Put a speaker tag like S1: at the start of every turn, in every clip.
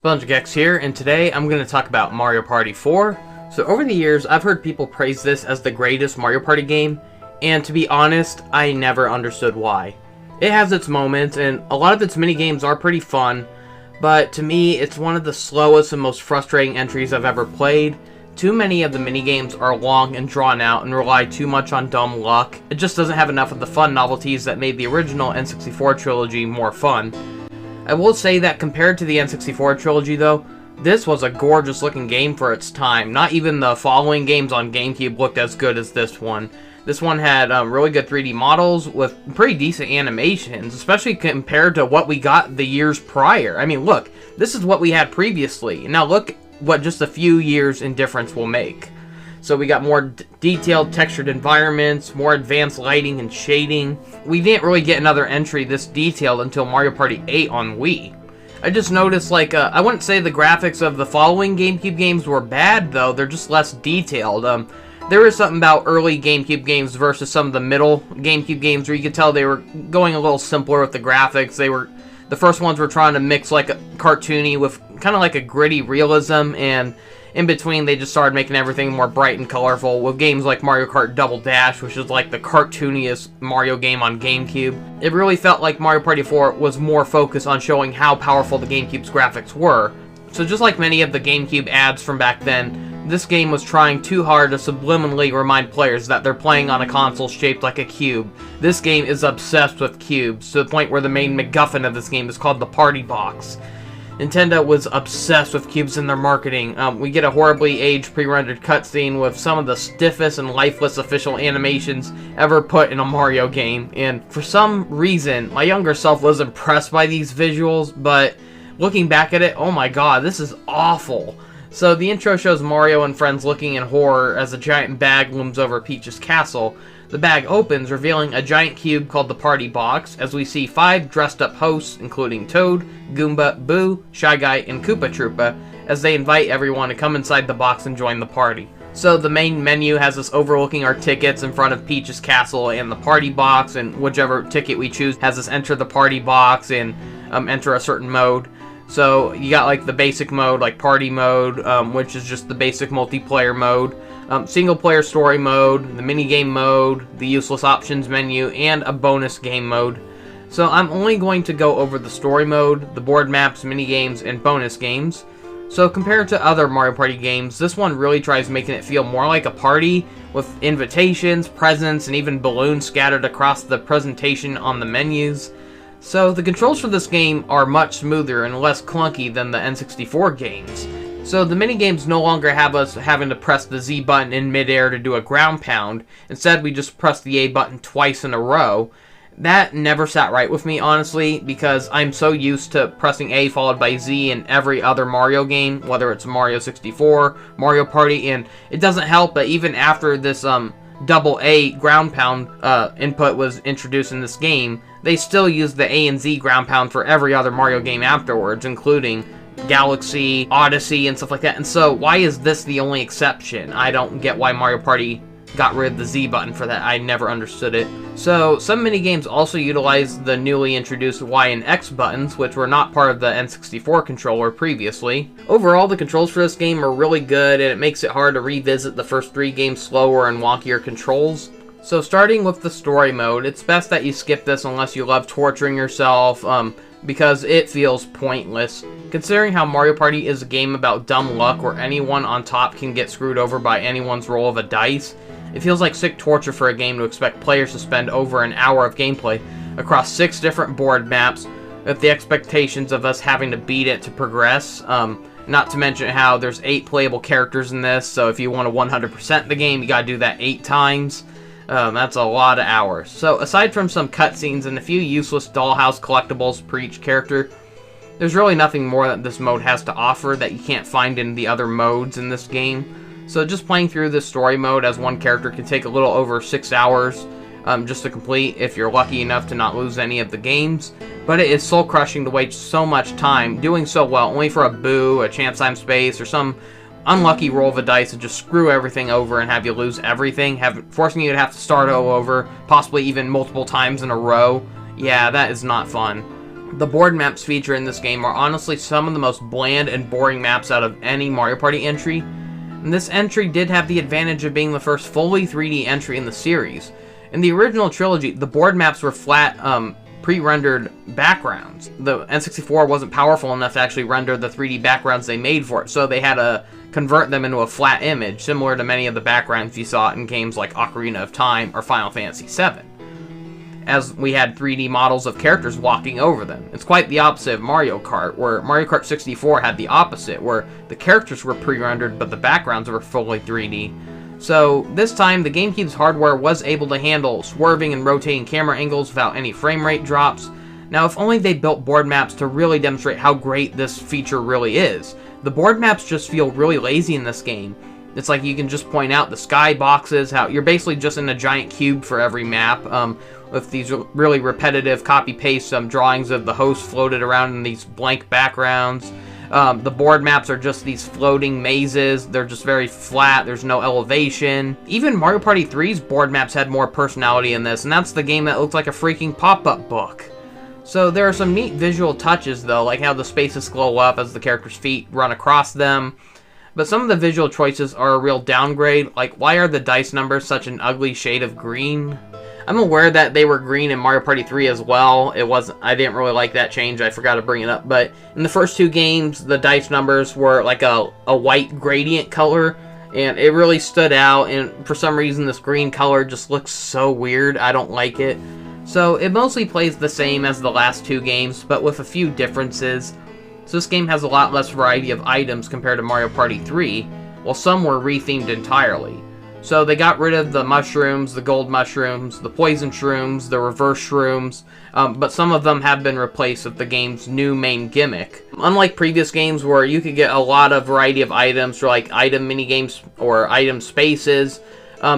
S1: SpongicX's here, and today I'm going to talk about Mario Party 4. So over the years, I've heard people praise this as the greatest Mario Party game, and to be honest, I never understood why. It has its moments, and a lot of its minigames are pretty fun, but to me, it's one of the slowest and most frustrating entries I've ever played. Too many of the minigames are long and drawn out and rely too much on dumb luck. It just doesn't have enough of the fun novelties that made the original N64 trilogy more fun. I will say that compared to the N64 trilogy though, this was a gorgeous looking game for its time. Not even the following games on GameCube looked as good as this one. This one had really good 3D models with pretty decent animations, especially compared to what we got the years prior. I mean, look, this is what we had previously. Now look what just a few years in difference will make. So we got more detailed textured environments, more advanced lighting and shading. We didn't really get another entry this detailed until Mario Party 8 on Wii. I just noticed, like, I wouldn't say the graphics of the following GameCube games were bad, though. They're just less detailed. There is something about early GameCube games versus some of the middle GameCube games where you could tell they were going a little simpler with the graphics. The first ones were trying to mix, like, a cartoony with kind of like a gritty realism, and in between, they just started making everything more bright and colorful with games like Mario Kart Double Dash, which is like the cartooniest Mario game on GameCube. It really felt like Mario Party 4 was more focused on showing how powerful the GameCube's graphics were. So just like many of the GameCube ads from back then, this game was trying too hard to subliminally remind players that they're playing on a console shaped like a cube. This game is obsessed with cubes, to the point where the main MacGuffin of this game is called the Party Box. Nintendo was obsessed with cubes in their marketing. We get a horribly aged pre-rendered cutscene with some of the stiffest and lifeless official animations ever put in a Mario game. And for some reason, my younger self was impressed by these visuals, but looking back at it, oh my god, this is awful. So the intro shows Mario and friends looking in horror as a giant bag looms over Peach's castle. The bag opens, revealing a giant cube called the Party Box, as we see 5 dressed-up hosts, including Toad, Goomba, Boo, Shy Guy, and Koopa Troopa, as they invite everyone to come inside the box and join the party. So the main menu has us overlooking our tickets in front of Peach's castle and the Party Box, and whichever ticket we choose has us enter the Party Box and enter a certain mode. So you got like the basic mode, like Party mode, which is just the basic multiplayer mode. Single-player story mode, the minigame mode, the useless options menu, and a bonus game mode. So I'm only going to go over the story mode, the board maps, minigames, and bonus games. So compared to other Mario Party games, this one really tries making it feel more like a party, with invitations, presents, and even balloons scattered across the presentation on the menus. So the controls for this game are much smoother and less clunky than the N64 games. So the minigames no longer have us having to press the Z button in midair to do a ground pound. Instead, we just press the A button twice in a row. That never sat right with me, honestly, because I'm so used to pressing A followed by Z in every other Mario game, whether it's Mario 64, Mario Party, and it doesn't help that even after this double A ground pound input was introduced in this game, they still use the A and Z ground pound for every other Mario game afterwards, including Galaxy, Odyssey, and stuff like that. And so why is this the only exception? I don't get why Mario Party got rid of the Z button for that. I never understood it. So some minigames also utilize the newly introduced Y and X buttons, which were not part of the N64 controller previously. Overall, the controls for this game are really good, and it makes it hard to revisit the first 3 games' slower and wonkier controls. So starting with the story mode, it's best that you skip this unless you love torturing yourself, because it feels pointless. Considering how Mario Party is a game about dumb luck where anyone on top can get screwed over by anyone's roll of a dice, it feels like sick torture for a game to expect players to spend over an hour of gameplay across 6 different board maps with the expectations of us having to beat it to progress. Not to mention how there's 8 playable characters in this, so if you want to 100% the game, you gotta do that 8 times. That's a lot of hours. So aside from some cutscenes and a few useless dollhouse collectibles per each character, there's really nothing more that this mode has to offer that you can't find in the other modes in this game. So just playing through this story mode as one character can take a little over 6 hours just to complete if you're lucky enough to not lose any of the games. But it is soul crushing to waste so much time doing so well only for a Boo, a Chance Time Space, or some unlucky roll of a dice and just screw everything over and have you lose everything, forcing you to have to start all over, possibly even multiple times in a row. Yeah, that is not fun. The board maps feature in this game are honestly some of the most bland and boring maps out of any Mario Party entry, and this entry did have the advantage of being the first fully 3D entry in the series. In the original trilogy, the board maps were flat, pre-rendered backgrounds. The N64 wasn't powerful enough to actually render the 3D backgrounds they made for it, so they had to convert them into a flat image, similar to many of the backgrounds you saw in games like Ocarina of Time or Final Fantasy VII, as we had 3D models of characters walking over them. It's quite the opposite of Mario Kart, where Mario Kart 64 had the opposite, where the characters were pre-rendered but the backgrounds were fully 3D. So this time, the GameCube's hardware was able to handle swerving and rotating camera angles without any frame rate drops. Now, if only they built board maps to really demonstrate how great this feature really is. The board maps just feel really lazy in this game. It's like you can just point out the sky boxes, how you're basically just in a giant cube for every map, with these really repetitive copy-paste drawings of the host floated around in these blank backgrounds. The board maps are just these floating mazes. They're just very flat. There's no elevation. Even Mario Party 3's board maps had more personality in this, and that's the game that looks like a freaking pop-up book. So there are some neat visual touches, though, like how the spaces glow up as the characters' feet run across them. But some of the visual choices are a real downgrade, like why are the dice numbers such an ugly shade of green? I'm aware that they were green in Mario Party 3 as well. I didn't really like that change, I forgot to bring it up, but in the first two games, the dice numbers were like a white gradient color, and it really stood out, and for some reason this green color just looks so weird. I don't like it. So it mostly plays the same as the last two games, but with a few differences. So this game has a lot less variety of items compared to Mario Party 3, while some were rethemed entirely. So they got rid of the mushrooms, the gold mushrooms, the poison shrooms, the reverse shrooms, but some of them have been replaced with the game's new main gimmick. Unlike previous games where you could get a lot of variety of items for like item minigames or item spaces,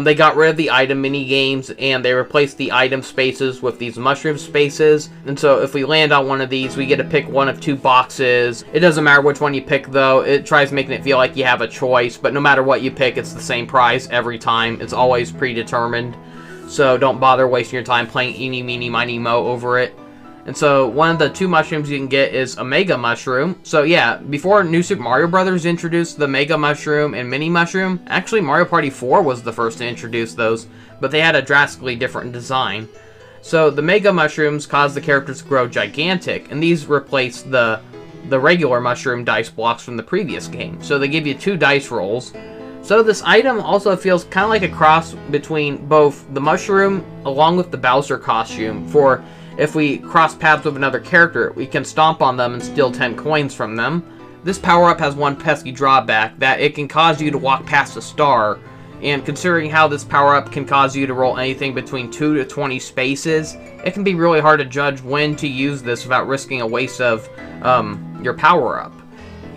S1: they got rid of the item mini-games and they replaced the item spaces with these mushroom spaces. And so if we land on one of these, we get to pick one of two boxes. It doesn't matter which one you pick, though. It tries making it feel like you have a choice, but no matter what you pick, it's the same prize every time. It's always predetermined. So don't bother wasting your time playing eeny, meeny, miny, mo over it. And so one of the two mushrooms you can get is a Mega Mushroom. So yeah, before New Super Mario Bros. Introduced the Mega Mushroom and Mini Mushroom, actually Mario Party 4 was the first to introduce those, but they had a drastically different design. So the Mega Mushrooms cause the characters to grow gigantic, and these replace the regular mushroom dice blocks from the previous game. So they give you two dice rolls. So this item also feels kind of like a cross between both the mushroom along with the Bowser costume, for if we cross paths with another character, we can stomp on them and steal 10 coins from them. This power-up has one pesky drawback, that it can cause you to walk past a star, and considering how this power-up can cause you to roll anything between 2 to 20 spaces, it can be really hard to judge when to use this without risking a waste of your power-up.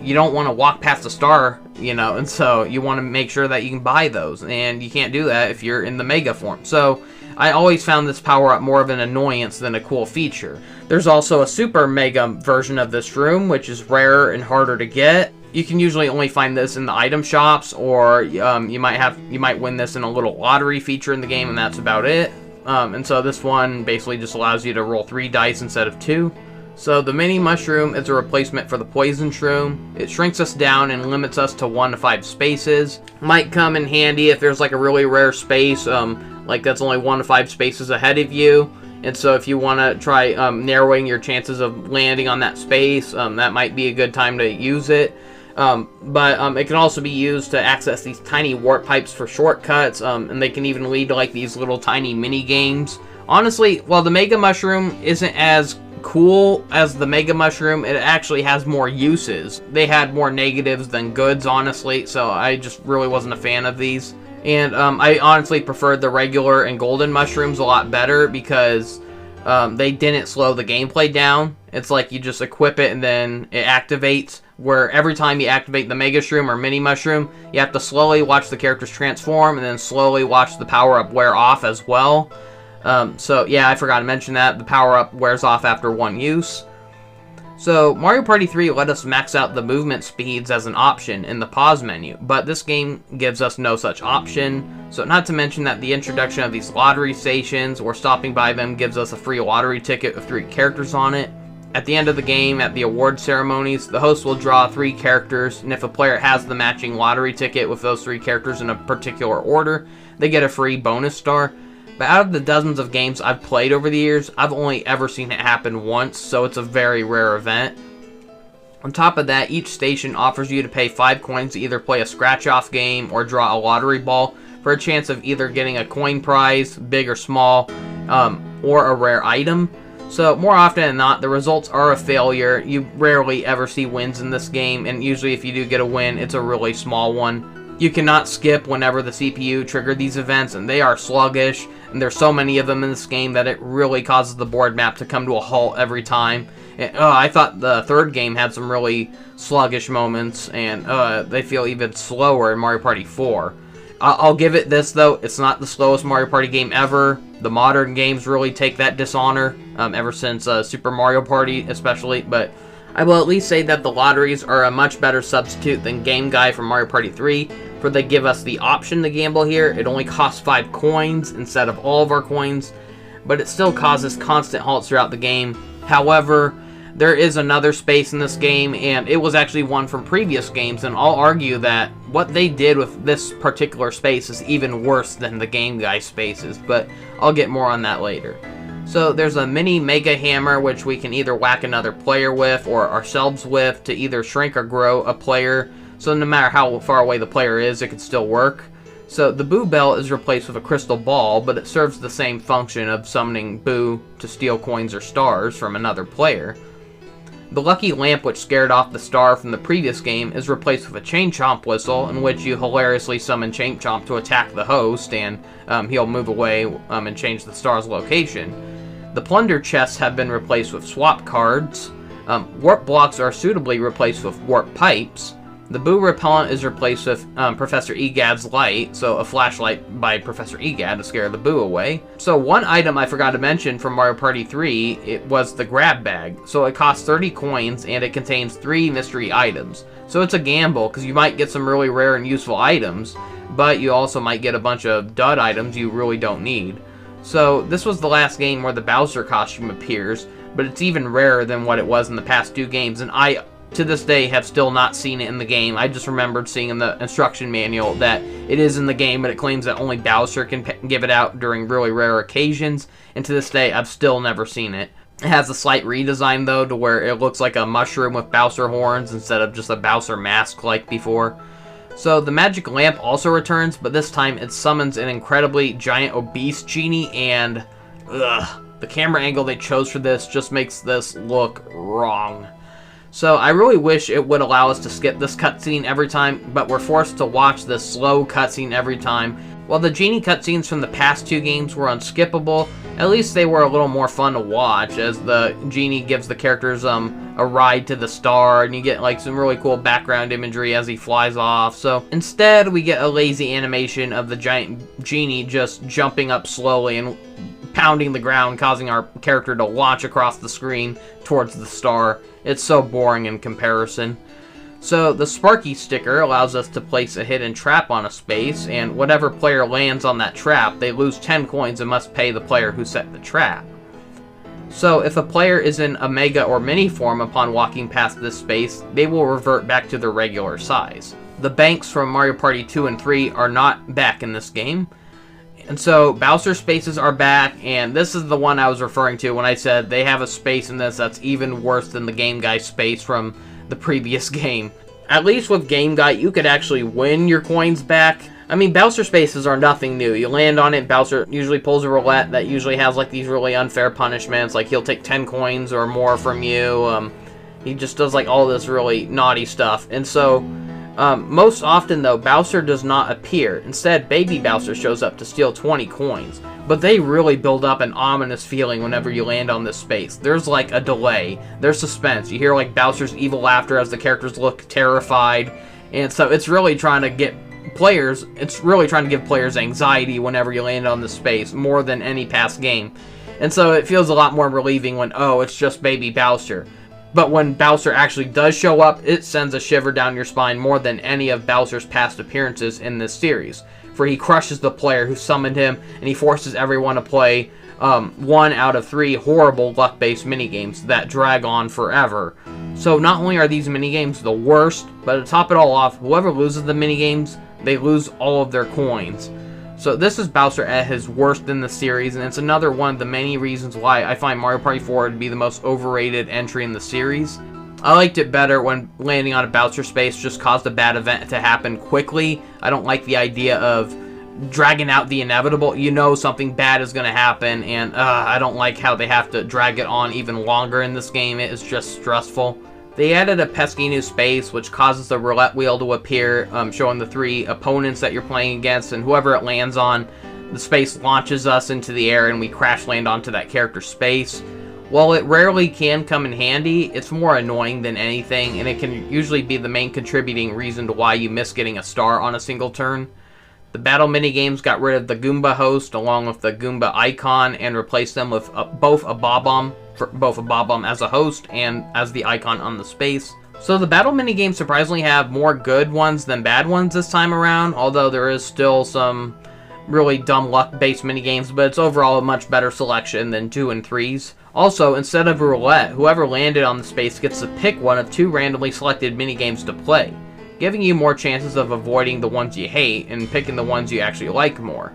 S1: You don't want to walk past a star, you know, and so you want to make sure that you can buy those, and you can't do that if you're in the Mega form. So I always found this power-up more of an annoyance than a cool feature. There's also a Super Mega version of this room, which is rarer and harder to get. You can usually only find this in the item shops, or you might win this in a little lottery feature in the game, and that's about it. And so this one basically just allows you to roll 3 dice instead of 2. So the Mini Mushroom is a replacement for the Poison Shroom. It shrinks us down and limits us to 1 to 5 spaces. Might come in handy if there's like a really rare space, like that's only 1 to 5 spaces ahead of you. And so if you want to try narrowing your chances of landing on that space, that might be a good time to use it. But it can also be used to access these tiny warp pipes for shortcuts, and they can even lead to like these little tiny mini games. Honestly, while the Mega Mushroom isn't as cool as the Mega Mushroom, it actually has more uses. They had more negatives than goods, honestly, so I just really wasn't a fan of these. And I honestly preferred the regular and golden mushrooms a lot better because they didn't slow the gameplay down. It's like you just equip it and then it activates, where every time you activate the Mega Shroom or Mini Mushroom, you have to slowly watch the characters transform and then slowly watch the power-up wear off as well. So yeah, I forgot to mention that. The power-up wears off after 1 use. So Mario Party 3 let us max out the movement speeds as an option in the pause menu, but this game gives us no such option. So not to mention that the introduction of these lottery stations or stopping by them gives us a free lottery ticket with 3 characters on it. At the end of the game, at the award ceremonies, the host will draw 3 characters, and if a player has the matching lottery ticket with those 3 characters in a particular order, they get a free bonus star. But out of the dozens of games I've played over the years, I've only ever seen it happen once, so it's a very rare event. On top of that, each station offers you to pay 5 coins to either play a scratch-off game or draw a lottery ball for a chance of either getting a coin prize, big or small, or a rare item. So more often than not, the results are a failure. You rarely ever see wins in this game, and usually if you do get a win, it's a really small one. You cannot skip whenever the CPU triggered these events, and they are sluggish, and there's so many of them in this game that it really causes the board map to come to a halt every time. And, I thought the third game had some really sluggish moments, and they feel even slower in Mario Party 4. I'll give it this, though. It's not the slowest Mario Party game ever. The modern games really take that dishonor, ever since Super Mario Party especially, but I will at least say that the lotteries are a much better substitute than Game Guy from Mario Party 3, for they give us the option to gamble here. It only costs 5 coins instead of all of our coins, but it still causes constant halts throughout the game. However, there is another space in this game, and it was actually one from previous games, and I'll argue that what they did with this particular space is even worse than the Game Guy spaces, but I'll get more on that later. So there's a mini Mega Hammer, which we can either whack another player with or ourselves with to either shrink or grow a player, so no matter how far away the player is, it can still work. So the Boo Bell is replaced with a crystal ball, but it serves the same function of summoning Boo to steal coins or stars from another player. The Lucky Lamp, which scared off the star from the previous game, is replaced with a Chain Chomp Whistle, in which you hilariously summon Chain Chomp to attack the host, and he'll move away and change the star's location. The Plunder Chests have been replaced with Swap Cards. Warp Blocks are suitably replaced with Warp Pipes. The Boo Repellent is replaced with Professor Egad's Light, so a flashlight by Professor Egad to scare the Boo away. So one item I forgot to mention from Mario Party 3, it was the Grab Bag. So it costs 30 coins, and it contains 3 mystery items. So it's a gamble, because you might get some really rare and useful items, but you also might get a bunch of dud items you really don't need. So this was the last game where the Bowser costume appears, but it's even rarer than what it was in the past 2 games, and I, to this day, have still not seen it in the game. I just remembered seeing in the instruction manual that it is in the game, but it claims that only Bowser can give it out during really rare occasions, and to this day, I've still never seen it. It has a slight redesign, though, to where it looks like a mushroom with Bowser horns instead of just a Bowser mask like before. So the Magic Lamp also returns, but this time it summons an incredibly giant obese genie, and the camera angle they chose for this just makes this look wrong. So I really wish it would allow us to skip this cutscene every time, but we're forced to watch this slow cutscene every time. While the genie cutscenes from the past 2 games were unskippable, at least they were a little more fun to watch, as the genie gives the characters a ride to the star, and you get like some really cool background imagery as he flies off. So instead, we get a lazy animation of the giant genie just jumping up slowly and pounding the ground, causing our character to launch across the screen towards the star. It's so boring in comparison. So the Sparky sticker allows us to place a hidden trap on a space, and whatever player lands on that trap, they lose 10 coins and must pay the player who set the trap. So if a player is in a Mega or Mini form upon walking past this space, they will revert back to their regular size. The banks from Mario Party 2 and 3 are not back in this game. And so Bowser spaces are back, and this is the one I was referring to when I said they have a space in this that's even worse than the Game Guy space from the previous game. At least with Game Guy, you could actually win your coins back. I mean, Bowser spaces are nothing new. You land on it, Bowser usually pulls a roulette that usually has like these really unfair punishments, like he'll take 10 coins or more from you. He just does like all this really naughty stuff. And so most often, though, Bowser does not appear. Instead, Baby Bowser shows up to steal 20 coins. But they really build up an ominous feeling whenever you land on this space. There's like a delay. There's suspense. You hear like Bowser's evil laughter as the characters look terrified. And so it's really trying to get players, it's really trying to give players anxiety whenever you land on this space, more than any past game. And so it feels a lot more relieving when, oh, it's just Baby Bowser. But when Bowser actually does show up, it sends a shiver down your spine more than any of Bowser's past appearances in this series. For he crushes the player who summoned him, and he forces everyone to play 1 out of 3 horrible luck-based minigames that drag on forever. So not only are these minigames the worst, but to top it all off, whoever loses the minigames, they lose all of their coins. So this is Bowser at his worst in the series, and it's another one of the many reasons why I find Mario Party 4 to be the most overrated entry in the series. I liked it better when landing on a Bowser space just caused a bad event to happen quickly. I don't like the idea of dragging out the inevitable. You know something bad is going to happen, and I don't like how they have to drag it on even longer in this game. It is just stressful. They added a pesky new space, which causes the roulette wheel to appear, showing the 3 opponents that you're playing against, and whoever it lands on, the space launches us into the air, and we crash land onto that character's space. While it rarely can come in handy, it's more annoying than anything, and it can usually be the main contributing reason to why you miss getting a star on a single turn. The battle minigames got rid of the Goomba host along with the Goomba icon and replaced them with both a Bob-omb as a host and as the icon on the space. So the battle minigames surprisingly have more good ones than bad ones this time around, although there is still some really dumb luck-based minigames, but it's overall a much better selection than 2 and 3's. Also, instead of roulette, whoever landed on the space gets to pick one of 2 randomly selected minigames to play, giving you more chances of avoiding the ones you hate and picking the ones you actually like more.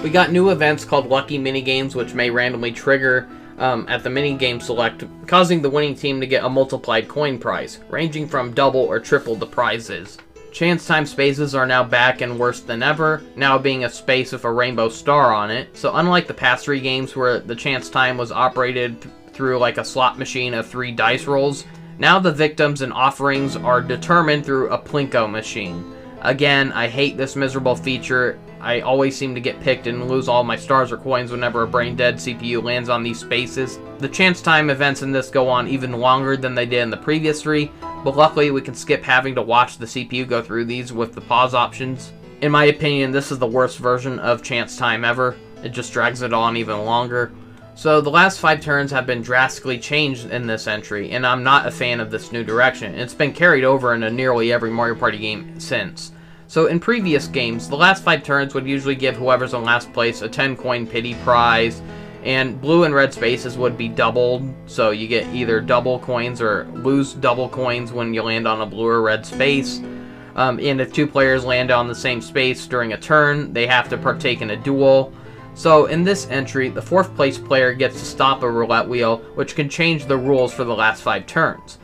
S1: We got new events called Lucky Minigames, which may randomly trigger at the minigame select, causing the winning team to get a multiplied coin prize, ranging from double or triple the prizes. Chance time spaces are now back and worse than ever, now being a space with a rainbow star on it. So unlike the past 3 games where the chance time was operated through like a slot machine of 3 dice rolls, now the victims and offerings are determined through a Plinko machine. Again, I hate this miserable feature. I always seem to get picked and lose all my stars or coins whenever a brain-dead CPU lands on these spaces. The chance time events in this go on even longer than they did in the previous 3, but luckily we can skip having to watch the CPU go through these with the pause options. In my opinion, this is the worst version of chance time ever. It just drags it on even longer. So the last 5 turns have been drastically changed in this entry, and I'm not a fan of this new direction. It's been carried over into nearly every Mario Party game since. So in previous games, the last 5 turns would usually give whoever's in last place a 10 coin pity prize, and blue and red spaces would be doubled, so you get either double coins or lose double coins when you land on a blue or red space. And if 2 players land on the same space during a turn, they have to partake in a duel. So in this entry, the 4th place player gets to stop a roulette wheel, which can change the rules for the last 5 turns.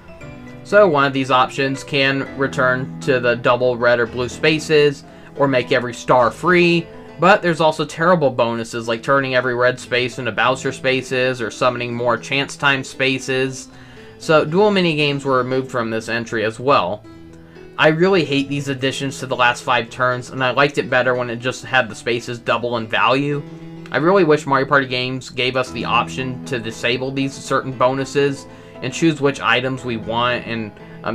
S1: So one of these options can return to the double red or blue spaces, or make every star free, but there's also terrible bonuses like turning every red space into Bowser spaces, or summoning more chance time spaces. So dual minigames were removed from this entry as well. I really hate these additions to the last 5 turns, and I liked it better when it just had the spaces double in value. I really wish Mario Party games gave us the option to disable these certain bonuses and choose which items we want and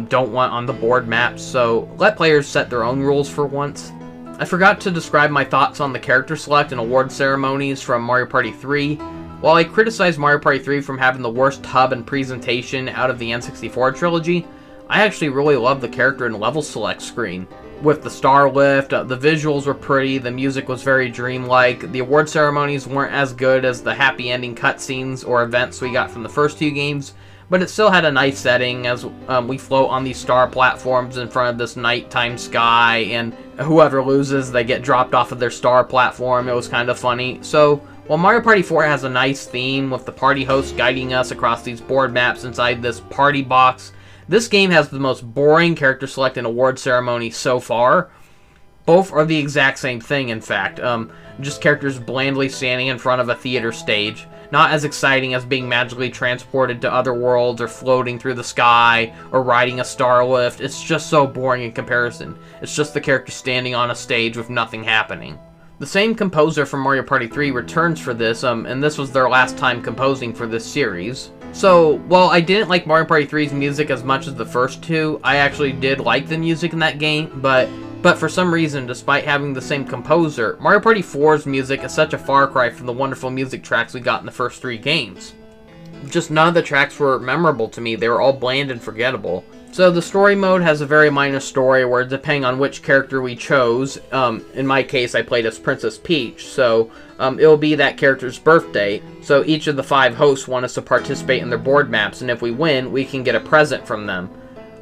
S1: don't want on the board maps, so let players set their own rules for once. I forgot to describe my thoughts on the character select and award ceremonies from Mario Party 3. While I criticized Mario Party 3 from having the worst hub and presentation out of the N64 trilogy, I actually really loved the character and level select screen. With the star lift, the visuals were pretty, the music was very dreamlike, the award ceremonies weren't as good as the happy ending cutscenes or events we got from the first 2 games, but it still had a nice setting as we float on these star platforms in front of this nighttime sky, and whoever loses, they get dropped off of their star platform. It was kind of funny. So while Mario Party 4 has a nice theme with the party host guiding us across these board maps inside this party box, this game has the most boring character select and award ceremony so far. Both are the exact same thing, in fact. Just characters blandly standing in front of a theater stage. Not as exciting as being magically transported to other worlds or floating through the sky or riding a star lift. It's just so boring in comparison. It's just the character standing on a stage with nothing happening. The same composer from Mario Party 3 returns for this, and this was their last time composing for this series. So, while I didn't like Mario Party 3's music as much as the first 2, I actually did like the music in that game, but for some reason, despite having the same composer, Mario Party 4's music is such a far cry from the wonderful music tracks we got in the first 3 games. Just none of the tracks were memorable to me, they were all bland and forgettable. So the story mode has a very minor story where, depending on which character we chose, in my case I played as Princess Peach, so it'll be that character's birthday. So each of the 5 hosts want us to participate in their board maps, and if we win, we can get a present from them.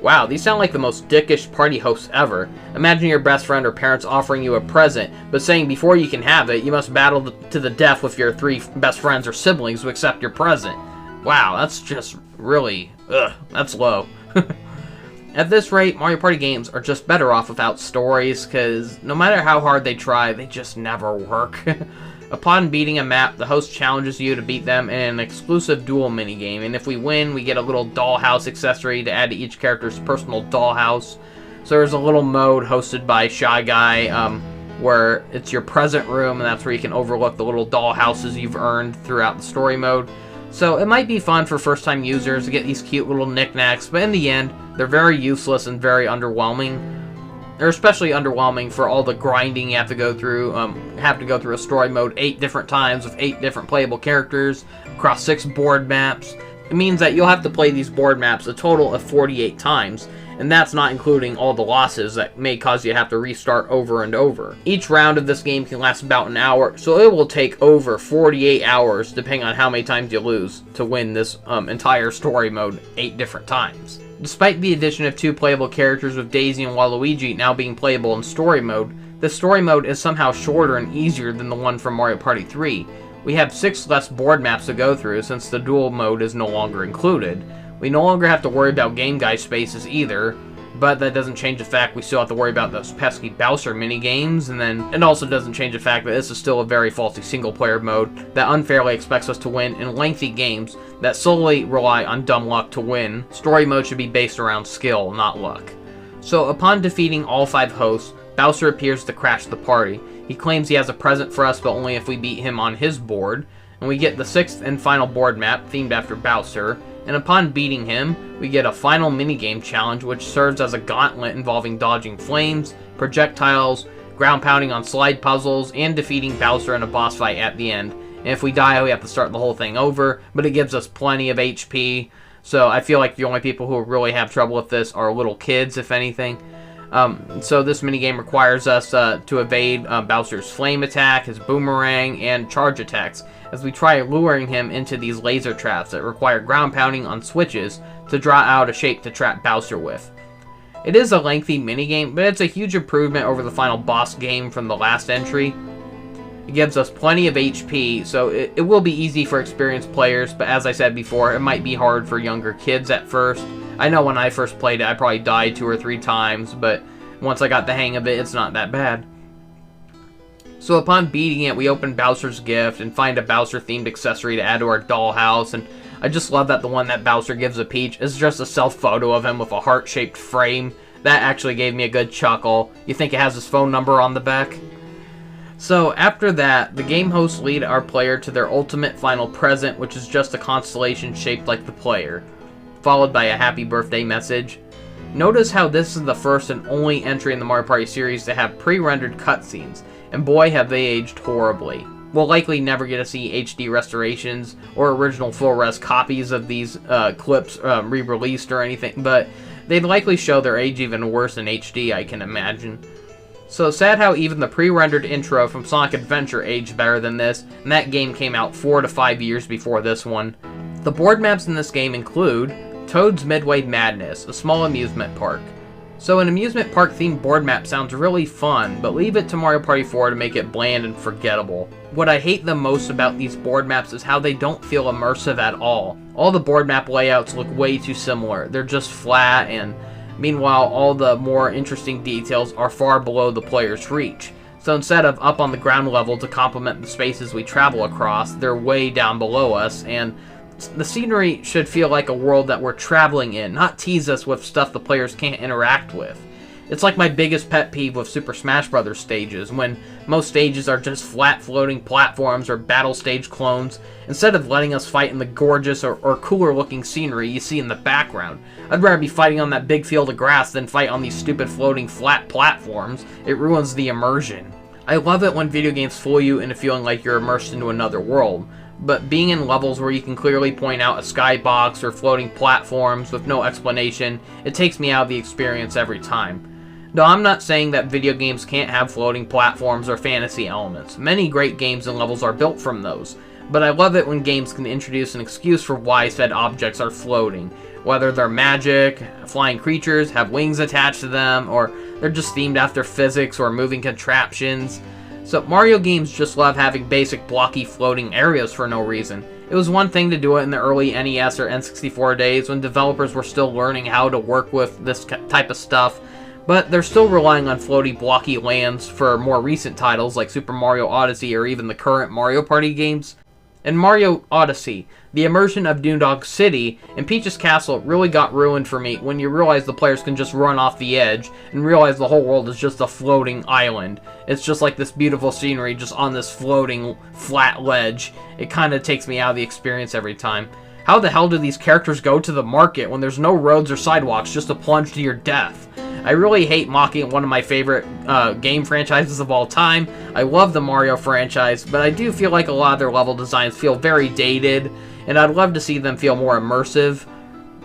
S1: Wow, these sound like the most dickish party hosts ever. Imagine your best friend or parents offering you a present, but saying before you can have it, you must battle to the death with your 3 best friends or siblings to accept your present. Wow, that's just really, that's low. At this rate, Mario Party games are just better off without stories, because no matter how hard they try, they just never work. Upon beating a map, the host challenges you to beat them in an exclusive duel minigame, and if we win, we get a little dollhouse accessory to add to each character's personal dollhouse. So there's a little mode hosted by Shy Guy, where it's your present room, and that's where you can overlook the little dollhouses you've earned throughout the story mode. So it might be fun for first-time users to get these cute little knickknacks, but in the end, they're very useless and very underwhelming. They're especially underwhelming for all the grinding you have to go through. A story mode 8 different times with 8 different playable characters across 6 board maps. It means that you'll have to play these board maps a total of 48 times, and that's not including all the losses that may cause you to have to restart over and over. Each round of this game can last about an hour, so it will take over 48 hours, depending on how many times you lose, to win this entire story mode 8 different times. Despite the addition of 2 playable characters with Daisy and Waluigi now being playable in story mode, the story mode is somehow shorter and easier than the one from Mario Party 3. We have 6 less board maps to go through since the duel mode is no longer included. We no longer have to worry about Game Guy spaces either, but that doesn't change the fact we still have to worry about those pesky Bowser minigames, and then it also doesn't change the fact that this is still a very faulty single-player mode that unfairly expects us to win in lengthy games that solely rely on dumb luck to win. Story mode should be based around skill, not luck. So upon defeating all 5 hosts, Bowser appears to crash the party. He claims he has a present for us, but only if we beat him on his board, and we get the 6th and final board map themed after Bowser, and upon beating him, we get a final minigame challenge which serves as a gauntlet involving dodging flames, projectiles, ground pounding on slide puzzles, and defeating Bowser in a boss fight at the end. And if we die, we have to start the whole thing over, but it gives us plenty of HP, so I feel like the only people who really have trouble with this are little kids, if anything. So this minigame requires us to evade Bowser's flame attack, his boomerang, and charge attacks, as we try luring him into these laser traps that require ground pounding on switches to draw out a shape to trap Bowser with. It is a lengthy minigame, but it's a huge improvement over the final boss game from the last entry. It gives us plenty of HP, so it will be easy for experienced players, but as I said before, it might be hard for younger kids at first. I know when I first played it, I probably died 2 or 3 times, but once I got the hang of it, it's not that bad. So upon beating it, we open Bowser's gift and find a Bowser-themed accessory to add to our dollhouse, and I just love that the one that Bowser gives a Peach is just a self-photo of him with a heart-shaped frame. That actually gave me a good chuckle. You think it has his phone number on the back? So after that, the game hosts lead our player to their ultimate final present, which is just a constellation shaped like the player, followed by a happy birthday message. Notice how this is the first and only entry in the Mario Party series to have pre-rendered cutscenes, and boy have they aged horribly. We'll likely never get to see HD restorations or original full-res copies of these clips re-released or anything, but they'd likely show their age even worse in HD, I can imagine. So sad how even the pre-rendered intro from Sonic Adventure aged better than this, and that game came out 4 to 5 years before this one. The board maps in this game include Toad's Midway Madness, a small amusement park. So an amusement park themed board map sounds really fun, but leave it to Mario Party 4 to make it bland and forgettable. What I hate the most about these board maps is how they don't feel immersive at all. All the board map layouts look way too similar. They're just flat, and meanwhile all the more interesting details are far below the player's reach. So instead of up on the ground level to complement the spaces we travel across, they're way down below us, and the scenery should feel like a world that we're traveling in, not tease us with stuff the players can't interact with. It's like my biggest pet peeve with Super Smash Bros. Stages, when most stages are just flat floating platforms or battle stage clones, instead of letting us fight in the gorgeous or cooler looking scenery you see in the background. I'd rather be fighting on that big field of grass than fight on these stupid floating flat platforms. It ruins the immersion. I love it when video games fool you into feeling like you're immersed into another world, but being in levels where you can clearly point out a skybox or floating platforms with no explanation, it takes me out of the experience every time. No, I'm not saying that video games can't have floating platforms or fantasy elements. Many great games and levels are built from those, but I love it when games can introduce an excuse for why said objects are floating, whether they're magic, flying creatures, have wings attached to them, or they're just themed after physics or moving contraptions. So Mario games just love having basic blocky floating areas for no reason. It was one thing to do it in the early NES or N64 days when developers were still learning how to work with this type of stuff, but they're still relying on floaty blocky lands for more recent titles like Super Mario Odyssey or even the current Mario Party games. In Mario Odyssey, the immersion of Dog City and Peach's Castle really got ruined for me when you realize the players can just run off the edge and realize the whole world is just a floating island. It's just like this beautiful scenery just on this floating flat ledge. It kind of takes me out of the experience every time. How the hell do these characters go to the market when there's no roads or sidewalks, just a plunge to your death? I really hate mocking one of my favorite game franchises of all time. I love the Mario franchise, but I do feel like a lot of their level designs feel very dated, and I'd love to see them feel more immersive.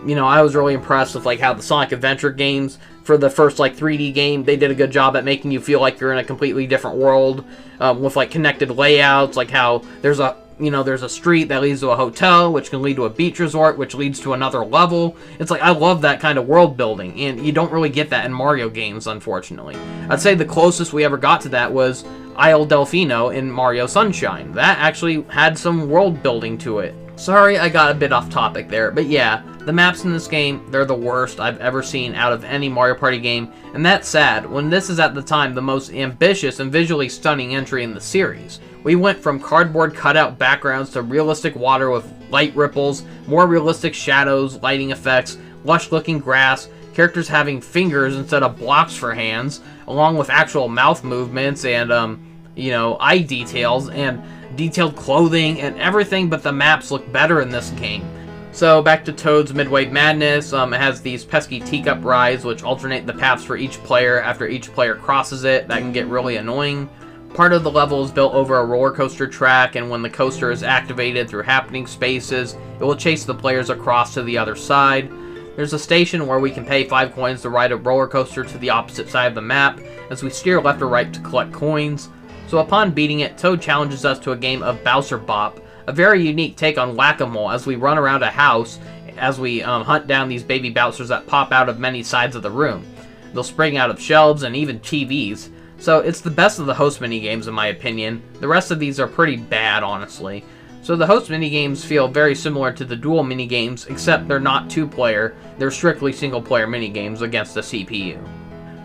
S1: You know, I was really impressed with like how the Sonic Adventure games, for the first like 3D game, they did a good job at making you feel like you're in a completely different world, with like connected layouts, like how there's a street that leads to a hotel, which can lead to a beach resort, which leads to another level. It's like, I love that kind of world building, and you don't really get that in Mario games, unfortunately. I'd say the closest we ever got to that was Isle Delfino in Mario Sunshine. That actually had some world building to it. Sorry, I got a bit off topic there, but yeah, the maps in this game, they're the worst I've ever seen out of any Mario Party game, and that's sad, when this is at the time the most ambitious and visually stunning entry in the series. We went from cardboard cutout backgrounds to realistic water with light ripples, more realistic shadows, lighting effects, lush-looking grass, characters having fingers instead of blocks for hands, along with actual mouth movements and, eye details, and detailed clothing, and everything but the maps look better in this game. So, back to Toad's Midway Madness, it has these pesky teacup rides which alternate the paths for each player after each player crosses it. That can get really annoying. Part of the level is built over a roller coaster track, and when the coaster is activated through happening spaces, it will chase the players across to the other side. There's a station where we can pay 5 coins to ride a roller coaster to the opposite side of the map, as we steer left or right to collect coins. So upon beating it, Toad challenges us to a game of Bowser Bop, a very unique take on Whack-A-Mole as we run around a house as we hunt down these baby Bowsers that pop out of many sides of the room. They'll spring out of shelves and even TVs. So it's the best of the host minigames in my opinion. The rest of these are pretty bad, honestly. So the host minigames feel very similar to the dual minigames, except they're not 2-player, they're strictly single-player minigames against the CPU.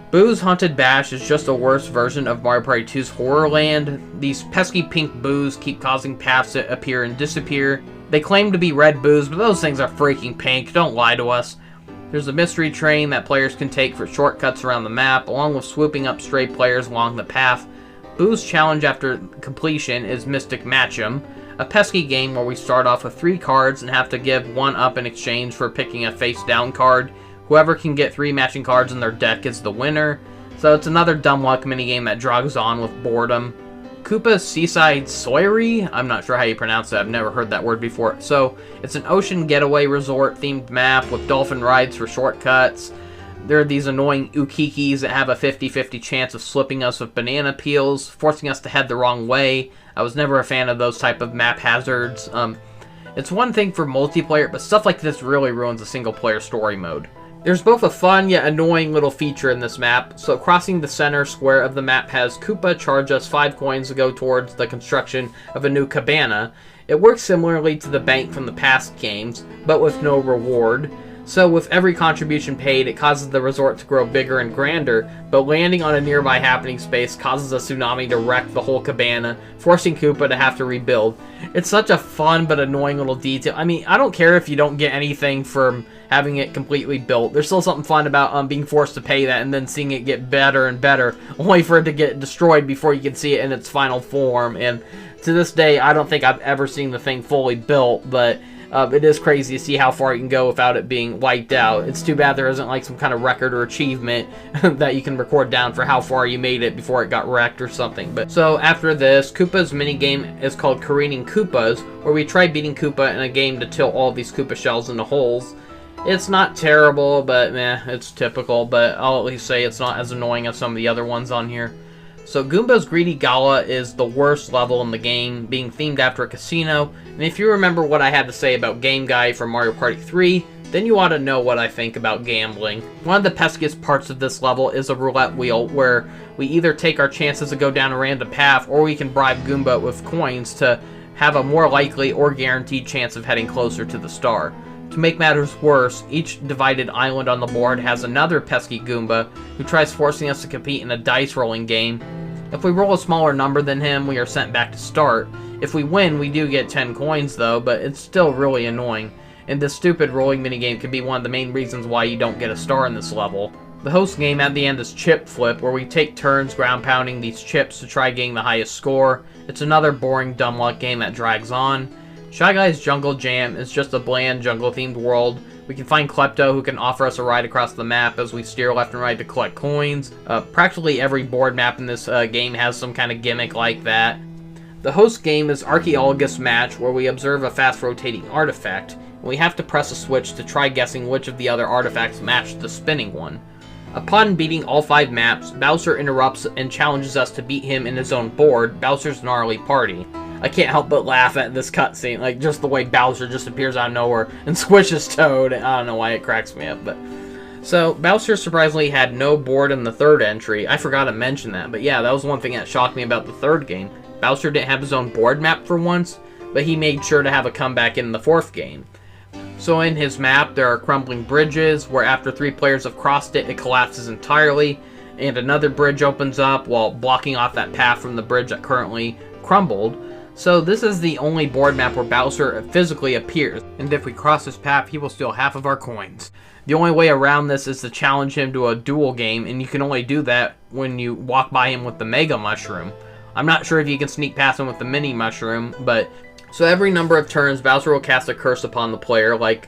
S1: Boo's Haunted Bash is just a worse version of Mario Party 2's Horror Land. These pesky pink boos keep causing paths to appear and disappear. They claim to be red boos, but those things are freaking pink, don't lie to us. There's a mystery train that players can take for shortcuts around the map, along with swooping up stray players along the path. Boo's challenge after completion is Mystic Match'em, a pesky game where we start off with 3 cards and have to give 1 up in exchange for picking a face-down card. Whoever can get 3 matching cards in their deck is the winner. So it's another dumb luck minigame that drags on with boredom. Koopa's Seaside Soiree? I'm not sure how you pronounce it, I've never heard that word before. So, it's an ocean getaway resort themed map with dolphin rides for shortcuts. There are these annoying ukikis that have a 50-50 chance of slipping us with banana peels, forcing us to head the wrong way. I was never a fan of those type of map hazards. It's one thing for multiplayer, but stuff like this really ruins a single-player story mode. There's both a fun yet annoying little feature in this map. So crossing the center square of the map has Koopa charge us 5 coins to go towards the construction of a new cabana. It works similarly to the bank from the past games, but with no reward. So with every contribution paid, it causes the resort to grow bigger and grander, but landing on a nearby happening space causes a tsunami to wreck the whole cabana, forcing Koopa to have to rebuild. It's such a fun but annoying little detail. I mean, I don't care if you don't get anything from having it completely built. There's still something fun about being forced to pay that and then seeing it get better and better, only for it to get destroyed before you can see it in its final form. And to this day, I don't think I've ever seen the thing fully built, but it is crazy to see how far you can go without it being wiped out. It's too bad there isn't like some kind of record or achievement that you can record down for how far you made it before it got wrecked or something. But so after this, Koopa's minigame is called Careening Koopas, where we try beating Koopa in a game to tilt all these Koopa shells into holes. It's not terrible, but meh, it's typical, but I'll at least say it's not as annoying as some of the other ones on here. So Goomba's Greedy Gala is the worst level in the game, being themed after a casino, and if you remember what I had to say about Game Guy from Mario Party 3, then you ought to know what I think about gambling. One of the peskiest parts of this level is a roulette wheel, where we either take our chances to go down a random path, or we can bribe Goomba with coins to have a more likely or guaranteed chance of heading closer to the star. To make matters worse, each divided island on the board has another pesky Goomba who tries forcing us to compete in a dice rolling game. If we roll a smaller number than him, we are sent back to start. If we win, we do get 10 coins though, but it's still really annoying. And this stupid rolling minigame can be one of the main reasons why you don't get a star in this level. The host game at the end is Chip Flip, where we take turns ground pounding these chips to try getting the highest score. It's another boring dumb luck game that drags on. Shy Guy's Jungle Jam is just a bland jungle-themed world. We can find Klepto, who can offer us a ride across the map as we steer left and right to collect coins. Practically every board map in this game has some kind of gimmick like that. The host game is Archaeologist Match, where we observe a fast-rotating artifact, and we have to press a switch to try guessing which of the other artifacts match the spinning one. Upon beating all 5 maps, Bowser interrupts and challenges us to beat him in his own board, Bowser's Gnarly Party. I can't help but laugh at this cutscene, like just the way Bowser just appears out of nowhere and squishes Toad. I don't know why it cracks me up, but... So, Bowser surprisingly had no board in the third entry. I forgot to mention that, but yeah, that was one thing that shocked me about the third game. Bowser didn't have his own board map for once, but he made sure to have a comeback in the fourth game. So in his map, there are crumbling bridges, where after 3 players have crossed it, it collapses entirely, and another bridge opens up while blocking off that path from the bridge that currently crumbled. So this is the only board map where Bowser physically appears, and if we cross his path, he will steal half of our coins. The only way around this is to challenge him to a duel game, and you can only do that when you walk by him with the Mega Mushroom. I'm not sure if you can sneak past him with the Mini Mushroom, but... So every number of turns, Bowser will cast a curse upon the player, like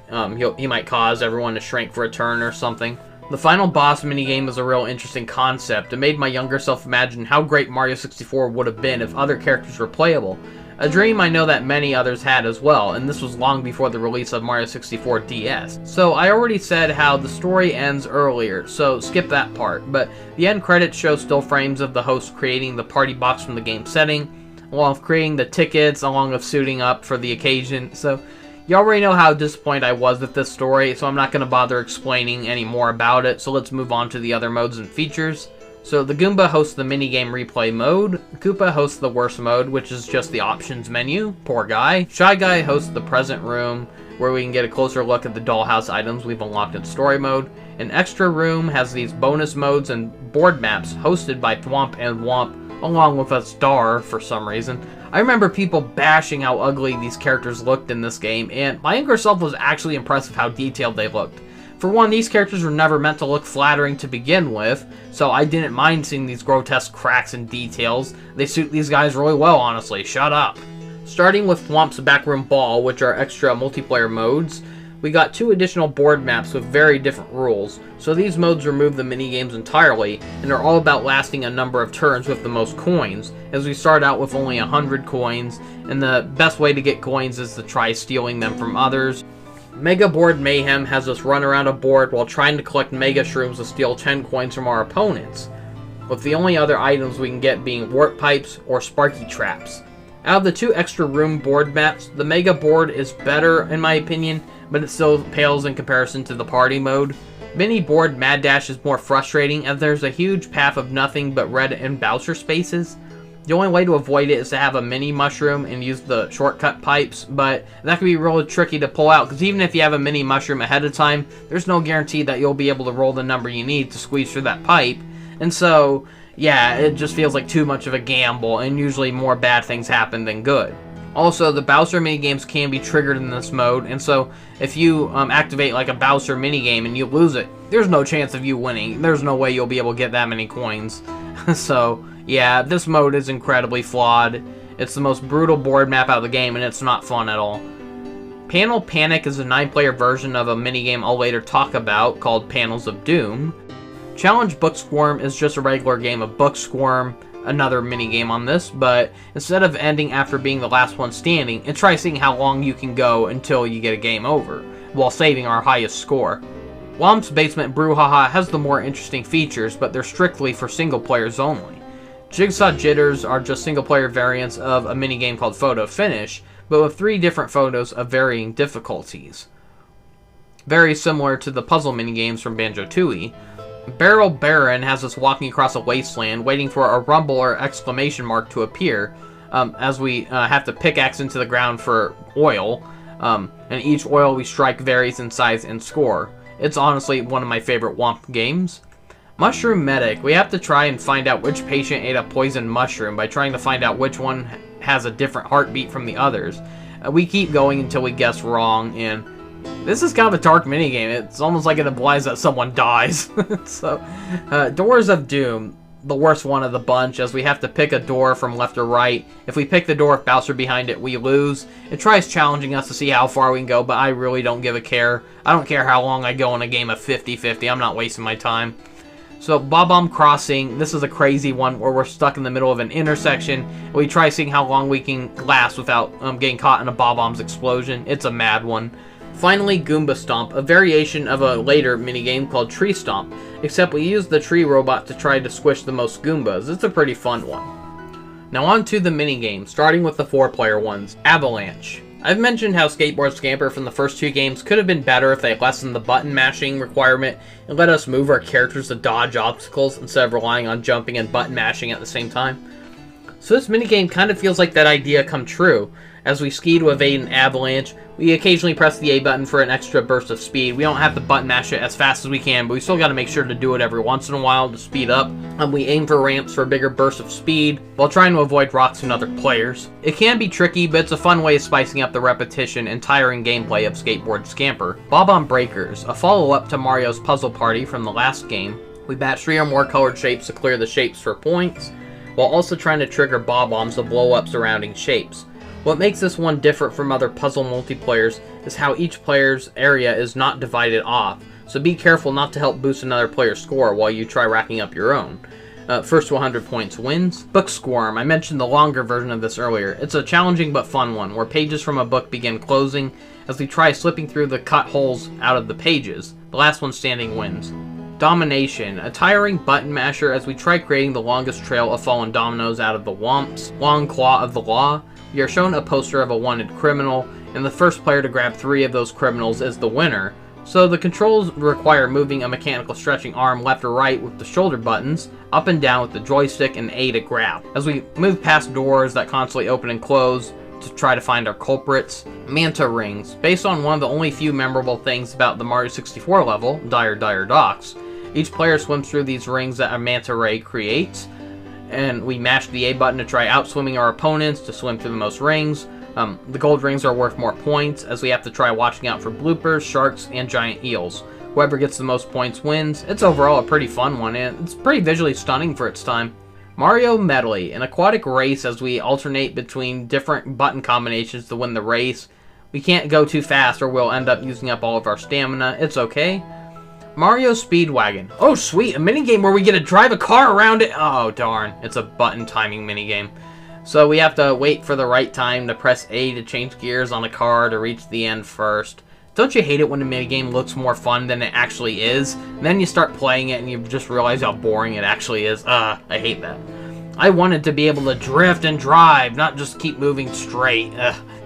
S1: he might cause everyone to shrink for a turn or something. The final boss minigame is a real interesting concept. It made my younger self imagine how great Mario 64 would have been if other characters were playable. A dream I know that many others had as well, and this was long before the release of Mario 64 DS. So I already said how the story ends earlier, so skip that part, but the end credits show still frames of the host creating the party box from the game setting, along with creating the tickets, along with suiting up for the occasion. So you already know how disappointed I was with this story, so I'm not going to bother explaining any more about it, so let's move on to the other modes and features. So the Goomba hosts the minigame replay mode, Koopa hosts the worst mode, which is just the options menu, poor guy. Shy Guy hosts the present room, where we can get a closer look at the dollhouse items we've unlocked in story mode. An extra room has these bonus modes and board maps hosted by Thwomp and Womp, along with a star for some reason. I remember people bashing how ugly these characters looked in this game, and my younger self was actually impressed with how detailed they looked. For one, these characters were never meant to look flattering to begin with, so I didn't mind seeing these grotesque cracks and details. They suit these guys really well, honestly. Shut up. Starting with Thwomp's Backroom Ball, which are extra multiplayer modes, we got 2 additional board maps with very different rules. So these modes remove the minigames entirely, and are all about lasting a number of turns with the most coins, as we start out with only 100 coins, and the best way to get coins is to try stealing them from others. Mega Board Mayhem has us run around a board while trying to collect Mega Shrooms to steal 10 coins from our opponents, with the only other items we can get being Warp Pipes or Sparky Traps. Out of the 2 extra room board maps, the Mega Board is better in my opinion, but it still pales in comparison to the party mode. Mini Board Mad Dash is more frustrating, as there's a huge path of nothing but red and Bowser spaces. The only way to avoid it is to have a mini mushroom and use the shortcut pipes, but that can be really tricky to pull out, because even if you have a mini mushroom ahead of time, there's no guarantee that you'll be able to roll the number you need to squeeze through that pipe. And so, yeah, it just feels like too much of a gamble, and usually more bad things happen than good. Also, the Bowser minigames can be triggered in this mode, and so if you activate like a Bowser minigame and you lose it, there's no chance of you winning. There's no way you'll be able to get that many coins. So, yeah, this mode is incredibly flawed. It's the most brutal board map out of the game, and it's not fun at all. Panel Panic is a 9-player version of a minigame I'll later talk about called Panels of Doom. Challenge Book Squirm is just a regular game of Book Squirm, another minigame on this, but instead of ending after being the last one standing, it tries seeing how long you can go until you get a game over, while saving our highest score. Womp's Basement Brouhaha has the more interesting features, but they're strictly for single players only. Jigsaw Jitters are just single player variants of a minigame called Photo Finish, but with 3 different photos of varying difficulties. Very similar to the puzzle minigames from Banjo-Tooie. Barrel Baron has us walking across a wasteland, waiting for a rumble or exclamation mark to appear, as we have to pickaxe into the ground for oil, and each oil we strike varies in size and score. It's honestly one of my favorite Womp games. Mushroom Medic, we have to try and find out which patient ate a poisoned mushroom by trying to find out which one has a different heartbeat from the others. We keep going until we guess wrong, and this is kind of a dark minigame. It's almost like it implies that someone dies. So, Doors of Doom, the worst one of the bunch, as we have to pick a door from left or right. If we pick the door with Bowser behind it, we lose. It tries challenging us to see how far we can go, but I really don't give a care. I don't care how long I go in a game of 50-50. I'm not wasting my time. So, Bob-omb Crossing, this is a crazy one where we're stuck in the middle of an intersection. We try seeing how long we can last without getting caught in a Bob-omb's explosion. It's a mad one. Finally, Goomba Stomp, a variation of a later minigame called Tree Stomp, except we use the tree robot to try to squish the most Goombas. It's a pretty fun one. Now on to the minigame, starting with the 4-player ones. Avalanche. I've mentioned how Skateboard Scamper from the first 2 games could have been better if they lessened the button mashing requirement and let us move our characters to dodge obstacles instead of relying on jumping and button mashing at the same time. So this minigame kind of feels like that idea come true. As we ski to evade an avalanche, we occasionally press the A button for an extra burst of speed. We don't have to button mash it as fast as we can, but we still got to make sure to do it every once in a while to speed up. We aim for ramps for a bigger burst of speed, while trying to avoid rocks and other players. It can be tricky, but it's a fun way of spicing up the repetition and tiring gameplay of Skateboard Scamper. Bob-omb Breakers, a follow-up to Mario's Puzzle Party from the last game. We batch 3 or more colored shapes to clear the shapes for points, while also trying to trigger bob-ombs to blow up surrounding shapes. What makes this one different from other puzzle multiplayers is how each player's area is not divided off, so be careful not to help boost another player's score while you try racking up your own. First to 100 points wins. Book Squirm, I mentioned the longer version of this earlier. It's a challenging but fun one, where pages from a book begin closing as we try slipping through the cut holes out of the pages. The last one standing wins. Domination, a tiring button masher as we try creating the longest trail of fallen dominoes out of the Womp's long claw of the law. We are shown a poster of a wanted criminal, and the first player to grab 3 of those criminals is the winner. So the controls require moving a mechanical stretching arm left or right with the shoulder buttons, up and down with the joystick, and A to grab. As we move past doors that constantly open and close to try to find our culprits. Manta Rings, based on one of the only few memorable things about the Mario 64 level, Dire Dire Docks. Each player swims through these rings that a manta ray creates, and we mash the A button to try outswimming our opponents to swim through the most rings. The gold rings are worth more points, as we have to try watching out for bloopers, sharks, and giant eels. Whoever gets the most points wins. It's overall a pretty fun one, and it's pretty visually stunning for its time. Mario Medley, an aquatic race as we alternate between different button combinations to win the race. We can't go too fast or we'll end up using up all of our stamina. It's okay. Mario Speedwagon. Oh sweet, a minigame where we get to drive a car around it. Oh darn, it's a button timing minigame. So we have to wait for the right time to press A to change gears on a car to reach the end first. Don't you hate it when a minigame looks more fun than it actually is? And then you start playing it and you just realize how boring it actually is. I hate that. I wanted to be able to drift and drive, not just keep moving straight.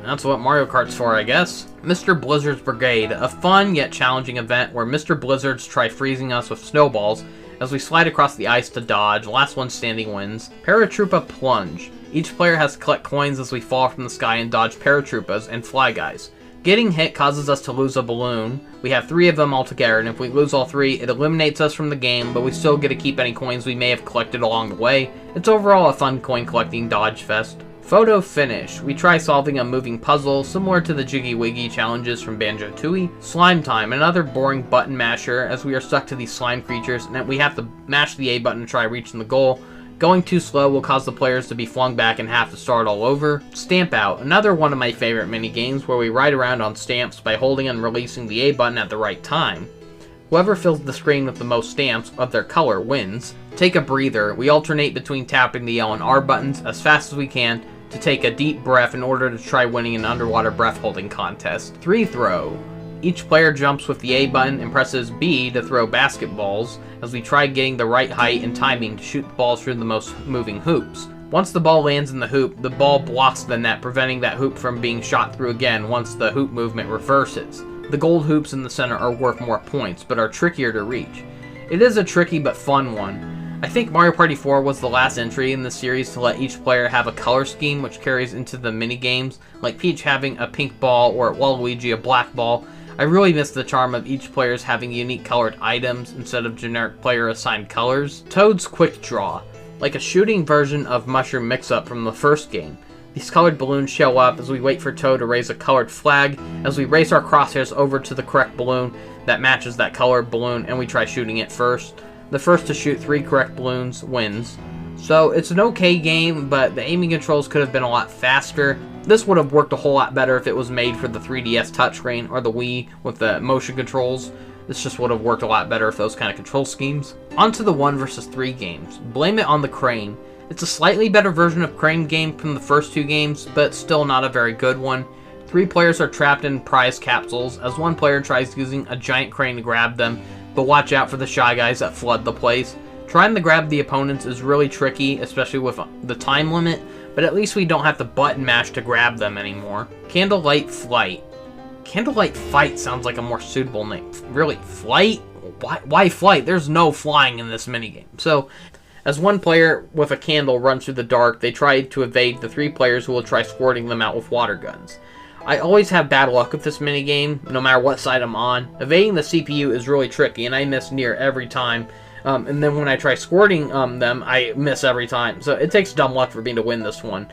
S1: That's what Mario Kart's for, I guess. Mr. Blizzard's Brigade, a fun yet challenging event where Mr. Blizzards try freezing us with snowballs as we slide across the ice to dodge. Last one standing wins. Paratroopa Plunge. Each player has to collect coins as we fall from the sky and dodge paratroopas and fly guys. Getting hit causes us to lose a balloon. We have 3 of them altogether, and if we lose all 3, it eliminates us from the game, but we still get to keep any coins we may have collected along the way. It's overall a fun coin collecting dodge fest. Photo Finish. We try solving a moving puzzle similar to the Jiggy Wiggy challenges from Banjo-Tooie. Slime Time, another boring button masher as we are stuck to these slime creatures and we have to mash the A button to try reaching the goal. Going too slow will cause the players to be flung back and have to start all over. Stamp Out, another one of my favorite mini-games where we ride around on stamps by holding and releasing the A button at the right time. Whoever fills the screen with the most stamps of their color wins. Take a Breather, we alternate between tapping the L and R buttons as fast as we can to take a deep breath in order to try winning an underwater breath holding contest. 3 Throw. Each player jumps with the A button and presses B to throw basketballs as we try getting the right height and timing to shoot the balls through the most moving hoops. Once the ball lands in the hoop, the ball blocks the net, preventing that hoop from being shot through again once the hoop movement reverses. The gold hoops in the center are worth more points, but are trickier to reach. It is a tricky but fun one. I think Mario Party 4 was the last entry in the series to let each player have a color scheme which carries into the mini-games, like Peach having a pink ball or Waluigi a black ball. I really miss the charm of each player's having unique colored items instead of generic player-assigned colors. Toad's Quick Draw, like a shooting version of Mushroom Mix-Up from the first game. These colored balloons show up as we wait for Toad to raise a colored flag, as we race our crosshairs over to the correct balloon that matches that colored balloon, and we try shooting it first. The first to shoot 3 correct balloons wins. So it's an okay game, but the aiming controls could have been a lot faster. This would have worked a whole lot better if it was made for the 3DS touchscreen or the Wii with the motion controls. This just would have worked a lot better if those kind of control schemes. On to the 1 vs 3 games. Blame It on the Crane. It's a slightly better version of Crane game from the first 2 games, but still not a very good one. 3 players are trapped in prize capsules as one player tries using a giant crane to grab them, but watch out for the Shy Guys that flood the place. Trying to grab the opponents is really tricky, especially with the time limit, but at least we don't have to button mash to grab them anymore. Candlelight Flight. Candlelight Fight sounds like a more suitable name. Really? Flight? Why flight? There's no flying in this minigame. So, as one player with a candle runs through the dark, they try to evade the 3 players who will try squirting them out with water guns. I always have bad luck with this minigame, no matter what side I'm on. Evading the CPU is really tricky, and I miss near every time. And then when I try squirting them, I miss every time. So it takes dumb luck for me to win this one.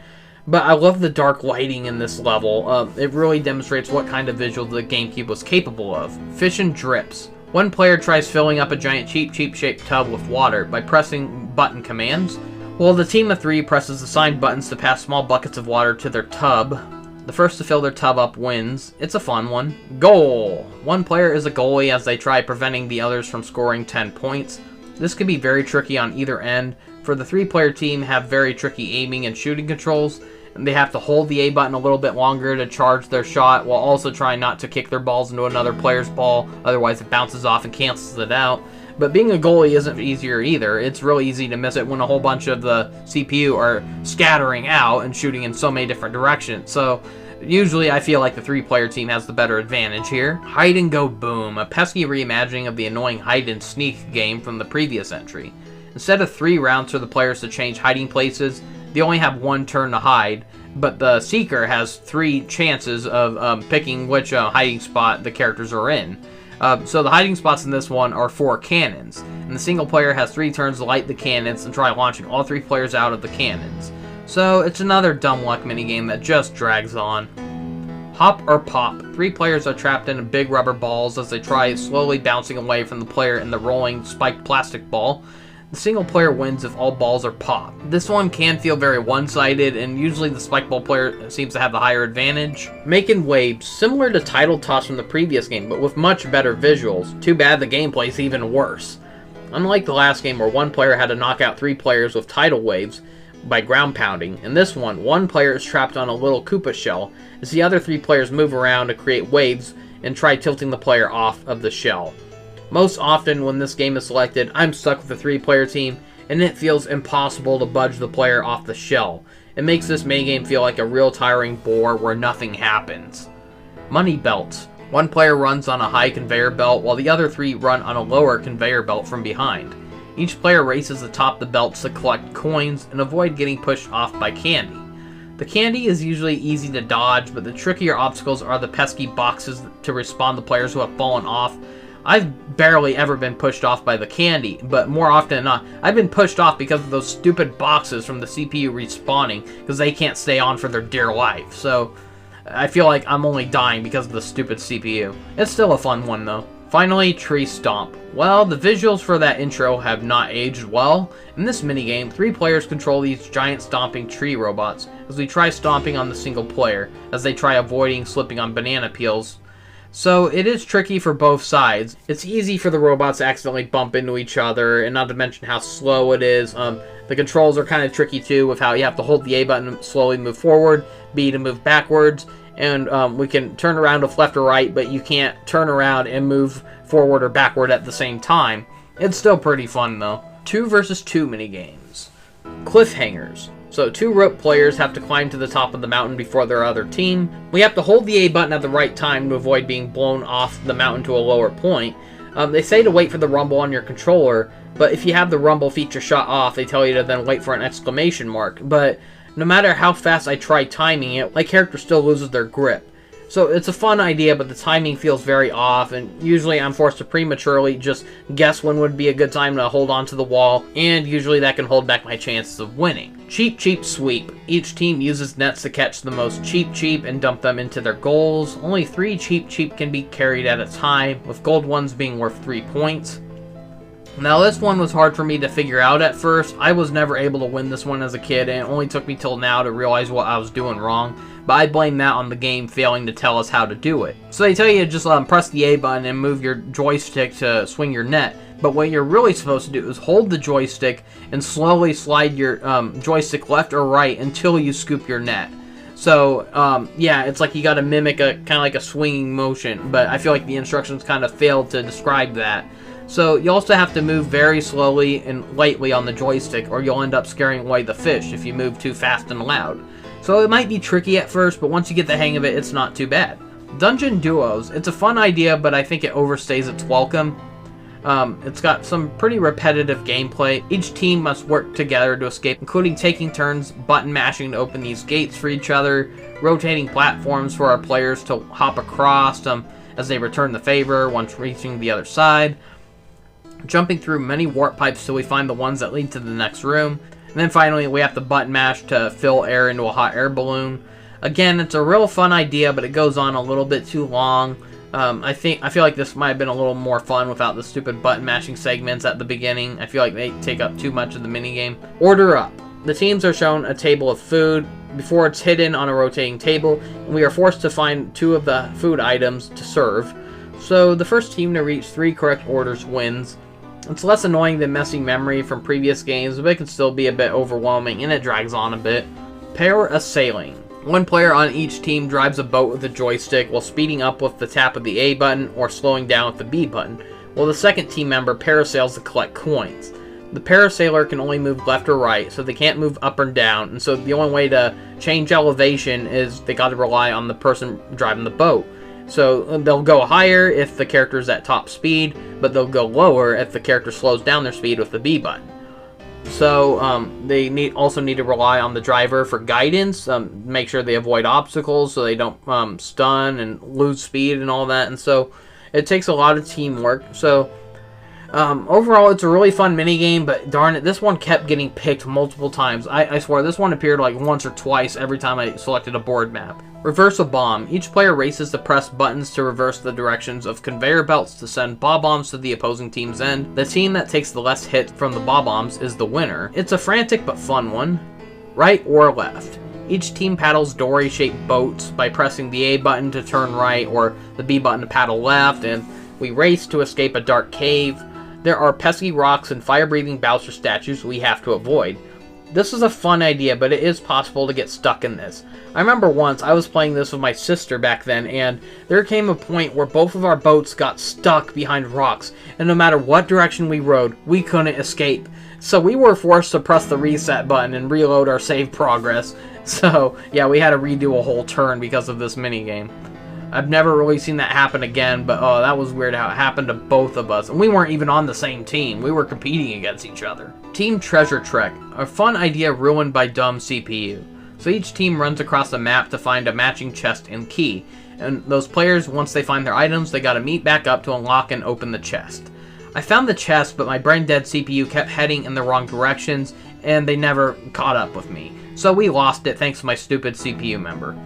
S1: But I love the dark lighting in this level. It really demonstrates what kind of visual the GameCube was capable of. Fish and Drips. One player tries filling up a giant cheap-shaped tub with water by pressing button commands, while the team of 3 presses assigned buttons to pass small buckets of water to their tub. The first to fill their tub up wins. It's a fun one. Goal! One player is a goalie as they try preventing the others from scoring 10 points. This can be very tricky on either end. For the 3-player team have very tricky aiming and shooting controls, and they have to hold the A button a little bit longer to charge their shot while also trying not to kick their balls into another player's ball, otherwise it bounces off and cancels it out. But being a goalie isn't easier either. It's really easy to miss it when a whole bunch of the CPU are scattering out and shooting in so many different directions. So usually I feel like the 3-player team has the better advantage here. Hide and Go Boom, a pesky reimagining of the annoying hide and sneak game from the previous entry. Instead of 3 rounds for the players to change hiding places, they only have 1 turn to hide, but the seeker has 3 chances of picking which hiding spot the characters are in. So the hiding spots in this one are 4 cannons, and the single player has 3 turns to light the cannons and try launching all 3 players out of the cannons. So it's another dumb luck minigame that just drags on. Hop or Pop. 3 players are trapped in big rubber balls as they try slowly bouncing away from the player in the rolling spiked plastic ball. The single player wins if all balls are popped. This one can feel very one-sided, and usually the spike ball player seems to have the higher advantage. Making Waves, similar to Title Toss from the previous game, but with much better visuals. Too bad the gameplay is even worse. Unlike the last game where one player had to knock out 3 players with tidal waves by ground pounding, in this one player is trapped on a little Koopa shell, as the other 3 players move around to create waves and try tilting the player off of the shell. Most often when this game is selected, I'm stuck with the 3-player team, and it feels impossible to budge the player off the shell. It makes this minigame feel like a real tiring bore where nothing happens. Money Belts. One player runs on a high conveyor belt while the other 3 run on a lower conveyor belt from behind. Each player races atop the belts to collect coins and avoid getting pushed off by candy. The candy is usually easy to dodge, but the trickier obstacles are the pesky boxes to respawn the players who have fallen off. I've barely ever been pushed off by the candy, but more often than not, I've been pushed off because of those stupid boxes from the CPU respawning, because they can't stay on for their dear life. So I feel like I'm only dying because of the stupid CPU. It's still a fun one though. Finally, Tree Stomp. Well, the visuals for that intro have not aged well. In this minigame, 3 players control these giant stomping tree robots as we try stomping on the single player, as they try avoiding slipping on banana peels. So it is tricky for both sides. It's easy for the robots to accidentally bump into each other, and not to mention how slow it is. The controls are kind of tricky too, with how you have to hold the A button to slowly move forward, B to move backwards, and we can turn around with left or right, but you can't turn around and move forward or backward at the same time. It's still pretty fun though. 2 versus 2 minigames. Cliffhangers. So 2 rope players have to climb to the top of the mountain before their other team. We have to hold the A button at the right time to avoid being blown off the mountain to a lower point. They say to wait for the rumble on your controller, but if you have the rumble feature shut off, they tell you to then wait for an exclamation mark. But no matter how fast I try timing it, my character still loses their grip. So it's a fun idea, but the timing feels very off, and usually I'm forced to prematurely just guess when would be a good time to hold on to the wall, and usually that can hold back my chances of winning. Cheep Cheep Sweep. Each team uses nets to catch the most Cheep Cheep and dump them into their goals. Only 3 Cheep Cheep can be carried at a time, with gold ones being worth 3 points. Now this one was hard for me to figure out at first. I was never able to win this one as a kid, and it only took me till now to realize what I was doing wrong. But I blame that on the game failing to tell us how to do it. So they tell you to just press the A button and move your joystick to swing your net. But what you're really supposed to do is hold the joystick and slowly slide your joystick left or right until you scoop your net. So, yeah, it's like you gotta mimic a kind of like a swinging motion, but I feel like the instructions kind of failed to describe that. So you also have to move very slowly and lightly on the joystick, or you'll end up scaring away the fish if you move too fast and loud. So it might be tricky at first, but once you get the hang of it, it's not too bad. Dungeon Duos. It's a fun idea, but I think it overstays its welcome. It's got some pretty repetitive gameplay. Each team must work together to escape, including taking turns button mashing to open these gates for each other, rotating platforms for our players to hop across as they return the favor once reaching the other side, jumping through many warp pipes till we find the ones that lead to the next room. And then finally, we have to button mash to fill air into a hot air balloon. Again, it's a real fun idea, but it goes on a little bit too long. I feel like this might have been a little more fun without the stupid button mashing segments at the beginning. I feel like they take up too much of the minigame. Order up. The teams are shown a table of food before it's hidden on a rotating table, and we are forced to find 2 of the food items to serve. So the first team to reach 3 correct orders wins. It's less annoying than messy memory from previous games, but it can still be a bit overwhelming, and it drags on a bit. Parasailing. 1 player on each team drives a boat with a joystick while speeding up with the tap of the A button or slowing down with the B button, while the second team member parasails to collect coins. The parasailer can only move left or right, so they can't move up or down, and so the only way to change elevation is they gotta rely on the person driving the boat. So they'll go higher if the character's at top speed, but they'll go lower if the character slows down their speed with the B button. So they also need to rely on the driver for guidance, make sure they avoid obstacles so they don't stun and lose speed and all that. And so it takes a lot of teamwork. So overall, it's a really fun minigame, but darn it, this one kept getting picked multiple times. I swear, this one appeared like once or twice every time I selected a board map. Reverse a bomb. Each player races to press buttons to reverse the directions of conveyor belts to send bob-ombs to the opposing team's end. The team that takes the less hits from the bob-ombs is the winner. It's a frantic but fun one. Right or left. Each team paddles dory-shaped boats by pressing the A button to turn right or the B button to paddle left, and we race to escape a dark cave. There are pesky rocks and fire-breathing Bowser statues we have to avoid. This is a fun idea, but it is possible to get stuck in this. I remember once I was playing this with my sister back then, and there came a point where both of our boats got stuck behind rocks, and no matter what direction we rode, we couldn't escape. So we were forced to press the reset button and reload our save progress. So yeah, we had to redo a whole turn because of this minigame. I've never really seen that happen again, but oh, that was weird how it happened to both of us. And we weren't even on the same team. We were competing against each other. Team Treasure Trek. A fun idea ruined by dumb CPU. So each team runs across the map to find a matching chest and key. And those players, once they find their items, they gotta meet back up to unlock and open the chest. I found the chest, but my brain-dead CPU kept heading in the wrong directions, and they never caught up with me. So we lost it thanks to my stupid CPU member.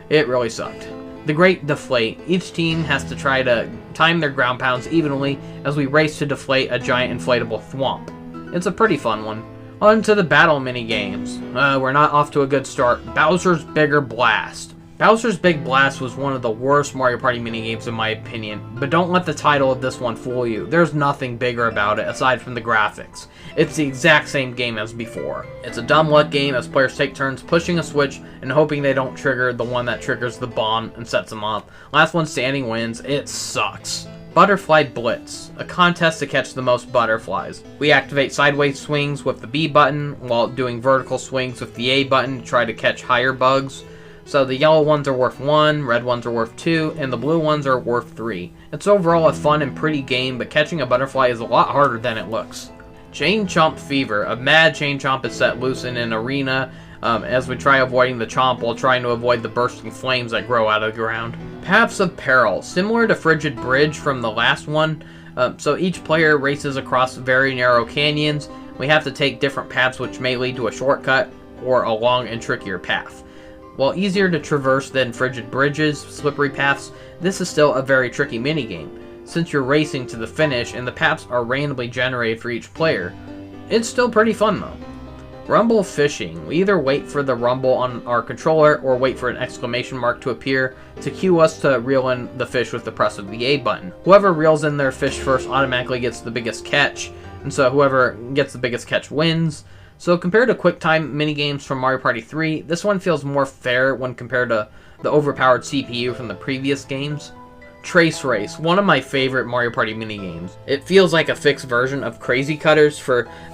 S1: It really sucked. The Great Deflate. Each team has to try to time their ground pounds evenly as we race to deflate a giant inflatable thwomp. It's a pretty fun one. On to the battle mini-games. We're not off to a good start. Bowser's Bigger Blast. Bowser's Big Blast was one of the worst Mario Party minigames in my opinion, but don't let the title of this one fool you. There's nothing bigger about it aside from the graphics. It's the exact same game as before. It's a dumb luck game as players take turns pushing a switch and hoping they don't trigger the one that triggers the bomb and sets them off. Last one standing wins. It sucks. Butterfly Blitz, a contest to catch the most butterflies. We activate sideways swings with the B button while doing vertical swings with the A button to try to catch higher bugs. So the yellow ones are worth 1, red ones are worth 2, and the blue ones are worth 3. It's overall a fun and pretty game, but catching a butterfly is a lot harder than it looks. Chain Chomp Fever. A mad chain chomp is set loose in an arena as we try avoiding the chomp while trying to avoid the bursting flames that grow out of the ground. Paths of Peril. Similar to Frigid Bridge from the last one, so each player races across very narrow canyons. We have to take different paths which may lead to a shortcut or a long and trickier path. While easier to traverse than Frigid Bridge's slippery paths, this is still a very tricky minigame, since you're racing to the finish and the paths are randomly generated for each player. It's still pretty fun though. Rumble Fishing. We either wait for the rumble on our controller or wait for an exclamation mark to appear to cue us to reel in the fish with the press of the A button. Whoever reels in their fish first automatically gets the biggest catch, and so whoever gets the biggest catch wins. So compared to QuickTime minigames from Mario Party 3, this one feels more fair when compared to the overpowered CPU from the previous games. Trace Race, one of my favorite Mario Party minigames. It feels like a fixed version of Crazy Cutters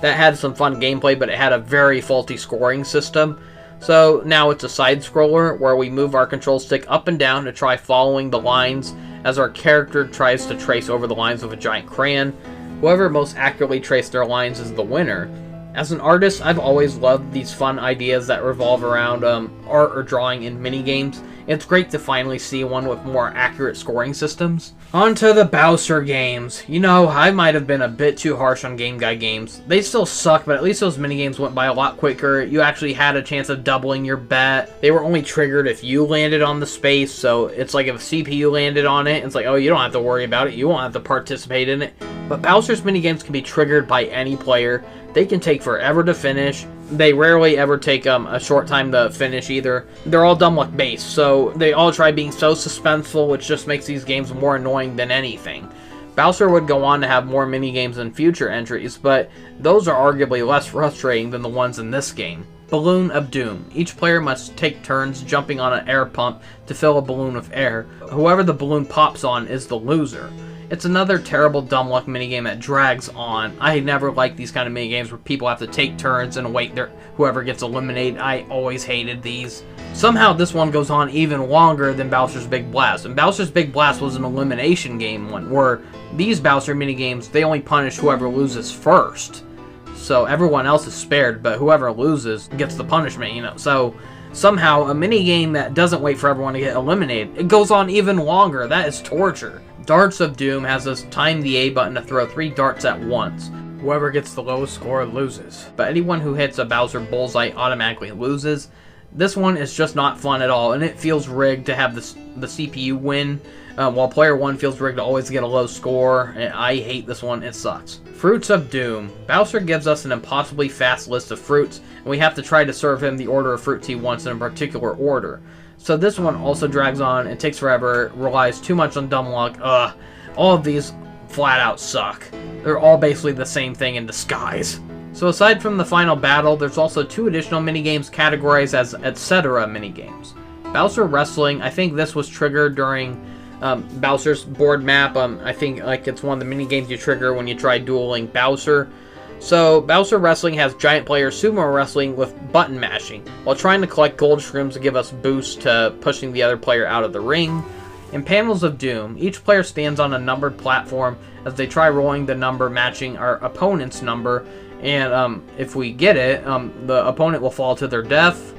S1: that had some fun gameplay, but it had a very faulty scoring system. So now it's a side-scroller where we move our control stick up and down to try following the lines as our character tries to trace over the lines with a giant crayon. Whoever most accurately traced their lines is the winner. As an artist, I've always loved these fun ideas that revolve around art or drawing in minigames. It's great to finally see one with more accurate scoring systems. On to the Bowser games. You know, I might have been a bit too harsh on Game Guy games. They still suck, but at least those minigames went by a lot quicker. You actually had a chance of doubling your bet. They were only triggered if you landed on the space, so it's like if a CPU landed on it, it's like, oh, you don't have to worry about it. You won't have to participate in it. But Bowser's minigames can be triggered by any player. They can take forever to finish. They rarely ever take a short time to finish either. They're all dumb luck based, so they all try being so suspenseful, which just makes these games more annoying than anything. Bowser would go on to have more minigames in future entries, but those are arguably less frustrating than the ones in this game. Balloon of Doom. Each player must take turns jumping on an air pump to fill a balloon with air. Whoever the balloon pops on is the loser. It's another terrible dumb luck minigame that drags on. I never like these kind of minigames where people have to take turns and wait whoever gets eliminated. I always hated these. Somehow this one goes on even longer than Bowser's Big Blast. And Bowser's Big Blast was an elimination game one, where these Bowser minigames, they only punish whoever loses first. So everyone else is spared, but whoever loses gets the punishment, you know. So somehow a minigame that doesn't wait for everyone to get eliminated, it goes on even longer. That is torture. Darts of Doom has us time the A button to throw 3 darts at once. Whoever gets the lowest score loses. But anyone who hits a Bowser bullseye automatically loses. This one is just not fun at all, and it feels rigged to have the CPU win, while player 1 feels rigged to always get a low score. And I hate this one, it sucks. Fruits of Doom. Bowser gives us an impossibly fast list of fruits, and we have to try to serve him the order of fruits he wants in a particular order. So this one also drags on, it takes forever, relies too much on dumb luck. All of these flat out suck. They're all basically the same thing in disguise. So aside from the final battle, there's also 2 additional minigames categorized as etc. minigames. Bowser Wrestling, I think this was triggered during Bowser's board map. I think like it's one of the minigames you trigger when you try dueling Bowser. So, Bowser Wrestling has giant player sumo wrestling with button mashing, while trying to collect gold shrooms to give us boosts to pushing the other player out of the ring. In Panels of Doom, each player stands on a numbered platform as they try rolling the number matching our opponent's number, and if we get it, the opponent will fall to their death.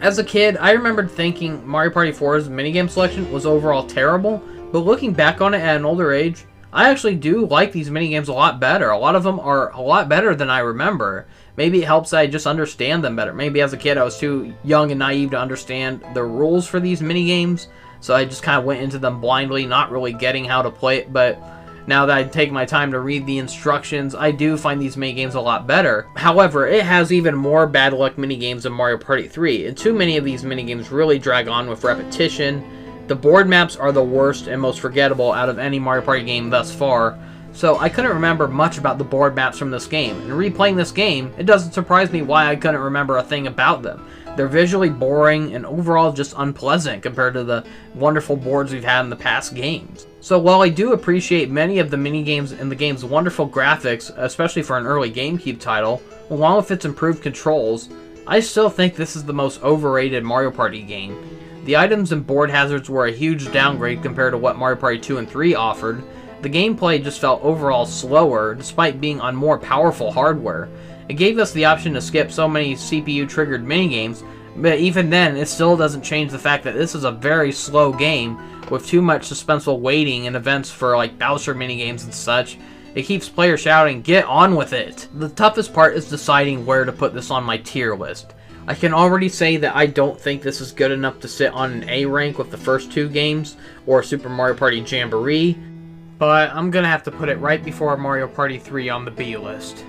S1: As a kid, I remembered thinking Mario Party 4's minigame selection was overall terrible, but looking back on it at an older age, I actually do like these minigames a lot better. A lot of them are a lot better than I remember. Maybe it helps that I just understand them better. Maybe as a kid I was too young and naive to understand the rules for these minigames. so I just kind of went into them blindly, not really getting how to play it, but now that I take my time to read the instructions, I do find these minigames a lot better. However, it has even more bad luck minigames than Mario Party 3, and too many of these minigames really drag on with repetition. The board maps are the worst and most forgettable out of any Mario Party game thus far, so I couldn't remember much about the board maps from this game. And replaying this game, it doesn't surprise me why I couldn't remember a thing about them. They're visually boring and overall just unpleasant compared to the wonderful boards we've had in the past games. So while I do appreciate many of the minigames and the game's wonderful graphics, especially for an early GameCube title, along with its improved controls, I still think this is the most overrated Mario Party game. The items and board hazards were a huge downgrade compared to what Mario Party 2 and 3 offered. The gameplay just felt overall slower, despite being on more powerful hardware. It gave us the option to skip so many CPU-triggered minigames, but even then, it still doesn't change the fact that this is a very slow game, with too much suspenseful waiting and events for like Bowser minigames and such. It keeps players shouting, "Get on with it!" The toughest part is deciding where to put this on my tier list. I can already say that I don't think this is good enough to sit on an A rank with the first two games, or Super Mario Party Jamboree, but I'm gonna have to put it right before Mario Party 3 on the B list.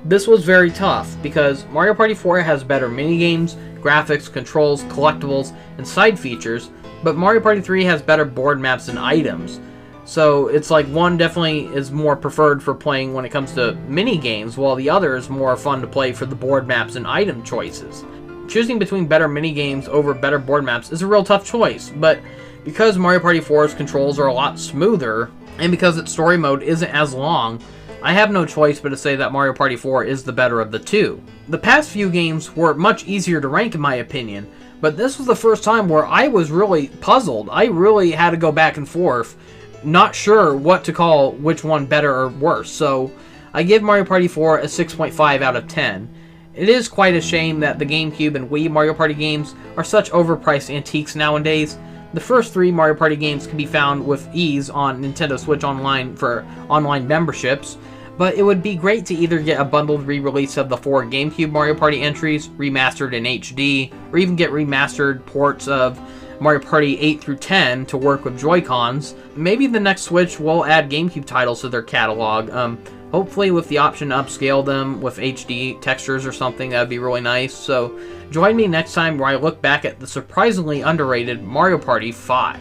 S1: This was very tough, because Mario Party 4 has better minigames, graphics, controls, collectibles, and side features, but Mario Party 3 has better board maps and items. So it's like one definitely is more preferred for playing when it comes to minigames, while the other is more fun to play for the board maps and item choices. Choosing between better minigames over better board maps is a real tough choice, but because Mario Party 4's controls are a lot smoother, and because its story mode isn't as long, I have no choice but to say that Mario Party 4 is the better of the two. The past few games were much easier to rank in my opinion, but this was the first time where I was really puzzled. I really had to go back and forth, not sure what to call which one better or worse, so I give Mario Party 4 a 6.5 out of 10. It is quite a shame that the GameCube and Wii Mario Party games are such overpriced antiques nowadays. The first three Mario Party games can be found with ease on Nintendo Switch Online for online memberships, but it would be great to either get a bundled re-release of the 4 GameCube Mario Party entries, remastered in HD, or even get remastered ports of Mario Party 8 through 10 to work with Joy-Cons. Maybe the next Switch will add GameCube titles to their catalog, hopefully with the option to upscale them with HD textures or something. That would be really nice. So join me next time where I look back at the surprisingly underrated Mario Party 5.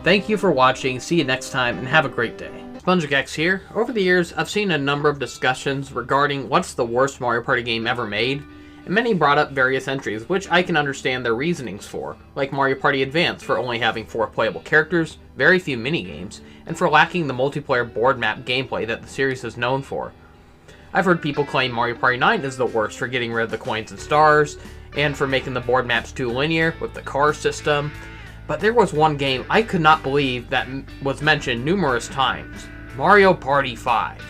S1: Thank you for watching, see you next time, and have a great day. SpongicX here. Over the years, I've seen a number of discussions regarding what's the worst Mario Party game ever made, and many brought up various entries, which I can understand their reasonings for, like Mario Party Advance for only having 4 playable characters, very few minigames, and for lacking the multiplayer board map gameplay that the series is known for. I've heard people claim Mario Party 9 is the worst for getting rid of the coins and stars, and for making the board maps too linear with the car system, but there was one game I could not believe that was mentioned numerous times, Mario Party 5.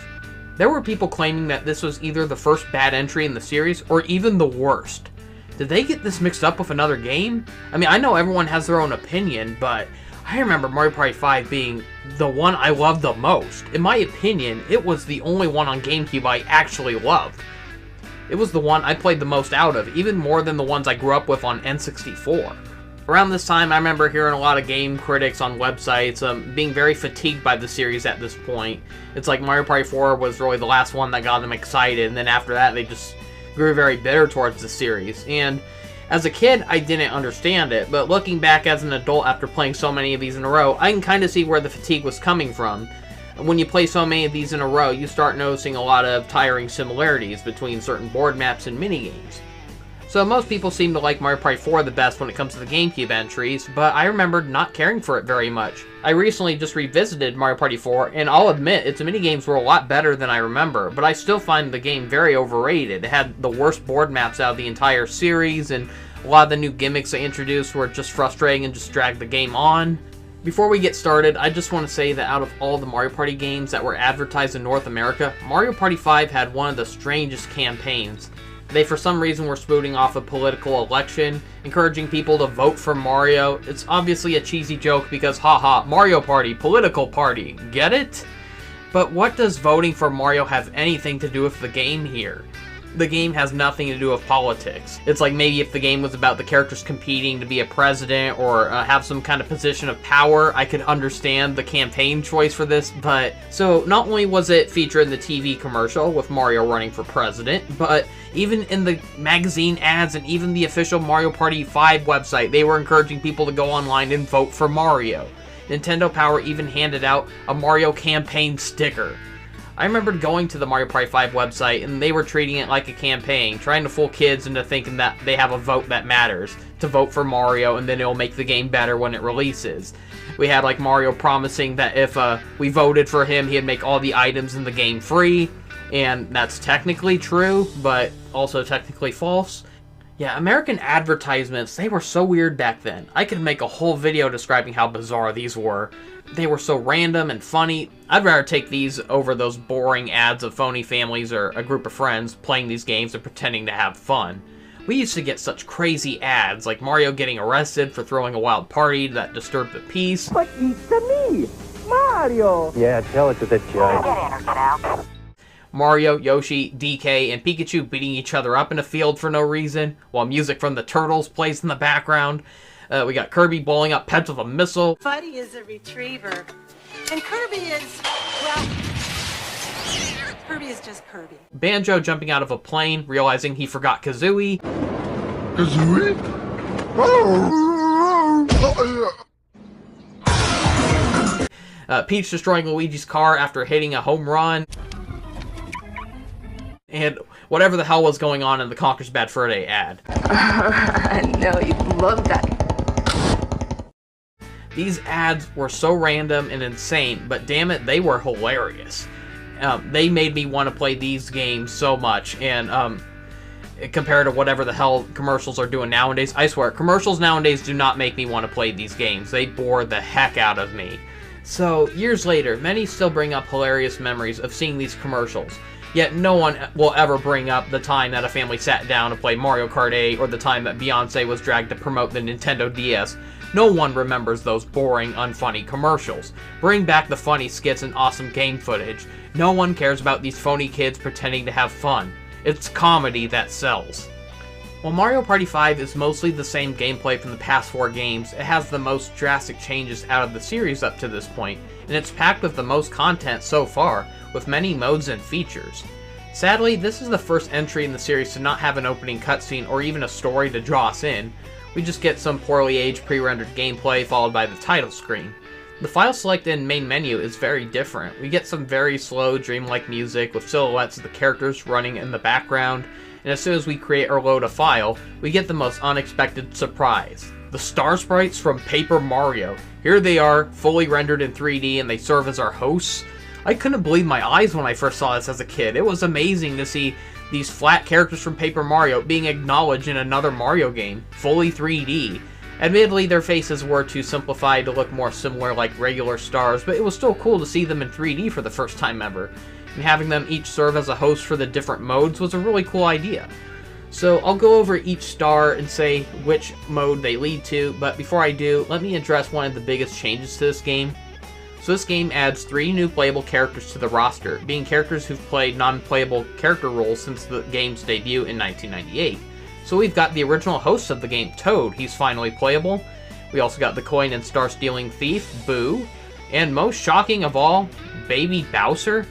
S1: There were people claiming that this was either the first bad entry in the series, or even the worst. Did they get this mixed up with another game? I mean, I know everyone has their own opinion, but I remember Mario Party 5 being the one I loved the most. In my opinion, it was the only one on GameCube I actually loved. It was the one I played the most out of, even more than the ones I grew up with on N64. Around this time, I remember hearing a lot of game critics on websites being very fatigued by the series at this point. It's like Mario Party 4 was really the last one that got them excited, and then after that they just grew very bitter towards the series. And as a kid, I didn't understand it, but looking back as an adult after playing so many of these in a row, I can kind of see where the fatigue was coming from. When you play so many of these in a row, you start noticing a lot of tiring similarities between certain board maps and minigames. So most people seem to like Mario Party 4 the best when it comes to the GameCube entries, but I remembered not caring for it very much. I recently just revisited Mario Party 4, and I'll admit its minigames were a lot better than I remember, but I still find the game very overrated. It had the worst board maps out of the entire series, and a lot of the new gimmicks they introduced were just frustrating and just dragged the game on. Before we get started, I just want to say that out of all the Mario Party games that were advertised in North America, Mario Party 5 had one of the strangest campaigns. They, for some reason, were spooning off a political election, encouraging people to vote for Mario. It's obviously a cheesy joke because, haha, Mario Party, political party, get it? But what does voting for Mario have anything to do with the game here? the game has nothing to do with politics. It's like maybe if the game was about the characters competing to be a president or have some kind of position of power, I could understand the campaign choice for this. But so not only was it featured in the TV commercial with Mario running for president, but even in the magazine ads and even the official Mario Party 5 website, they were encouraging people to go online and vote for Mario. Nintendo Power even handed out a Mario campaign sticker. I remember going to the Mario Party 5 website and they were treating it like a campaign, trying to fool kids into thinking that they have a vote that matters, to vote for Mario and then it'll make the game better when it releases. We had like Mario promising that if we voted for him, he'd make all the items in the game free, and that's technically true, but also technically false. Yeah, American advertisements, they were so weird back then. I could make a whole video describing how bizarre these were. They were so random and funny. I'd rather take these over those boring ads of phony families or a group of friends playing these games and pretending to have fun. We used to get such crazy ads, like Mario getting arrested for throwing a wild party that disturbed the peace.
S2: But it's me, Mario!
S3: Yeah, tell it to the judge.
S1: Mario, Yoshi, DK, and Pikachu beating each other up in a field for no reason, while music from the Turtles plays in the background. We got Kirby blowing up pets with a missile.
S4: Buddy is a retriever, and Kirby is, well, Kirby is just Kirby.
S1: Banjo jumping out of a plane, realizing he forgot Kazooie.
S5: Kazooie?
S1: Peach destroying Luigi's car after hitting a home run. And whatever the hell was going on in the Conker's Bad Fur Day ad.
S6: I know, you love that.
S1: These ads were so random and insane, but damn it, they were hilarious. They made me want to play these games so much, and compared to whatever the hell commercials are doing nowadays, I swear, commercials nowadays do not make me want to play these games. They bore the heck out of me. So, years later, many still bring up hilarious memories of seeing these commercials. Yet no one will ever bring up the time that a family sat down to play Mario Kart 8 or the time that Beyonce was dragged to promote the Nintendo DS. No one remembers those boring, unfunny commercials. Bring back the funny skits and awesome game footage. No one cares about these phony kids pretending to have fun. It's comedy that sells. While Mario Party 5 is mostly the same gameplay from the past 4 games, it has the most drastic changes out of the series up to this point, and it's packed with the most content so far, with many modes and features. Sadly, this is the first entry in the series to not have an opening cutscene or even a story to draw us in. We just get some poorly aged pre-rendered gameplay followed by the title screen. The file select in main menu is very different. We get some very slow, dreamlike music with silhouettes of the characters running in the background, and as soon as we create or load a file, we get the most unexpected surprise. The star sprites from Paper Mario. Here they are, fully rendered in 3D, and they serve as our hosts. I couldn't believe my eyes when I first saw this as a kid. It was amazing to see these flat characters from Paper Mario being acknowledged in another Mario game, fully 3D. Admittedly, their faces were too simplified to look more similar like regular stars, but it was still cool to see them in 3D for the first time ever. And having them each serve as a host for the different modes was a really cool idea. So I'll go over each star and say which mode they lead to, but before I do, let me address one of the biggest changes to this game. So this game adds 3 new playable characters to the roster, being characters who've played non-playable character roles since the game's debut in 1998. So we've got the original host of the game, Toad, he's finally playable. We also got the coin and star-stealing thief, Boo. And most shocking of all, Baby Bowser.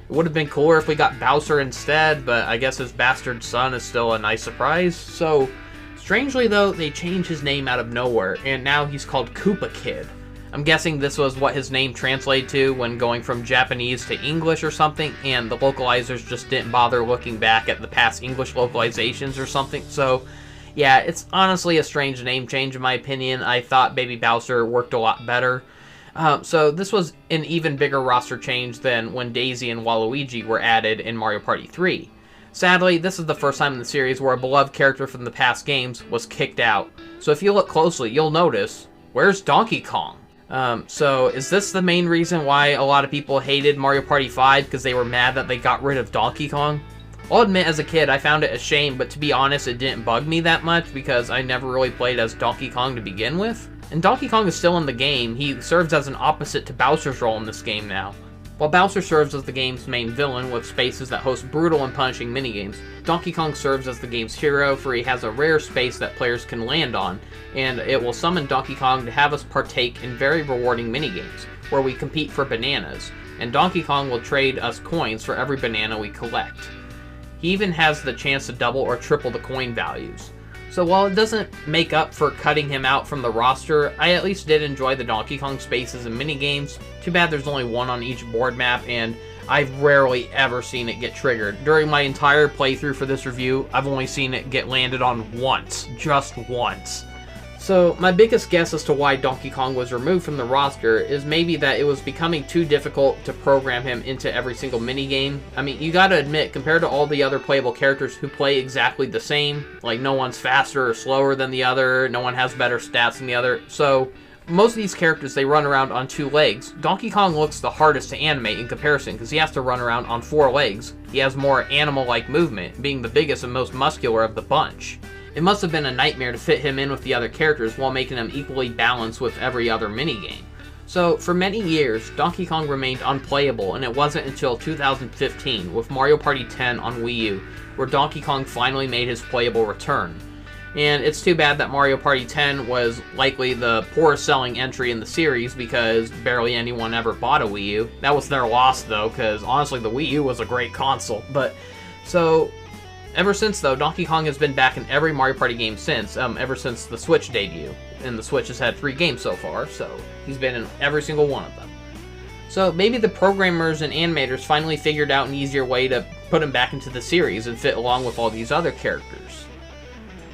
S1: It would have been cooler if we got Bowser instead, but I guess his bastard son is still a nice surprise. So, strangely though, they changed his name out of nowhere, and now he's called Koopa Kid. I'm guessing this was what his name translated to when going from Japanese to English or something, and the localizers just didn't bother looking back at the past English localizations or something. So, yeah, it's honestly a strange name change in my opinion. I thought Baby Bowser worked a lot better. So this was an even bigger roster change than when Daisy and Waluigi were added in Mario Party 3. Sadly, this is the first time in the series where a beloved character from the past games was kicked out. So if you look closely, you'll notice, where's Donkey Kong? So is this the main reason why a lot of people hated Mario Party 5 because they were mad that they got rid of Donkey Kong? I'll admit as a kid I found it a shame, but to be honest it didn't bug me that much because I never really played as Donkey Kong to begin with. And Donkey Kong is still in the game. He serves as an opposite to Bowser's role in this game now. While Bowser serves as the game's main villain with spaces that host brutal and punishing minigames, Donkey Kong serves as the game's hero, for he has a rare space that players can land on, and it will summon Donkey Kong to have us partake in very rewarding minigames, where we compete for bananas, and Donkey Kong will trade us coins for every banana we collect. He even has the chance to double or triple the coin values. So while it doesn't make up for cutting him out from the roster, I at least did enjoy the Donkey Kong spaces and minigames. Too bad there's only one on each board map, and I've rarely ever seen it get triggered. During my entire playthrough for this review, I've only seen it get landed on once. Just once. So my biggest guess as to why Donkey Kong was removed from the roster is maybe that it was becoming too difficult to program him into every single minigame. I mean, you gotta admit, compared to all the other playable characters who play exactly the same, like no one's faster or slower than the other, no one has better stats than the other, so most of these characters, they run around on 2 legs. Donkey Kong looks the hardest to animate in comparison because he has to run around on 4 legs. He has more animal-like movement, being the biggest and most muscular of the bunch. It must have been a nightmare to fit him in with the other characters while making him equally balanced with every other minigame. So, for many years, Donkey Kong remained unplayable, and it wasn't until 2015, with Mario Party 10 on Wii U, where Donkey Kong finally made his playable return. And it's too bad that Mario Party 10 was likely the poorest selling entry in the series because barely anyone ever bought a Wii U. That was their loss though, because honestly the Wii U was a great console. But, so, ever since though, Donkey Kong has been back in every Mario Party game since, ever since the Switch debut. And the Switch has had 3 games so far, so he's been in every single one of them. So maybe the programmers and animators finally figured out an easier way to put him back into the series and fit along with all these other characters.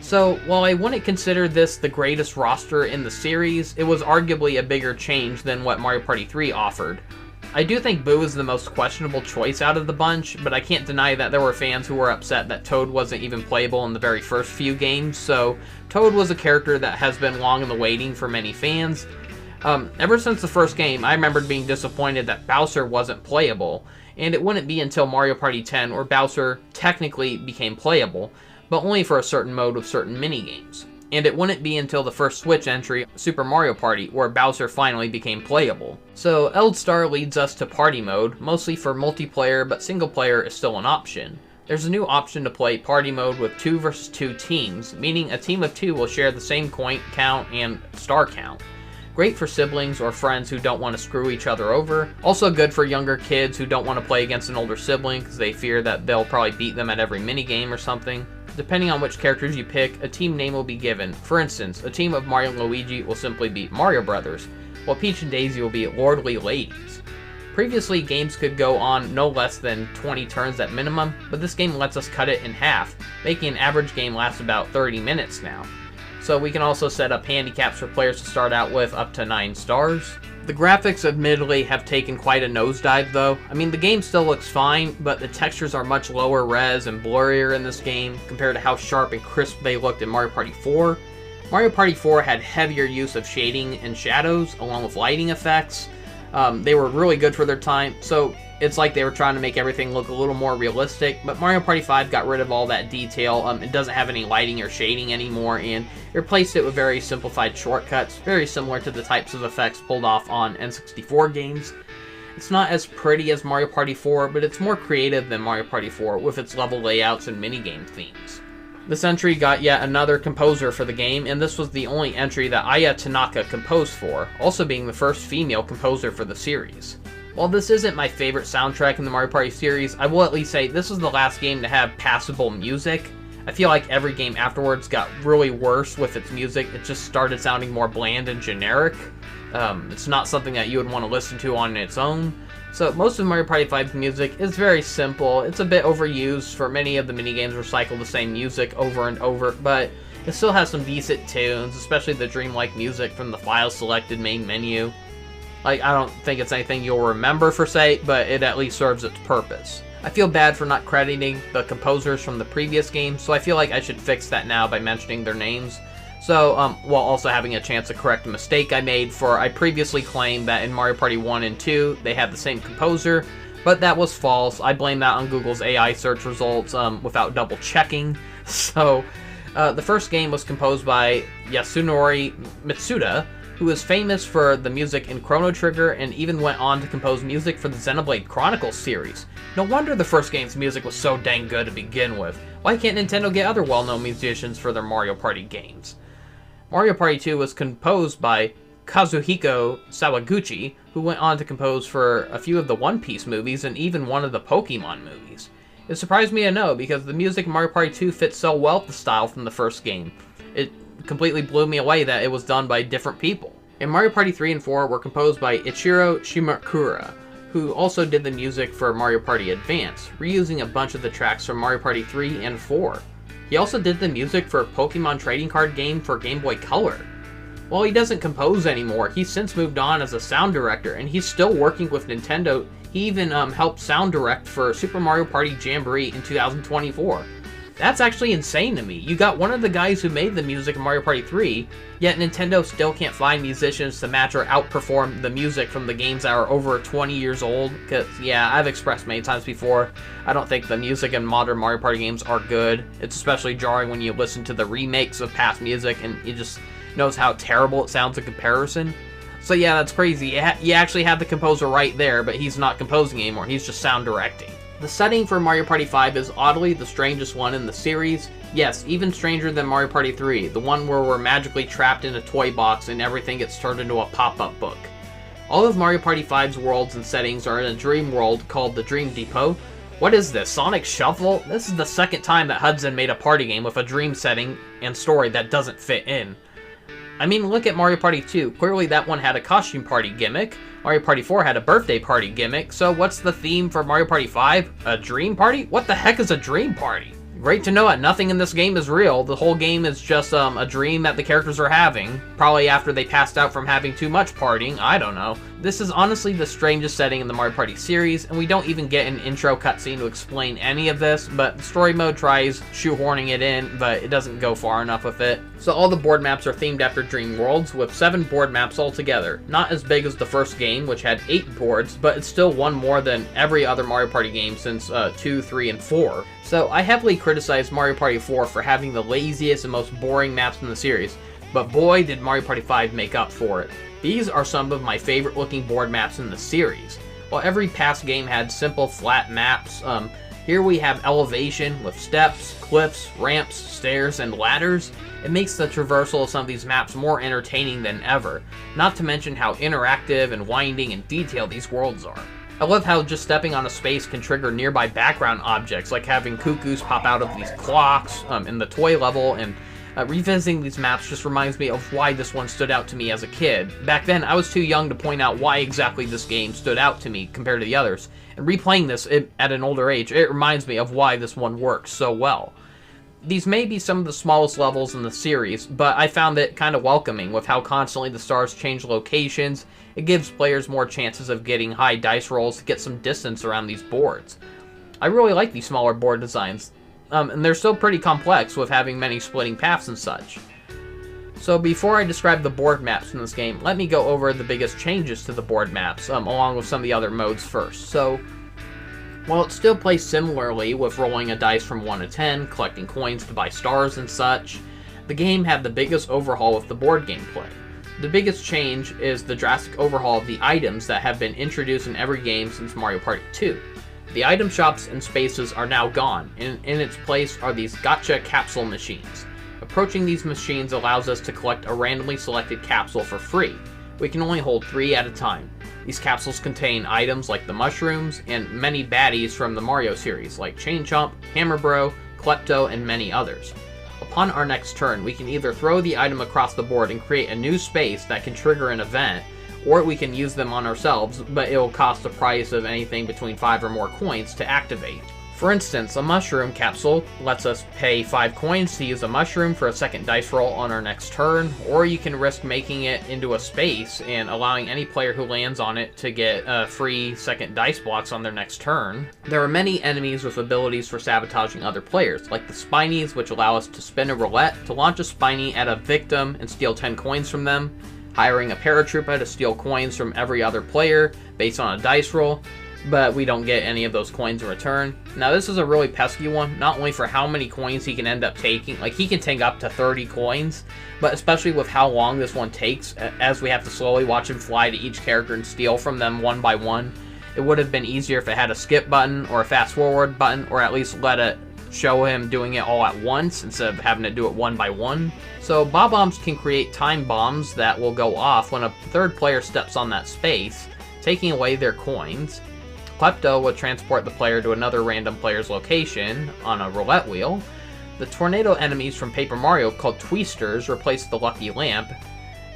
S1: So, while I wouldn't consider this the greatest roster in the series, it was arguably a bigger change than what Mario Party 3 offered. I do think Boo is the most questionable choice out of the bunch, but I can't deny that there were fans who were upset that Toad wasn't even playable in the very first few games, so Toad was a character that has been long in the waiting for many fans. Ever since the first game, I remembered being disappointed that Bowser wasn't playable, and it wouldn't be until Mario Party 10 where Bowser technically became playable, but only for a certain mode with certain minigames. And it wouldn't be until the first Switch entry, Super Mario Party, where Bowser finally became playable. So Eldstar leads us to Party Mode, mostly for multiplayer, but single player is still an option. There's a new option to play Party Mode with 2 versus 2 teams, meaning a team of 2 will share the same coin count and star count. Great for siblings or friends who don't want to screw each other over. Also good for younger kids who don't want to play against an older sibling because they fear that they'll probably beat them at every minigame or something. Depending on which characters you pick, a team name will be given. For instance, a team of Mario and Luigi will simply be Mario Brothers, while Peach and Daisy will be Lordly Ladies. Previously, games could go on no less than 20 turns at minimum, but this game lets us cut it in half, making an average game last about 30 minutes now. So we can also set up handicaps for players to start out with up to 9 stars. The graphics admittedly have taken quite a nosedive though. I mean, the game still looks fine, but the textures are much lower res and blurrier in this game compared to how sharp and crisp they looked in Mario Party 4. Mario Party 4 had heavier use of shading and shadows along with lighting effects. They were really good for their time, so it's like they were trying to make everything look a little more realistic, but Mario Party 5 got rid of all that detail. It doesn't have any lighting or shading anymore, and replaced it with very simplified shortcuts, very similar to the types of effects pulled off on N64 games. It's not as pretty as Mario Party 4, but it's more creative than Mario Party 4 with its level layouts and minigame themes. This entry got yet another composer for the game, and this was the only entry that Aya Tanaka composed for, also being the first female composer for the series. While this isn't my favorite soundtrack in the Mario Party series, I will at least say this was the last game to have passable music. I feel like every game afterwards got really worse with its music. It just started sounding more bland and generic. It's not something that you would want to listen to on its own. So most of Mario Party 5's music is very simple. It's a bit overused, for many of the minigames recycle the same music over and over, but it still has some decent tunes, especially the dreamlike music from the file selected main menu. Like, I don't think it's anything you'll remember per se, but it at least serves its purpose. I feel bad for not crediting the composers from the previous game, so I feel like I should fix that now by mentioning their names. So, while also having a chance to correct a mistake I made, for I previously claimed that in Mario Party 1 and 2, they had the same composer, but that was false. I blame that on Google's AI search results without double checking. So, the first game was composed by Yasunori Mitsuda, who who is famous for the music in Chrono Trigger and even went on to compose music for the Xenoblade Chronicles series. No wonder the first game's music was so dang good to begin with. Why can't Nintendo get other well-known musicians for their Mario Party games? Mario Party 2 was composed by Kazuhiko Sawaguchi, who went on to compose for a few of the One Piece movies and even one of the Pokemon movies. It surprised me to know because the music in Mario Party 2 fits so well with the style from the first game. It completely blew me away that it was done by different people. And Mario Party 3 and 4 were composed by Ichiro Shimakura, who also did the music for Mario Party Advance, reusing a bunch of the tracks from Mario Party 3 and 4. He also did the music for a Pokemon trading card game for Game Boy Color. While he doesn't compose anymore, he's since moved on as a sound director, and he's still working with Nintendo. He even helped sound direct for Super Mario Party Jamboree in 2024. That's actually insane to me. You got one of the guys who made the music in Mario Party 3, yet Nintendo still can't find musicians to match or outperform the music from the games that are over 20 years old. Because, yeah, I've expressed many times before, I don't think the music in modern Mario Party games are good. It's especially jarring when you listen to the remakes of past music and you just knows how terrible it sounds in comparison. So yeah, that's crazy. You actually have the composer right there, but he's not composing anymore. He's just sound directing. The setting for Mario Party 5 is oddly the strangest one in the series. Yes, even stranger than Mario Party 3, the one where we're magically trapped in a toy box and everything gets turned into a pop-up book. All of Mario Party 5's worlds and settings are in a dream world called the Dream Depot. What is this, Sonic Shuffle? This is the second time that Hudson made a party game with a dream setting and story that doesn't fit in. I mean, look at Mario Party 2. Clearly that one had a costume party gimmick. Mario Party 4 had a birthday party gimmick. So what's the theme for Mario Party 5? A dream party? What the heck is a dream party? Great to know that nothing in this game is real. The whole game is just a dream that the characters are having. Probably after they passed out from having too much partying. I don't know. This is honestly the strangest setting in the Mario Party series, and we don't even get an intro cutscene to explain any of this, but the story mode tries shoehorning it in, but it doesn't go far enough with it. So all the board maps are themed after dream worlds, with 7 board maps altogether. Not as big as the first game, which had 8 boards, but it's still one more than every other Mario Party game since 2, 3, and 4. So I heavily criticized Mario Party 4 for having the laziest and most boring maps in the series, but boy did Mario Party 5 make up for it. These are some of my favorite looking board maps in the series. While every past game had simple flat maps, here we have elevation with steps, cliffs, ramps, stairs, and ladders. It makes the traversal of some of these maps more entertaining than ever, not to mention how interactive and winding and detailed these worlds are. I love how just stepping on a space can trigger nearby background objects, like having cuckoos pop out of these clocks in the toy level, and revisiting these maps just reminds me of why this one stood out to me as a kid. Back then, I was too young to point out why exactly this game stood out to me compared to the others, and replaying this at an older age, it reminds me of why this one works so well. These may be some of the smallest levels in the series, but I found it kind of welcoming with how constantly the stars change locations. It gives players more chances of getting high dice rolls to get some distance around these boards. I really like these smaller board designs, and they're still pretty complex with having many splitting paths and such. So before I describe the board maps in this game, let me go over the biggest changes to the board maps, along with some of the other modes first. So, while it still plays similarly with rolling a dice from 1 to 10, collecting coins to buy stars and such, the game had the biggest overhaul with the board gameplay. The biggest change is the drastic overhaul of the items that have been introduced in every game since Mario Party 2. The item shops and spaces are now gone, and in its place are these gacha capsule machines. Approaching these machines allows us to collect a randomly selected capsule for free. We can only hold 3 at a time. These capsules contain items like the mushrooms and many baddies from the Mario series like Chain Chomp, Hammer Bro, Klepto, and many others. Upon our next turn, we can either throw the item across the board and create a new space that can trigger an event, or we can use them on ourselves, but it will cost the price of anything between 5 or more coins to activate. For instance, a mushroom capsule lets us pay 5 coins to use a mushroom for a second dice roll on our next turn, or you can risk making it into a space and allowing any player who lands on it to get free second dice blocks on their next turn. There are many enemies with abilities for sabotaging other players, like the Spinies, which allow us to spin a roulette to launch a Spiny at a victim and steal 10 coins from them, hiring a Paratroopa to steal coins from every other player based on a dice roll, but we don't get any of those coins in return. Now this is a really pesky one, not only for how many coins he can end up taking, like he can take up to 30 coins, but especially with how long this one takes, as we have to slowly watch him fly to each character and steal from them one by one. It would have been easier if it had a skip button or a fast forward button, or at least let it show him doing it all at once instead of having to do it one by one. So Bob-ombs can create time bombs that will go off when a third player steps on that space, taking away their coins. Klepto will transport the player to another random player's location on a roulette wheel. The tornado enemies from Paper Mario, called Tweesters, replace the Lucky Lamp,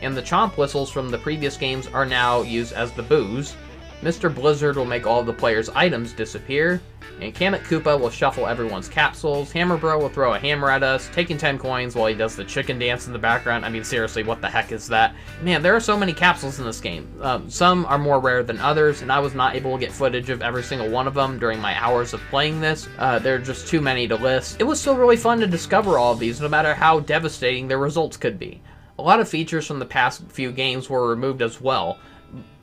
S1: and the Chomp Whistles from the previous games are now used as the Boos. Mr. Blizzard will make all of the players' items disappear, and Kamek Koopa will shuffle everyone's capsules. Hammer Bro will throw a hammer at us, taking 10 coins while he does the chicken dance in the background. I mean, seriously, what the heck is that? Man, there are so many capsules in this game. Some are more rare than others, and I was not able to get footage of every single one of them during my hours of playing this. There are just too many to list. It was still really fun to discover all of these, no matter how devastating their results could be. A lot of features from the past few games were removed as well.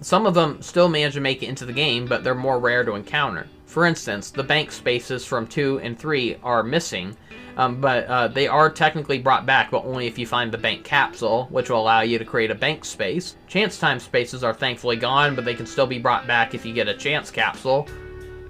S1: Some of them still manage to make it into the game, but they're more rare to encounter. For instance, the bank spaces from 2 and 3 are missing, but they are technically brought back, but only if you find the bank capsule, which will allow you to create a bank space. Chance time spaces are thankfully gone, but they can still be brought back if you get a chance capsule.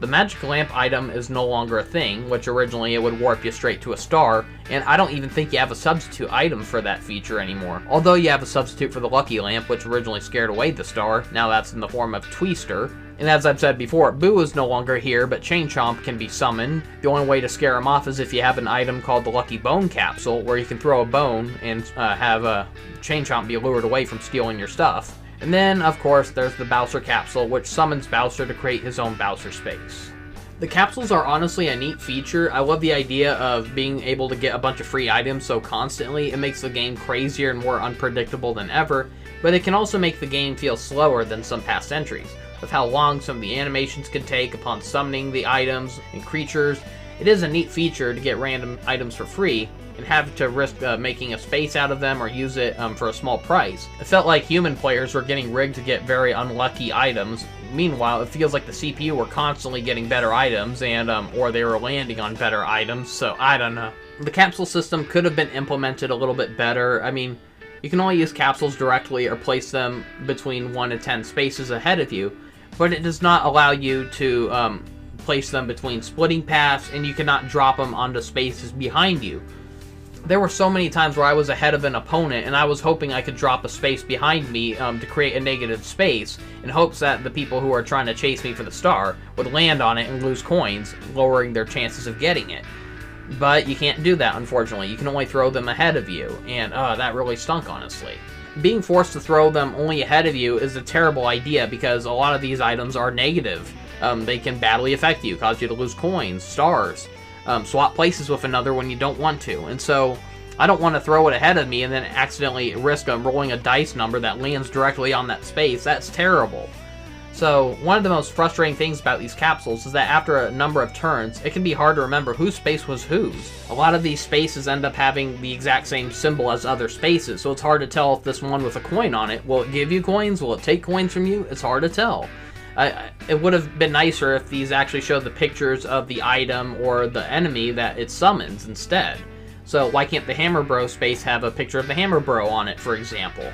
S1: The magic lamp item is no longer a thing, which originally it would warp you straight to a star, and I don't even think you have a substitute item for that feature anymore. Although you have a substitute for the lucky lamp, which originally scared away the star, now that's in the form of Tweester. And as I've said before, Boo is no longer here, but Chain Chomp can be summoned. The only way to scare him off is if you have an item called the Lucky Bone Capsule, where you can throw a bone and have a Chain Chomp be lured away from stealing your stuff. And then, of course, there's the Bowser Capsule, which summons Bowser to create his own Bowser space. The capsules are honestly a neat feature. I love the idea of being able to get a bunch of free items so constantly. It makes the game crazier and more unpredictable than ever, but it can also make the game feel slower than some past entries. With how long some of the animations can take upon summoning the items and creatures, it is a neat feature to get random items for free, and have to risk making a space out of them or use it for a small price. It felt like human players were getting rigged to get very unlucky items. Meanwhile, it feels like the CPU were constantly getting better items, and or they were landing on better items, so I don't know. The capsule system could have been implemented a little bit better. I mean, you can only use capsules directly or place them between 1 to 10 spaces ahead of you, but it does not allow you to place them between splitting paths, and you cannot drop them onto spaces behind you. There were so many times where I was ahead of an opponent and I was hoping I could drop a space behind me to create a negative space in hopes that the people who are trying to chase me for the star would land on it and lose coins, lowering their chances of getting it. But you can't do that, unfortunately. You can only throw them ahead of you, and that really stunk, honestly. Being forced to throw them only ahead of you is a terrible idea because a lot of these items are negative. They can badly affect you, cause you to lose coins, stars. Swap places with another when you don't want to, and so I don't want to throw it ahead of me and then accidentally risk rolling a dice number that lands directly on that space. That's terrible. So one of the most frustrating things about these capsules is that after a number of turns, it can be hard to remember whose space was whose. A lot of these spaces end up having the exact same symbol as other spaces, so it's hard to tell if this one with a coin on it, will it give you coins, will it take coins from you? It's hard to tell. It would have been nicer if these actually showed the pictures of the item or the enemy that it summons instead. So why can't the Hammer Bro space have a picture of the Hammer Bro on it, for example?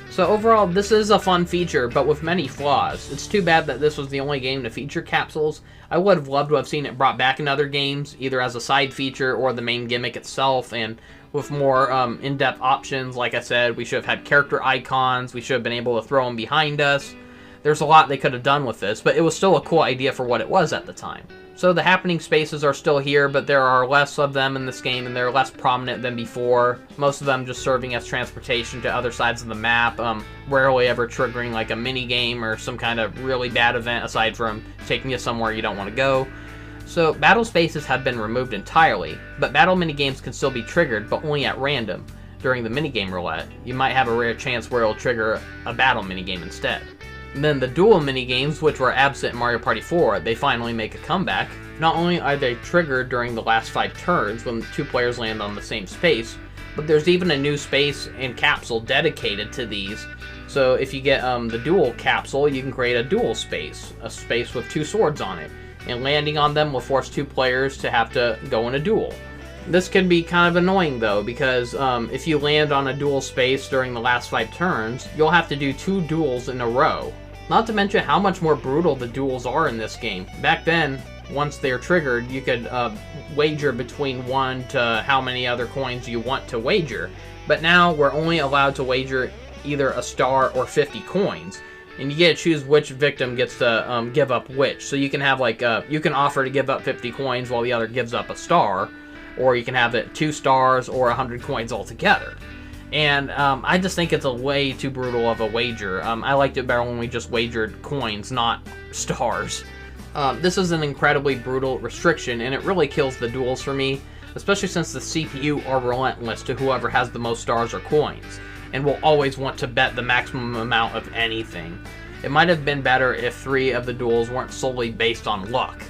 S1: So overall, this is a fun feature, but with many flaws. It's too bad that this was the only game to feature capsules. I would have loved to have seen it brought back in other games, either as a side feature or the main gimmick itself, and with more in-depth options. Like I said, we should have had character icons, we should have been able to throw them behind us. There's a lot they could have done with this, but it was still a cool idea for what it was at the time. So the happening spaces are still here, but there are less of them in this game, and they're less prominent than before. Most of them just serving as transportation to other sides of the map, rarely ever triggering like a mini-game or some kind of really bad event aside from taking you somewhere you don't want to go. So battle spaces have been removed entirely, but battle minigames can still be triggered, but only at random. During the minigame roulette, you might have a rare chance where it'll trigger a battle minigame instead. And then the duel minigames, which were absent in Mario Party 4, they finally make a comeback. Not only are they triggered during the last 5 turns when 2 players land on the same space, but there's even a new space and capsule dedicated to these. So if you get the duel capsule, you can create a duel space, a space with 2 swords on it. And landing on them will force 2 players to have to go in a duel. This can be kind of annoying though, because if you land on a duel space during the last 5 turns, you'll have to do 2 duels in a row. Not to mention how much more brutal the duels are in this game. Back then, once they're triggered, you could wager between 1 to how many other coins you want to wager. But now, we're only allowed to wager either a star or 50 coins. And you get to choose which victim gets to give up which. So you can have like, you can offer to give up 50 coins while the other gives up a star. Or you can have it 2 stars or 100 coins altogether. And I just think it's a way too brutal of a wager. I liked it better when we just wagered coins, not stars. This is an incredibly brutal restriction, and it really kills the duels for me, especially since the CPU are relentless to whoever has the most stars or coins, and will always want to bet the maximum amount of anything. It might have been better if 3 of the duels weren't solely based on luck.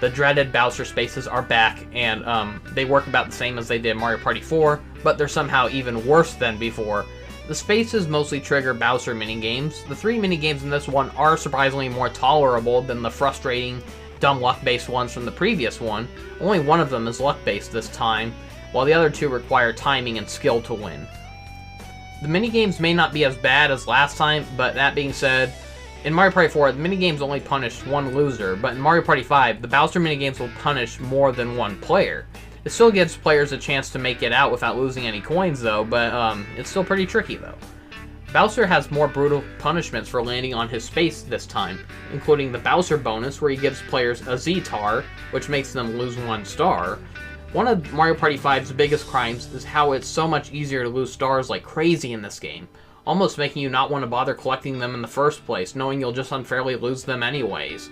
S1: The dreaded Bowser spaces are back, and they work about the same as they did in Mario Party 4, but they're somehow even worse than before. The spaces mostly trigger Bowser minigames. The 3 minigames in this one are surprisingly more tolerable than the frustrating, dumb luck-based ones from the previous one. Only one of them is luck-based this time, while the other 2 require timing and skill to win. The minigames may not be as bad as last time, but that being said, in Mario Party 4, the minigames only punished 1 loser, but in Mario Party 5, the Bowser minigames will punish more than 1 player. It still gives players a chance to make it out without losing any coins though, but it's still pretty tricky though. Bowser has more brutal punishments for landing on his space this time, including the Bowser bonus where he gives players a Z-tar, which makes them lose 1 star. One of Mario Party 5's biggest crimes is how it's so much easier to lose stars like crazy in this game, almost making you not want to bother collecting them in the first place, knowing you'll just unfairly lose them anyways.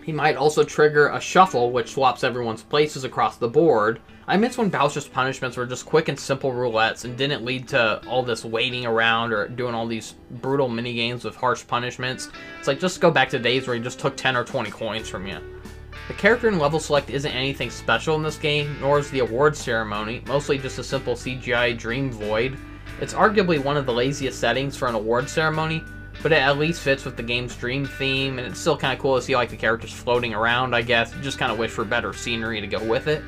S1: He might also trigger a shuffle, which swaps everyone's places across the board. I miss when Bowser's punishments were just quick and simple roulettes and didn't lead to all this waiting around or doing all these brutal minigames with harsh punishments. It's like, just go back to days where he just took 10 or 20 coins from you. The character and level select isn't anything special in this game, nor is the awards ceremony, mostly just a simple CGI dream void. It's arguably one of the laziest settings for an award ceremony, but it at least fits with the game's dream theme, and it's still kind of cool to see like the characters floating around, I guess. You just kind of wish for better scenery to go with it.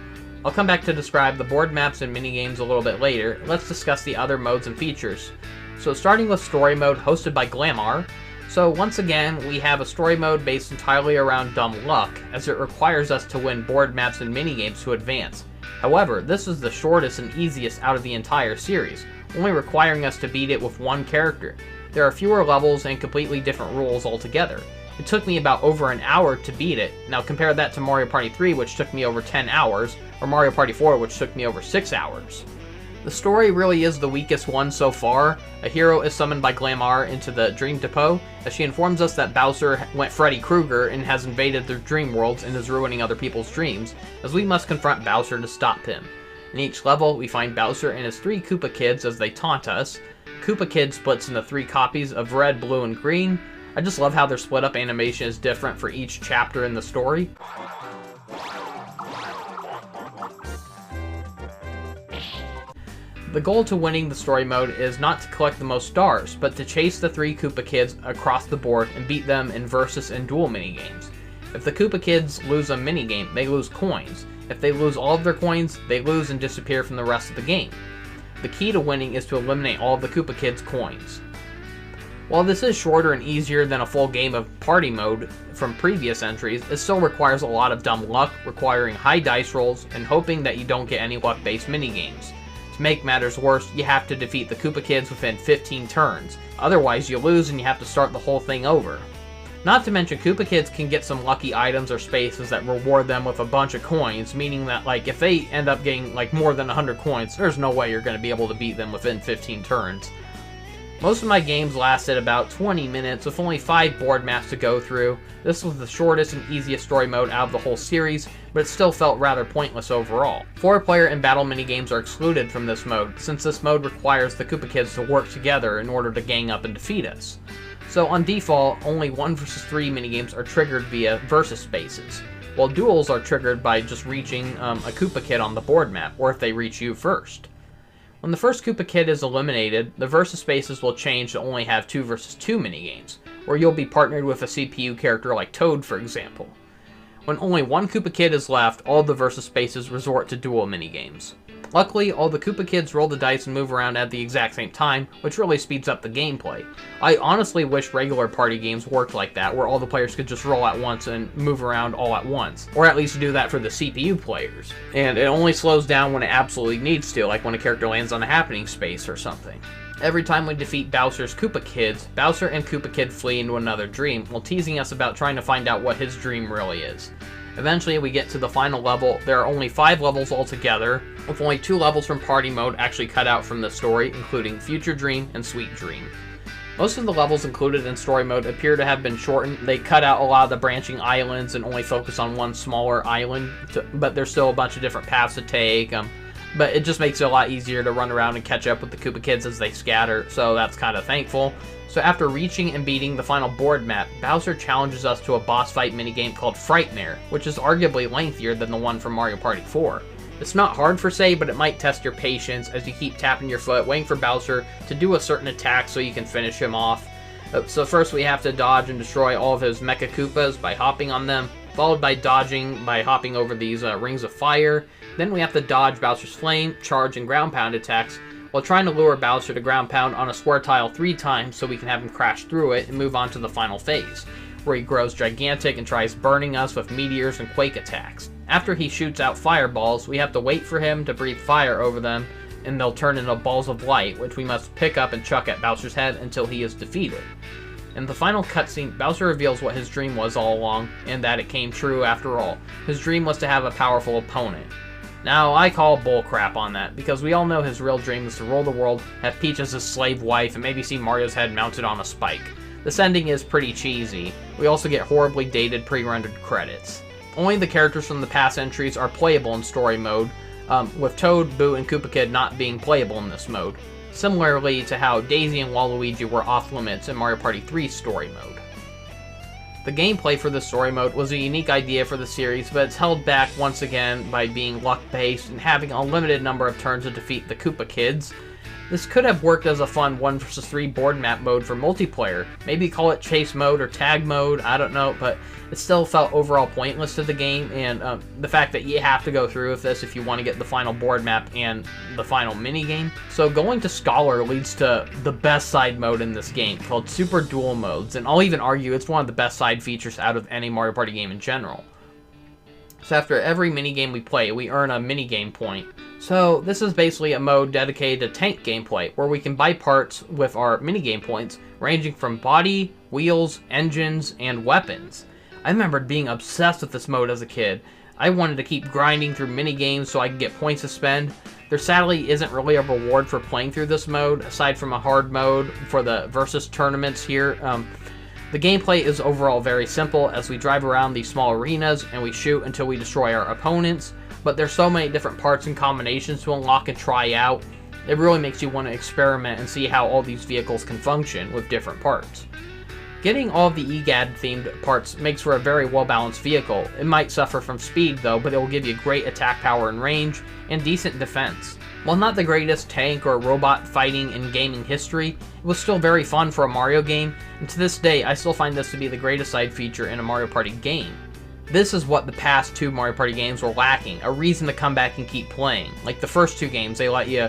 S1: I'll come back to describe the board maps and minigames a little bit later. Let's discuss the other modes and features. So starting with story mode hosted by Glamour. So once again, we have a story mode based entirely around dumb luck, as it requires us to win board maps and minigames to advance. However, this is the shortest and easiest out of the entire series, only requiring us to beat it with 1 character. There are fewer levels and completely different rules altogether. It took me about over an hour to beat it. Now compare that to Mario Party 3, which took me over 10 hours, or Mario Party 4, which took me over 6 hours. The story really is the weakest one so far. A hero is summoned by Glamour into the Dream Depot, as she informs us that Bowser went Freddy Krueger and has invaded their dream worlds and is ruining other people's dreams, as we must confront Bowser to stop him. In each level, we find Bowser and his 3 Koopa Kids as they taunt us. Koopa Kid splits into 3 copies of red, blue, and green. I just love how their split up animation is different for each chapter in the story. The goal to winning the story mode is not to collect the most stars, but to chase the 3 Koopa Kids across the board and beat them in versus and duel minigames. If the Koopa Kids lose a minigame, they lose coins. If they lose all of their coins, they lose and disappear from the rest of the game. The key to winning is to eliminate all of the Koopa Kids' coins. While this is shorter and easier than a full game of party mode from previous entries, it still requires a lot of dumb luck, requiring high dice rolls, and hoping that you don't get any luck-based minigames. To make matters worse, you have to defeat the Koopa Kids within 15 turns, otherwise you lose and you have to start the whole thing over. Not to mention, Koopa Kids can get some lucky items or spaces that reward them with a bunch of coins, meaning that like if they end up getting like more than 100 coins, there's no way you're going to be able to beat them within 15 turns. Most of my games lasted about 20 minutes with only 5 board maps to go through. This was the shortest and easiest story mode out of the whole series, but it still felt rather pointless overall. 4-player and battle minigames are excluded from this mode, since this mode requires the Koopa Kids to work together in order to gang up and defeat us. So on default, only 1 vs 3 minigames are triggered via versus spaces, while duels are triggered by just reaching a Koopa Kid on the board map, or if they reach you first. When the first Koopa Kid is eliminated, the versus spaces will change to only have 2 versus 2 minigames, where you'll be partnered with a CPU character like Toad, for example. When only 1 Koopa Kid is left, all the versus spaces resort to dual minigames. Luckily, all the Koopa Kids roll the dice and move around at the exact same time, which really speeds up the gameplay. I honestly wish regular party games worked like that, where all the players could just roll at once and move around all at once. Or at least do that for the CPU players. And it only slows down when it absolutely needs to, like when a character lands on a happening space or something. Every time we defeat Bowser's Koopa Kids, Bowser and Koopa Kid flee into another dream, while teasing us about trying to find out what his dream really is. Eventually, we get to the final level. There are only 5 levels altogether, with only 2 levels from Party Mode actually cut out from the story, including Future Dream and Sweet Dream. Most of the levels included in Story Mode appear to have been shortened. They cut out a lot of the branching islands and only focus on one smaller island, but there's still a bunch of different paths to take. But it just makes it a lot easier to run around and catch up with the Koopa Kids as they scatter, so that's kind of thankful. So after reaching and beating the final board map, Bowser challenges us to a boss fight minigame called Frightmare, which is arguably lengthier than the one from Mario Party 4. It's not hard per se, but it might test your patience as you keep tapping your foot, waiting for Bowser to do a certain attack so you can finish him off. So first we have to dodge and destroy all of his Mecha Koopas by hopping on them, followed by dodging by hopping over these rings of fire. Then we have to dodge Bowser's flame, charge, and ground pound attacks, while trying to lure Bowser to ground pound on a square tile 3 times so we can have him crash through it and move on to the final phase, where he grows gigantic and tries burning us with meteors and quake attacks. After he shoots out fireballs, we have to wait for him to breathe fire over them, and they'll turn into balls of light, which we must pick up and chuck at Bowser's head until he is defeated. In the final cutscene, Bowser reveals what his dream was all along, and that it came true after all. His dream was to have a powerful opponent. Now, I call bullcrap on that, because we all know his real dream is to rule the world, have Peach as his slave wife, and maybe see Mario's head mounted on a spike. This ending is pretty cheesy. We also get horribly dated pre-rendered credits. Only the characters from the past entries are playable in story mode, with Toad, Boo, and Koopa Kid not being playable in this mode. Similarly to how Daisy and Waluigi were off-limits in Mario Party 3's story mode. The gameplay for this story mode was a unique idea for the series, but it's held back once again by being luck-based and having a limited number of turns to defeat the Koopa Kids. This could have worked as a fun 1 vs 3 board map mode for multiplayer. Maybe call it chase mode or tag mode, I don't know, but it still felt overall pointless to the game, and the fact that you have to go through with this if you want to get the final board map and the final minigame. So going to Scholar leads to the best side mode in this game, called Super Dual Modes, and I'll even argue it's one of the best side features out of any Mario Party game in general. So after every minigame we play, we earn a minigame point. So this is basically a mode dedicated to tank gameplay, where we can buy parts with our minigame points, ranging from body, wheels, engines, and weapons. I remember being obsessed with this mode as a kid. I wanted to keep grinding through minigames so I could get points to spend. There sadly isn't really a reward for playing through this mode, aside from a hard mode for the versus tournaments here. The gameplay is overall very simple as we drive around these small arenas and we shoot until we destroy our opponents, but there's so many different parts and combinations to unlock and try out. It really makes you want to experiment and see how all these vehicles can function with different parts. Getting all of the EGAD themed parts makes for a very well balanced vehicle. It might suffer from speed though, but it will give you great attack power and range, and decent defense. While not the greatest tank or robot fighting in gaming history, it was still very fun for a Mario game, and to this day I still find this to be the greatest side feature in a Mario Party game. This is what the past 2 Mario Party games were lacking, a reason to come back and keep playing. Like the first 2 games, they let you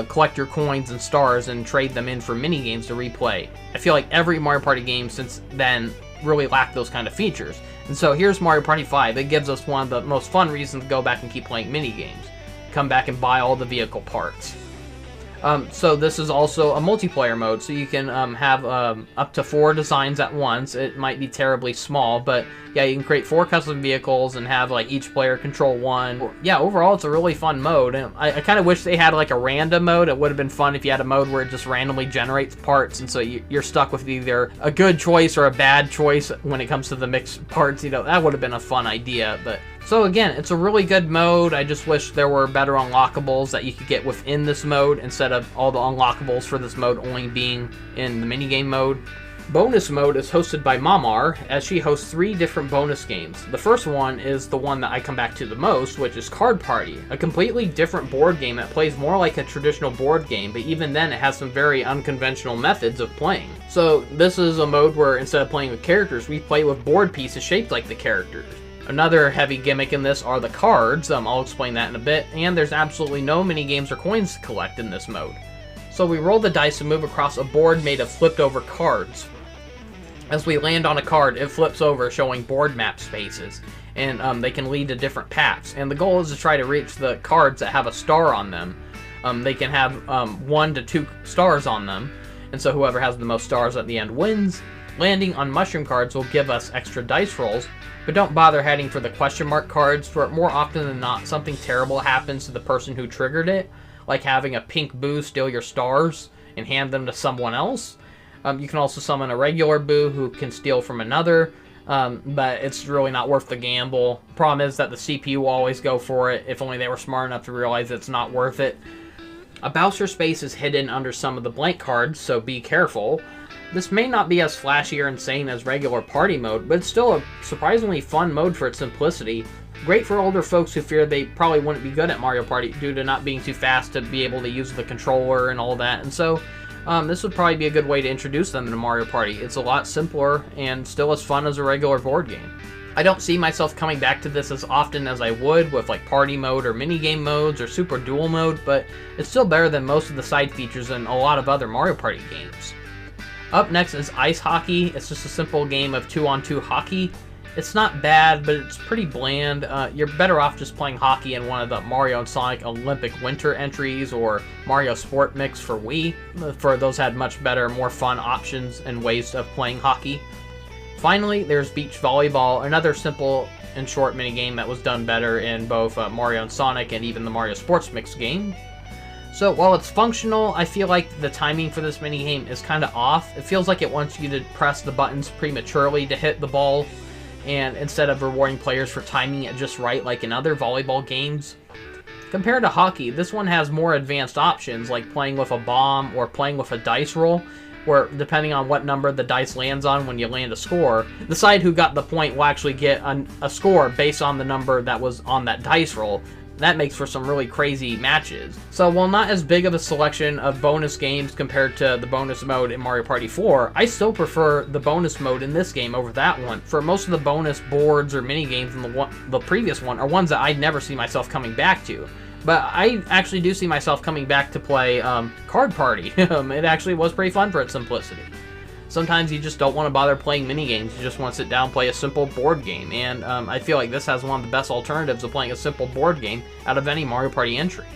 S1: collect your coins and stars and trade them in for mini-games to replay. I feel like every Mario Party game since then really lacked those kind of features. And so here's Mario Party 5, it gives us one of the most fun reasons to go back and keep playing mini-games. Come back and buy all the vehicle parts. So this is also a multiplayer mode, so you can have up to 4 designs at once. It might be terribly small, but yeah, you can create 4 custom vehicles and have like each player control one. Yeah, overall it's a really fun mode, and I kind of wish they had like a random mode. It would have been fun if you had a mode where it just randomly generates parts, and so you're stuck with either a good choice or a bad choice when it comes to the mixed parts. You know, that would have been a fun idea, but... So again, it's a really good mode. I just wish there were better unlockables that you could get within this mode instead of all the unlockables for this mode only being in the minigame mode. Bonus mode is hosted by Mamar, as she hosts 3 different bonus games. The first one is the one that I come back to the most, which is Card Party, a completely different board game that plays more like a traditional board game, but even then it has some very unconventional methods of playing. So this is a mode where instead of playing with characters, we play with board pieces shaped like the characters. Another heavy gimmick in this are the cards, I'll explain that in a bit, and there's absolutely no mini games or coins to collect in this mode. So we roll the dice and move across a board made of flipped over cards. As we land on a card, it flips over showing board map spaces, and they can lead to different paths. And the goal is to try to reach the cards that have a star on them. They can have 1 to 2 stars on them, and so whoever has the most stars at the end wins. Landing on mushroom cards will give us extra dice rolls, but don't bother heading for the question mark cards, for more often than not something terrible happens to the person who triggered it, like having a pink boo steal your stars and hand them to someone else. You can also summon a regular boo who can steal from another, but it's really not worth the gamble. Problem is that the CPU will always go for it, if only they were smart enough to realize it's not worth it. A Bowser space is hidden under some of the blank cards, so be careful. This may not be as flashy or insane as regular party mode, but it's still a surprisingly fun mode for its simplicity. Great for older folks who fear they probably wouldn't be good at Mario Party due to not being too fast to be able to use the controller and all that, and so this would probably be a good way to introduce them to Mario Party. It's a lot simpler and still as fun as a regular board game. I don't see myself coming back to this as often as I would with like party mode or minigame modes or super duel mode, but it's still better than most of the side features in a lot of other Mario Party games. Up next is Ice Hockey. It's just a simple game of 2-on-2 hockey. It's not bad, but it's pretty bland. You're better off just playing hockey in one of the Mario and Sonic Olympic Winter entries or Mario Sport Mix for Wii, for those had much better, more fun options and ways of playing hockey. Finally, there's Beach Volleyball, another simple and short minigame that was done better in both Mario and Sonic and even the Mario Sports Mix game. So while it's functional, I feel like the timing for this minigame is kind of off. It feels like it wants you to press the buttons prematurely to hit the ball, and instead of rewarding players for timing it just right like in other volleyball games. Compared to hockey, this one has more advanced options like playing with a bomb or playing with a dice roll, where depending on what number the dice lands on when you land a score, the side who got the point will actually get a score based on the number that was on that dice roll. That makes for some really crazy matches. So while not as big of a selection of bonus games compared to the bonus mode in Mario Party 4, I still prefer the bonus mode in this game over that one. For most of the bonus boards or mini games in the previous one are ones that I'd never see myself coming back to. But I actually do see myself coming back to play Card Party. It actually was pretty fun for its simplicity. Sometimes you just don't want to bother playing mini-games, you just want to sit down and play a simple board game, and I feel like this has one of the best alternatives of playing a simple board game out of any Mario Party entry.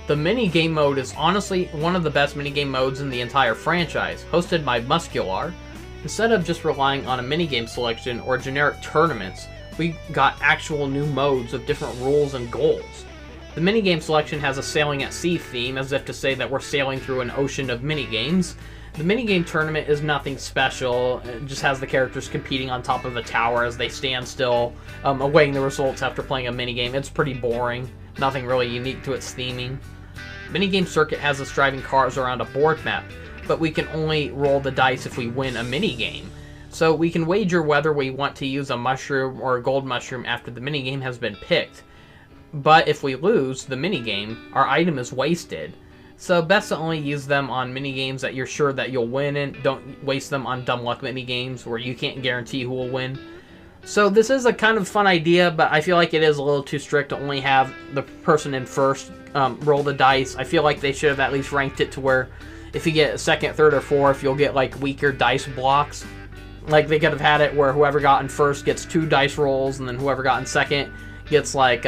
S1: The mini-game mode is honestly one of the best mini-game modes in the entire franchise, hosted by Muscular. Instead of just relying on a mini-game selection or generic tournaments, we got actual new modes of different rules and goals. The minigame selection has a sailing at sea theme, as if to say that we're sailing through an ocean of minigames. The minigame tournament is nothing special. It just has the characters competing on top of a tower as they stand still, awaiting the results after playing a minigame. It's pretty boring. Nothing really unique to its theming. Minigame circuit has us driving cars around a board map, but we can only roll the dice if we win a minigame. So we can wager whether we want to use a mushroom or a gold mushroom after the minigame has been picked. But if we lose the minigame, our item is wasted. So best to only use them on minigames that you're sure that you'll win in. Don't waste them on dumb luck minigames where you can't guarantee who will win. So this is a kind of fun idea, but I feel like it is a little too strict to only have the person in first roll the dice. I feel like they should have at least ranked it to where if you get second, third, or fourth, you'll get like weaker dice blocks. Like they could have had it where whoever got in first gets 2 dice rolls, and then whoever got in second gets like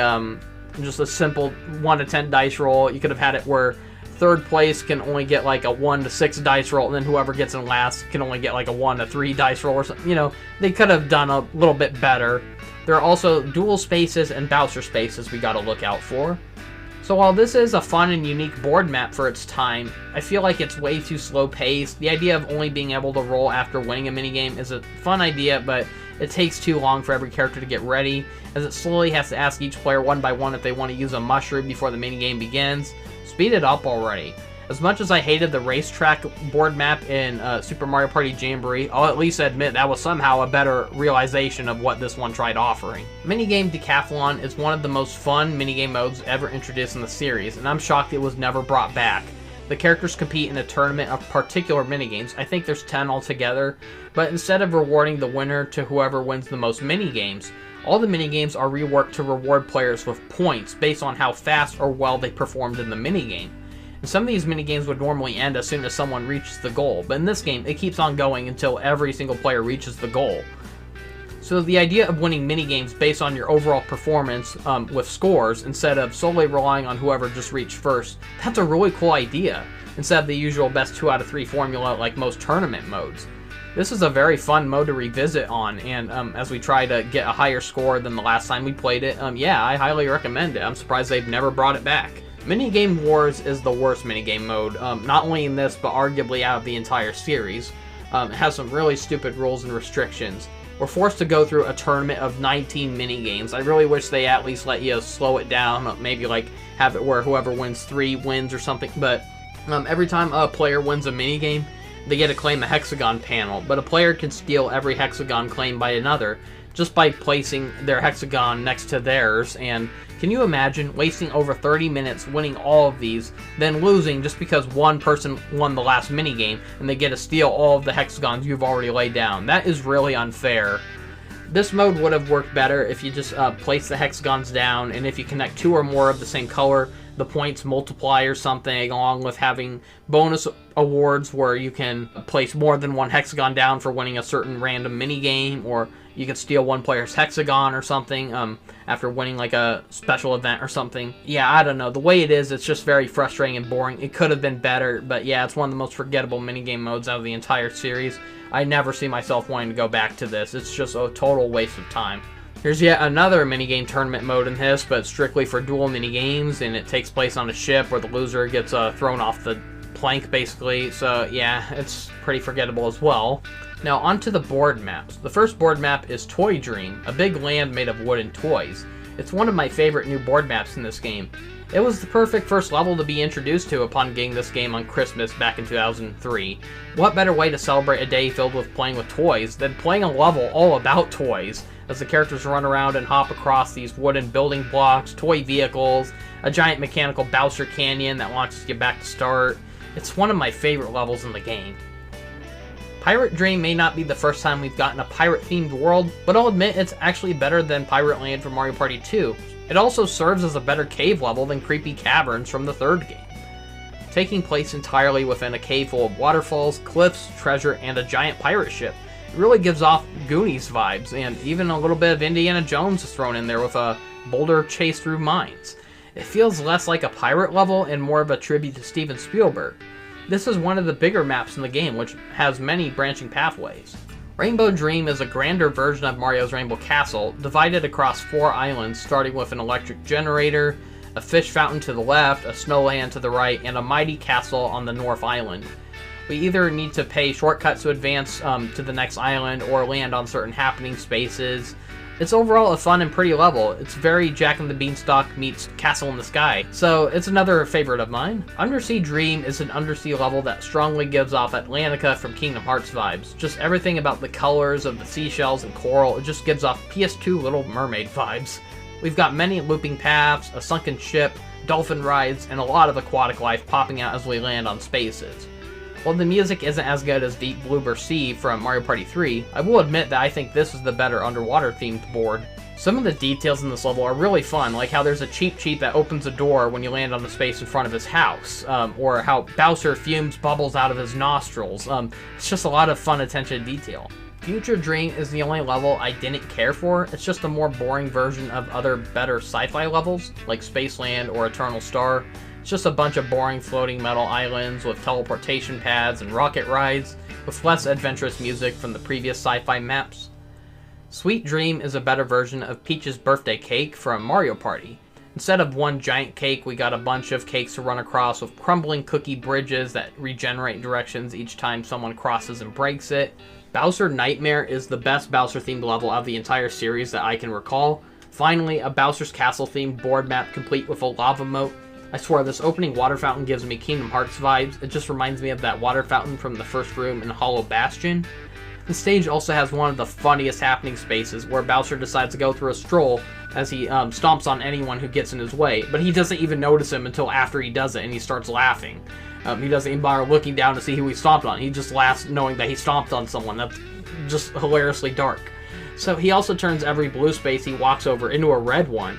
S1: just a simple 1 to 10 dice roll. You could have had it where third place can only get like a 1 to 6 dice roll, and then whoever gets in last can only get like a 1 to 3 dice roll or something. You know, they could have done a little bit better. There are also dual spaces and Bowser spaces we gotta look out for. So while this is a fun and unique board map for its time, I feel like it's way too slow paced. The idea of only being able to roll after winning a minigame is a fun idea, but it takes too long for every character to get ready, as it slowly has to ask each player one by one if they want to use a mushroom before the minigame begins. Speed it up already. As much as I hated the racetrack board map in Super Mario Party Jamboree, I'll at least admit that was somehow a better realization of what this one tried offering. Minigame Decathlon is one of the most fun minigame modes ever introduced in the series, and I'm shocked it was never brought back. The characters compete in a tournament of particular minigames. I think there's 10 altogether, but instead of rewarding the winner to whoever wins the most minigames, all the minigames are reworked to reward players with points based on how fast or well they performed in the minigame. And some of these minigames would normally end as soon as someone reaches the goal, but in this game, it keeps on going until every single player reaches the goal. So the idea of winning minigames based on your overall performance with scores, instead of solely relying on whoever just reached first, that's a really cool idea, instead of the usual best 2 out of 3 formula like most tournament modes. This is a very fun mode to revisit on, and as we try to get a higher score than the last time we played it, yeah, I highly recommend it. I'm surprised they've never brought it back. Minigame Wars is the worst minigame mode, not only in this, but arguably out of the entire series. It has some really stupid rules and restrictions. We're forced to go through a tournament of 19 minigames. I really wish they at least let you slow it down, maybe like have it where whoever wins 3 wins or something, but every time a player wins a minigame, they get to claim a hexagon panel, but a player can steal every hexagon claimed by another just by placing their hexagon next to theirs. And can you imagine wasting over 30 minutes winning all of these, then losing just because one person won the last minigame and they get to steal all of the hexagons you've already laid down? That is really unfair. This mode would have worked better if you just place the hexagons down, and if you connect 2 or more of the same color, the points multiply or something, along with having bonus awards where you can place more than 1 hexagon down for winning a certain random minigame, or you can steal one player's hexagon or something after winning like a special event or something. Yeah, I don't know. The way it is, it's just very frustrating and boring. It could have been better, but yeah, it's one of the most forgettable minigame modes out of the entire series. I never see myself wanting to go back to this. It's just a total waste of time. Here's yet another minigame tournament mode in this, but strictly for dual minigames, and it takes place on a ship where the loser gets thrown off the plank, basically. So yeah, it's pretty forgettable as well. Now onto the board maps. The first board map is Toy Dream, a big land made of wooden toys. It's one of my favorite new board maps in this game. It was the perfect first level to be introduced to upon getting this game on Christmas back in 2003. What better way to celebrate a day filled with playing with toys than playing a level all about toys, as the characters run around and hop across these wooden building blocks, toy vehicles, a giant mechanical Bowser Canyon that launches you back to start. It's one of my favorite levels in the game. Pirate Dream may not be the first time we've gotten a pirate-themed world, but I'll admit it's actually better than Pirate Land from Mario Party 2. It also serves as a better cave level than Creepy Caverns from the third game. Taking place entirely within a cave full of waterfalls, cliffs, treasure, and a giant pirate ship, it really gives off Goonies vibes, and even a little bit of Indiana Jones is thrown in there with a boulder chase through mines. It feels less like a pirate level and more of a tribute to Steven Spielberg. This is one of the bigger maps in the game, which has many branching pathways. Rainbow Dream is a grander version of Mario's Rainbow Castle, divided across 4 islands, starting with an electric generator, a fish fountain to the left, a snowland to the right, and a mighty castle on the North Island. We either need to pay shortcuts to advance to the next island, or land on certain happening spaces. It's overall a fun and pretty level. It's very Jack and the Beanstalk meets Castle in the Sky, so it's another favorite of mine. Undersea Dream is an undersea level that strongly gives off Atlantica from Kingdom Hearts vibes. Just everything about the colors of the seashells and coral, it just gives off PS2 Little Mermaid vibes. We've got many looping paths, a sunken ship, dolphin rides, and a lot of aquatic life popping out as we land on spaces. While the music isn't as good as Deep Blue Sea from Mario Party 3, I will admit that I think this is the better underwater-themed board. Some of the details in this level are really fun, like how there's a Cheep Cheep that opens a door when you land on the space in front of his house, or how Bowser fumes bubbles out of his nostrils. It's just a lot of fun attention to detail. Future Dream is the only level I didn't care for. It's just a more boring version of other better sci-fi levels, like Spaceland or Eternal Star. It's just a bunch of boring floating metal islands with teleportation pads and rocket rides, with less adventurous music from the previous sci-fi maps. Sweet Dream is a better version of Peach's birthday cake from Mario Party. Instead of one giant cake, we got a bunch of cakes to run across with crumbling cookie bridges that regenerate directions each time someone crosses and breaks it. Bowser Nightmare is the best Bowser-themed level out of the entire series that I can recall. Finally, a Bowser's Castle-themed board map complete with a lava moat. I swear, this opening water fountain gives me Kingdom Hearts vibes. It just reminds me of that water fountain from the first room in Hollow Bastion. The stage also has one of the funniest happening spaces, where Bowser decides to go through a stroll as he stomps on anyone who gets in his way, but he doesn't even notice him until after he does it and he starts laughing. He doesn't even bother looking down to see who he stomped on. He just laughs knowing that he stomped on someone. That's just hilariously dark. So he also turns every blue space he walks over into a red one.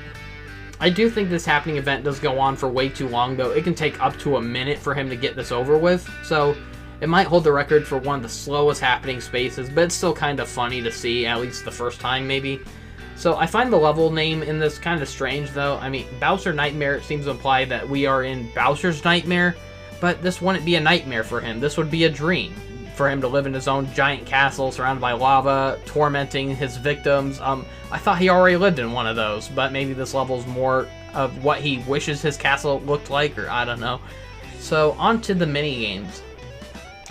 S1: I do think this happening event does go on for way too long, though. It can take up to a minute for him to get this over with, so it might hold the record for one of the slowest happening spaces, but it's still kind of funny to see, at least the first time, maybe. So I find the level name in this kind of strange, though. I mean, Bowser Nightmare seems to imply that we are in Bowser's Nightmare, but this wouldn't be a nightmare for him. This would be a dream for him to live in his own giant castle surrounded by lava, tormenting his victims. I thought he already lived in one of those, but maybe this level's more of what he wishes his castle looked like, or I don't know. So, on to the minigames.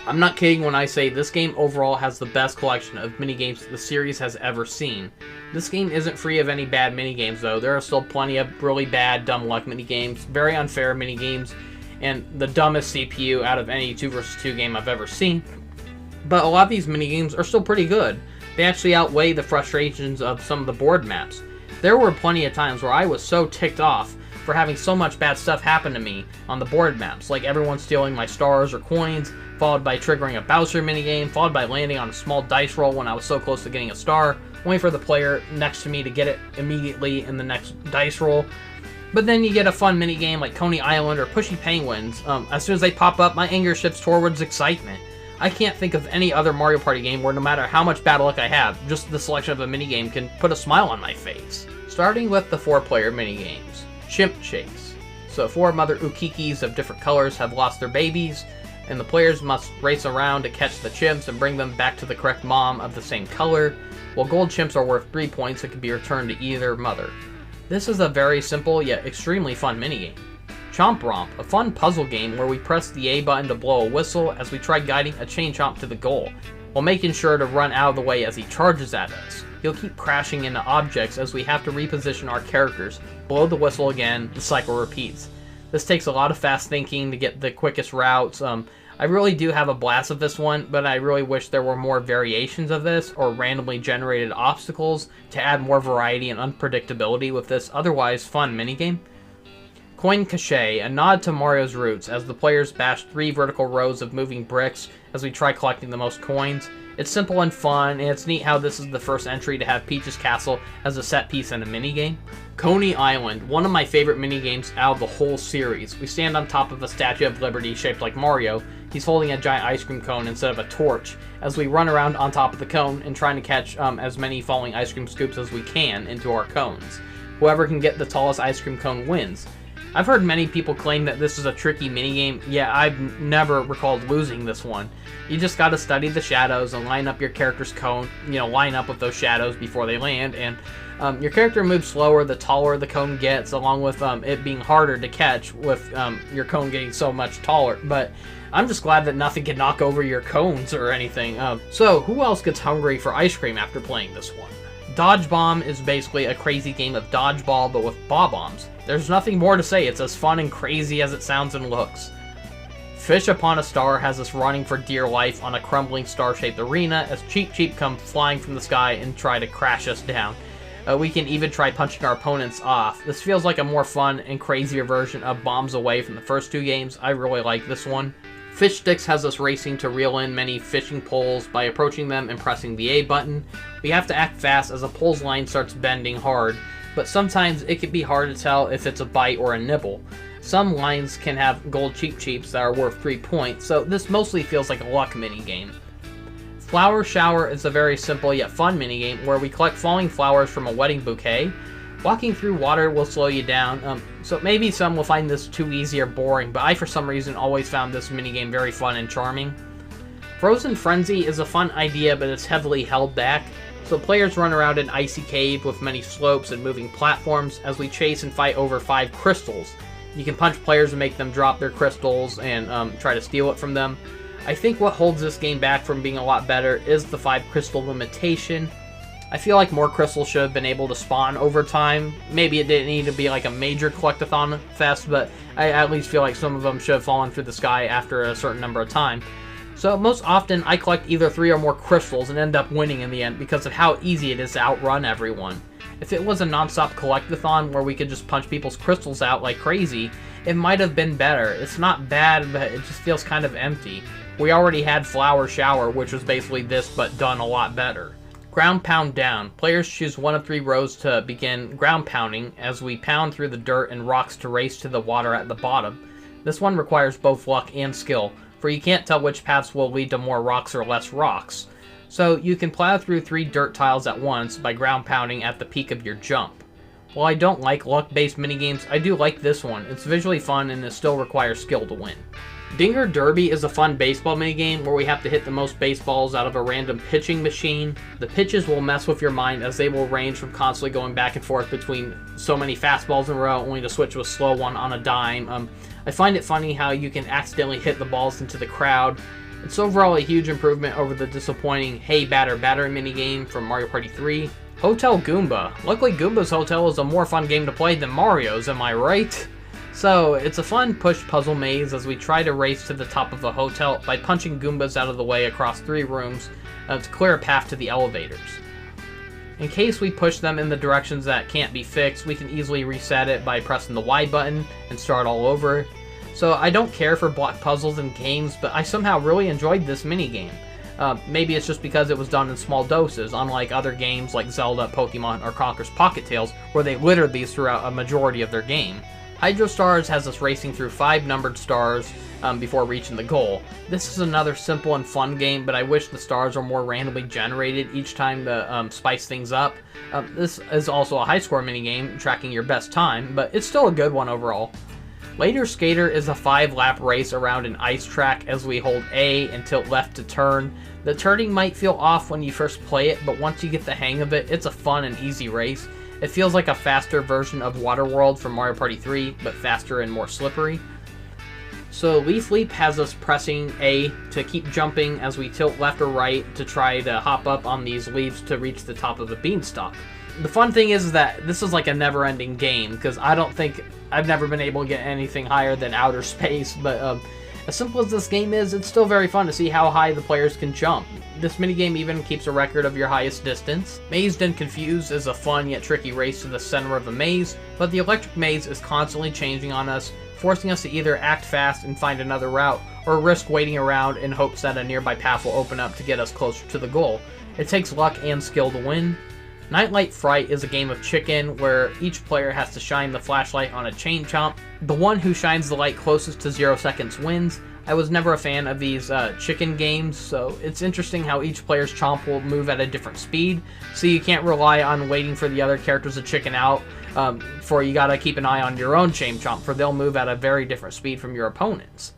S1: I'm not kidding when I say this game overall has the best collection of minigames the series has ever seen. This game isn't free of any bad minigames, though. There are still plenty of really bad, dumb luck minigames, very unfair minigames, and the dumbest CPU out of any 2 vs 2 game I've ever seen. But a lot of these minigames are still pretty good. They actually outweigh the frustrations of some of the board maps. There were plenty of times where I was so ticked off for having so much bad stuff happen to me on the board maps, like everyone stealing my stars or coins, followed by triggering a Bowser minigame, followed by landing on a small dice roll when I was so close to getting a star, only for the player next to me to get it immediately in the next dice roll. But then you get a fun minigame like Coney Island or Pushy Penguins. As soon as they pop up, my anger shifts towards excitement. I can't think of any other Mario Party game where no matter how much bad luck I have, just the selection of a minigame can put a smile on my face. Starting with the 4-player minigames. Chimp Chase. So 4 mother ukikis of different colors have lost their babies, and the players must race around to catch the chimps and bring them back to the correct mom of the same color, while gold chimps are worth 3 points that can be returned to either mother. This is a very simple yet extremely fun minigame. Chomp Romp, a fun puzzle game where we press the A button to blow a whistle as we try guiding a chain chomp to the goal, while making sure to run out of the way as he charges at us. He'll keep crashing into objects as we have to reposition our characters, blow the whistle again, the cycle repeats. This takes a lot of fast thinking to get the quickest routes. I really do have a blast with this one, but I really wish there were more variations of this or randomly generated obstacles to add more variety and unpredictability with this otherwise fun minigame. Coin Cache, a nod to Mario's roots as the players bash 3 vertical rows of moving bricks as we try collecting the most coins. It's simple and fun, and it's neat how this is the first entry to have Peach's Castle as a set piece in a minigame. Coney Island, one of my favorite minigames out of the whole series. We stand on top of a Statue of Liberty shaped like Mario. He's holding a giant ice cream cone instead of a torch, as we run around on top of the cone and trying to catch as many falling ice cream scoops as we can into our cones. Whoever can get the tallest ice cream cone wins. I've heard many people claim that this is a tricky minigame, yet I've never recalled losing this one. You just gotta study the shadows and line up your character's cone, line up with those shadows before they land, and your character moves slower the taller the cone gets, along with it being harder to catch with your cone getting so much taller, but I'm just glad that nothing can knock over your cones or anything. So, who else gets hungry for ice cream after playing this one? Dodge Bomb is basically a crazy game of dodgeball, but with bob-ombs. There's nothing more to say, it's as fun and crazy as it sounds and looks. Fish Upon a Star has us running for dear life on a crumbling star-shaped arena as Cheep Cheep come flying from the sky and try to crash us down. We can even try punching our opponents off. This feels like a more fun and crazier version of Bombs Away from the first 2 games. I really like this one. Fish Sticks has us racing to reel in many fishing poles by approaching them and pressing the A button. We have to act fast as a pole's line starts bending hard, but sometimes it can be hard to tell if it's a bite or a nibble. Some lines can have gold Cheep Cheeps that are worth 3 points, so this mostly feels like a luck minigame. Flower Shower is a very simple yet fun minigame where we collect falling flowers from a wedding bouquet. Walking through water will slow you down, so maybe some will find this too easy or boring, but I for some reason always found this minigame very fun and charming. Frozen Frenzy is a fun idea, but it's heavily held back. So players run around an icy cave with many slopes and moving platforms as we chase and fight over 5 crystals. You can punch players and make them drop their crystals and try to steal it from them. I think what holds this game back from being a lot better is the 5 crystal limitation. I feel like more crystals should have been able to spawn over time. Maybe it didn't need to be like a major collectathon fest, but I at least feel like some of them should have fallen through the sky after a certain number of time. So most often I collect either 3 or more crystals and end up winning in the end because of how easy it is to outrun everyone. If it was a non-stop collectathon where we could just punch people's crystals out like crazy, it might have been better. It's not bad, but it just feels kind of empty. We already had Flower Shower, which was basically this but done a lot better. Ground Pound Down. Players choose one of 3 rows to begin ground pounding as we pound through the dirt and rocks to race to the water at the bottom. This one requires both luck and skill, for you can't tell which paths will lead to more rocks or less rocks. So you can plow through 3 dirt tiles at once by ground pounding at the peak of your jump. While I don't like luck-based minigames, I do like this one. It's visually fun and it still requires skill to win. Dinger Derby is a fun baseball minigame where we have to hit the most baseballs out of a random pitching machine. The pitches will mess with your mind as they will range from constantly going back and forth between so many fastballs in a row only to switch to a slow one on a dime. I find it funny how you can accidentally hit the balls into the crowd. It's overall a huge improvement over the disappointing Hey Batter Batter minigame from Mario Party 3. Hotel Goomba. Luckily Goomba's Hotel is a more fun game to play than Mario's, am I right? So, it's a fun push puzzle maze as we try to race to the top of a hotel by punching Goombas out of the way across 3 rooms to clear a path to the elevators. In case we push them in the directions that can't be fixed, we can easily reset it by pressing the Y button and start all over. So I don't care for block puzzles in games, but I somehow really enjoyed this minigame. Maybe it's just because it was done in small doses, unlike other games like Zelda, Pokemon, or Conker's Pocket Tales, where they littered these throughout a majority of their game. Hydro Stars has us racing through 5 numbered stars before reaching the goal. This is another simple and fun game, but I wish the stars were more randomly generated each time to spice things up. This is also a high score minigame, tracking your best time, but it's still a good one overall. Later Skater is a 5-lap race around an ice track as we hold A and tilt left to turn. The turning might feel off when you first play it, but once you get the hang of it, it's a fun and easy race. It feels like a faster version of Waterworld from Mario Party 3, but faster and more slippery. So Leaf Leap has us pressing A to keep jumping as we tilt left or right to try to hop up on these leaves to reach the top of the beanstalk. The fun thing is that this is like a never-ending game, because I've never been able to get anything higher than outer space, but as simple as this game is, it's still very fun to see how high the players can jump. This minigame even keeps a record of your highest distance. Mazed and Confused is a fun yet tricky race to the center of a maze, but the electric maze is constantly changing on us, forcing us to either act fast and find another route, or risk waiting around in hopes that a nearby path will open up to get us closer to the goal. It takes luck and skill to win. Nightlight Fright is a game of chicken where each player has to shine the flashlight on a chain chomp. The one who shines the light closest to 0 seconds wins. I was never a fan of these chicken games, so it's interesting how each player's chomp will move at a different speed, so you can't rely on waiting for the other characters to chicken out, for you gotta keep an eye on your own chain chomp, for they'll move at a very different speed from your opponents.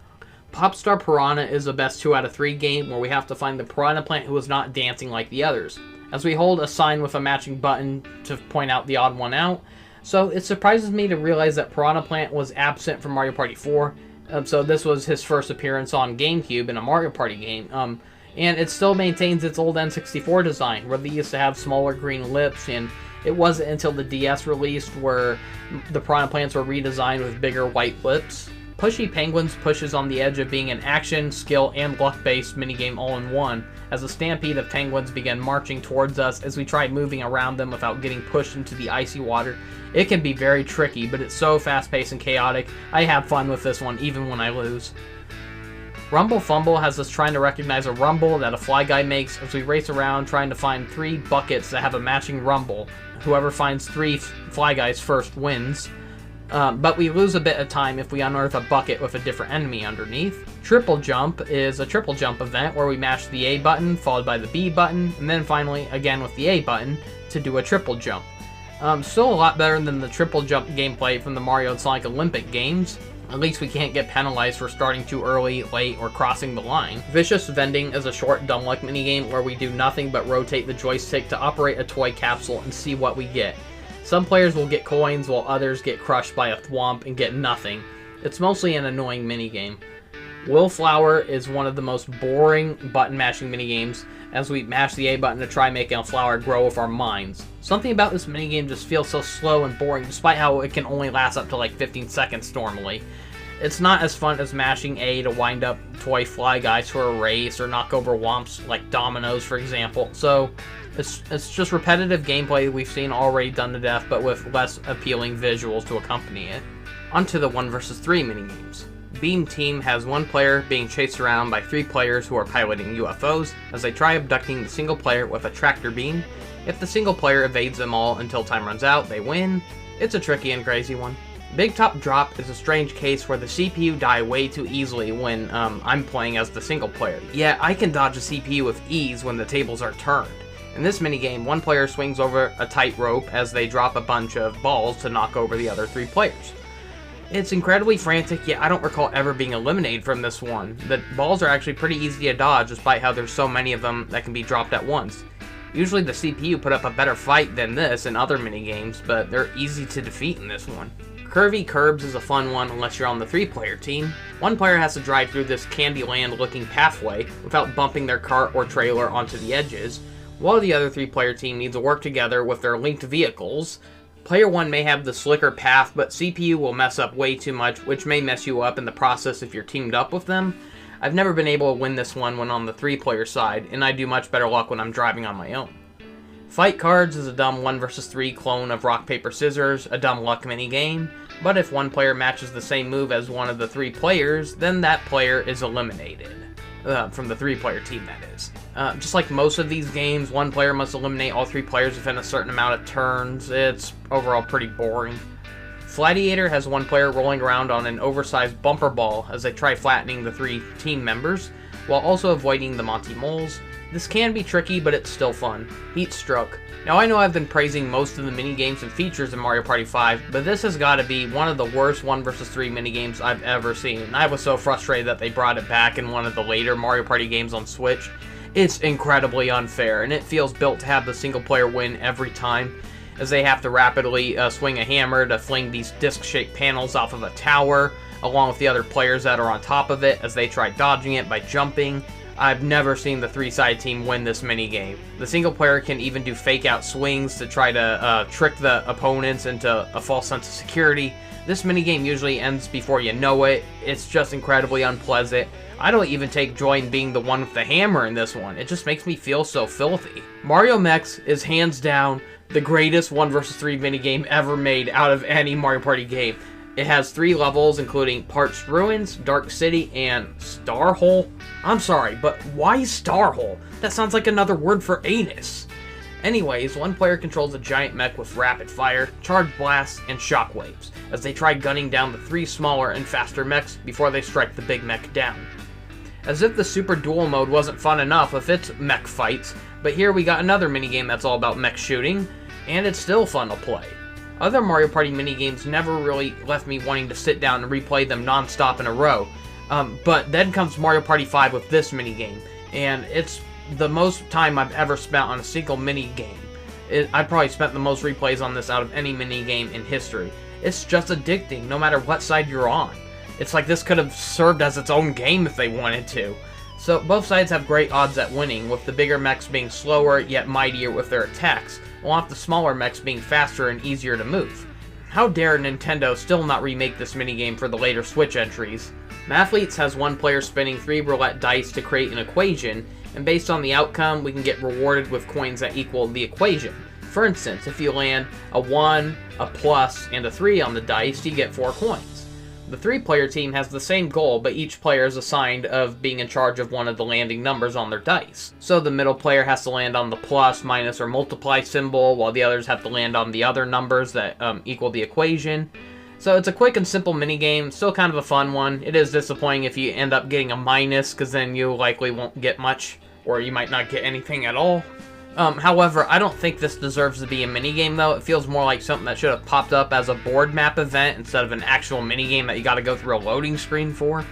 S1: Popstar Piranha is a best 2 out of 3 game where we have to find the piranha plant who is not dancing like the others, as we hold a sign with a matching button to point out the odd one out. So it surprises me to realize that Piranha Plant was absent from Mario Party 4, so this was his first appearance on GameCube in a Mario Party game, and it still maintains its old N64 design, where they used to have smaller green lips, and it wasn't until the DS released where the Piranha Plants were redesigned with bigger white lips. Pushy Penguins pushes on the edge of being an action, skill, and luck-based minigame all-in-one, as a stampede of penguins began marching towards us as we tried moving around them without getting pushed into the icy water. It can be very tricky, but it's so fast-paced and chaotic. I have fun with this one, even when I lose. Rumble Fumble has us trying to recognize a rumble that a fly guy makes as we race around trying to find 3 buckets that have a matching rumble. Whoever finds 3 fly guys first wins. But we lose a bit of time if we unearth a bucket with a different enemy underneath. Triple Jump is a triple jump event where we mash the A button followed by the B button, and then finally again with the A button to do a triple jump. Still a lot better than the triple jump gameplay from the Mario and Sonic Olympic games. At least we can't get penalized for starting too early, late, or crossing the line. Vicious Vending is a short dumb luck minigame where we do nothing but rotate the joystick to operate a toy capsule and see what we get. Some players will get coins while others get crushed by a thwomp and get nothing. It's mostly an annoying minigame. Willflower is one of the most boring button mashing minigames, as we mash the A button to try making a flower grow with our minds. Something about this minigame just feels so slow and boring, despite how it can only last up to like 15 seconds normally. It's not as fun as mashing A to wind up toy fly guys for a race, or knock over womps like dominoes, for example. So it's just repetitive gameplay we've seen already done to death, but with less appealing visuals to accompany it. Onto the 1 vs 3 minigames. Beam Team has one player being chased around by 3 players who are piloting UFOs as they try abducting the single player with a tractor beam. If the single player evades them all until time runs out, they win. It's a tricky and crazy one. Big Top Drop is a strange case where the CPU die way too easily when I'm playing as the single player. Yeah, I can dodge a CPU with ease when the tables are turned. In this minigame, one player swings over a tightrope as they drop a bunch of balls to knock over the other 3 players. It's incredibly frantic, yet I don't recall ever being eliminated from this one. The balls are actually pretty easy to dodge, despite how there's so many of them that can be dropped at once. Usually the CPU put up a better fight than this in other minigames, but they're easy to defeat in this one. Curvy Curbs is a fun one unless you're on the 3-player team. One player has to drive through this Candyland-looking pathway without bumping their cart or trailer onto the edges, while the other 3-player team needs to work together with their linked vehicles. Player 1 may have the slicker path, but CPU will mess up way too much, which may mess you up in the process if you're teamed up with them. I've never been able to win this one when on the 3-player side, and I do much better luck when I'm driving on my own. Fight Cards is a dumb 1 vs 3 clone of Rock Paper Scissors, a dumb luck minigame, but if one player matches the same move as one of the 3 players, then that player is eliminated. From the 3-player team, that is. Just like most of these games, one player must eliminate all 3 players within a certain amount of turns. It's overall pretty boring. Flatiator has one player rolling around on an oversized bumper ball as they try flattening the 3 team members, while also avoiding the Monty Moles. This can be tricky, but it's still fun. Heat Stroke. Now I know I've been praising most of the minigames and features in Mario Party 5, but this has got to be one of the worst 1 vs 3 minigames I've ever seen. And I was so frustrated that they brought it back in one of the later Mario Party games on Switch. It's incredibly unfair, and it feels built to have the single player win every time, as they have to rapidly swing a hammer to fling these disc-shaped panels off of a tower, along with the other players that are on top of it as they try dodging it by jumping. I've never seen the 3-side team win this minigame. The single player can even do fake-out swings to try to trick the opponents into a false sense of security. This minigame usually ends before you know it. It's just incredibly unpleasant. I don't even take joy in being the one with the hammer in this one. It just makes me feel so filthy. Mario Mechs is hands down the greatest 1 vs 3 minigame ever made out of any Mario Party game. It has 3 levels, including Parched Ruins, Dark City, and Starhole. I'm sorry, but why Starhole? That sounds like another word for anus. Anyways, one player controls a giant mech with rapid fire, charge blasts, and shockwaves, as they try gunning down the 3 smaller and faster mechs before they strike the big mech down. As if the Super Duel mode wasn't fun enough with its mech fights, but here we got another minigame that's all about mech shooting, and it's still fun to play. Other Mario Party minigames never really left me wanting to sit down and replay them non-stop in a row, but then comes Mario Party 5 with this minigame, and it's the most time I've ever spent on a single minigame. I probably spent the most replays on this out of any minigame in history. It's just addicting, no matter what side you're on. It's like this could have served as its own game if they wanted to. So both sides have great odds at winning, with the bigger mechs being slower yet mightier with their attacks, while the smaller mechs being faster and easier to move. How dare Nintendo still not remake this minigame for the later Switch entries? Mathletes has one player spinning 3 roulette dice to create an equation, and based on the outcome, we can get rewarded with coins that equal the equation. For instance, if you land a 1, a plus, and a 3 on the dice, you get 4 coins. The 3-player team has the same goal, but each player is assigned of being in charge of one of the landing numbers on their dice. So the middle player has to land on the plus, minus, or multiply symbol, while the others have to land on the other numbers that equal the equation. So it's a quick and simple minigame, still kind of a fun one. It is disappointing if you end up getting a minus, because then you likely won't get much, or you might not get anything at all. However, I don't think this deserves to be a minigame, though. It feels more like something that should have popped up as a board map event instead of an actual minigame that you gotta go through a loading screen for.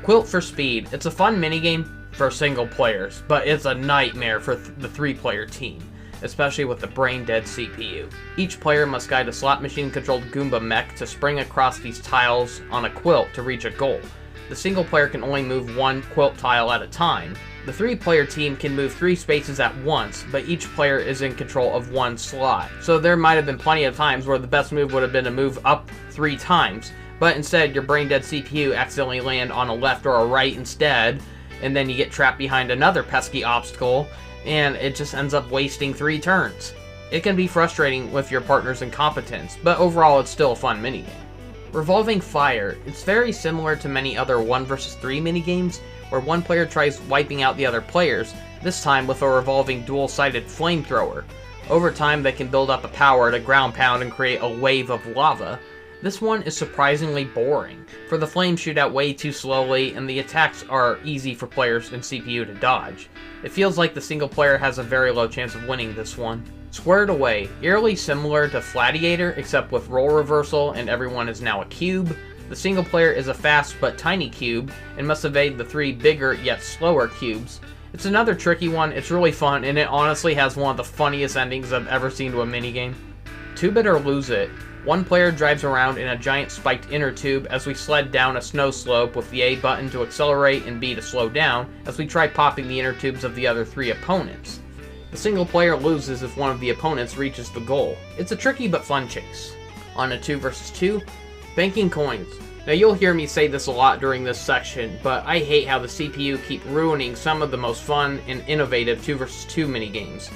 S1: Quilt for Speed. It's a fun minigame for single players, but it's a nightmare for the 3-player team, especially with the brain-dead CPU. Each player must guide a slot machine-controlled Goomba mech to spring across these tiles on a quilt to reach a goal. The single player can only move one quilt tile at a time. The 3-player team can move 3 spaces at once, but each player is in control of 1 slot. So there might have been plenty of times where the best move would have been to move up 3 times, but instead your brain-dead CPU accidentally land on a left or a right instead, and then you get trapped behind another pesky obstacle, and it just ends up wasting 3 turns. It can be frustrating with your partner's incompetence, but overall it's still a fun minigame. Revolving Fire. It's very similar to many other 1 vs 3 minigames, where one player tries wiping out the other players, this time with a revolving dual-sided flamethrower. Over time they can build up a power to ground pound and create a wave of lava. This one is surprisingly boring, for the flames shoot out way too slowly and the attacks are easy for players and CPU to dodge. It feels like the single player has a very low chance of winning this one. Squared Away, eerily similar to Fladiator except with role reversal and everyone is now a cube. The single player is a fast but tiny cube and must evade the 3 bigger yet slower cubes. It's another tricky one, it's really fun, and it honestly has one of the funniest endings I've ever seen to a minigame. 2-Bit or Lose It. One player drives around in a giant spiked inner tube as we sled down a snow slope with the A button to accelerate and B to slow down as we try popping the inner tubes of the other 3 opponents. The single player loses if one of the opponents reaches the goal. It's a tricky but fun chase. On a 2 vs 2, banking coins. Now you'll hear me say this a lot during this section, but I hate how the CPU keep ruining some of the most fun and innovative 2 vs 2 minigames.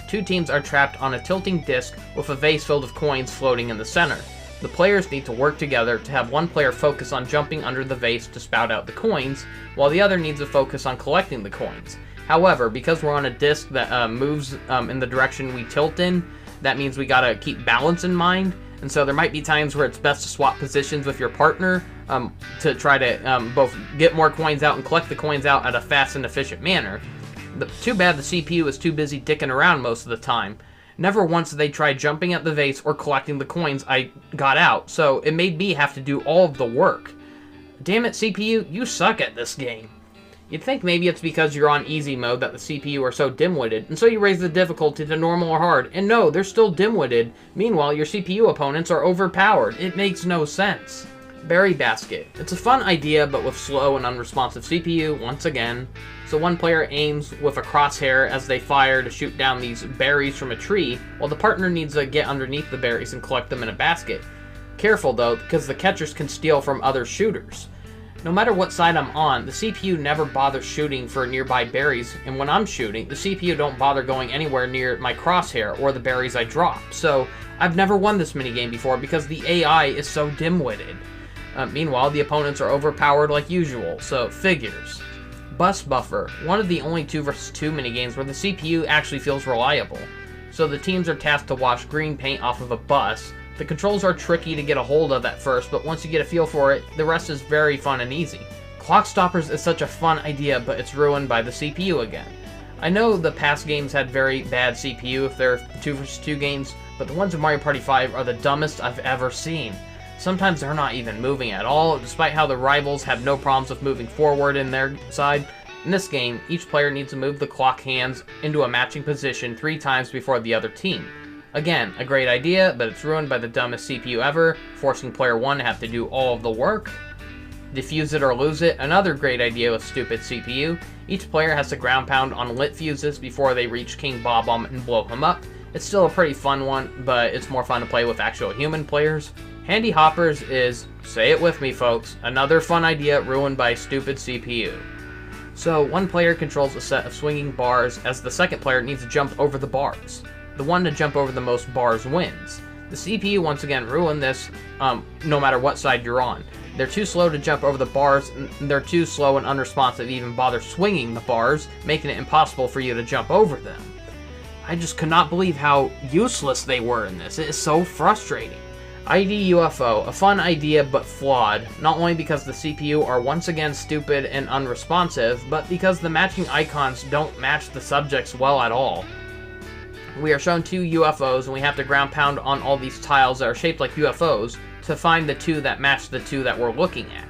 S1: 2 teams are trapped on a tilting disc with a vase filled of coins floating in the center. The players need to work together to have one player focus on jumping under the vase to spout out the coins, while the other needs to focus on collecting the coins. However, because we're on a disc that moves in the direction we tilt in, that means we gotta keep balance in mind, and so there might be times where it's best to swap positions with your partner to try to both get more coins out and collect the coins out at a fast and efficient manner. Too bad the CPU is too busy dicking around most of the time. Never once did they try jumping at the vase or collecting the coins I got out, so it made me have to do all of the work. Damn it, CPU, you suck at this game. You'd think maybe it's because you're on easy mode that the CPU are so dim-witted, and so you raise the difficulty to normal or hard, and no, they're still dim-witted. Meanwhile, your CPU opponents are overpowered. It makes no sense. Berry Basket. It's a fun idea, but with slow and unresponsive CPU, once again. So one player aims with a crosshair as they fire to shoot down these berries from a tree, while the partner needs to get underneath the berries and collect them in a basket. Careful though, because the catchers can steal from other shooters. No matter what side I'm on, the CPU never bothers shooting for nearby berries, and when I'm shooting, the CPU don't bother going anywhere near my crosshair or the berries I drop. So I've never won this minigame before because the AI is so dim-witted. Meanwhile, the opponents are overpowered like usual, so figures. Bus Buffer, one of the only 2 vs 2 minigames where the CPU actually feels reliable. So the teams are tasked to wash green paint off of a bus. The controls are tricky to get a hold of at first, but once you get a feel for it, the rest is very fun and easy. Clock Stoppers is such a fun idea, but it's ruined by the CPU again. I know the past games had very bad CPU if they're 2 vs 2 games, but the ones in Mario Party 5 are the dumbest I've ever seen. Sometimes they're not even moving at all, despite how the rivals have no problems with moving forward in their side. In this game, each player needs to move the clock hands into a matching position 3 times before the other team. Again, a great idea, but it's ruined by the dumbest CPU ever, forcing player 1 to have to do all of the work. Defuse It or Lose It, another great idea with stupid CPU. Each player has to ground pound on lit fuses before they reach King Bob-omb and blow him up. It's still a pretty fun one, but it's more fun to play with actual human players. Handy Hoppers is, say it with me folks, another fun idea ruined by stupid CPU. So one player controls a set of swinging bars as the second player needs to jump over the bars. The one to jump over the most bars wins. The CPU once again ruined this no matter what side you're on. They're too slow to jump over the bars, and they're too slow and unresponsive to even bother swinging the bars, making it impossible for you to jump over them. I just could not believe how useless they were in this. It is so frustrating. ID UFO, a fun idea but flawed, not only because the CPU are once again stupid and unresponsive, but because the matching icons don't match the subjects well at all. We are shown 2 UFOs and we have to ground pound on all these tiles that are shaped like UFOs to find the 2 that match the 2 that we're looking at.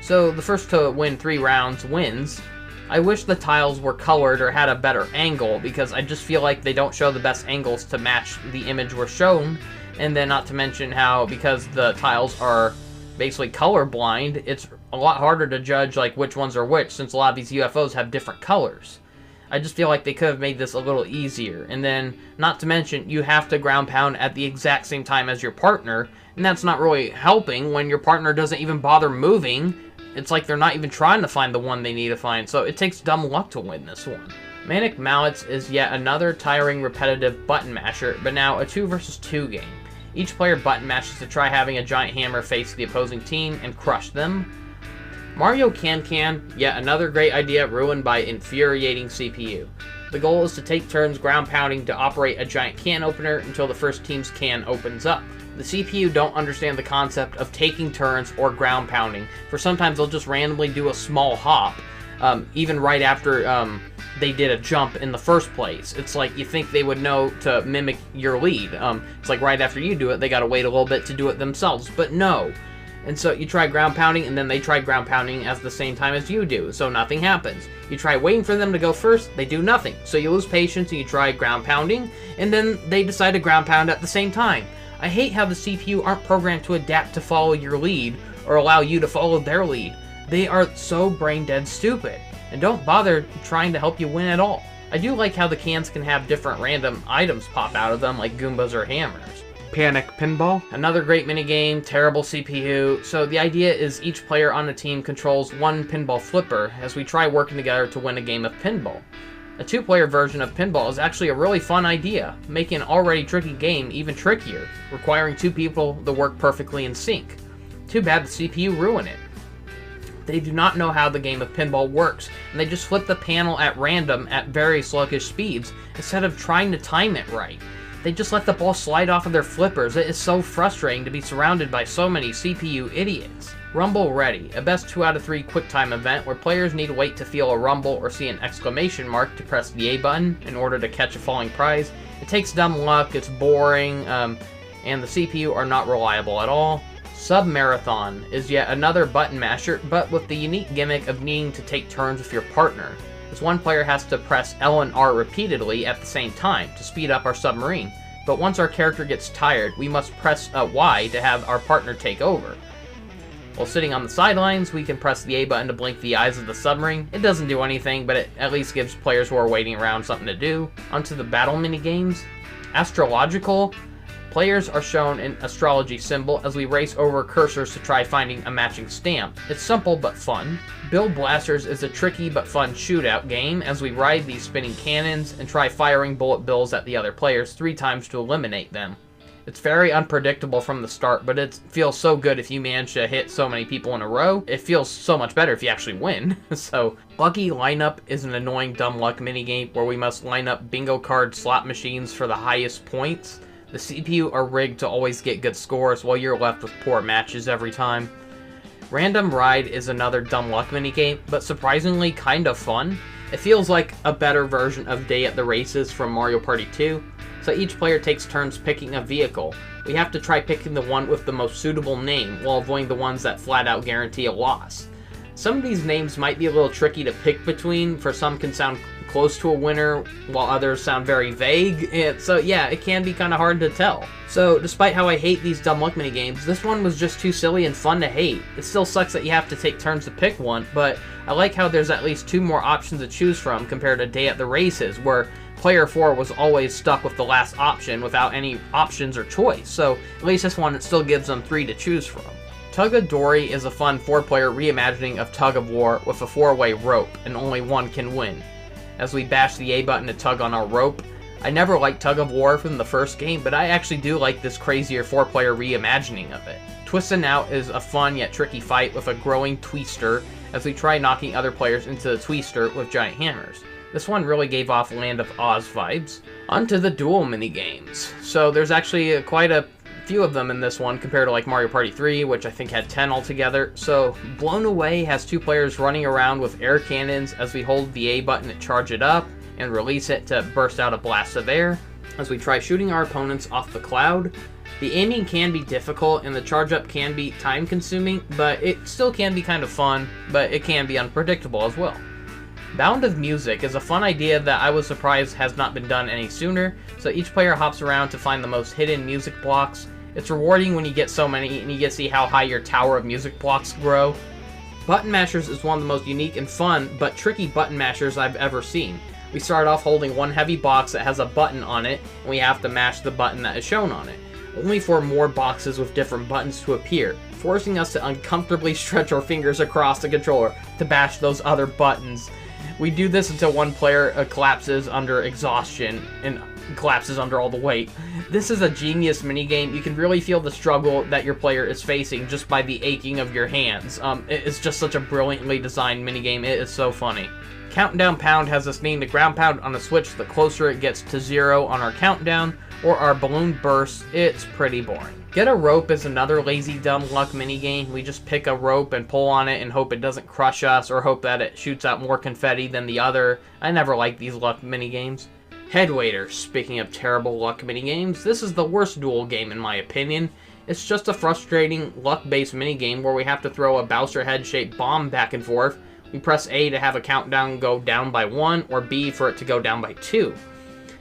S1: So the first to win 3 rounds wins. I wish the tiles were colored or had a better angle because I just feel like they don't show the best angles to match the image we're shown. And then not to mention how, because the tiles are basically colorblind, it's a lot harder to judge like which ones are which, since a lot of these UFOs have different colors. I just feel like they could have made this a little easier. And then, not to mention, you have to ground pound at the exact same time as your partner, and that's not really helping when your partner doesn't even bother moving. It's like they're not even trying to find the one they need to find, so it takes dumb luck to win this one. Manic Mallets is yet another tiring, repetitive button masher, but now a 2 versus 2 game. Each player button mashes to try having a giant hammer face the opposing team and crush them. Mario Can, yet another great idea ruined by infuriating CPU. The goal is to take turns ground pounding to operate a giant can opener until the first team's can opens up. The CPU don't understand the concept of taking turns or ground pounding, for sometimes they'll just randomly do a small hop, even right after they did a jump in the first place. It's like you think they would know to mimic your lead. It's like right after you do it, they gotta wait a little bit to do it themselves, but no. And so you try ground pounding, and then they try ground pounding at the same time as you do, so nothing happens. You try waiting for them to go first, they do nothing. So you lose patience and you try ground pounding, and then they decide to ground pound at the same time. I hate how the CPU aren't programmed to adapt to follow your lead, or allow you to follow their lead. They are so brain dead stupid, and don't bother trying to help you win at all. I do like how the cans can have different random items pop out of them, like Goombas or hammers.
S3: Panic Pinball.
S1: Another great minigame, terrible CPU. So the idea is each player on the team controls one pinball flipper as we try working together to win a game of pinball. A 2-player version of pinball is actually a really fun idea, making an already tricky game even trickier, requiring 2 people to work perfectly in sync. Too bad the CPU ruined it. They do not know how the game of pinball works, and they just flip the panel at random at very sluggish speeds instead of trying to time it right. They just let the ball slide off of their flippers. It is so frustrating to be surrounded by so many CPU idiots. Rumble Ready, a best 2 out of 3 QuickTime event where players need to wait to feel a rumble or see an exclamation mark to press the A button in order to catch a falling prize. It takes dumb luck, it's boring, and the CPU are not reliable at all. Sub-Marathon is yet another button masher, but with the unique gimmick of needing to take turns with your partner, as one player has to press L and R repeatedly at the same time to speed up our submarine. But once our character gets tired, we must press Y to have our partner take over. While sitting on the sidelines, we can press the A button to blink the eyes of the submarine. It doesn't do anything, but it at least gives players who are waiting around something to do. Onto the battle minigames. Astrological. Players are shown an astrology symbol as we race over cursors to try finding a matching stamp. It's simple but fun. Bill Blasters is a tricky but fun shootout game as we ride these spinning cannons and try firing bullet bills at the other players 3 times to eliminate them. It's very unpredictable from the start, but it feels so good if you manage to hit so many people in a row. It feels so much better if you actually win. So, Lucky Lineup is an annoying dumb luck minigame where we must line up bingo card slot machines for the highest points. The CPU are rigged to always get good scores while you're left with poor matches every time. Random Ride is another dumb luck minigame, but surprisingly kind of fun. It feels like a better version of Day at the Races from Mario Party 2. So each player takes turns picking a vehicle. We have to try picking the one with the most suitable name while avoiding the ones that flat out guarantee a loss. Some of these names might be a little tricky to pick between, for some can sound close to a winner, while others sound very vague, and so yeah, it can be kind of hard to tell. So, despite how I hate these dumb luck minigames, this one was just too silly and fun to hate. It still sucks that you have to take turns to pick one, but I like how there's at least 2 more options to choose from compared to Day at the Races, where player 4 was always stuck with the last option without any options or choice, so at least this one, it still gives them 3 to choose from. Tug of Dory is a fun 4-player reimagining of Tug of War with a 4-way rope, and only one can win. As we bash the A button to tug on our rope. I never liked Tug of War from the first game, but I actually do like this crazier 4-player reimagining of it. Twistin' Out is a fun yet tricky fight with a growing twister as we try knocking other players into the twister with giant hammers. This one really gave off Land of Oz vibes. Onto the duel minigames. So there's actually quite a few of them in this one compared to like Mario Party 3, which I think had 10 altogether. So Blown Away has 2 players running around with air cannons as we hold the A button to charge it up and release it to burst out a blast of air as we try shooting our opponents off the cloud. The aiming can be difficult and the charge up can be time consuming, but it still can be kind of fun, but it can be unpredictable as well. Bound of Music is a fun idea that I was surprised has not been done any sooner, so each player hops around to find the most hidden music blocks. It's rewarding when you get so many and you get to see how high your tower of music blocks grow. Button Mashers is one of the most unique and fun, but tricky button mashers I've ever seen. We start off holding one heavy box that has a button on it, and we have to mash the button that is shown on it, only for more boxes with different buttons to appear, forcing us to uncomfortably stretch our fingers across the controller to bash those other buttons. We do this until one player collapses under exhaustion and collapses under all the weight. This is a genius minigame. You can really feel the struggle that your player is facing just by the aching of your hands. It's just such a brilliantly designed minigame. It is so funny. Countdown Pound has us needing to ground pound on a switch the closer it gets to 0 on our countdown, or our balloon bursts. It's pretty boring. Get a Rope is another lazy dumb luck minigame. We just pick a rope and pull on it and hope it doesn't crush us, or hope that it shoots out more confetti than the other. I never like these luck minigames. Headwaiter. Speaking of terrible luck minigames, this is the worst duel game in my opinion. It's just a frustrating luck-based minigame where we have to throw a Bowser head-shaped bomb back and forth. We press A to have a countdown go down by 1, or B for it to go down by 2.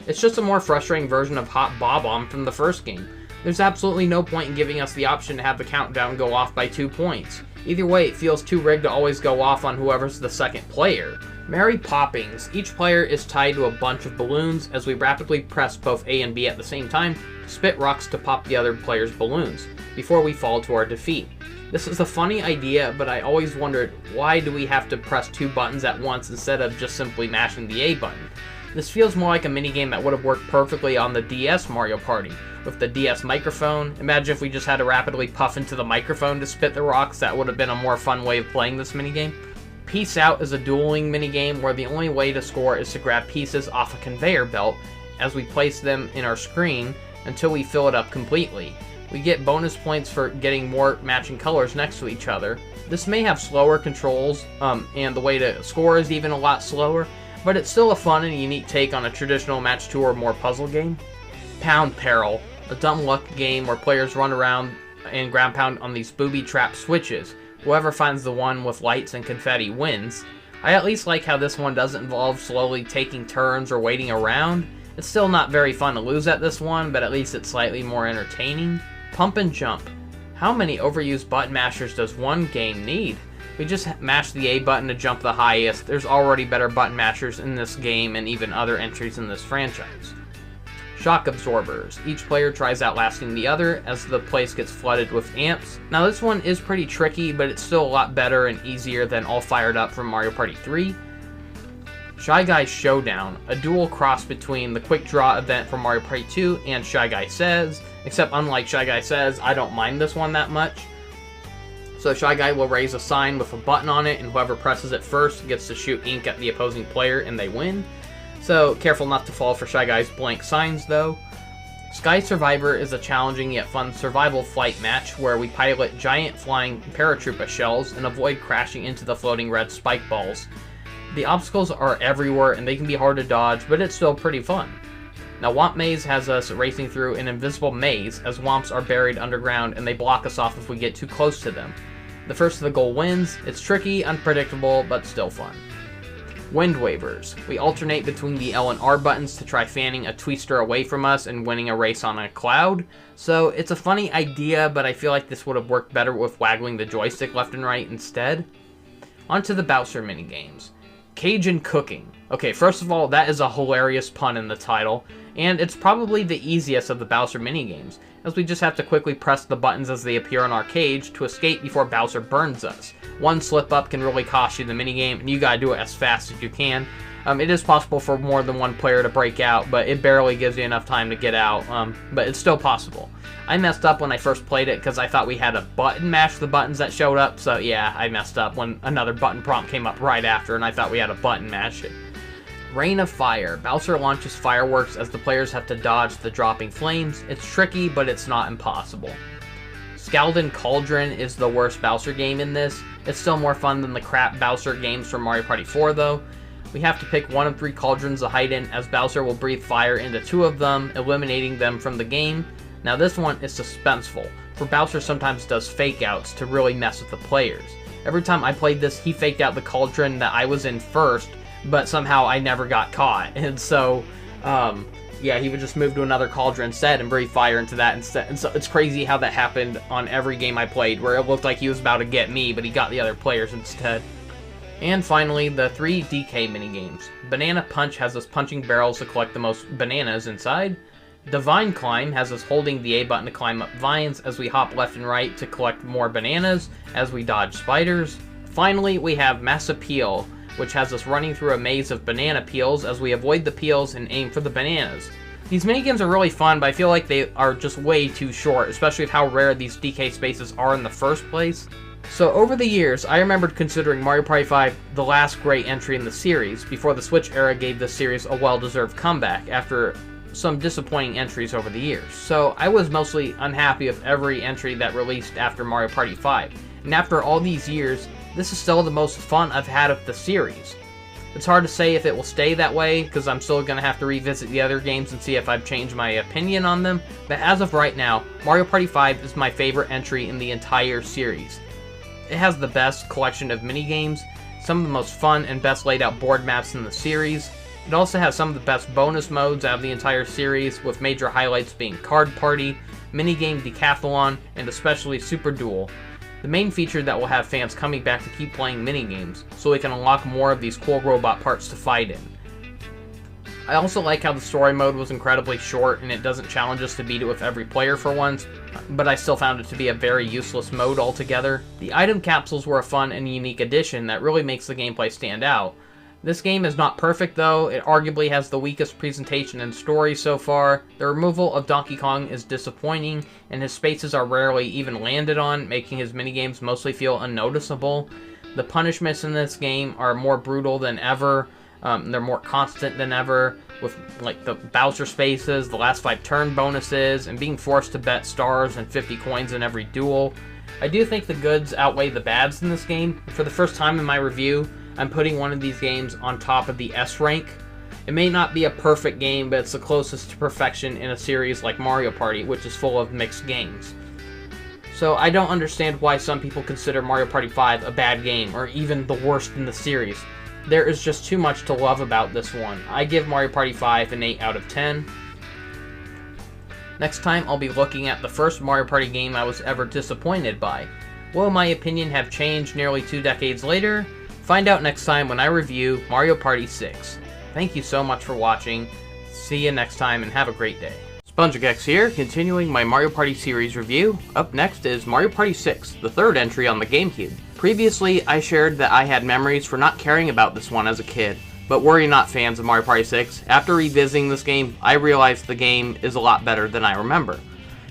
S1: It's just a more frustrating version of Hot Bob-omb from the first game. There's absolutely no point in giving us the option to have the countdown go off by 2 points. Either way, it feels too rigged to always go off on whoever's the second player. Mary Poppings. Each player is tied to a bunch of balloons as we rapidly press both A and B at the same time to spit rocks to pop the other player's balloons, before we fall to our defeat. This is a funny idea, but I always wondered, why do we have to press 2 buttons at once instead of just simply mashing the A button? This feels more like a minigame that would have worked perfectly on the DS Mario Party, with the DS microphone. Imagine if we just had to rapidly puff into the microphone to spit the rocks. That would have been a more fun way of playing this minigame. Peace Out is a dueling minigame where the only way to score is to grab pieces off a conveyor belt as we place them in our screen until we fill it up completely. We get bonus points for getting more matching colors next to each other. This may have slower controls, and the way to score is even a lot slower, but it's still a fun and unique take on a traditional match 2 or more puzzle game. Pound Peril, a dumb luck game where players run around and ground pound on these booby trap switches. Whoever finds the one with lights and confetti wins. I at least like how this one doesn't involve slowly taking turns or waiting around. It's still not very fun to lose at this one, but at least it's slightly more entertaining. Pump and Jump. How many overused button mashers does one game need? We just mash the A button to jump the highest. There's already better button mashers in this game and even other entries in this franchise. Shock Absorbers. Each player tries outlasting the other as the place gets flooded with amps. Now this one is pretty tricky, but it's still a lot better and easier than All Fired Up from Mario Party 3. Shy Guy Showdown, a dual cross between the Quick Draw event from Mario Party 2 and Shy Guy Says, except unlike Shy Guy Says, I don't mind this one that much. So Shy Guy will raise a sign with a button on it, and whoever presses it first gets to shoot ink at the opposing player and they win. So careful not to fall for Shy Guy's blank signs though. Sky Survivor is a challenging yet fun survival flight match where we pilot giant flying paratroopa shells and avoid crashing into the floating red spike balls. The obstacles are everywhere and they can be hard to dodge, but it's still pretty fun. Now Womp Maze has us racing through an invisible maze as Womps are buried underground and they block us off if we get too close to them. The first to the goal wins. It's tricky, unpredictable, but still fun. Wind Wavers. We alternate between the L and R buttons to try fanning a twister away from us and winning a race on a cloud. So it's a funny idea, but I feel like this would have worked better with waggling the joystick left and right instead. On to the Bowser minigames. Cajun Cooking. Okay, first of all, that is a hilarious pun in the title, and it's probably the easiest of the Bowser minigames, as we just have to quickly press the buttons as they appear on our cage to escape before Bowser burns us. One slip up can really cost you the minigame, and you gotta do it as fast as you can. It is possible for more than one player to break out, but it barely gives you enough time to get out, but it's still possible. I messed up when I first played it because I thought we had to button mash the buttons that showed up, so yeah, I messed up when another button prompt came up right after and I thought we had to button mash it. Rain of Fire. Bowser launches fireworks as the players have to dodge the dropping flames. It's tricky, but it's not impossible. Scaldin' Cauldron is the worst Bowser game in this. It's still more fun than the crap Bowser games from Mario Party 4 though. We have to pick one of 3 cauldrons to hide in as Bowser will breathe fire into 2 of them, eliminating them from the game. Now this one is suspenseful, for Bowser sometimes does fake outs to really mess with the players. Every time I played this, he faked out the cauldron that I was in first, but somehow I never got caught, and so yeah, he would just move to another cauldron instead and breathe fire into that instead. And so it's crazy how that happened on every game I played, where it looked like he was about to get me, but he got the other players instead. And finally, the 3 DK minigames. Banana Punch has us punching barrels to collect the most bananas inside. Divine Climb has us holding the A button to climb up vines as we hop left and right to collect more bananas as we dodge spiders. Finally, we have Mass Appeal, which has us running through a maze of banana peels as we avoid the peels and aim for the bananas. These minigames are really fun, but I feel like they are just way too short, especially with how rare these DK spaces are in the first place. So over the years, I remembered considering Mario Party 5 the last great entry in the series, before the Switch era gave this series a well-deserved comeback after some disappointing entries over the years. So I was mostly unhappy with every entry that released after Mario Party 5. And after all these years, this is still the most fun I've had of the series. It's hard to say if it will stay that way, because I'm still going to have to revisit the other games and see if I've changed my opinion on them, but as of right now, Mario Party 5 is my favorite entry in the entire series. It has the best collection of minigames, some of the most fun and best laid out board maps in the series. It also has some of the best bonus modes out of the entire series, with major highlights being Card Party, Minigame Decathlon, and especially Super Duel. The main feature that will have fans coming back to keep playing minigames, so we can unlock more of these cool robot parts to fight in. I also like how the story mode was incredibly short and it doesn't challenge us to beat it with every player for once, but I still found it to be a very useless mode altogether. The item capsules were a fun and unique addition that really makes the gameplay stand out. This game is not perfect though, it arguably has the weakest presentation and story so far. The removal of Donkey Kong is disappointing, and his spaces are rarely even landed on, making his minigames mostly feel unnoticeable. The punishments in this game are more brutal than ever, they're more constant than ever, with like the Bowser spaces, the last 5 turn bonuses, and being forced to bet stars and 50 coins in every duel. I do think the goods outweigh the bads in this game. For the first time in my review, I'm putting one of these games on top of the S rank. It may not be a perfect game, but it's the closest to perfection in a series like Mario Party, which is full of mixed games. So I don't understand why some people consider Mario Party 5 a bad game, or even the worst in the series. There is just too much to love about this one. I give Mario Party 5 an 8 out of 10. Next time, I'll be looking at the first Mario Party game I was ever disappointed by. Will my opinion have changed nearly 2 decades later? Find out next time when I review Mario Party 6. Thank you so much for watching. See you next time and have a great day. SpongicX here, continuing my Mario Party series review. Up next is Mario Party 6, the third entry on the GameCube. Previously, I shared that I had memories for not caring about this one as a kid. But worry not, fans of Mario Party 6, after revisiting this game, I realized the game is a lot better than I remember.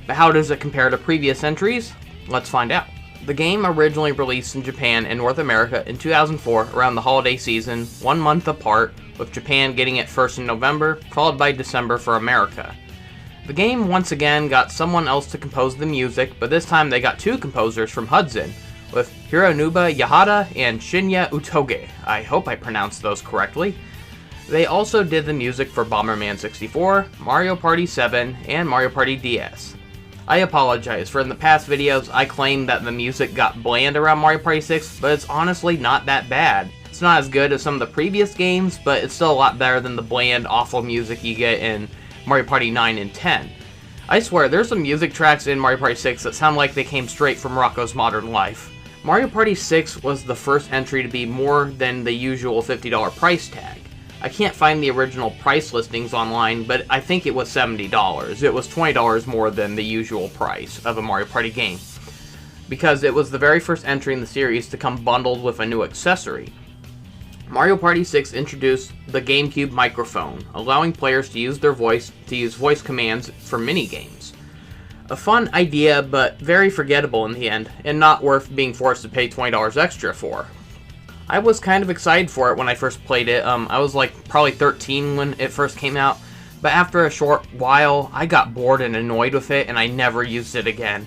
S1: But how does it compare to previous entries? Let's find out. The game originally released in Japan and North America in 2004 around the holiday season, 1 month apart, with Japan getting it first in November, followed by December for America. The game once again got someone else to compose the music, but this time they got 2 composers from Hudson, with Hironobu Yahata and Shinya Utoge. I hope I pronounced those correctly. They also did the music for Bomberman 64, Mario Party 7, and Mario Party DS. I apologize, for in the past videos I claimed that the music got bland around Mario Party 6, but it's honestly not that bad. It's not as good as some of the previous games, but it's still a lot better than the bland, awful music you get in Mario Party 9 and 10. I swear, there's some music tracks in Mario Party 6 that sound like they came straight from Rocko's Modern Life. Mario Party 6 was the first entry to be more than the usual $50 price tag. I can't find the original price listings online, but I think it was $70. It was $20 more than the usual price of a Mario Party game, because it was the very first entry in the series to come bundled with a new accessory. Mario Party 6 introduced the GameCube microphone, allowing players to use voice commands for minigames. A fun idea, but very forgettable in the end, and not worth being forced to pay $20 extra for. I was kind of excited for it when I first played it. I was like probably 13 when it first came out, but after a short while, I got bored and annoyed with it, and I never used it again.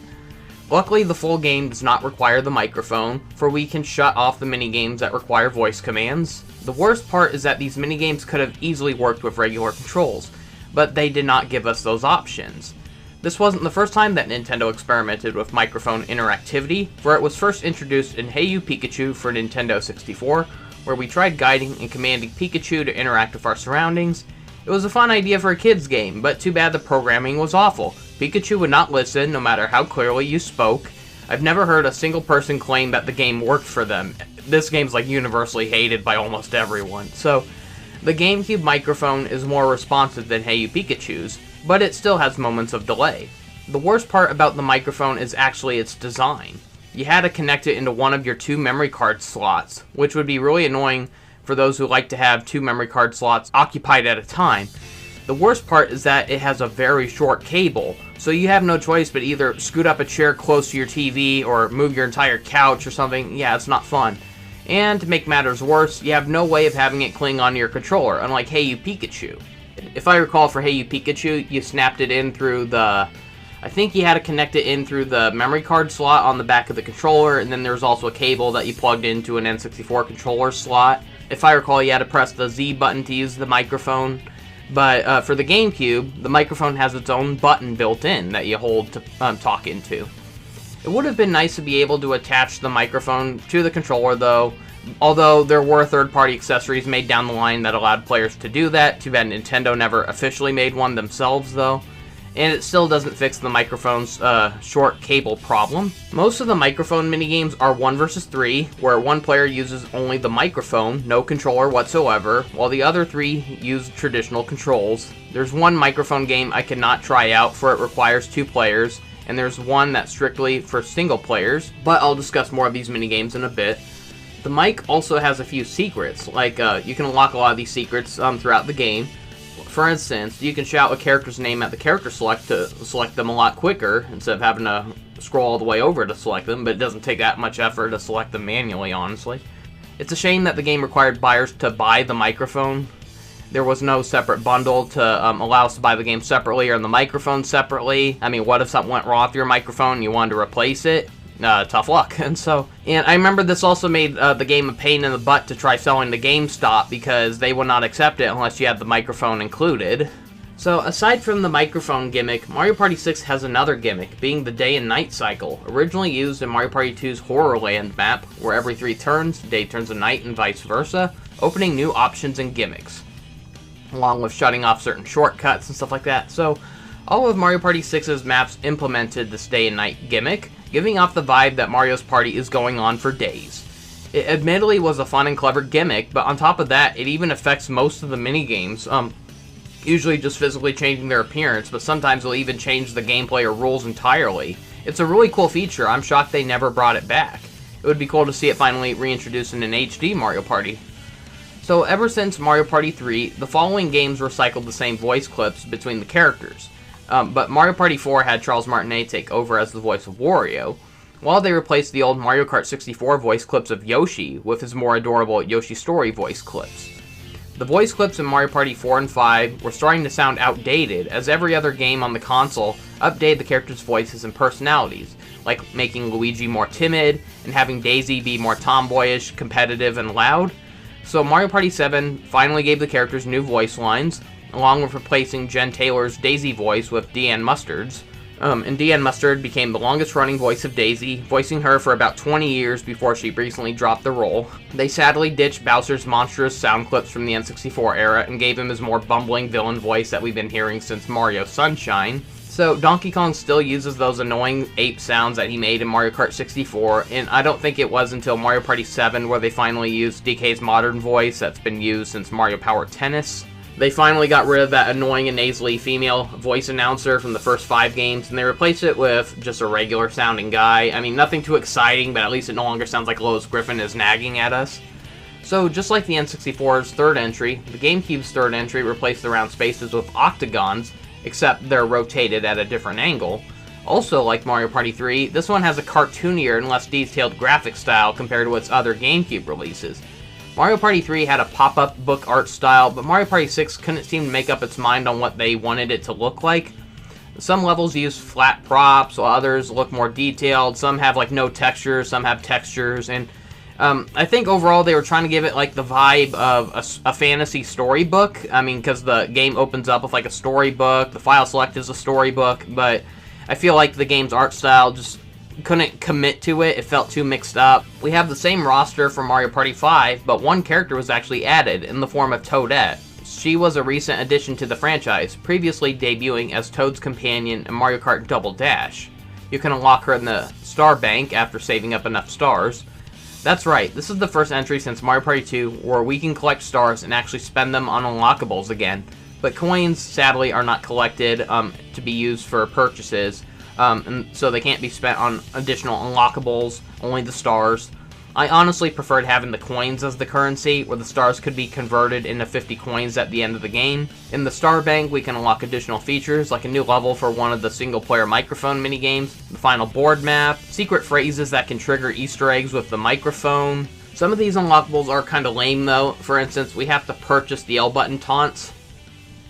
S1: Luckily, the full game does not require the microphone, for we can shut off the minigames that require voice commands. The worst part is that these minigames could have easily worked with regular controls, but they did not give us those options. This wasn't the first time that Nintendo experimented with microphone interactivity, for it was first introduced in Hey You Pikachu for Nintendo 64, where we tried guiding and commanding Pikachu to interact with our surroundings, It was a fun idea for a kid's game, but too bad the programming was awful. Pikachu would not listen, no matter how clearly you spoke. I've never heard a single person claim that the game worked for them. This game's like universally hated by almost everyone. So, the GameCube microphone is more responsive than Hey You Pikachu's, but it still has moments of delay. The worst part about the microphone is actually its design. You had to connect it into one of your 2 memory card slots, which would be really annoying for those who like to have 2 memory card slots occupied at a time. The worst part is that it has a very short cable, so you have no choice but either scoot up a chair close to your TV or move your entire couch or something. Yeah, it's not fun. And to make matters worse, you have no way of having it cling onto your controller, unlike Hey You Pikachu. If I recall, for Hey You Pikachu, you snapped it in through the... I think you had to connect it in through the memory card slot on the back of the controller, and then there was also a cable that you plugged into an N64 controller slot. If I recall, you had to press the Z button to use the microphone. But for the GameCube, the microphone has its own button built in that you hold to talk into. It would have been nice to be able to attach the microphone to the controller though, although there were third-party accessories made down the line that allowed players to do that. Too bad Nintendo never officially made one themselves though. And it still doesn't fix the microphone's short cable problem. Most of the microphone minigames are 1 versus 3, where one player uses only the microphone, no controller whatsoever, while the other 3 use traditional controls. There's one microphone game I cannot try out, for it requires 2 players, and there's one that's strictly for single players, but I'll discuss more of these minigames in a bit. The mic also has a few secrets, like you can unlock a lot of these secrets throughout the game. For instance, you can shout a character's name at the character select to select them a lot quicker, instead of having to scroll all the way over to select them, but it doesn't take that much effort to select them manually, honestly. It's a shame that the game required buyers to buy the microphone. There was no separate bundle to allow us to buy the game separately or the microphone separately. I mean, what if something went wrong with your microphone and you wanted to replace it? Tough luck. And I remember this also made the game a pain in the butt to try selling to GameStop, because they would not accept it unless you had the microphone included. So aside from the microphone gimmick, Mario Party 6 has another gimmick, being the day and night cycle, originally used in Mario Party 2's Horror Land map, where every 3 turns, day turns to night and vice versa, opening new options and gimmicks, along with shutting off certain shortcuts and stuff like that. So all of Mario Party 6's maps implemented this day and night gimmick, giving off the vibe that Mario's party is going on for days. It admittedly was a fun and clever gimmick, but on top of that, it even affects most of the minigames, usually just physically changing their appearance, but sometimes they'll even change the gameplay or rules entirely. It's a really cool feature. I'm shocked they never brought it back. It would be cool to see it finally reintroduced in an HD Mario Party. So ever since Mario Party 3, the following games recycled the same voice clips between the characters. But Mario Party 4 had Charles Martinet take over as the voice of Wario, while they replaced the old Mario Kart 64 voice clips of Yoshi with his more adorable Yoshi Story voice clips. The voice clips in Mario Party 4 and 5 were starting to sound outdated, as every other game on the console updated the characters' voices and personalities, like making Luigi more timid and having Daisy be more tomboyish, competitive, and loud. So Mario Party 7 finally gave the characters new voice lines, along with replacing Jen Taylor's Daisy voice with Deanne Mustard's. And Deanne Mustard became the longest running voice of Daisy, voicing her for about 20 years before she recently dropped the role. They sadly ditched Bowser's monstrous sound clips from the N64 era and gave him his more bumbling villain voice that we've been hearing since Mario Sunshine. So Donkey Kong still uses those annoying ape sounds that he made in Mario Kart 64, and I don't think it was until Mario Party 7 where they finally used DK's modern voice that's been used since Mario Power Tennis. They finally got rid of that annoying and nasally female voice announcer from the first 5 games, and they replaced it with just a regular sounding guy. I mean, nothing too exciting, but at least it no longer sounds like Lois Griffin is nagging at us. So, just like the N64's third entry, the GameCube's third entry replaced the round spaces with octagons, except they're rotated at a different angle. Also, like Mario Party 3, this one has a cartoonier and less detailed graphic style compared to its other GameCube releases. Mario Party 3 had a pop-up book art style, but Mario Party 6 couldn't seem to make up its mind on what they wanted it to look like. Some levels use flat props, while others look more detailed. Some have like no textures, some have textures, and I think overall they were trying to give it like the vibe of a fantasy storybook. I mean, because the game opens up with like a storybook, the file select is a storybook, but I feel like the game's art style just couldn't commit to it. It felt too mixed up. We have the same roster for Mario Party 5, but one character was actually added in the form of Toadette. she was a recent addition to the franchise, previously debuting as Toad's companion in Mario Kart Double Dash. You can unlock her in the Star Bank after saving up enough stars. That's right, this is the first entry since Mario Party 2 where we can collect stars and actually spend them on unlockables again. But coins, sadly, are not collected to be used for purchases, and so they can't be spent on additional unlockables, only the stars. I honestly preferred having the coins as the currency, where the stars could be converted into 50 coins at the end of the game. In the Star Bank, we can unlock additional features, like a new level for one of the single-player microphone minigames, the final board map, secret phrases that can trigger Easter eggs with the microphone. Some of these unlockables are kind of lame, though. For instance, we have to purchase the L button taunts.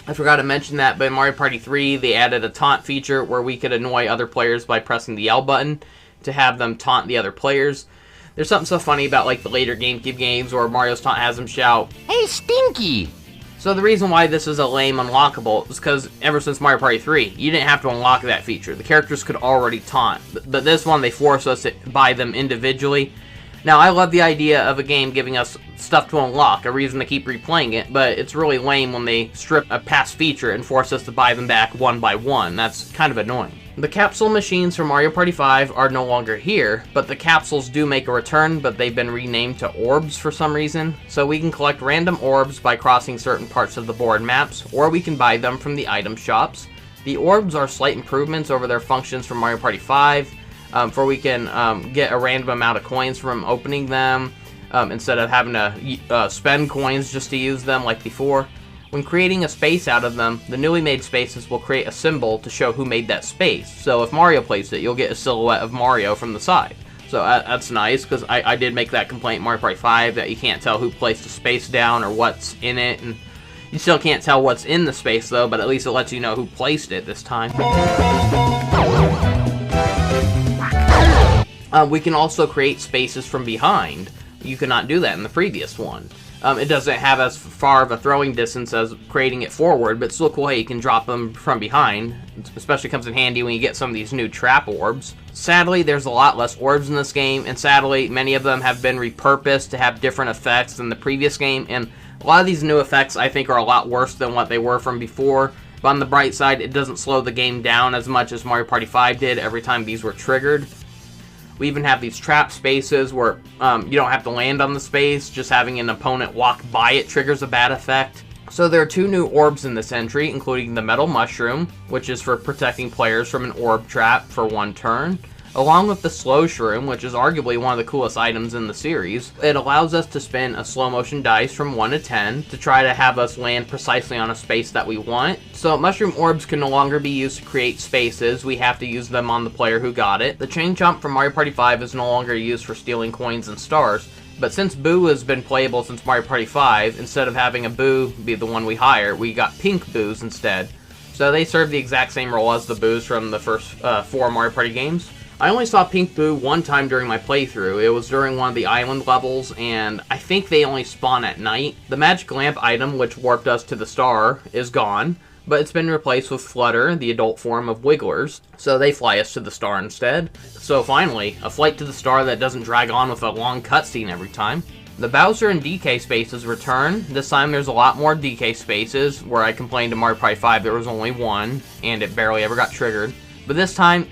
S1: I forgot to mention that, but in Mario Party 3, they added a taunt feature where we could annoy other players by pressing the L button to have them taunt the other players. There's something so funny about like the later GameCube games where Mario's taunt has him shout, "Hey, Stinky!" So the reason why this is a lame unlockable is because ever since Mario Party 3, you didn't have to unlock that feature. The characters could already taunt, but this one they force us to buy them individually. Now, I love the idea of a game giving us stuff to unlock, a reason to keep replaying it, but it's really lame when they strip a past feature and force us to buy them back one by one. That's kind of annoying. The capsule machines for Mario Party 5 are no longer here, but the capsules do make a return, but they've been renamed to orbs for some reason. So we can collect random orbs by crossing certain parts of the board maps, or we can buy them from the item shops. The orbs are slight improvements over their functions from Mario Party 5, for we can get a random amount of coins from opening them, instead of having to spend coins just to use them like before. When creating a space out of them, the newly made spaces will create a symbol to show who made that space. So if Mario placed it, you'll get a silhouette of Mario from the side. So that's nice, because I did make that complaint in Mario Party 5 that you can't tell who placed the space down or what's in it. And you still can't tell what's in the space though, but at least it lets you know who placed it this time. We can also create spaces from behind. You could not do that in the previous one. It doesn't have as far of a throwing distance as creating it forward, but still cool how you can drop them from behind. It especially comes in handy when you get some of these new trap orbs. Sadly, there's a lot less orbs in this game, and sadly, many of them have been repurposed to have different effects than the previous game, and a lot of these new effects I think are a lot worse than what they were from before. But on the bright side, it doesn't slow the game down as much as Mario Party 5 did every time these were triggered. We even have these trap spaces where you don't have to land on the space, just having an opponent walk by it triggers a bad effect. So there are two new orbs in this entry, including the Metal Mushroom, which is for protecting players from an orb trap for one turn, along with the Slow Shroom, which is arguably one of the coolest items in the series. It allows us to spin a slow motion dice from 1 to 10 to try to have us land precisely on a space that we want. So Mushroom Orbs can no longer be used to create spaces, we have to use them on the player who got it. The Chain Jump from Mario Party 5 is no longer used for stealing coins and stars, but since Boo has been playable since Mario Party 5, instead of having a Boo be the one we hire, we got pink Boos instead. So they serve the exact same role as the Boos from the first 4 Mario Party games. I only saw Pink Boo one time during my playthrough. It was during one of the island levels, and I think they only spawn at night. The Magic Lamp item, which warped us to the star, is gone, but it's been replaced with Flutter, the adult form of Wigglers, so they fly us to the star instead. So finally, a flight to the star that doesn't drag on with a long cutscene every time. The Bowser and DK spaces return. This time there's a lot more DK spaces, where I complained to Mario Party 5 there was only one, and it barely ever got triggered. But this time,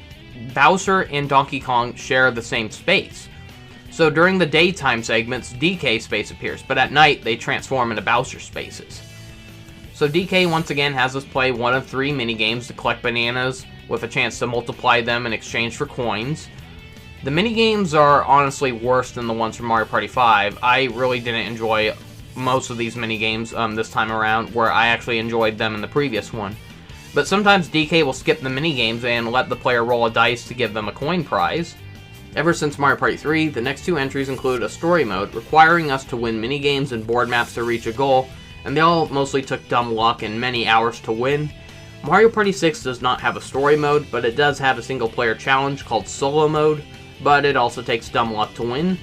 S1: Bowser and Donkey Kong share the same space. So during the daytime segments, DK space appears, but at night they transform into Bowser spaces. So DK once again has us play one of 3 minigames to collect bananas, with a chance to multiply them in exchange for coins. The minigames are honestly worse than the ones from Mario Party 5. I really didn't enjoy most of these minigames this time around, where I actually enjoyed them in the previous one. But sometimes DK will skip the minigames and let the player roll a dice to give them a coin prize. Ever since Mario Party 3, the next 2 entries include a story mode, requiring us to win minigames and board maps to reach a goal, and they all mostly took dumb luck and many hours to win. Mario Party 6 does not have a story mode, but it does have a single player challenge called Solo Mode, but it also takes dumb luck to win.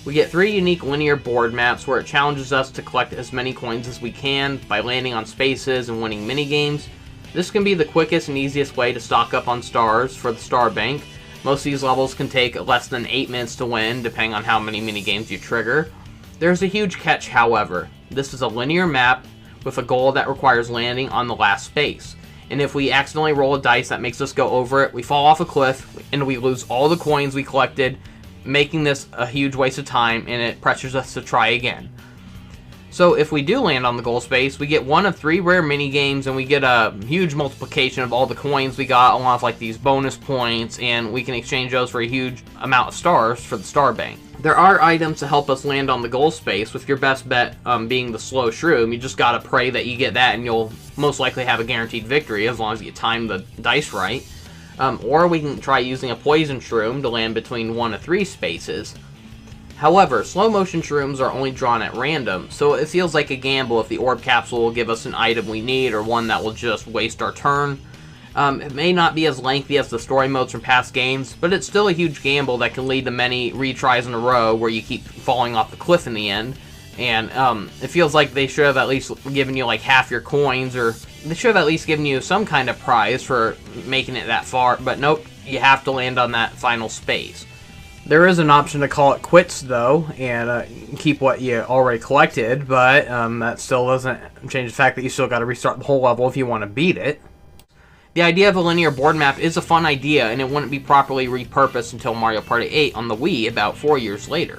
S1: We get 3 unique linear board maps where it challenges us to collect as many coins as we can by landing on spaces and winning minigames. This can be the quickest and easiest way to stock up on stars for the Star Bank. Most of these levels can take less than 8 minutes to win, depending on how many minigames you trigger. There's a huge catch, however. This is a linear map with a goal that requires landing on the last space. And if we accidentally roll a dice that makes us go over it, we fall off a cliff and we lose all the coins we collected, making this a huge waste of time, and it pressures us to try again. So if we do land on the goal space, we get one of 3 rare mini games, and we get a huge multiplication of all the coins we got, along with like these bonus points, and we can exchange those for a huge amount of stars for the star bank. There are items to help us land on the goal space, with your best bet being the slow shroom. You just gotta pray that you get that, and you'll most likely have a guaranteed victory as long as you time the dice right. Or we can try using a poison shroom to land between 1 of 3 spaces. However, slow motion shrooms are only drawn at random, so it feels like a gamble if the orb capsule will give us an item we need or one that will just waste our turn. It may not be as lengthy as the story modes from past games, but it's still a huge gamble that can lead to many retries in a row where you keep falling off the cliff in the end. And it feels like they should have at least given you like half your coins, or they should have at least given you some kind of prize for making it that far, but nope, you have to land on that final space. There is an option to call it quits, though, and keep what you already collected, but that still doesn't change the fact that you still got to restart the whole level if you want to beat it. The idea of a linear board map is a fun idea, and it wouldn't be properly repurposed until Mario Party 8 on the Wii about 4 years later.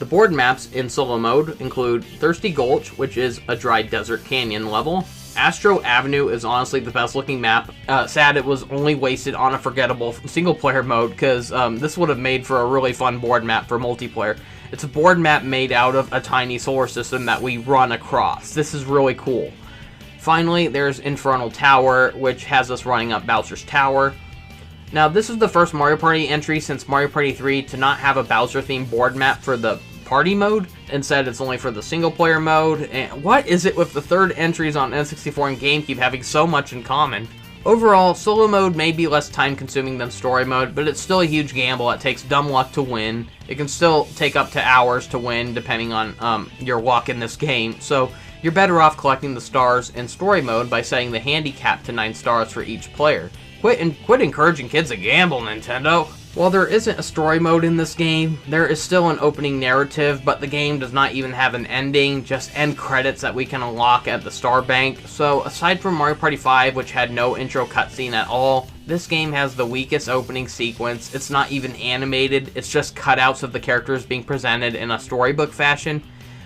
S1: The board maps in solo mode include Thirsty Gulch, which is a dry desert canyon level. Astro Avenue is honestly the best looking map. Sad it was only wasted on a forgettable single player mode, because this would have made for a really fun board map for multiplayer. It's a board map made out of a tiny solar system that we run across. This is really cool. Finally, there's Infernal Tower, which has us running up Bowser's Tower. Now, this is the first Mario Party entry since Mario Party 3 to not have a Bowser-themed board map for the party mode. Instead, it's only for the single-player mode. And what is it with the third entries on N64 and GameCube having so much in common? Overall, solo mode may be less time-consuming than story mode, but it's still a huge gamble. It takes dumb luck to win. It can still take up to hours to win, depending on your luck in this game. So you're better off collecting the stars in story mode by setting the handicap to 9 stars for each player. Quit encouraging kids to gamble, Nintendo. While there isn't a story mode in this game, there is still an opening narrative, but the game does not even have an ending, just end credits that we can unlock at the star bank. So aside from Mario Party 5, which had no intro cutscene at all, this game has the weakest opening sequence. It's not even animated, it's just cutouts of the characters being presented in a storybook fashion.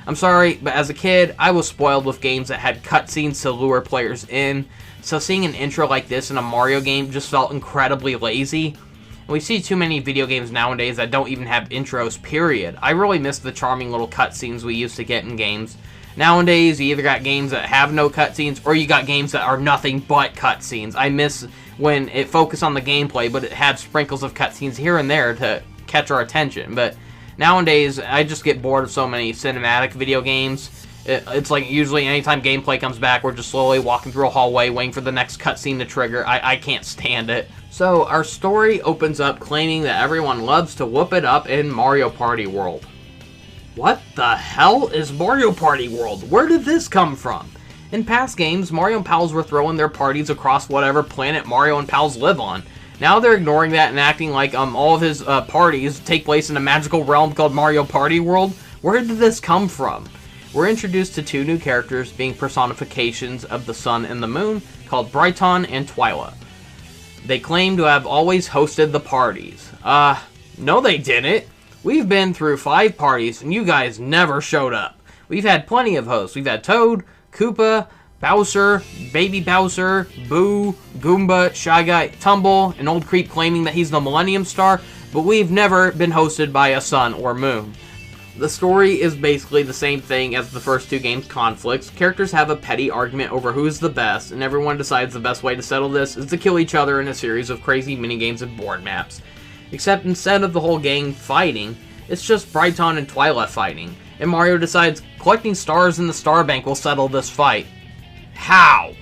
S1: I'm sorry, but as a kid, I was spoiled with games that had cutscenes to lure players in, so seeing an intro like this in a Mario game just felt incredibly lazy. And we see too many video games nowadays that don't even have intros, period. I really miss the charming little cutscenes we used to get in games. Nowadays, you either got games that have no cutscenes, or you got games that are nothing but cutscenes. I miss when it focused on the gameplay, but it had sprinkles of cutscenes here and there to catch our attention. But nowadays, I just get bored of so many cinematic video games. It's like usually anytime gameplay comes back, we're just slowly walking through a hallway waiting for the next cutscene to trigger. I can't stand it. So our story opens up claiming that everyone loves to whoop it up in Mario Party World. What the hell is Mario Party World? Where did this come from? In past games, Mario and pals were throwing their parties across whatever planet Mario and pals live on. Now they're ignoring that and acting like all of his parties take place in a magical realm called Mario Party World. Where did this come from? We're introduced to 2 new characters being personifications of the sun and the moon, called Brighton and Twyla. They claim to have always hosted the parties. No they didn't. We've been through 5 parties and you guys never showed up. We've had plenty of hosts. We've had Toad, Koopa, Bowser, Baby Bowser, Boo, Goomba, Shy Guy, Tumble, an old creep claiming that he's the Millennium Star, but we've never been hosted by a sun or moon. The story is basically the same thing as the first 2 games' conflicts. Characters have a petty argument over who's the best, and everyone decides the best way to settle this is to kill each other in a series of crazy minigames and board maps. Except instead of the whole gang fighting, it's just Brighton and Twyla fighting, and Mario decides collecting stars in the star bank will settle this fight. How?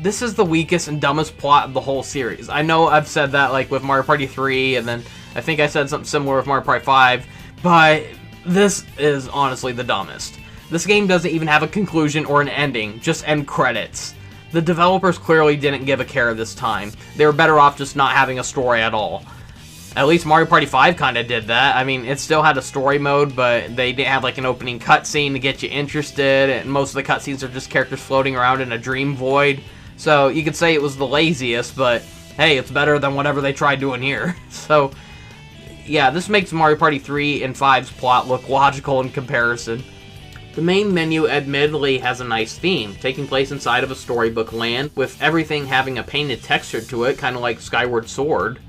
S1: This is the weakest and dumbest plot of the whole series. I know I've said that like with Mario Party 3, and then I think I said something similar with Mario Party 5, but this is honestly the dumbest. This game doesn't even have a conclusion or an ending, just end credits. The developers clearly didn't give a care this time. They were better off just not having a story at all. At least Mario Party 5 kind of did that. I mean, it still had a story mode, but they didn't have like an opening cutscene to get you interested, and most of the cutscenes are just characters floating around in a dream void. So you could say it was the laziest, but hey, it's better than whatever they tried doing here. So yeah, this makes Mario Party 3 and 5's plot look logical in comparison. The main menu admittedly has a nice theme, taking place inside of a storybook land, with everything having a painted texture to it, kind of like Skyward Sword.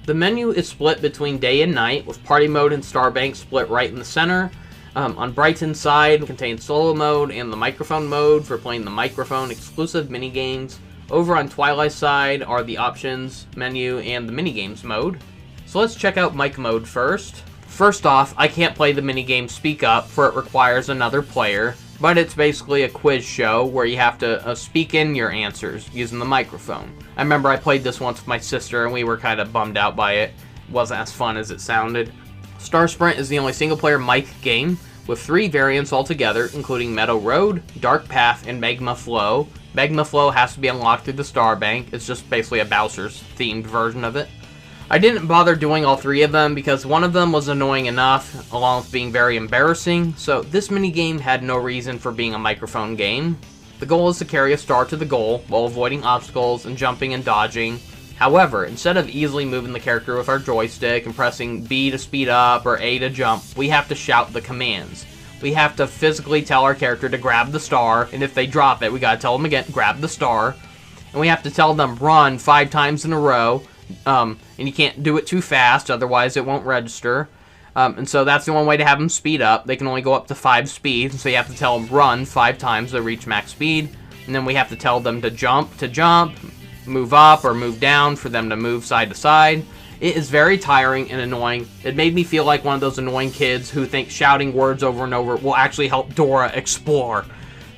S1: The menu is split between day and night, with Party Mode and Star Bank split right in the center. On Brighton's side contains Solo Mode and the Microphone Mode for playing the microphone exclusive minigames. Over on Twilight's side are the Options menu and the Minigames mode. So let's check out Mic Mode first. First off, I can't play the minigame Speak Up, for it requires another player, but it's basically a quiz show where you have to speak in your answers using the microphone. I remember I played this once with my sister and we were kind of bummed out by it. It wasn't as fun as it sounded. Star Sprint is the only single-player mic game, with 3 variants altogether, including Meadow Road, Dark Path, and Magma Flow. Magma Flow has to be unlocked through the Star Bank. It's just basically a Bowser's themed version of it. I didn't bother doing all 3 of them because one of them was annoying enough, along with being very embarrassing, so this minigame had no reason for being a microphone game. The goal is to carry a star to the goal, while avoiding obstacles and jumping and dodging. However, instead of easily moving the character with our joystick and pressing B to speed up or A to jump, we have to shout the commands. We have to physically tell our character to grab the star, and if they drop it, we gotta tell them again, grab the star. And we have to tell them run 5 times in a row. And you can't do it too fast, otherwise it won't register. And so that's the only way to have them speed up. They can only go up to 5 speeds, so you have to tell them run 5 times to reach max speed. And then we have to tell them to jump, move up or move down for them to move side to side. It is very tiring and annoying. It made me feel like one of those annoying kids who think shouting words over and over will actually help Dora explore.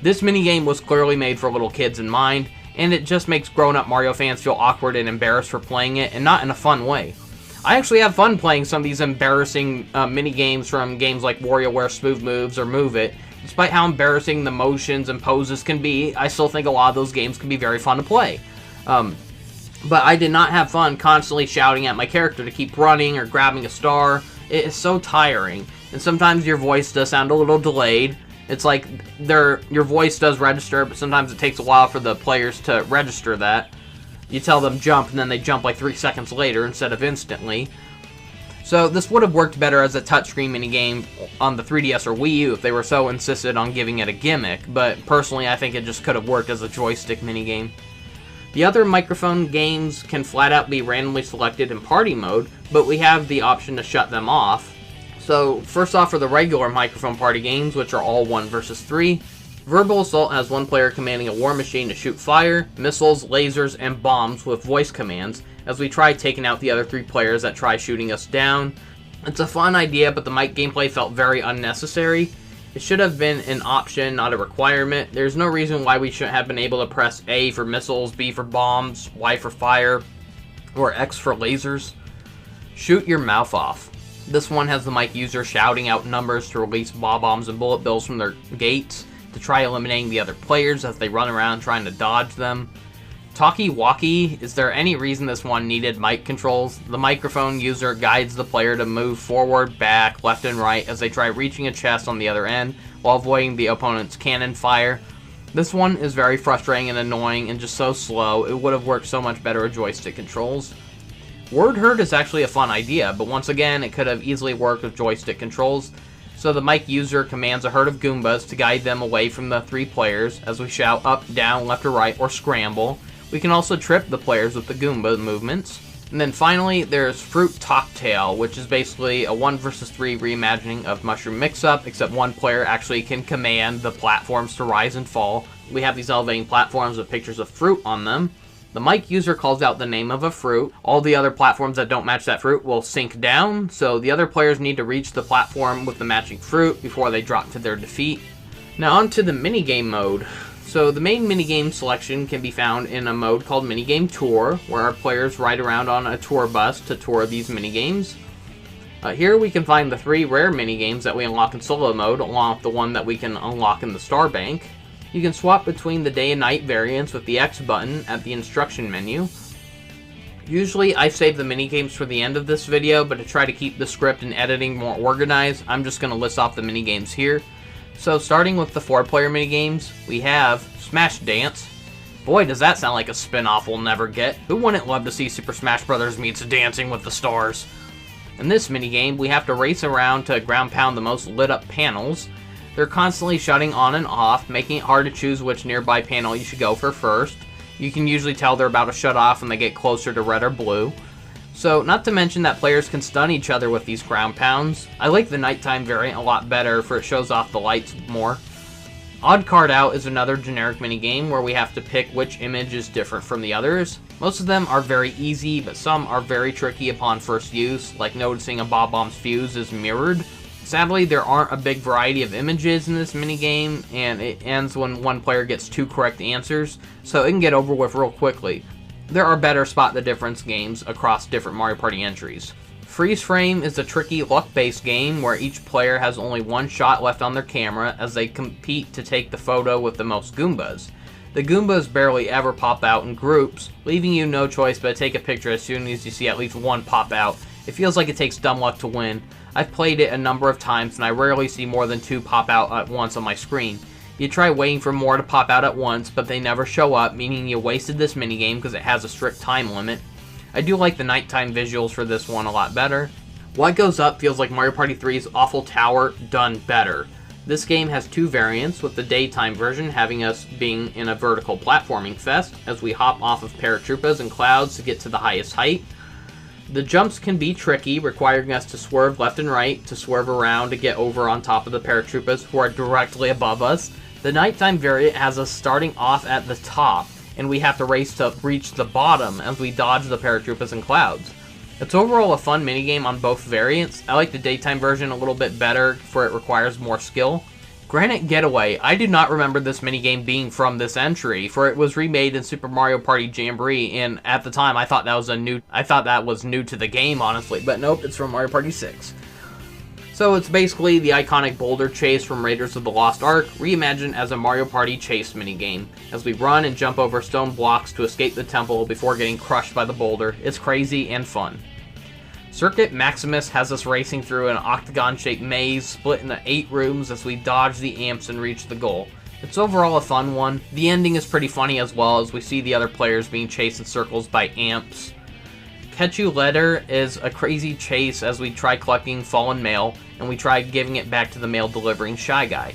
S1: This minigame was clearly made for little kids in mind, and it just makes grown-up Mario fans feel awkward and embarrassed for playing it, and not in a fun way. I actually have fun playing some of these embarrassing mini-games from games like WarioWare Smooth Moves or Move It. Despite how embarrassing the motions and poses can be, I still think a lot of those games can be very fun to play. But I did not have fun constantly shouting at my character to keep running or grabbing a star. It is so tiring, and sometimes your voice does sound a little delayed. It's like your voice does register, but sometimes it takes a while for the players to register that. You tell them jump, and then they jump like 3 seconds later instead of instantly. So this would have worked better as a touchscreen minigame on the 3DS or Wii U if they were so insisted on giving it a gimmick, but personally I think it just could have worked as a joystick minigame. The other microphone games can flat out be randomly selected in party mode, but we have the option to shut them off. So first off, for the regular microphone party games, which are all 1 versus 3, Verbal Assault has 1 player commanding a war machine to shoot fire, missiles, lasers, and bombs with voice commands, as we try taking out the other 3 players that try shooting us down. It's a fun idea, but the mic gameplay felt very unnecessary. It should have been an option, not a requirement. There's no reason why we shouldn't have been able to press A for missiles, B for bombs, Y for fire, or X for lasers. Shoot your mouth off. This one has the mic user shouting out numbers to release bombs and bullet bills from their gates to try eliminating the other players as they run around trying to dodge them. Talkie-walkie, is there any reason this one needed mic controls? The microphone user guides the player to move forward, back, left, and right as they try reaching a chest on the other end while avoiding the opponent's cannon fire. This one is very frustrating and annoying and just so slow. It would have worked so much better with joystick controls. Word herd is actually a fun idea, but once again, it could have easily worked with joystick controls. So the mic user commands a herd of Goombas to guide them away from the 3 players as we shout up, down, left, or right, or scramble. We can also trip the players with the Goomba movements. And then finally, there's Fruit Talktail, which is basically a 1 versus 3 reimagining of Mushroom Mix-Up, except 1 player actually can command the platforms to rise and fall. We have these elevating platforms with pictures of fruit on them. The mic user calls out the name of a fruit. All the other platforms that don't match that fruit will sink down, so the other players need to reach the platform with the matching fruit before they drop to their defeat. Now on to the minigame mode. So the main minigame selection can be found in a mode called Minigame Tour, where our players ride around on a tour bus to tour these minigames. Here we can find the 3 rare minigames that we unlock in solo mode, along with the one that we can unlock in the Star Bank. You can swap between the day and night variants with the X button at the instruction menu. Usually I save the minigames for the end of this video, but to try to keep the script and editing more organized, I'm just going to list off the minigames here. So starting with the 4-player minigames, we have Smash Dance. Boy, does that sound like a spin-off we'll never get. Who wouldn't love to see Super Smash Bros. Meets Dancing with the Stars? In this minigame, we have to race around to ground pound the most lit up panels. They're constantly shutting on and off, making it hard to choose which nearby panel you should go for first. You can usually tell they're about to shut off when they get closer to red or blue. So, not to mention that players can stun each other with these ground pounds. I like the nighttime variant a lot better, for it shows off the lights more. Odd Card Out is another generic minigame where we have to pick which image is different from the others. Most of them are very easy, but some are very tricky upon first use, like noticing a Bob-omb's fuse is mirrored. Sadly, there aren't a big variety of images in this minigame, and it ends when one player gets 2 correct answers, so it can get over with real quickly. There are better spot the difference games across different Mario Party entries. Freeze Frame is a tricky luck-based game where each player has only 1 shot left on their camera as they compete to take the photo with the most Goombas. The Goombas barely ever pop out in groups, leaving you no choice but to take a picture as soon as you see at least 1 pop out. It feels like it takes dumb luck to win. I've played it a number of times and I rarely see more than 2 pop out at once on my screen. You try waiting for more to pop out at once, but they never show up, meaning you wasted this minigame because it has a strict time limit. I do like the nighttime visuals for this one a lot better. What Goes Up feels like Mario Party 3's Awful Tower done better. This game has 2 variants, with the daytime version having us being in a vertical platforming fest as we hop off of paratroopas and clouds to get to the highest height. The jumps can be tricky, requiring us to swerve left and right to swerve around to get over on top of the paratroopers who are directly above us. The nighttime variant has us starting off at the top, and we have to race to reach the bottom as we dodge the paratroopers and clouds. It's overall a fun minigame on both variants. I like the daytime version a little bit better, for it requires more skill. Granite Getaway, I do not remember this minigame being from this entry, for it was remade in Super Mario Party Jamboree, and at the time I thought that was new to the game, honestly, but nope, it's from Mario Party 6. So it's basically the iconic boulder chase from Raiders of the Lost Ark, reimagined as a Mario Party chase minigame, as we run and jump over stone blocks to escape the temple before getting crushed by the boulder. It's crazy and fun. Circuit Maximus has us racing through an octagon-shaped maze split into 8 rooms as we dodge the amps and reach the goal. It's overall a fun one. The ending is pretty funny as well, as we see the other players being chased in circles by amps. Catch You Letter is a crazy chase as we try collecting fallen mail, and we try giving it back to the mail-delivering Shy Guy.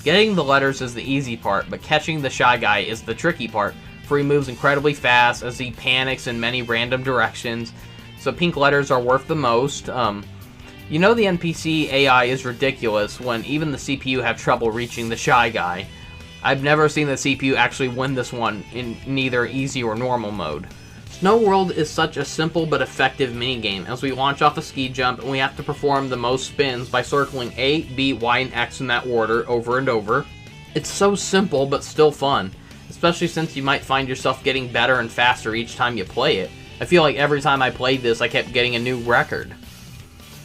S1: Getting the letters is the easy part, but catching the Shy Guy is the tricky part, for he moves incredibly fast as he panics in many random directions, so pink letters are worth the most. You know the NPC AI is ridiculous when even the CPU have trouble reaching the Shy Guy. I've never seen the CPU actually win this one in neither easy or normal mode. Snow World is such a simple but effective minigame as we launch off a ski jump and we have to perform the most spins by circling A, B, Y, and X in that order over and over. It's so simple but still fun, especially since you might find yourself getting better and faster each time you play it. I feel like every time I played this I kept getting a new record.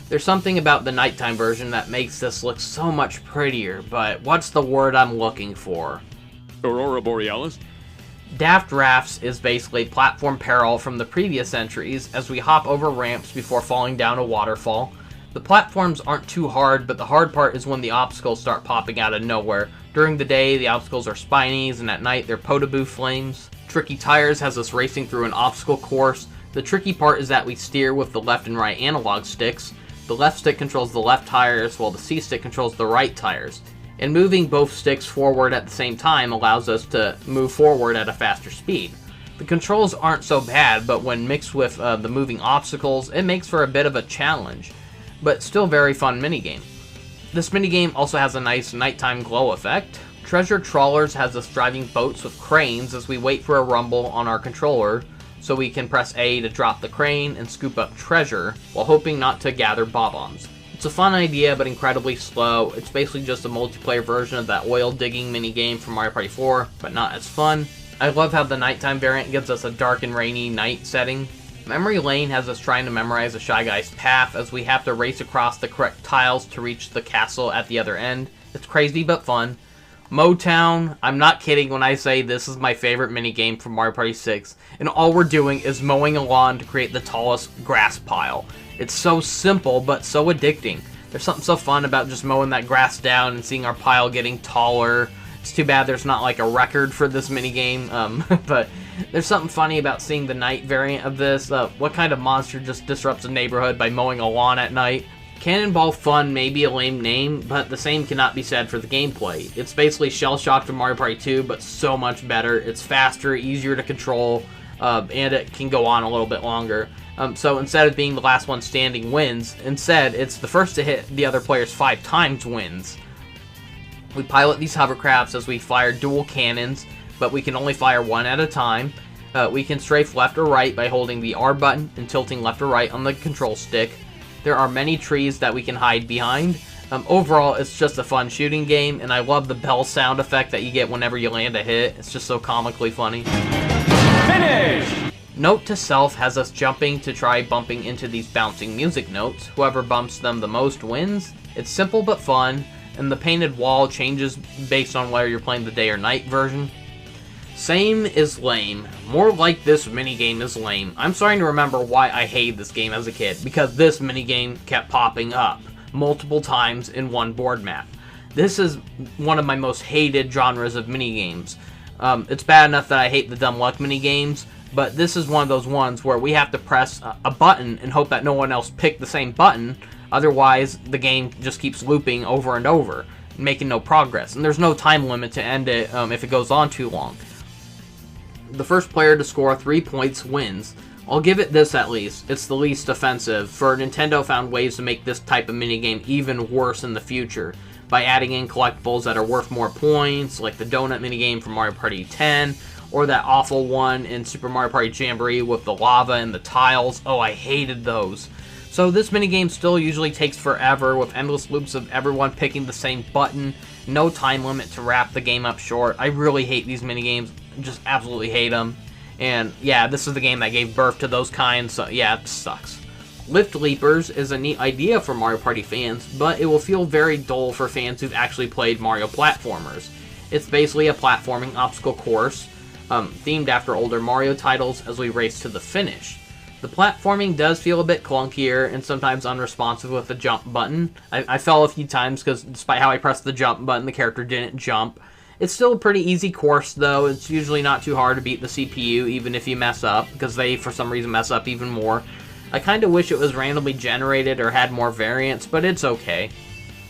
S1: There's something about the nighttime version that makes this look so much prettier, but what's the word I'm looking for?
S5: Aurora Borealis?
S1: Daft Rafts is basically platform peril from the previous entries as we hop over ramps before falling down a waterfall. The platforms aren't too hard, but the hard part is when the obstacles start popping out of nowhere. During the day, the obstacles are spinies, and at night, they're Potaboo flames. Tricky Tires has us racing through an obstacle course. The tricky part is that we steer with the left and right analog sticks. The left stick controls the left tires, while the C stick controls the right tires. And moving both sticks forward at the same time allows us to move forward at a faster speed. The controls aren't so bad, but when mixed with the moving obstacles, it makes for a bit of a challenge, but still very fun minigame. This minigame also has a nice nighttime glow effect. Treasure Trawlers has us driving boats with cranes as we wait for a rumble on our controller, so we can press A to drop the crane and scoop up treasure, while hoping not to gather bob-ombs. It's a fun idea, but incredibly slow. It's basically just a multiplayer version of that oil digging minigame from Mario Party 4, but not as fun. I love how the nighttime variant gives us a dark and rainy night setting. Memory Lane has us trying to memorize a Shy Guy's path as we have to race across the correct tiles to reach the castle at the other end. It's crazy but fun. Motown, I'm not kidding when I say this is my favorite minigame from Mario Party 6, and all we're doing is mowing a lawn to create the tallest grass pile. It's so simple, but so addicting. There's something so fun about just mowing that grass down and seeing our pile getting taller. It's too bad there's not like a record for this minigame, but there's something funny about seeing the night variant of this. What kind of monster just disrupts a neighborhood by mowing a lawn at night? Cannonball Fun may be a lame name, but the same cannot be said for the gameplay. It's basically Shell Shock from Mario Party 2, but so much better. It's faster, easier to control, and it can go on a little bit longer. So instead of being the last one standing wins, instead it's the first to hit the other players 5 times wins. We pilot these hovercrafts as we fire dual cannons, but we can only fire one at a time. We can strafe left or right by holding the R button and tilting left or right on the control stick. There are many trees that we can hide behind. Overall, it's just a fun shooting game, and I love the bell sound effect that you get whenever you land a hit. It's just so comically funny.
S2: Finish!
S1: Note to self has us jumping to try bumping into these bouncing music notes. Whoever bumps them the most wins. It's simple but fun, and the painted wall changes based on whether you're playing the day or night version. Same is lame. More like this minigame is lame. I'm starting to remember why I hated this game as a kid, because this minigame kept popping up multiple times in one board map. This is one of my most hated genres of minigames. It's bad enough that I hate the dumb luck minigames, but this is one of those ones where we have to press a button and hope that no one else picked the same button, otherwise the game just keeps looping over and over, making no progress. And there's no time limit to end it if it goes on too long. The first player to score 3 points wins. I'll give it this at least. It's the least offensive, for Nintendo found ways to make this type of minigame even worse in the future, by adding in collectibles that are worth more points, like the donut minigame from Mario Party 10, or that awful one in Super Mario Party Jamboree with the lava and the tiles. Oh, I hated those. So this minigame still usually takes forever, with endless loops of everyone picking the same button, no time limit to wrap the game up short. I really hate these minigames. Just absolutely hate them. And yeah, this is the game that gave birth to those kinds, so yeah, it sucks. Lift Leapers is a neat idea for Mario Party fans, but it will feel very dull for fans who've actually played Mario platformers. It's basically a platforming obstacle course, themed after older Mario titles as we race to the finish. The platforming does feel a bit clunkier and sometimes unresponsive with the jump button. I fell a few times because despite how I pressed the jump button, the character didn't jump. It's still a pretty easy course, though. It's usually not too hard to beat the CPU, even if you mess up, because they, for some reason, mess up even more. I kind of wish it was randomly generated or had more variants, but it's okay.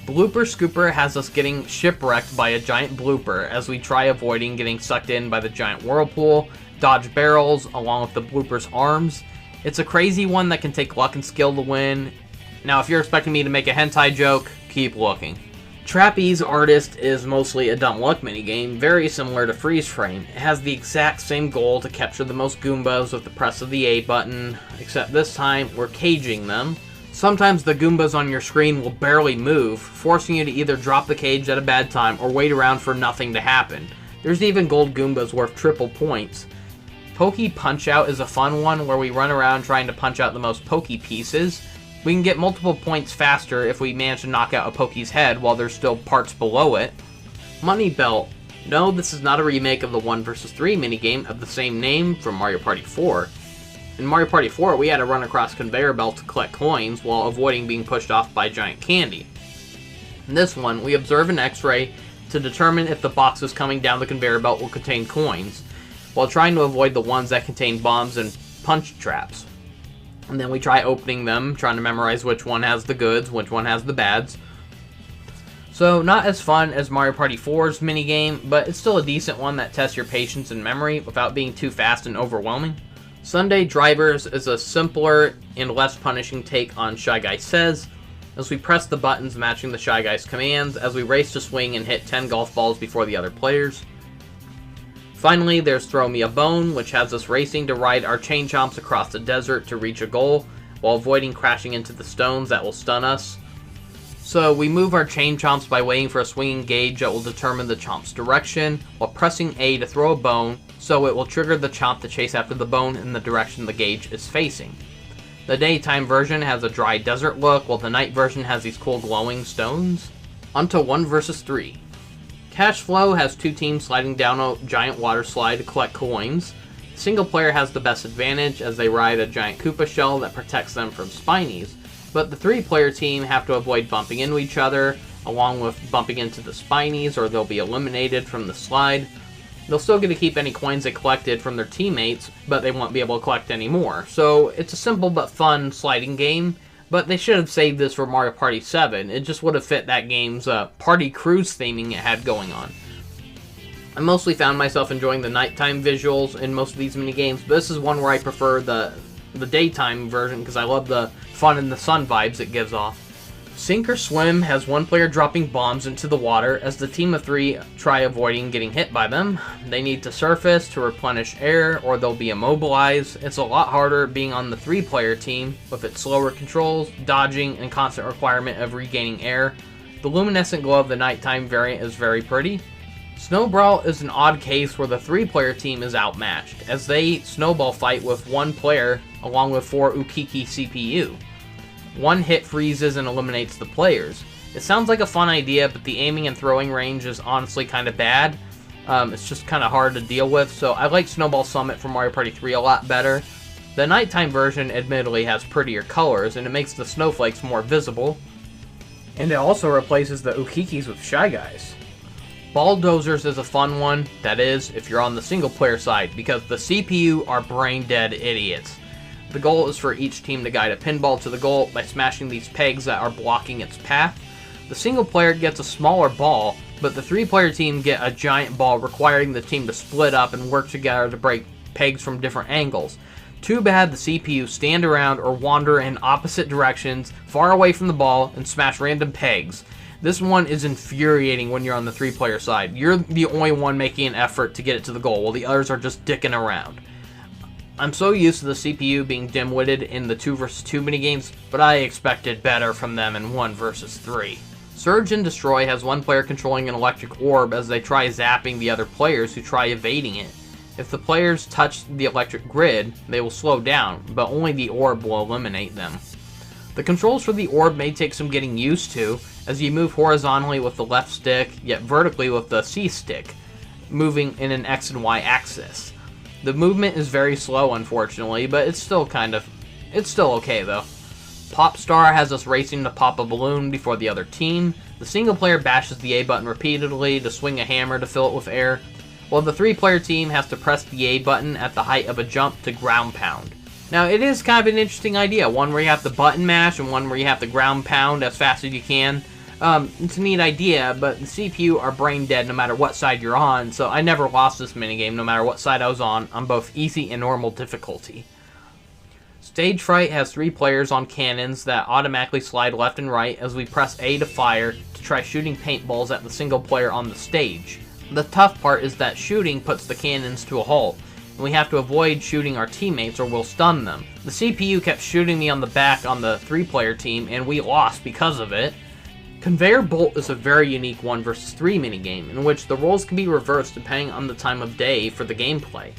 S1: Blooper Scooper has us getting shipwrecked by a giant blooper as we try avoiding getting sucked in by the giant whirlpool, dodge barrels, along with the blooper's arms. It's a crazy one that can take luck and skill to win. Now, if you're expecting me to make a hentai joke, keep looking. Trapeze Artist is mostly a dumb luck minigame, very similar to Freeze Frame. It has the exact same goal to capture the most Goombas with the press of the A button, except this time we're caging them. Sometimes the Goombas on your screen will barely move, forcing you to either drop the cage at a bad time or wait around for nothing to happen. There's even gold Goombas worth triple points. Pokey Punch-Out is a fun one where we run around trying to punch out the most Pokey pieces. We can get multiple points faster if we manage to knock out a Pokey's head while there's still parts below it. Money Belt. No, this is not a remake of the 1 vs 3 minigame of the same name from Mario Party 4. In Mario Party 4, we had to run across conveyor belts to collect coins while avoiding being pushed off by giant candy. In this one, we observe an X-ray to determine if the boxes coming down the conveyor belt will contain coins, while trying to avoid the ones that contain bombs and punch traps. And then we try opening them, trying to memorize which one has the goods, which one has the bads. So, not as fun as Mario Party 4's minigame, but it's still a decent one that tests your patience and memory without being too fast and overwhelming. Sunday Drivers is a simpler and less punishing take on Shy Guy Says, as we press the buttons matching the Shy Guy's commands as we race to swing and hit 10 golf balls before the other players. Finally, there's Throw Me a Bone, which has us racing to ride our chain chomps across the desert to reach a goal, while avoiding crashing into the stones that will stun us. So, we move our chain chomps by waiting for a swinging gauge that will determine the chomp's direction, while pressing A to throw a bone, so it will trigger the chomp to chase after the bone in the direction the gauge is facing. The daytime version has a dry desert look, while the night version has these cool glowing stones. Onto 1 vs 3. Cash Flow has 2 teams sliding down a giant water slide to collect coins. The single player has the best advantage as they ride a giant Koopa shell that protects them from Spinies, but the 3-player team have to avoid bumping into each other, along with bumping into the Spinies, or they'll be eliminated from the slide. They'll still get to keep any coins they collected from their teammates, but they won't be able to collect any more. So it's a simple but fun sliding game, but they should have saved this for Mario Party 7. It just would have fit that game's party cruise theming it had going on. I mostly found myself enjoying the nighttime visuals in most of these minigames, but this is one where I prefer the daytime version because I love the fun in the sun vibes it gives off. Sink or Swim has 1 player dropping bombs into the water as the team of 3 try avoiding getting hit by them. They need to surface to replenish air or they'll be immobilized. It's a lot harder being on the 3-player team with its slower controls, dodging, and constant requirement of regaining air. The luminescent glow of the nighttime variant is very pretty. Snow Brawl is an odd case where the 3-player team is outmatched as they snowball fight with 1 player along with 4 Ukiki CPU. 1 hit freezes and eliminates the players. It sounds like a fun idea, but the aiming and throwing range is honestly kind of bad. It's just kind of hard to deal with, so I like Snowball Summit from Mario Party 3 a lot better. The nighttime version admittedly has prettier colors, and it makes the snowflakes more visible. And it also replaces the Ukikis with Shy Guys. Balldozers is a fun one, that is, if you're on the single player side, because the CPU are brain dead idiots. The goal is for each team to guide a pinball to the goal by smashing these pegs that are blocking its path. The single player gets a smaller ball, but the 3-player team get a giant ball requiring the team to split up and work together to break pegs from different angles. Too bad the CPU stand around or wander in opposite directions, far away from the ball, and smash random pegs. This one is infuriating when you're on the 3-player side. You're the only one making an effort to get it to the goal, while the others are just dicking around. I'm so used to the CPU being dim-witted in the 2 vs 2 minigames, but I expected better from them in 1 vs 3. Surge and Destroy has 1 player controlling an electric orb as they try zapping the other players who try evading it. If the players touch the electric grid, they will slow down, but only the orb will eliminate them. The controls for the orb may take some getting used to, as you move horizontally with the left stick, yet vertically with the C stick, moving in an X and Y axis. The movement is very slow, unfortunately, but it's still okay though. Popstar has us racing to pop a balloon before the other team. The single player bashes the A button repeatedly to swing a hammer to fill it with air, while the 3-player team has to press the A button at the height of a jump to ground pound. Now, it is kind of an interesting idea, one where you have to button mash and one where you have to ground pound as fast as you can. It's a neat idea, but the CPU are brain dead no matter what side you're on, so I never lost this minigame no matter what side I was on both easy and normal difficulty. Stage Fright has 3 players on cannons that automatically slide left and right as we press A to fire to try shooting paintballs at the single player on the stage. The tough part is that shooting puts the cannons to a halt, and we have to avoid shooting our teammates or we'll stun them. The CPU kept shooting me on the back on the 3-player team, and we lost because of it. Conveyor Bolt is a very unique 1 vs 3 minigame, in which the roles can be reversed depending on the time of day for the gameplay.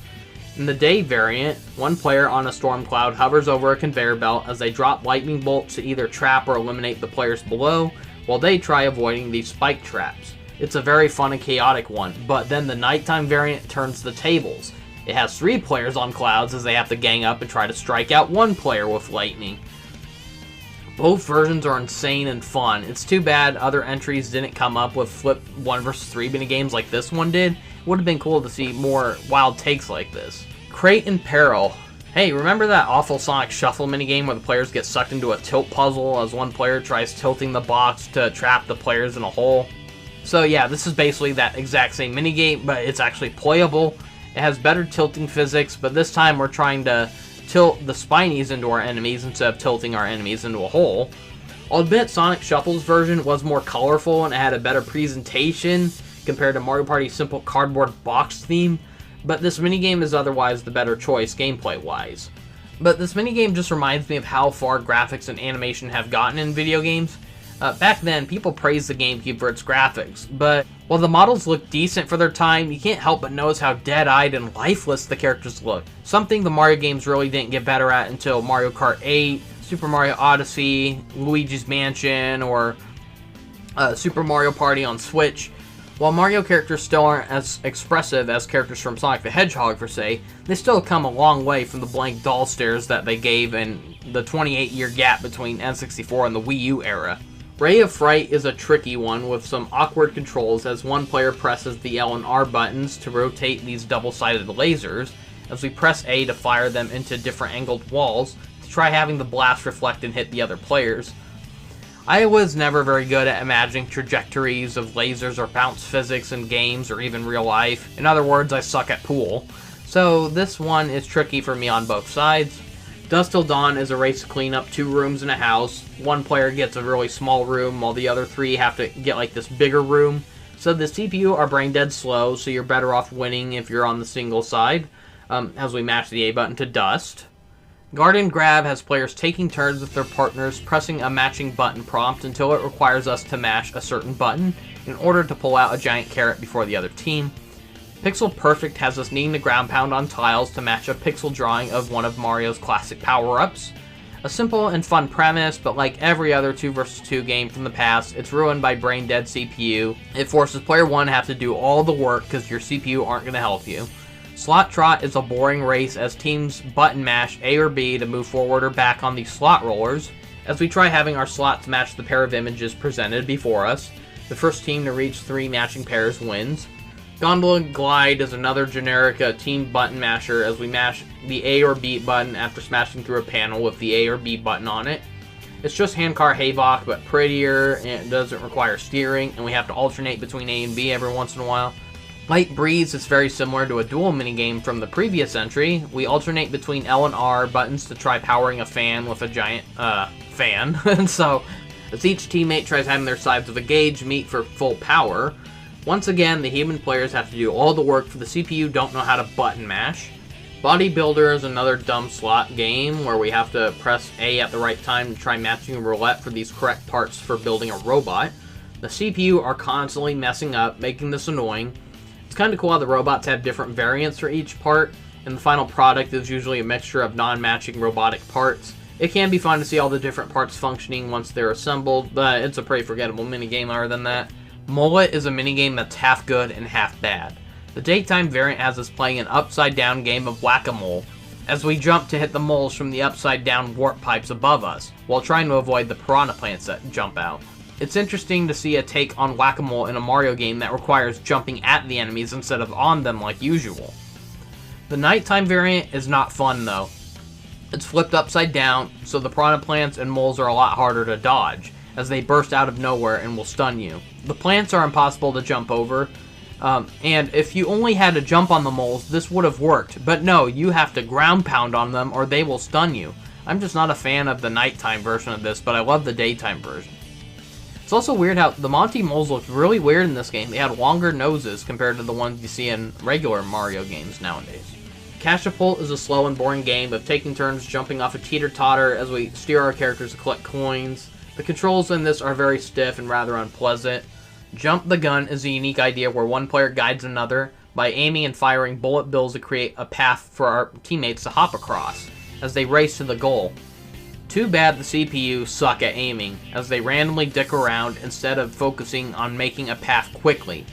S1: In the day variant, 1 player on a storm cloud hovers over a conveyor belt as they drop lightning bolts to either trap or eliminate the players below, while they try avoiding these spike traps. It's a very fun and chaotic one, but then the nighttime variant turns the tables. It has 3 players on clouds as they have to gang up and try to strike out 1 player with lightning. Both versions are insane and fun. It's too bad other entries didn't come up with flip 1 vs 3 minigames like this one did. It would have been cool to see more wild takes like this. Crate and Peril. Hey, remember that awful Sonic Shuffle minigame where the players get sucked into a tilt puzzle as 1 player tries tilting the box to trap the players in a hole? So yeah, this is basically that exact same minigame, but it's actually playable. It has better tilting physics, but this time we're trying to tilt the Spinies into our enemies instead of tilting our enemies into a hole. I'll admit Sonic Shuffle's version was more colorful and it had a better presentation compared to Mario Party's simple cardboard box theme, but this minigame is otherwise the better choice gameplay-wise. But this minigame just reminds me of how far graphics and animation have gotten in video games. Back then, people praised the GameCube for its graphics, but while the models look decent for their time, you can't help but notice how dead-eyed and lifeless the characters look. Something the Mario games really didn't get better at until Mario Kart 8, Super Mario Odyssey, Luigi's Mansion, or Super Mario Party on Switch. While Mario characters still aren't as expressive as characters from Sonic the Hedgehog per se, they still come a long way from the blank doll stares that they gave in the 28-year gap between N64 and the Wii U era. Ray of Fright is a tricky one with some awkward controls as one player presses the L and R buttons to rotate these double-sided lasers, as we press A to fire them into different angled walls to try having the blast reflect and hit the other players. I was never very good at imagining trajectories of lasers or bounce physics in games or even real life. In other words, I suck at pool. So this one is tricky for me on both sides. Dusk Till Dawn is a race to clean up 2 rooms in a house. One player gets a really small room while the other 3 have to get like this bigger room. So the CPU are brain dead slow, so you're better off winning if you're on the single side, as we mash the A button to dust. Garden Grab has players taking turns with their partners pressing a matching button prompt until it requires us to mash a certain button in order to pull out a giant carrot before the other team. Pixel Perfect has us needing to ground pound on tiles to match a pixel drawing of one of Mario's classic power-ups. A simple and fun premise, but like every other 2 vs 2 game from the past, it's ruined by brain-dead CPU. It forces player 1 to have to do all the work because your CPU aren't going to help you. Slot Trot is a boring race as teams button mash A or B to move forward or back on these slot rollers, as we try having our slots match the pair of images presented before us. The first team to reach 3 matching pairs wins. Gondola Glide is another generic team button masher as we mash the A or B button after smashing through a panel with the A or B button on it. It's just Handcar Havok but prettier, and it doesn't require steering, and we have to alternate between A and B every once in a while. Light Breeze is very similar to a duel minigame from the previous entry. We alternate between L and R buttons to try powering a fan with a giant fan. And so, as each teammate tries having their sides of a gauge meet for full power, once again, the human players have to do all the work for the CPU don't know how to button mash. Bodybuilder is another dumb slot game where we have to press A at the right time to try matching roulette for these correct parts for building a robot. The CPU are constantly messing up, making this annoying. It's kind of cool how the robots have different variants for each part, and the final product is usually a mixture of non-matching robotic parts. It can be fun to see all the different parts functioning once they're assembled, but it's a pretty forgettable minigame other than that. Mullet is a minigame that's half good and half bad. The daytime variant has us playing an upside-down game of whack-a-mole, as we jump to hit the moles from the upside-down warp pipes above us, while trying to avoid the piranha plants that jump out. It's interesting to see a take on whack-a-mole in a Mario game that requires jumping at the enemies instead of on them like usual. The nighttime variant is not fun though. It's flipped upside down, so the piranha plants and moles are a lot harder to dodge, as they burst out of nowhere and will stun you. The plants are impossible to jump over, and if you only had to jump on the moles, this would have worked, but no, you have to ground pound on them or they will stun you. I'm just not a fan of the nighttime version of this, but I love the daytime version. It's also weird how the Monty moles looked really weird in this game. They had longer noses compared to the ones you see in regular Mario games nowadays. Catapult is a slow and boring game of taking turns jumping off a teeter-totter as we steer our characters to collect coins. The controls in this are very stiff and rather unpleasant. Jump the Gun is a unique idea where one player guides another by aiming and firing bullet bills to create a path for our teammates to hop across as they race to the goal. Too bad the CPU suck at aiming, as they randomly dick around instead of focusing on making a path quickly.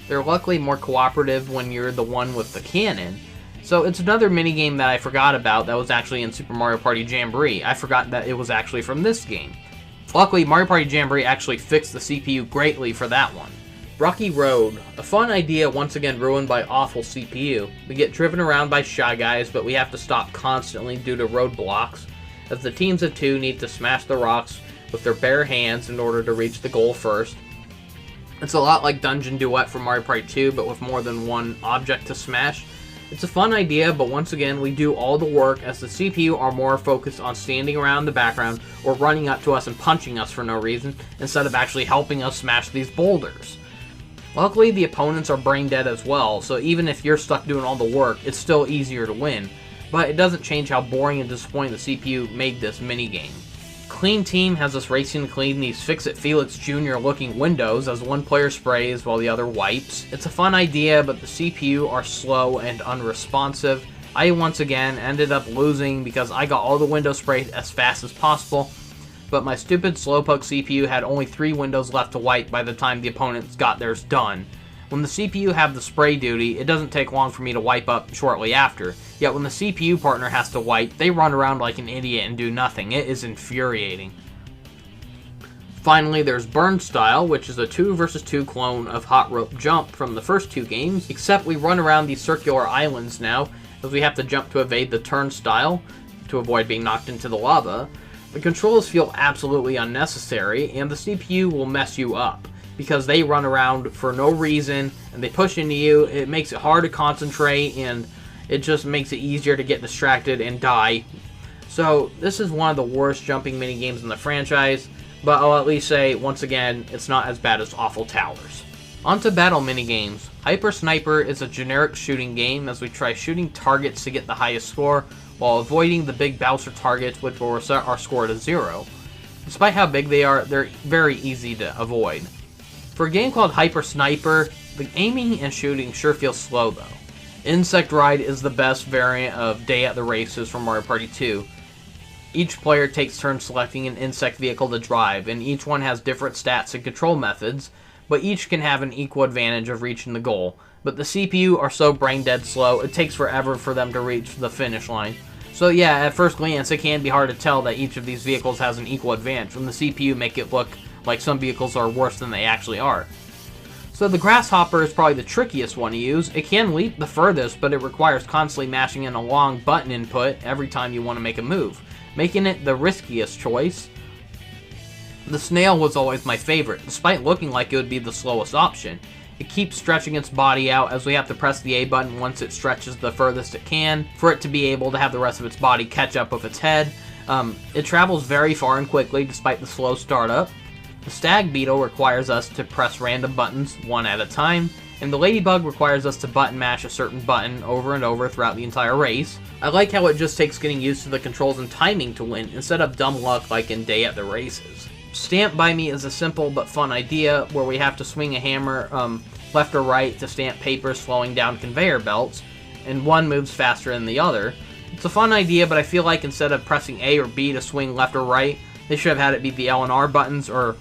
S1: They're luckily more cooperative when you're the one with the cannon. So it's another minigame that I forgot about that was actually in Super Mario Party Jamboree. I forgot that it was actually from this game. Luckily, Mario Party Jamboree actually fixed the CPU greatly for that one. Rocky Road, a fun idea once again ruined by awful CPU. We get driven around by Shy Guys, but we have to stop constantly due to roadblocks, as the teams of 2 need to smash the rocks with their bare hands in order to reach the goal first. It's a lot like Dungeon Duet from Mario Party 2, but with more than one object to smash. It's a fun idea, but once again, we do all the work as the CPU are more focused on standing around the background or running up to us and punching us for no reason, instead of actually helping us smash these boulders. Luckily, the opponents are brain dead as well, so even if you're stuck doing all the work, it's still easier to win. But it doesn't change how boring and disappointing the CPU made this minigame. Clean Team has us racing to clean these Fix-It Felix Jr. looking windows as one player sprays while the other wipes. It's a fun idea, but the CPU are slow and unresponsive. I once again ended up losing because I got all the windows sprayed as fast as possible, but my stupid slowpoke CPU had only 3 windows left to wipe by the time the opponents got theirs done. When the CPU have the spray duty, it doesn't take long for me to wipe up shortly after. Yet when the CPU partner has to wipe, they run around like an idiot and do nothing. It is infuriating. Finally, there's Burn Style, which is a 2 versus 2 clone of Hot Rope Jump from the first 2 games, except we run around these circular islands now, as we have to jump to evade the turnstile to avoid being knocked into the lava. The controls feel absolutely unnecessary, and the CPU will mess you up, because they run around for no reason, and they push into you. It makes it hard to concentrate, and it just makes it easier to get distracted and die. So, this is one of the worst jumping minigames in the franchise, but I'll at least say, once again, it's not as bad as Awful Towers. On to battle minigames. Hyper Sniper is a generic shooting game as we try shooting targets to get the highest score, while avoiding the big bouncer targets which will reset our score to 0. Despite how big they are, they're very easy to avoid. For a game called Hyper Sniper, the aiming and shooting sure feels slow though. Insect Ride is the best variant of Day at the Races from Mario Party 2. Each player takes turns selecting an insect vehicle to drive, and each one has different stats and control methods, but each can have an equal advantage of reaching the goal. But the CPU are so brain dead slow, it takes forever for them to reach the finish line. So yeah, at first glance it can be hard to tell that each of these vehicles has an equal advantage, when the CPU make it look like some vehicles are worse than they actually are. So the Grasshopper is probably the trickiest one to use. It can leap the furthest, but it requires constantly mashing in a long button input every time you want to make a move, making it the riskiest choice. The Snail was always my favorite, despite looking like it would be the slowest option. It keeps stretching its body out as we have to press the A button once it stretches the furthest it can, for it to be able to have the rest of its body catch up with its head. It travels very far and quickly despite the slow startup. The Stag Beetle requires us to press random buttons one at a time, and the Ladybug requires us to button mash a certain button over and over throughout the entire race. I like how it just takes getting used to the controls and timing to win, instead of dumb luck like in Day at the Races. Stamp by Me is a simple but fun idea where we have to swing a hammer left or right to stamp paper slowing down conveyor belts, and one moves faster than the other. It's a fun idea, but I feel like instead of pressing A or B to swing left or right, they should have had it be the L and R buttons, or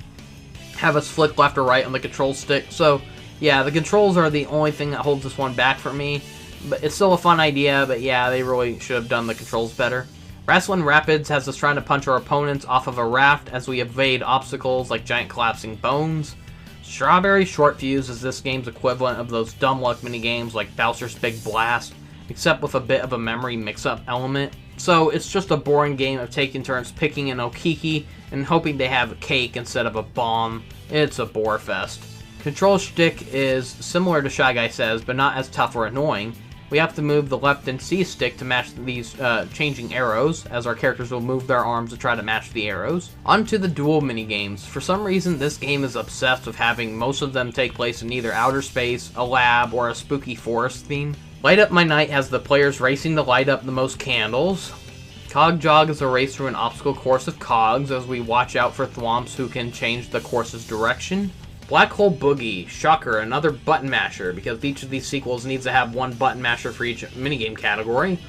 S1: have us flick left or right on the control stick. So yeah, the controls are the only thing that holds this one back for me, but it's still a fun idea, but yeah, they really should have done the controls better. Wrestling Rapids has us trying to punch our opponents off of a raft as we evade obstacles like giant collapsing bones. Strawberry Short Fuse is this game's equivalent of those dumb luck minigames like Bowser's Big Blast, except with a bit of a memory mix-up element. So it's just a boring game of taking turns picking an Okiki and hoping they have a cake instead of a bomb. It's a bore fest. Control Stick is similar to Shy Guy Says, but not as tough or annoying. We have to move the left and C stick to match these changing arrows, as our characters will move their arms to try to match the arrows. On to the duel minigames. For some reason, this game is obsessed with having most of them take place in either outer space, a lab, or a spooky forest theme. Light Up My Night has the players racing to light up the most candles. Cog Jog is a race through an obstacle course of cogs as we watch out for thwomps who can change the course's direction. Black Hole Boogie, shocker, another button masher, because each of these sequels needs to have one button masher for each minigame category.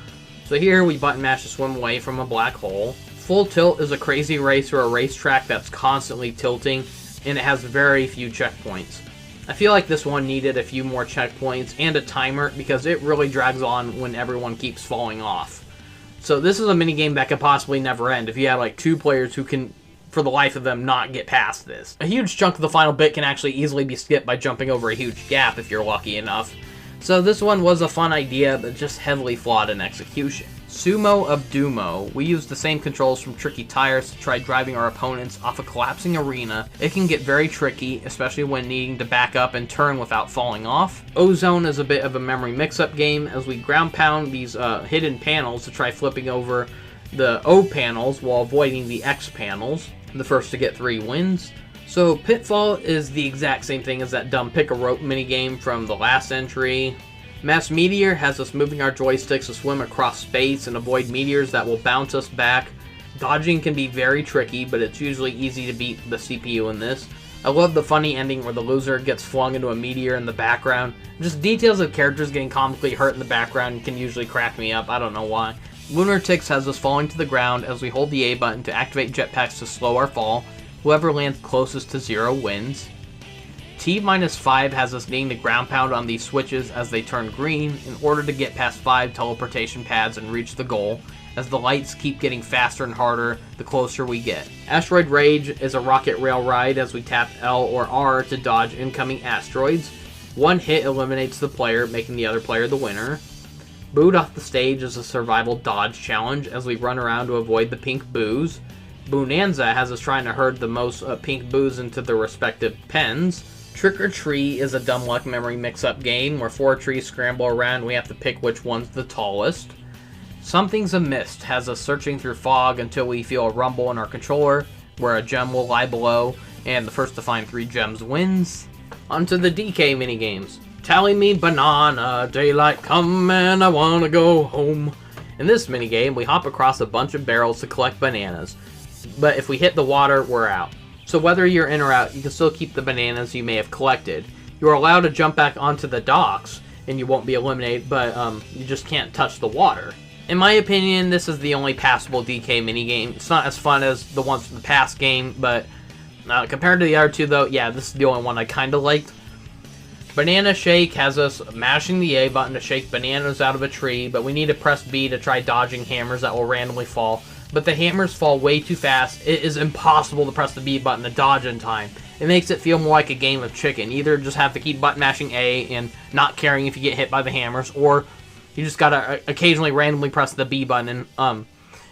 S1: So here we button mash to swim away from a black hole. Full Tilt is a crazy race through a racetrack that's constantly tilting, and it has very few checkpoints. I feel like this one needed a few more checkpoints and a timer, because it really drags on when everyone keeps falling off. So this is a minigame that could possibly never end if you have like 2 players who can, for the life of them, not get past this. A huge chunk of the final bit can actually easily be skipped by jumping over a huge gap if you're lucky enough. So this one was a fun idea, but just heavily flawed in execution. Sumo of Dumo. We use the same controls from Tricky Tires to try driving our opponents off a collapsing arena. It can get very tricky, especially when needing to back up and turn without falling off. Ozone is a bit of a memory mix-up game as we ground pound these hidden panels to try flipping over the O panels while avoiding the X panels. The first to get 3 wins. So Pitfall is the exact same thing as that dumb pick-a-rope minigame from the last entry. Mass Meteor has us moving our joysticks to swim across space and avoid meteors that will bounce us back. Dodging can be very tricky, but it's usually easy to beat the CPU in this. I love the funny ending where the loser gets flung into a meteor in the background. Just details of characters getting comically hurt in the background can usually crack me up, I don't know why. Lunatics has us falling to the ground as we hold the A button to activate jetpacks to slow our fall. Whoever lands closest to 0 wins. T-5 has us needing to ground pound on these switches as they turn green in order to get past 5 teleportation pads and reach the goal, as the lights keep getting faster and harder the closer we get. Asteroid Rage is a rocket rail ride as we tap L or R to dodge incoming asteroids. One hit eliminates the player, making the other player the winner. Booed off the stage is a survival dodge challenge as we run around to avoid the pink boos. Bonanza has us trying to herd the most pink boos into their respective pens. Trick or Tree is a dumb luck memory mix-up game where 4 trees scramble around and we have to pick which one's the tallest. Something's Amiss has us searching through fog until we feel a rumble in our controller, where a gem will lie below, and the first to find 3 gems wins. Onto the DK minigames. Tally me banana, daylight come and I wanna go home. In this minigame, we hop across a bunch of barrels to collect bananas, but if we hit the water, we're out. So whether you're in or out, you can still keep the bananas you may have collected. You are allowed to jump back onto the docks, and you won't be eliminated, but you just can't touch the water. In my opinion, this is the only passable DK minigame. It's not as fun as the ones from the past game, but compared to the other two, though, yeah, this is the only one I kind of liked. Banana Shake has us mashing the A button to shake bananas out of a tree, but we need to press B to try dodging hammers that will randomly fall. But the hammers fall way too fast. It is impossible to press the B button to dodge in time. It makes it feel more like a game of chicken. Either just have to keep button mashing A and not caring if you get hit by the hammers, or you just gotta occasionally randomly press the B button. And,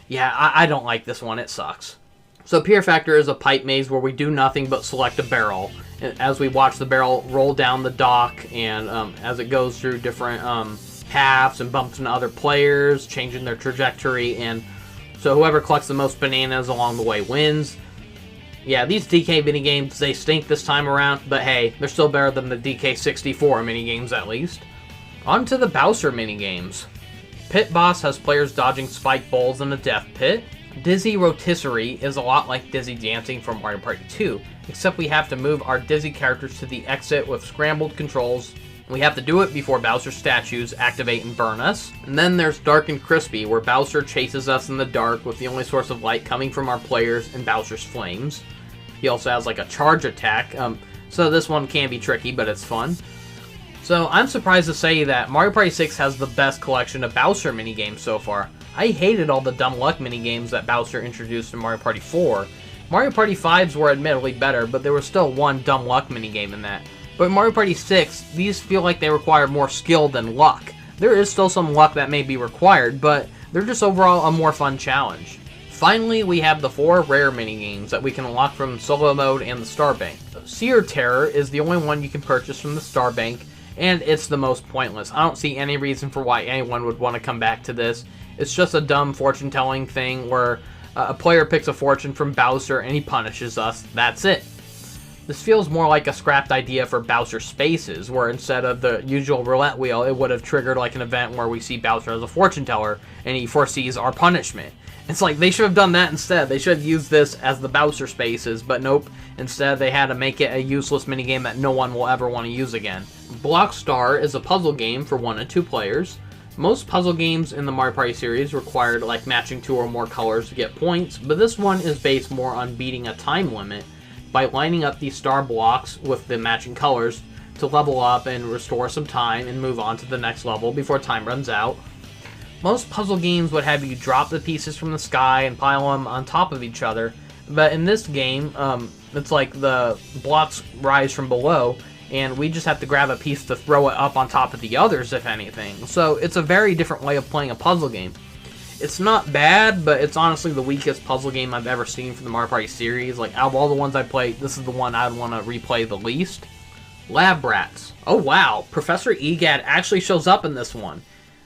S1: yeah, I don't like this one. It sucks. So Pier Factor is a pipe maze where we do nothing but select a barrel. As we watch the barrel roll down the dock, and as it goes through different paths and bumps into other players, changing their trajectory, and so whoever collects the most bananas along the way wins. Yeah, these DK minigames, they stink this time around, but hey, they're still better than the DK64 minigames at least. On to the Bowser minigames. Pit Boss has players dodging spike balls in a death pit. Dizzy Rotisserie is a lot like Dizzy Dancing from Mario Party 2, except we have to move our Dizzy characters to the exit with scrambled controls. We have to do it before Bowser's statues activate and burn us. And then there's Dark and Crispy, where Bowser chases us in the dark with the only source of light coming from our players and Bowser's flames. He also has like a charge attack, so this one can be tricky, but it's fun. So I'm surprised to say that Mario Party 6 has the best collection of Bowser minigames so far. I hated all the dumb luck minigames that Bowser introduced in Mario Party 4. Mario Party 5s were admittedly better, but there was still one dumb luck minigame in that. But in Mario Party 6, these feel like they require more skill than luck. There is still some luck that may be required, but they're just overall a more fun challenge. Finally, we have the 4 rare minigames that we can unlock from Solo Mode and the Star Bank. Seer Terror is the only one you can purchase from the Star Bank, and it's the most pointless. I don't see any reason for why anyone would want to come back to this. It's just a dumb fortune-telling thing where a player picks a fortune from Bowser and he punishes us. That's it. This feels more like a scrapped idea for Bowser Spaces, where instead of the usual roulette wheel, it would have triggered like an event where we see Bowser as a fortune teller and he foresees our punishment. It's like they should have done that instead. They should have used this as the Bowser Spaces, but nope. Instead, they had to make it a useless minigame that no one will ever want to use again. Block Star is a puzzle game for 1 and 2 players. Most puzzle games in the Mario Party series required like matching 2 or more colors to get points, but this one is based more on beating a time limit by lining up these star blocks with the matching colors to level up and restore some time and move on to the next level before time runs out. Most puzzle games would have you drop the pieces from the sky and pile them on top of each other, but in this game, it's like the blocks rise from below, and we just have to grab a piece to throw it up on top of the others, if anything. So it's a very different way of playing a puzzle game. It's not bad, but it's honestly the weakest puzzle game I've ever seen from the Mario Party series. Like, out of all the ones I played, this is the one I'd want to replay the least. Lab Rats. Oh wow, Professor Egad actually shows up in this one.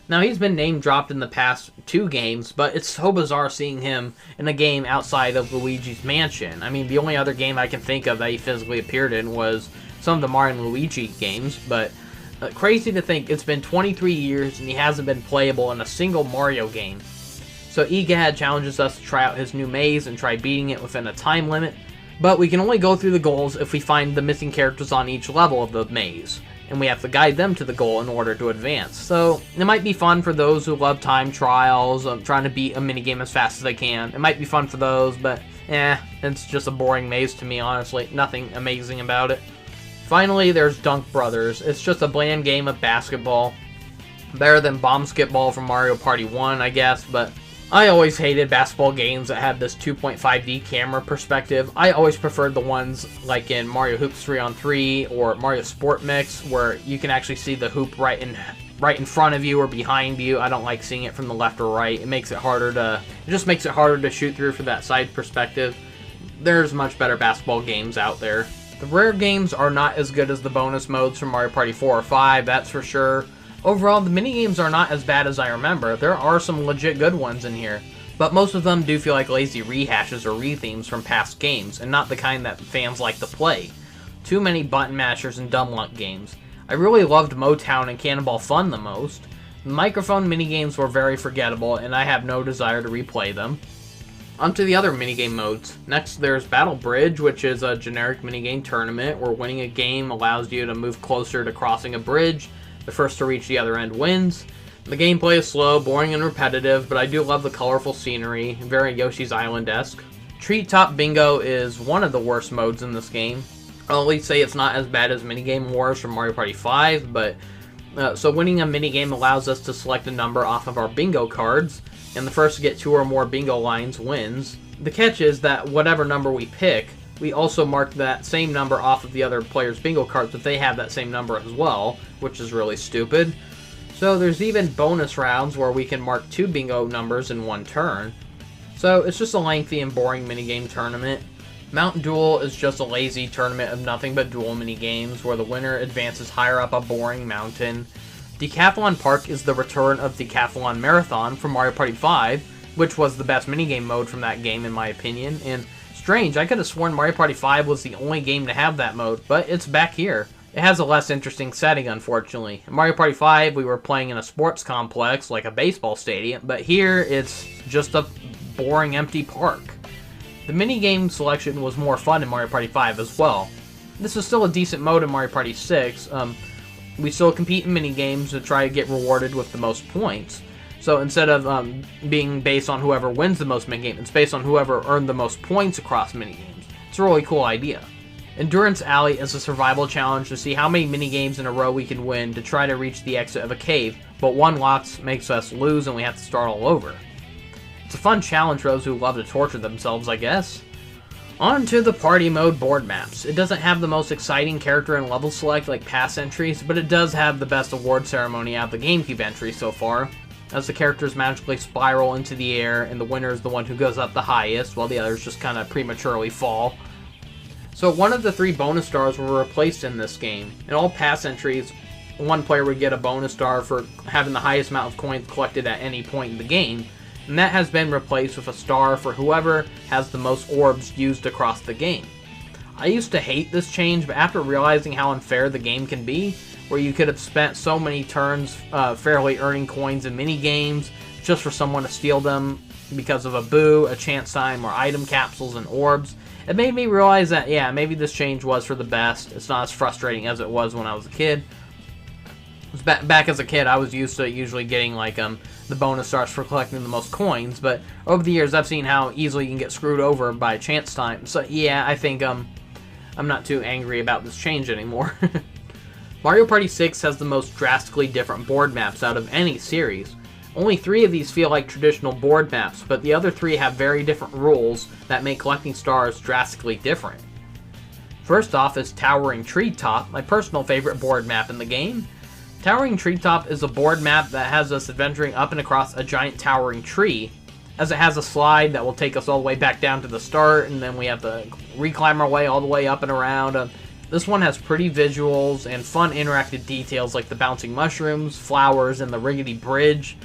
S1: Now, he's been name-dropped in the past 2 games, but it's so bizarre seeing him in a game outside of Luigi's Mansion. I mean, the only other game I can think of that he physically appeared in was some of the Mario and Luigi games, but crazy to think it's been 23 years and he hasn't been playable in a single Mario game. So Egad challenges us to try out his new maze and try beating it within a time limit, but we can only go through the goals if we find the missing characters on each level of the maze, and we have to guide them to the goal in order to advance. So it might be fun for those who love time trials, trying to beat a minigame as fast as they can. It might be fun for those, but it's just a boring maze to me, honestly. Nothing amazing about it. Finally, there's Dunk Brothers. It's just a bland game of basketball. Better than Bomb Skip Ball from Mario Party 1, I guess, but I always hated basketball games that had this 2.5D camera perspective. I always preferred the ones like in Mario Hoops 3-on-3 or Mario Sport Mix, where you can actually see the hoop right in front of you or behind you. I don't like seeing it from the left or right. It just makes it harder to shoot through for that side perspective. There's much better basketball games out there. The rare games are not as good as the bonus modes from Mario Party 4 or 5, that's for sure. Overall, the minigames are not as bad as I remember. There are some legit good ones in here, but most of them do feel like lazy rehashes or rethemes from past games, and not the kind that fans like to play. Too many button mashers and dumb luck games. I really loved Motown and Cannonball Fun the most. The microphone minigames were very forgettable, and I have no desire to replay them. Onto the other minigame modes. Next, there's Battle Bridge, which is a generic minigame tournament where winning a game allows you to move closer to crossing a bridge. The first to reach the other end wins. The gameplay is slow, boring, and repetitive, but I do love the colorful scenery, very Yoshi's Island-esque. Treetop Bingo is one of the worst modes in this game. I'll at least say it's not as bad as Minigame Wars from Mario Party 5, but so winning a minigame allows us to select a number off of our bingo cards, and the first to get 2 or more bingo lines wins. The catch is that whatever number we pick, we also mark that same number off of the other player's bingo cards if they have that same number as well, which is really stupid. So there's even bonus rounds where we can mark 2 bingo numbers in one turn. So it's just a lengthy and boring minigame tournament. Mountain Duel is just a lazy tournament of nothing but duel minigames where the winner advances higher up a boring mountain. Decathlon Park is the return of Decathlon Marathon from Mario Party 5, which was the best minigame mode from that game in my opinion, and strange, I could have sworn Mario Party 5 was the only game to have that mode, but it's back here. It has a less interesting setting, unfortunately. In Mario Party 5, we were playing in a sports complex, like a baseball stadium, but here it's just a boring, empty park. The minigame selection was more fun in Mario Party 5 as well. This is still a decent mode in Mario Party 6. We still compete in minigames to try to get rewarded with the most points. So instead of being based on whoever wins the most minigame, it's based on whoever earned the most points across minigames. It's a really cool idea. Endurance Alley is a survival challenge to see how many minigames in a row we can win to try to reach the exit of a cave, but one loss makes us lose and we have to start all over. It's a fun challenge for those who love to torture themselves, I guess. On to the party mode board maps. It doesn't have the most exciting character and level select like past entries, but it does have the best award ceremony out of the GameCube entry so far, as the characters magically spiral into the air and the winner is the one who goes up the highest while the others just kind of prematurely fall. So one of the 3 bonus stars were replaced in this game. In all past entries, one player would get a bonus star for having the highest amount of coins collected at any point in the game, and that has been replaced with a star for whoever has the most orbs used across the game. I used to hate this change, but after realizing how unfair the game can be, where you could have spent so many turns fairly earning coins in mini-games just for someone to steal them because of a boo, a chance time, or item capsules and orbs, it made me realize that, yeah, maybe this change was for the best. It's not as frustrating as it was when I was a kid. Back as a kid, I was used to usually getting like the bonus stars for collecting the most coins, but over the years I've seen how easily you can get screwed over by chance time. So yeah, I think I'm not too angry about this change anymore. Mario Party 6 has the most drastically different board maps out of any series. Only 3 of these feel like traditional board maps, but the other 3 have very different rules that make collecting stars drastically different. First off is Towering Treetop, my personal favorite board map in the game. Towering Treetop is a board map that has us adventuring up and across a giant towering tree, as it has a slide that will take us all the way back down to the start, and then we have to reclimb our way all the way up and around. This one has pretty visuals and fun interactive details like the bouncing mushrooms, flowers, and the rickety bridge.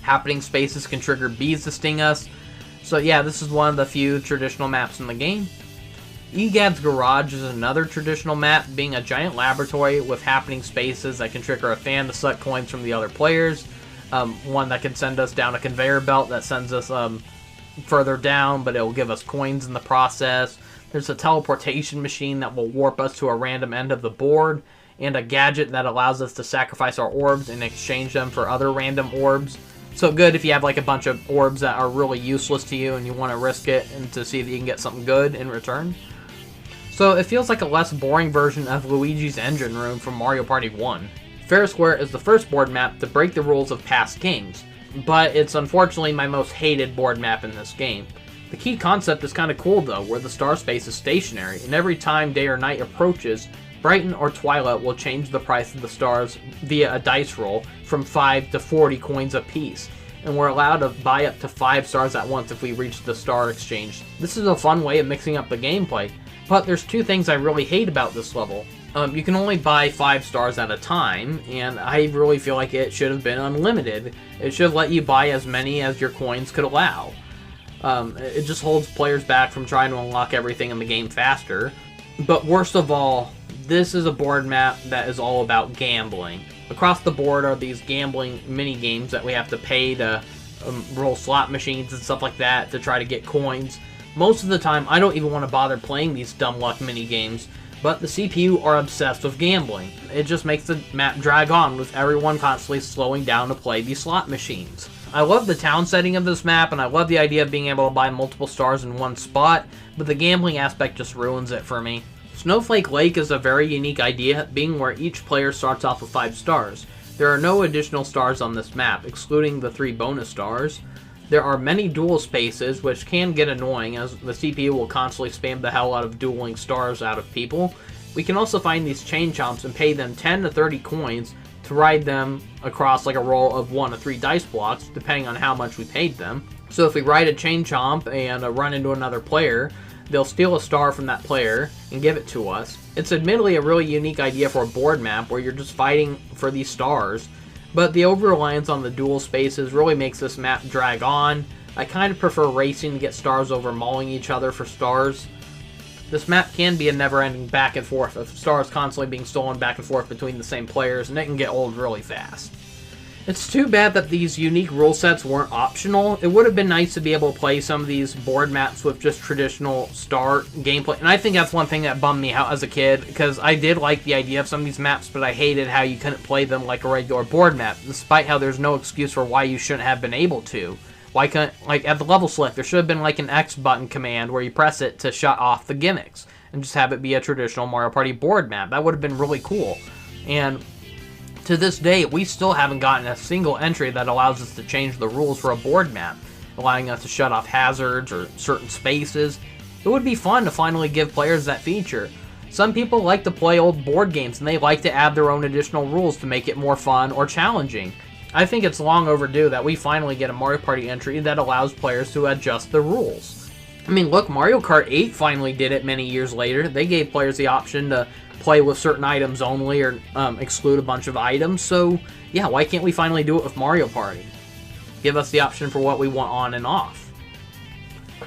S1: Happening spaces can trigger bees to sting us. So yeah, this is one of the few traditional maps in the game. Egad's Garage is another traditional map, being a giant laboratory with happening spaces that can trigger a fan to suck coins from the other players. One that can send us down a conveyor belt that sends us further down, but it will give us coins in the process. There's a teleportation machine that will warp us to a random end of the board, and a gadget that allows us to sacrifice our orbs and exchange them for other random orbs. So good if you have like a bunch of orbs that are really useless to you and you want to risk it and to see that you can get something good in return. So So it feels like a less boring version of Luigi's Engine Room from Mario Party 1. Fair Square is the first board map to break the rules of past games, but it's unfortunately my most hated board map in this game. The key concept is kind of cool though, where the star space is stationary, and every time day or night approaches, Brighten or Twilight will change the price of the stars via a dice roll from 5 to 40 coins apiece, and we're allowed to buy up to 5 stars at once if we reach the star exchange. This is a fun way of mixing up the gameplay, but there's 2 things I really hate about this level. You can only buy 5 stars at a time, and I really feel like it should have been unlimited. It should let you buy as many as your coins could allow. It just holds players back from trying to unlock everything in the game faster. But worst of all, this is a board map that is all about gambling. Across the board are these gambling mini games that we have to pay to roll slot machines and stuff like that to try to get coins. Most of the time, I don't even want to bother playing these dumb luck mini games, but the CPU are obsessed with gambling. It just makes the map drag on with everyone constantly slowing down to play these slot machines. I love the town setting of this map, and I love the idea of being able to buy multiple stars in one spot, but the gambling aspect just ruins it for me. Snowflake Lake is a very unique idea, being where each player starts off with 5 stars. There are no additional stars on this map, excluding the 3 bonus stars. There are many duel spaces, which can get annoying as the CPU will constantly spam the hell out of dueling stars out of people. We can also find these chain chomps and pay them 10 to 30 coins to ride them across like a roll of 1 to 3 dice blocks, depending on how much we paid them. So if we ride a chain chomp and run into another player, they'll steal a star from that player and give it to us. It's admittedly a really unique idea for a board map where you're just fighting for these stars, but the over-reliance on the duel spaces really makes this map drag on. I kind of prefer racing to get stars over mauling each other for stars. This map can be a never-ending back and forth of stars constantly being stolen back and forth between the same players, and it can get old really fast. It's too bad that these unique rule sets weren't optional. It would have been nice to be able to play some of these board maps with just traditional star gameplay. And I think that's one thing that bummed me out as a kid, because I did like the idea of some of these maps, but I hated how you couldn't play them like a regular board map, despite how there's no excuse for why you shouldn't have been able to. Why couldn't, like at the level select, there should have been like an X button command where you press it to shut off the gimmicks, and just have it be a traditional Mario Party board map. That would have been really cool. And to this day, we still haven't gotten a single entry that allows us to change the rules for a board map, allowing us to shut off hazards or certain spaces. It would be fun to finally give players that feature. Some people like to play old board games, and they like to add their own additional rules to make it more fun or challenging. I think it's long overdue that we finally get a Mario Party entry that allows players to adjust the rules. I mean, look, Mario Kart 8 finally did it many years later. They gave players the option to play with certain items only or exclude a bunch of items. So, yeah, why can't we finally do it with Mario Party? Give us the option for what we want on and off.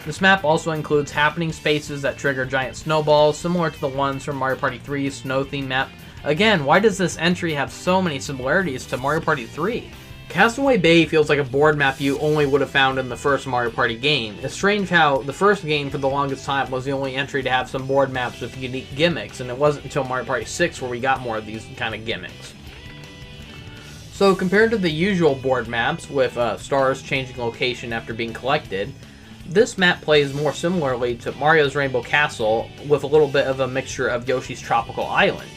S1: This map also includes happening spaces that trigger giant snowballs, similar to the ones from Mario Party 3's snow theme map. Again, why does this entry have so many similarities to Mario Party 3? Castaway Bay feels like a board map you only would have found in the first Mario Party game. It's strange how the first game for the longest time was the only entry to have some board maps with unique gimmicks, and it wasn't until Mario Party 6 where we got more of these kind of gimmicks. So compared to the usual board maps with stars changing location after being collected, this map plays more similarly to Mario's Rainbow Castle with a little bit of a mixture of Yoshi's Tropical Island.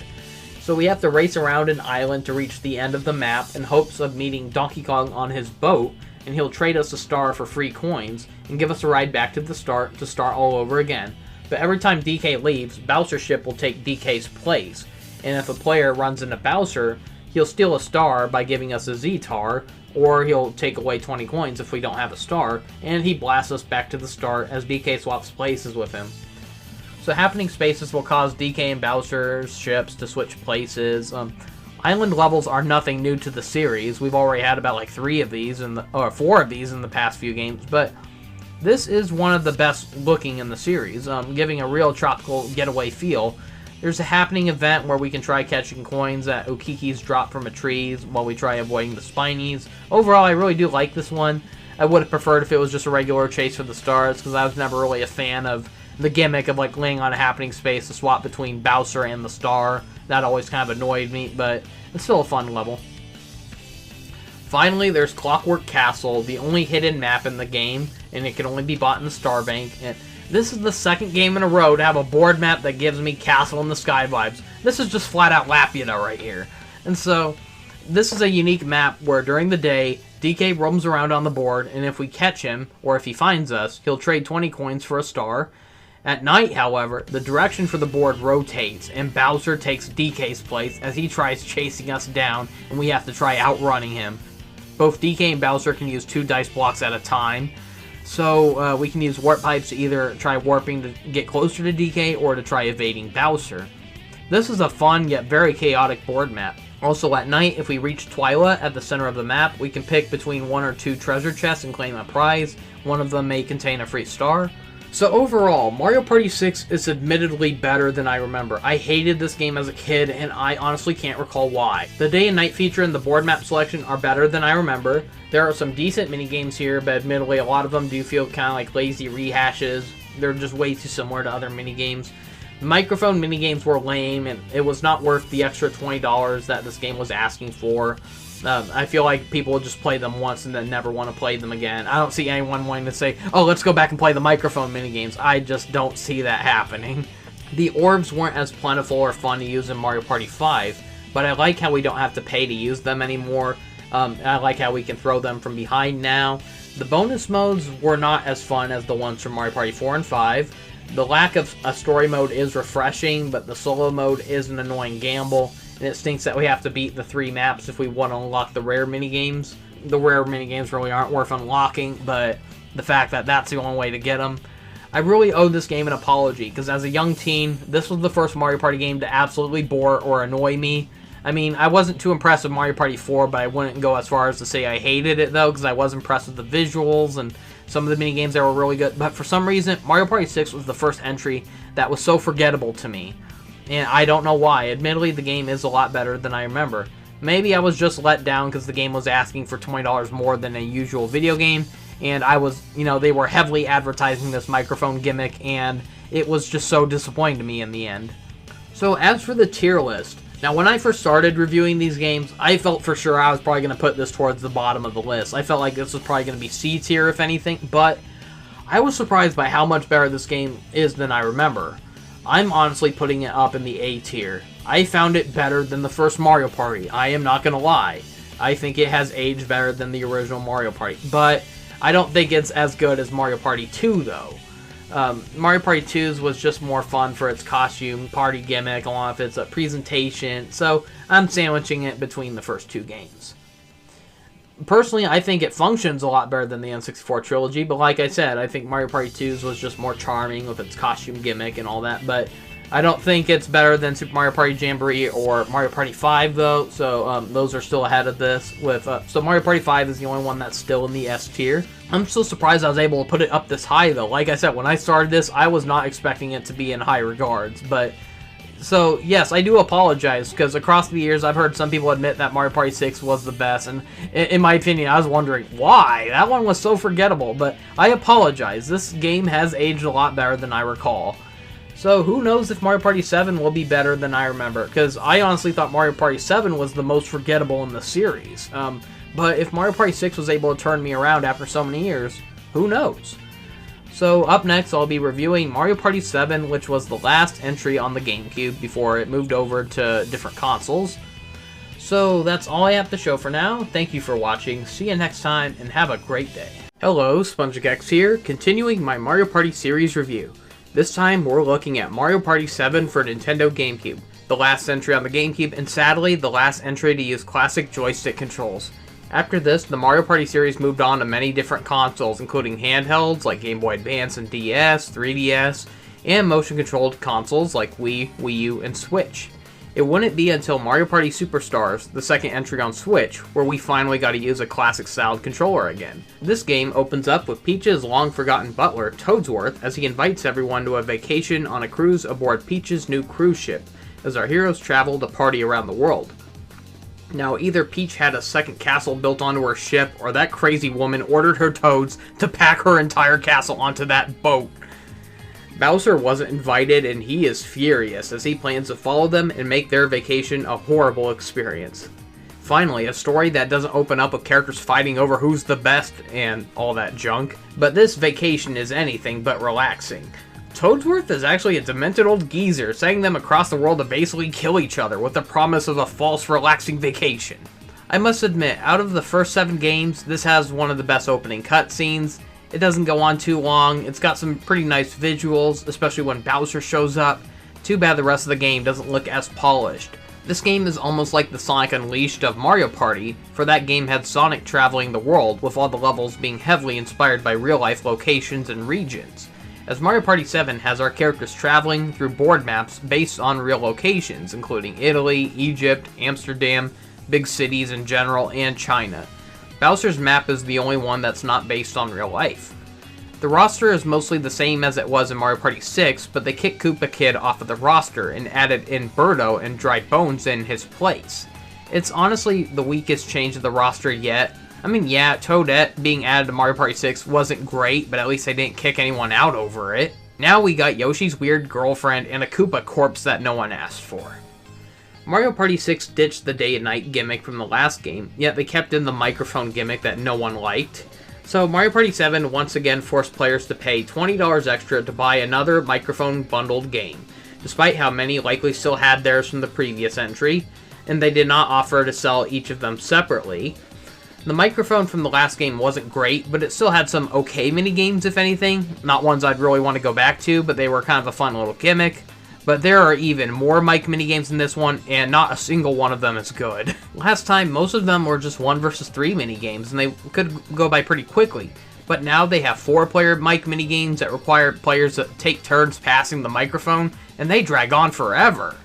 S1: So we have to race around an island to reach the end of the map in hopes of meeting Donkey Kong on his boat, and he'll trade us a star for free coins and give us a ride back to the start to start all over again. But every time DK leaves, Bowser's ship will take DK's place, and if a player runs into Bowser, he'll steal a star by giving us a Z-Tar, or he'll take away 20 coins if we don't have a star, and he blasts us back to the start as DK swaps places with him. So happening spaces will cause DK and Bowser's ships to switch places. Island levels are nothing new to the series. We've already had about like 4 of these in the past few games, but this is one of the best looking in the series, giving a real tropical getaway feel. There's a happening event where we can try catching coins that Okikis drop from a tree while we try avoiding the Spinies. Overall, I really do like this one. I would have preferred if it was just a regular chase for the stars, because I was never really a fan of the gimmick of like laying on a happening space to swap between Bowser and the star. That always kind of annoyed me, but it's still a fun level. Finally, there's Clockwork Castle, the only hidden map in the game, and it can only be bought in the Star Bank. And This is the second game in a row to have a board map that gives me Castle in the Sky vibes. This is just flat out Laputa right here. And so, this is a unique map where during the day, DK roams around on the board, and if we catch him, or if he finds us, he'll trade 20 coins for a star. At night, however, the direction for the board rotates, and Bowser takes DK's place as he tries chasing us down, and we have to try outrunning him. Both DK and Bowser can use 2 dice blocks at a time, so we can use warp pipes to either try warping to get closer to DK or to try evading Bowser. This is a fun yet very chaotic board map. Also at night, if we reach Twyla at the center of the map, we can pick between 1 or 2 treasure chests and claim a prize. One of them may contain a free star. So overall, Mario Party 6 is admittedly better than I remember. I hated this game as a kid, and I honestly can't recall why. The day and night feature and the board map selection are better than I remember. There are some decent minigames here, but admittedly a lot of them do feel kind of like lazy rehashes. They're just way too similar to other minigames. Microphone minigames were lame, and it was not worth the extra $20 that this game was asking for. I feel like people will just play them once and then never want to play them again. I don't see anyone wanting to say, oh, let's go back and play the microphone minigames. I just don't see that happening. The orbs weren't as plentiful or fun to use in Mario Party 5, but I like how we don't have to pay to use them anymore. I like how we can throw them from behind now. The bonus modes were not as fun as the ones from Mario Party 4 and 5. The lack of a story mode is refreshing, but the solo mode is an annoying gamble. And it stinks that we have to beat the 3 maps if we want to unlock the rare minigames. The rare minigames really aren't worth unlocking, but the fact that that's the only way to get them. I really owe this game an apology, because as a young teen, this was the first Mario Party game to absolutely bore or annoy me. I mean, I wasn't too impressed with Mario Party 4, but I wouldn't go as far as to say I hated it, though, because I was impressed with the visuals and some of the minigames that were really good. But for some reason, Mario Party 6 was the first entry that was so forgettable to me. And I don't know why. Admittedly, the game is a lot better than I remember. Maybe I was just let down because the game was asking for $20 more than a usual video game. And I was, they were heavily advertising this microphone gimmick, and it was just so disappointing to me in the end. So as for the tier list, now when I first started reviewing these games, I felt for sure I was probably going to put this towards the bottom of the list. I felt like this was probably going to be C tier if anything, but I was surprised by how much better this game is than I remember. I'm honestly putting it up in the A tier. I found it better than the first Mario Party. I am not going to lie. I think it has aged better than the original Mario Party. But I don't think it's as good as Mario Party 2, though. Mario Party 2's was just more fun for its costume, party gimmick, along with its presentation. So I'm sandwiching it between the first 2 games. Personally, I think it functions a lot better than the N64 trilogy, but like I said, I think Mario Party 2's was just more charming with its costume gimmick and all that, but I don't think it's better than Super Mario Party Jamboree or Mario Party 5, though, so those are still ahead of this. So Mario Party 5 is the only one that's still in the S tier. I'm still surprised I was able to put it up this high, though. Like I said, when I started this, I was not expecting it to be in high regards, but so, yes, I do apologize, because across the years, I've heard some people admit that Mario Party 6 was the best, and in my opinion, I was wondering, why? That one was so forgettable, but I apologize. This game has aged a lot better than I recall. So, who knows if Mario Party 7 will be better than I remember, because I honestly thought Mario Party 7 was the most forgettable in the series. But if Mario Party 6 was able to turn me around after so many years, who knows? So up next, I'll be reviewing Mario Party 7, which was the last entry on the GameCube before it moved over to different consoles. So that's all I have to show for now. Thank you for watching, see you next time, and have a great day. Hello, SpongicX here, continuing my Mario Party series review. This time, we're looking at Mario Party 7 for Nintendo GameCube, the last entry on the GameCube, and sadly, the last entry to use classic joystick controls. After this, the Mario Party series moved on to many different consoles, including handhelds like Game Boy Advance and DS, 3DS, and motion-controlled consoles like Wii, Wii U, and Switch. It wouldn't be until Mario Party Superstars, the second entry on Switch, where we finally got to use a classic-styled controller again. This game opens up with Peach's long-forgotten butler, Toadsworth, as he invites everyone to a vacation on a cruise aboard Peach's new cruise ship, as our heroes travel to party around the world. Now, either Peach had a second castle built onto her ship, or that crazy woman ordered her toads to pack her entire castle onto that boat. Bowser wasn't invited, and he is furious as he plans to follow them and make their vacation a horrible experience. Finally, a story that doesn't open up with characters fighting over who's the best and all that junk. But this vacation is anything but relaxing. Toadsworth is actually a demented old geezer, sending them across the world to basically kill each other with the promise of a false relaxing vacation. I must admit, out of the first 7 games, this has one of the best opening cutscenes. It doesn't go on too long, it's got some pretty nice visuals, especially when Bowser shows up. Too bad the rest of the game doesn't look as polished. This game is almost like the Sonic Unleashed of Mario Party, for that game had Sonic traveling the world, with all the levels being heavily inspired by real-life locations and regions. As Mario Party 7 has our characters traveling through board maps based on real locations, including Italy, Egypt, Amsterdam, big cities in general, and China. Bowser's map is the only one that's not based on real life. The roster is mostly the same as it was in Mario Party 6, but they kicked Koopa Kid off of the roster and added in Birdo and Dry Bones in his place. It's honestly the weakest change of the roster yet. I mean, yeah, Toadette being added to Mario Party 6 wasn't great, but at least they didn't kick anyone out over it. Now we got Yoshi's weird girlfriend and a Koopa corpse that no one asked for. Mario Party 6 ditched the day and night gimmick from the last game, yet they kept in the microphone gimmick that no one liked. So Mario Party 7 once again forced players to pay $20 extra to buy another microphone bundled game, despite how many likely still had theirs from the previous entry, and they did not offer to sell each of them separately. The microphone from the last game wasn't great, but it still had some okay minigames if anything, not ones I'd really want to go back to, but they were kind of a fun little gimmick. But there are even more mic minigames in this one, and not a single one of them is good. Last time, most of them were just 1 versus 3 minigames, and they could go by pretty quickly. But now they have 4-player mic minigames that require players to take turns passing the microphone, and they drag on forever.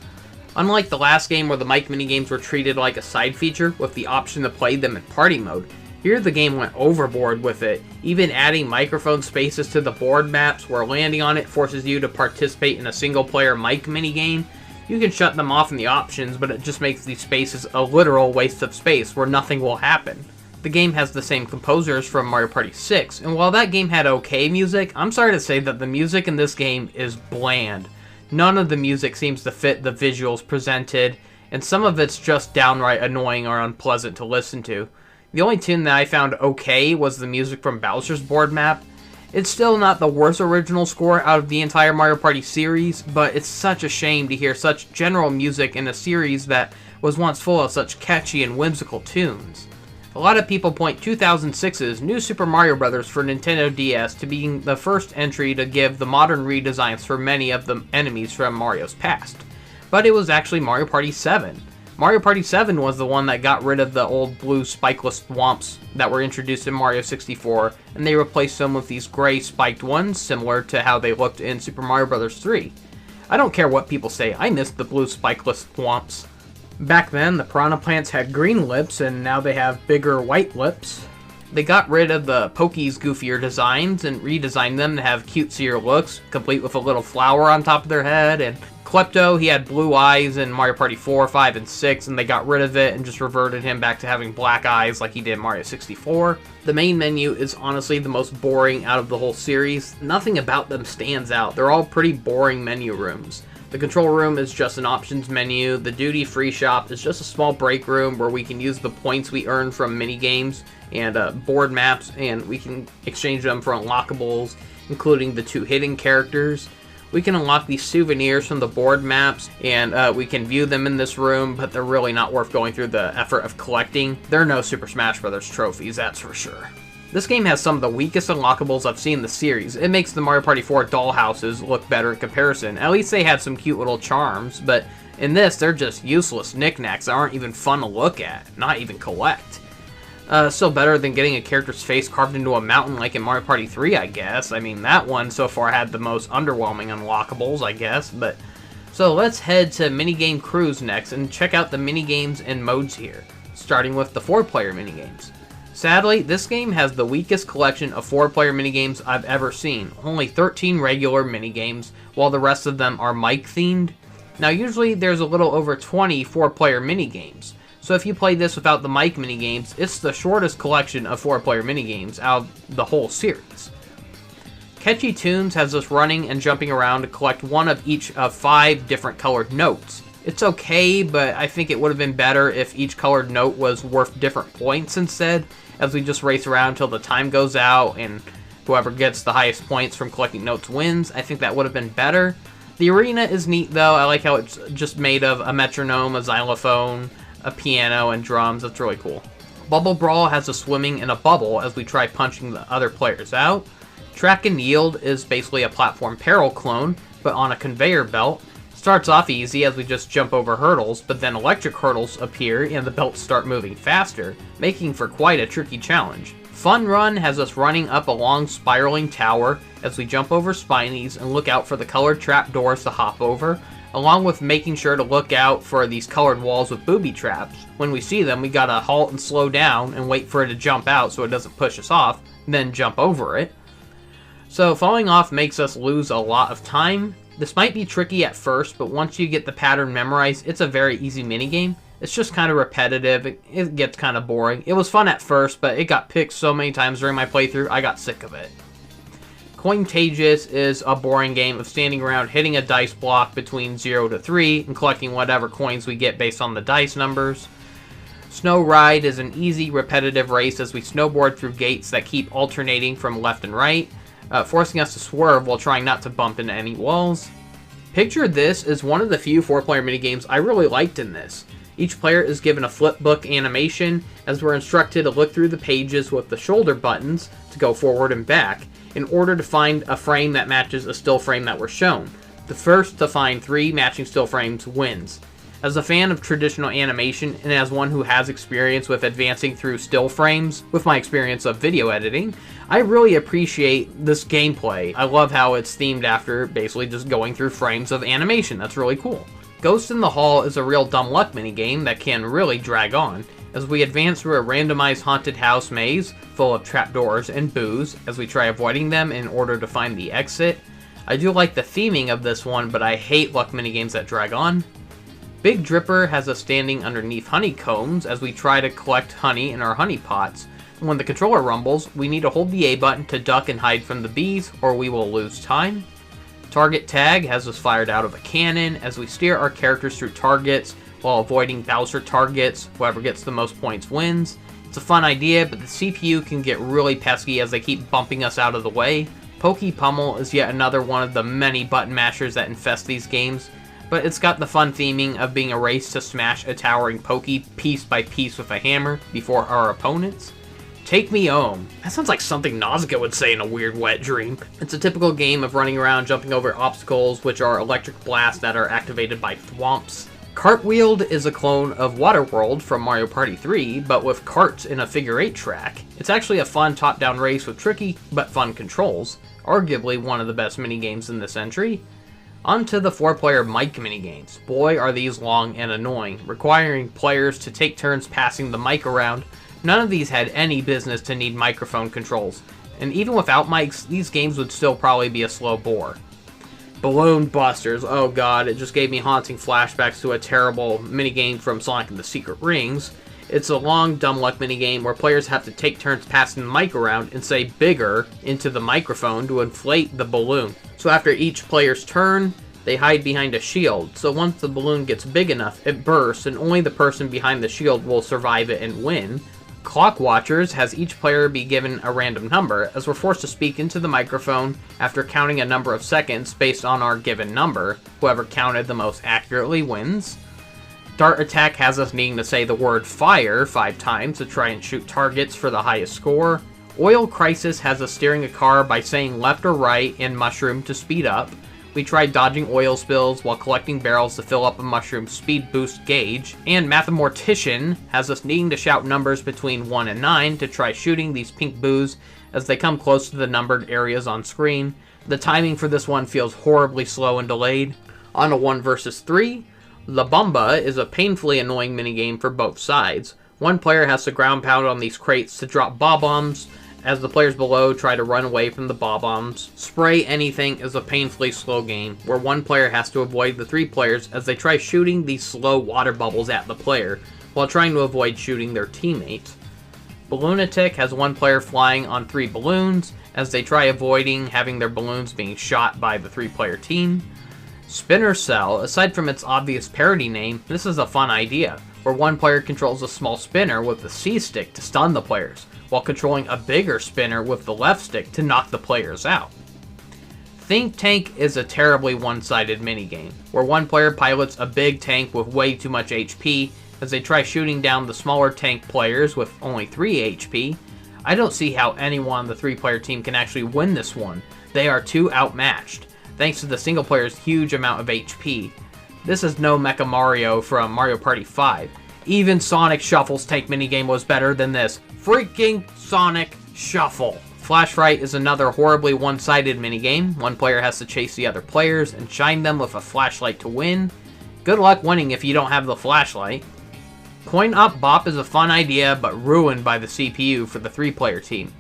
S1: Unlike the last game where the mic minigames were treated like a side feature with the option to play them in party mode, here the game went overboard with it, even adding microphone spaces to the board maps where landing on it forces you to participate in a single-player mic minigame. You can shut them off in the options, but it just makes these spaces a literal waste of space where nothing will happen. The game has the same composers from Mario Party 6, and while that game had okay music, I'm sorry to say that the music in this game is bland. None of the music seems to fit the visuals presented, and some of it's just downright annoying or unpleasant to listen to. The only tune that I found okay was the music from Bowser's board map. It's still not the worst original score out of the entire Mario Party series, but it's such a shame to hear such general music in a series that was once full of such catchy and whimsical tunes. A lot of people point 2006's New Super Mario Bros. For Nintendo DS to being the first entry to give the modern redesigns for many of the enemies from Mario's past. But it was actually Mario Party 7. Mario Party 7 was the one that got rid of the old blue spikeless thwomps that were introduced in Mario 64, and they replaced them with these gray spiked ones, similar to how they looked in Super Mario Bros. 3. I don't care what people say, I missed the blue spikeless thwomps. Back then, the piranha plants had green lips, and now they have bigger white lips. They got rid of the Poke's goofier designs and redesigned them to have cutesier looks, complete with a little flower on top of their head, and Klepto, he had blue eyes in Mario Party 4, 5, and 6, and they got rid of it and just reverted him back to having black eyes like he did in Mario 64. The main menu is honestly the most boring out of the whole series. Nothing about them stands out. They're all pretty boring menu rooms. The control room is just an options menu. The duty-free shop is just a small break room where we can use the points we earn from minigames and board maps, and we can exchange them for unlockables, including the 2 hidden characters. We can unlock these souvenirs from the board maps, and we can view them in this room, but they're really not worth going through the effort of collecting. They're no Super Smash Bros. Trophies, that's for sure. This game has some of the weakest unlockables I've seen in the series. It makes the Mario Party 4 dollhouses look better in comparison. At least they had some cute little charms, but in this, they're just useless knickknacks that aren't even fun to look at, not even collect. Still better than getting a character's face carved into a mountain like in Mario Party 3, I guess. I mean, that one so far had the most underwhelming unlockables, I guess, but... So let's head to Minigame Cruise next and check out the minigames and modes here, starting with the 4-player minigames. Sadly, this game has the weakest collection of 4-player minigames I've ever seen, only 13 regular minigames, while the rest of them are mic-themed. Now usually there's a little over 20 4-player minigames, so if you play this without the mic minigames, it's the shortest collection of 4-player minigames out of the whole series. Catchy Tunes has us running and jumping around to collect one of each of 5 different colored notes. It's okay, but I think it would have been better if each colored note was worth different points instead, as we just race around until the time goes out and whoever gets the highest points from collecting notes wins. I think that would have been better. The arena is neat though. I like how it's just made of a metronome, a xylophone, a piano, and drums. That's really cool. Bubble Brawl has us swimming in a bubble as we try punching the other players out. Track and Yield is basically a platform peril clone, but on a conveyor belt. Starts off easy as we just jump over hurdles, but then electric hurdles appear and the belts start moving faster, making for quite a tricky challenge. Fun Run has us running up a long spiraling tower as we jump over spinies and look out for the colored trapdoors to hop over, along with making sure to look out for these colored walls with booby traps. When we see them, we gotta halt and slow down and wait for it to jump out so it doesn't push us off, then jump over it. So falling off makes us lose a lot of time. This might be tricky at first, but once you get the pattern memorized, it's a very easy minigame. It's just kind of repetitive, it gets kind of boring. It was fun at first, but it got picked so many times during my playthrough, I got sick of it. Cointagious is a boring game of standing around hitting a dice block between 0 to 3 and collecting whatever coins we get based on the dice numbers. Snow Ride is an easy, repetitive race as we snowboard through gates that keep alternating from left and right, forcing us to swerve while trying not to bump into any walls. Picture This is one of the few 4-player minigames I really liked in this. Each player is given a flipbook animation as we're instructed to look through the pages with the shoulder buttons to go forward and back in order to find a frame that matches a still frame that we're shown. The first to find 3 matching still frames wins. As a fan of traditional animation and as one who has experience with advancing through still frames with my experience of video editing, I really appreciate this gameplay. I love how it's themed after basically just going through frames of animation. That's really cool. Ghost in the Hall is a real dumb luck minigame that can really drag on, as we advance through a randomized haunted house maze full of trapdoors and boos as we try avoiding them in order to find the exit. I do like the theming of this one, but I hate luck minigames that drag on. Big Dripper has us standing underneath honeycombs as we try to collect honey in our honey pots. And when the controller rumbles, we need to hold the A button to duck and hide from the bees, or we will lose time. Target Tag has us fired out of a cannon as we steer our characters through targets while avoiding Bowser targets. Whoever gets the most points wins. It's a fun idea, but the CPU can get really pesky as they keep bumping us out of the way. Pokey Pummel is yet another one of the many button mashers that infest these games, but it's got the fun theming of being a race to smash a towering Pokey piece by piece with a hammer before our opponents. Take Me Home. That sounds like something Nazca would say in a weird wet dream. It's a typical game of running around jumping over obstacles, which are electric blasts that are activated by thwomps. Cartwheeled is a clone of Waterworld from Mario Party 3, but with carts in a figure 8 track. It's actually a fun top-down race with tricky but fun controls. Arguably one of the best minigames in this entry. Onto the 4-player mic minigames. Boy, are these long and annoying, requiring players to take turns passing the mic around. None of these had any business to need microphone controls, and even without mics, these games would still probably be a slow bore. Balloon Busters, oh god, it just gave me haunting flashbacks to a terrible minigame from Sonic and the Secret Rings. It's a long, dumb luck minigame where players have to take turns passing the mic around and say bigger into the microphone to inflate the balloon. So after each player's turn, they hide behind a shield, so once the balloon gets big enough, it bursts, and only the person behind the shield will survive it and win. Clock Watchers has each player be given a random number, as we're forced to speak into the microphone after counting a number of seconds based on our given number. Whoever counted the most accurately wins. Dart Attack has us needing to say the word fire 5 times to try and shoot targets for the highest score. Oil Crisis has us steering a car by saying left or right and mushroom to speed up. We tried dodging oil spills while collecting barrels to fill up a mushroom speed boost gauge. And Mathemortician has us needing to shout numbers between 1 and 9 to try shooting these pink boos as they come close to the numbered areas on screen. The timing for this one feels horribly slow and delayed. On to 1 vs 3. La Bomba is a painfully annoying minigame for both sides. One player has to ground pound on these crates to drop bob-bombs, as the players below try to run away from the bob-bombs. Spray Anything is a painfully slow game, where one player has to avoid the 3 players as they try shooting these slow water bubbles at the player, while trying to avoid shooting their teammates. Balloonatic has one player flying on 3 balloons, as they try avoiding having their balloons being shot by the 3-player team. Spinner Cell, aside from its obvious parody name, this is a fun idea, where one player controls a small spinner with the C stick to stun the players, while controlling a bigger spinner with the left stick to knock the players out. Think Tank is a terribly one-sided minigame, where one player pilots a big tank with way too much HP as they try shooting down the smaller tank players with only 3 HP. I don't see how anyone on the 3-player team can actually win this one. They are too outmatched, thanks to the single player's huge amount of HP. This is no Mecha Mario from Mario Party 5. Even Sonic Shuffle's tank minigame was better than this. Freaking Sonic Shuffle! Flash Fright is another horribly one-sided minigame. One player has to chase the other players and shine them with a flashlight to win. Good luck winning if you don't have the flashlight. Coin Op Bop is a fun idea, but ruined by the CPU for the 3-player team.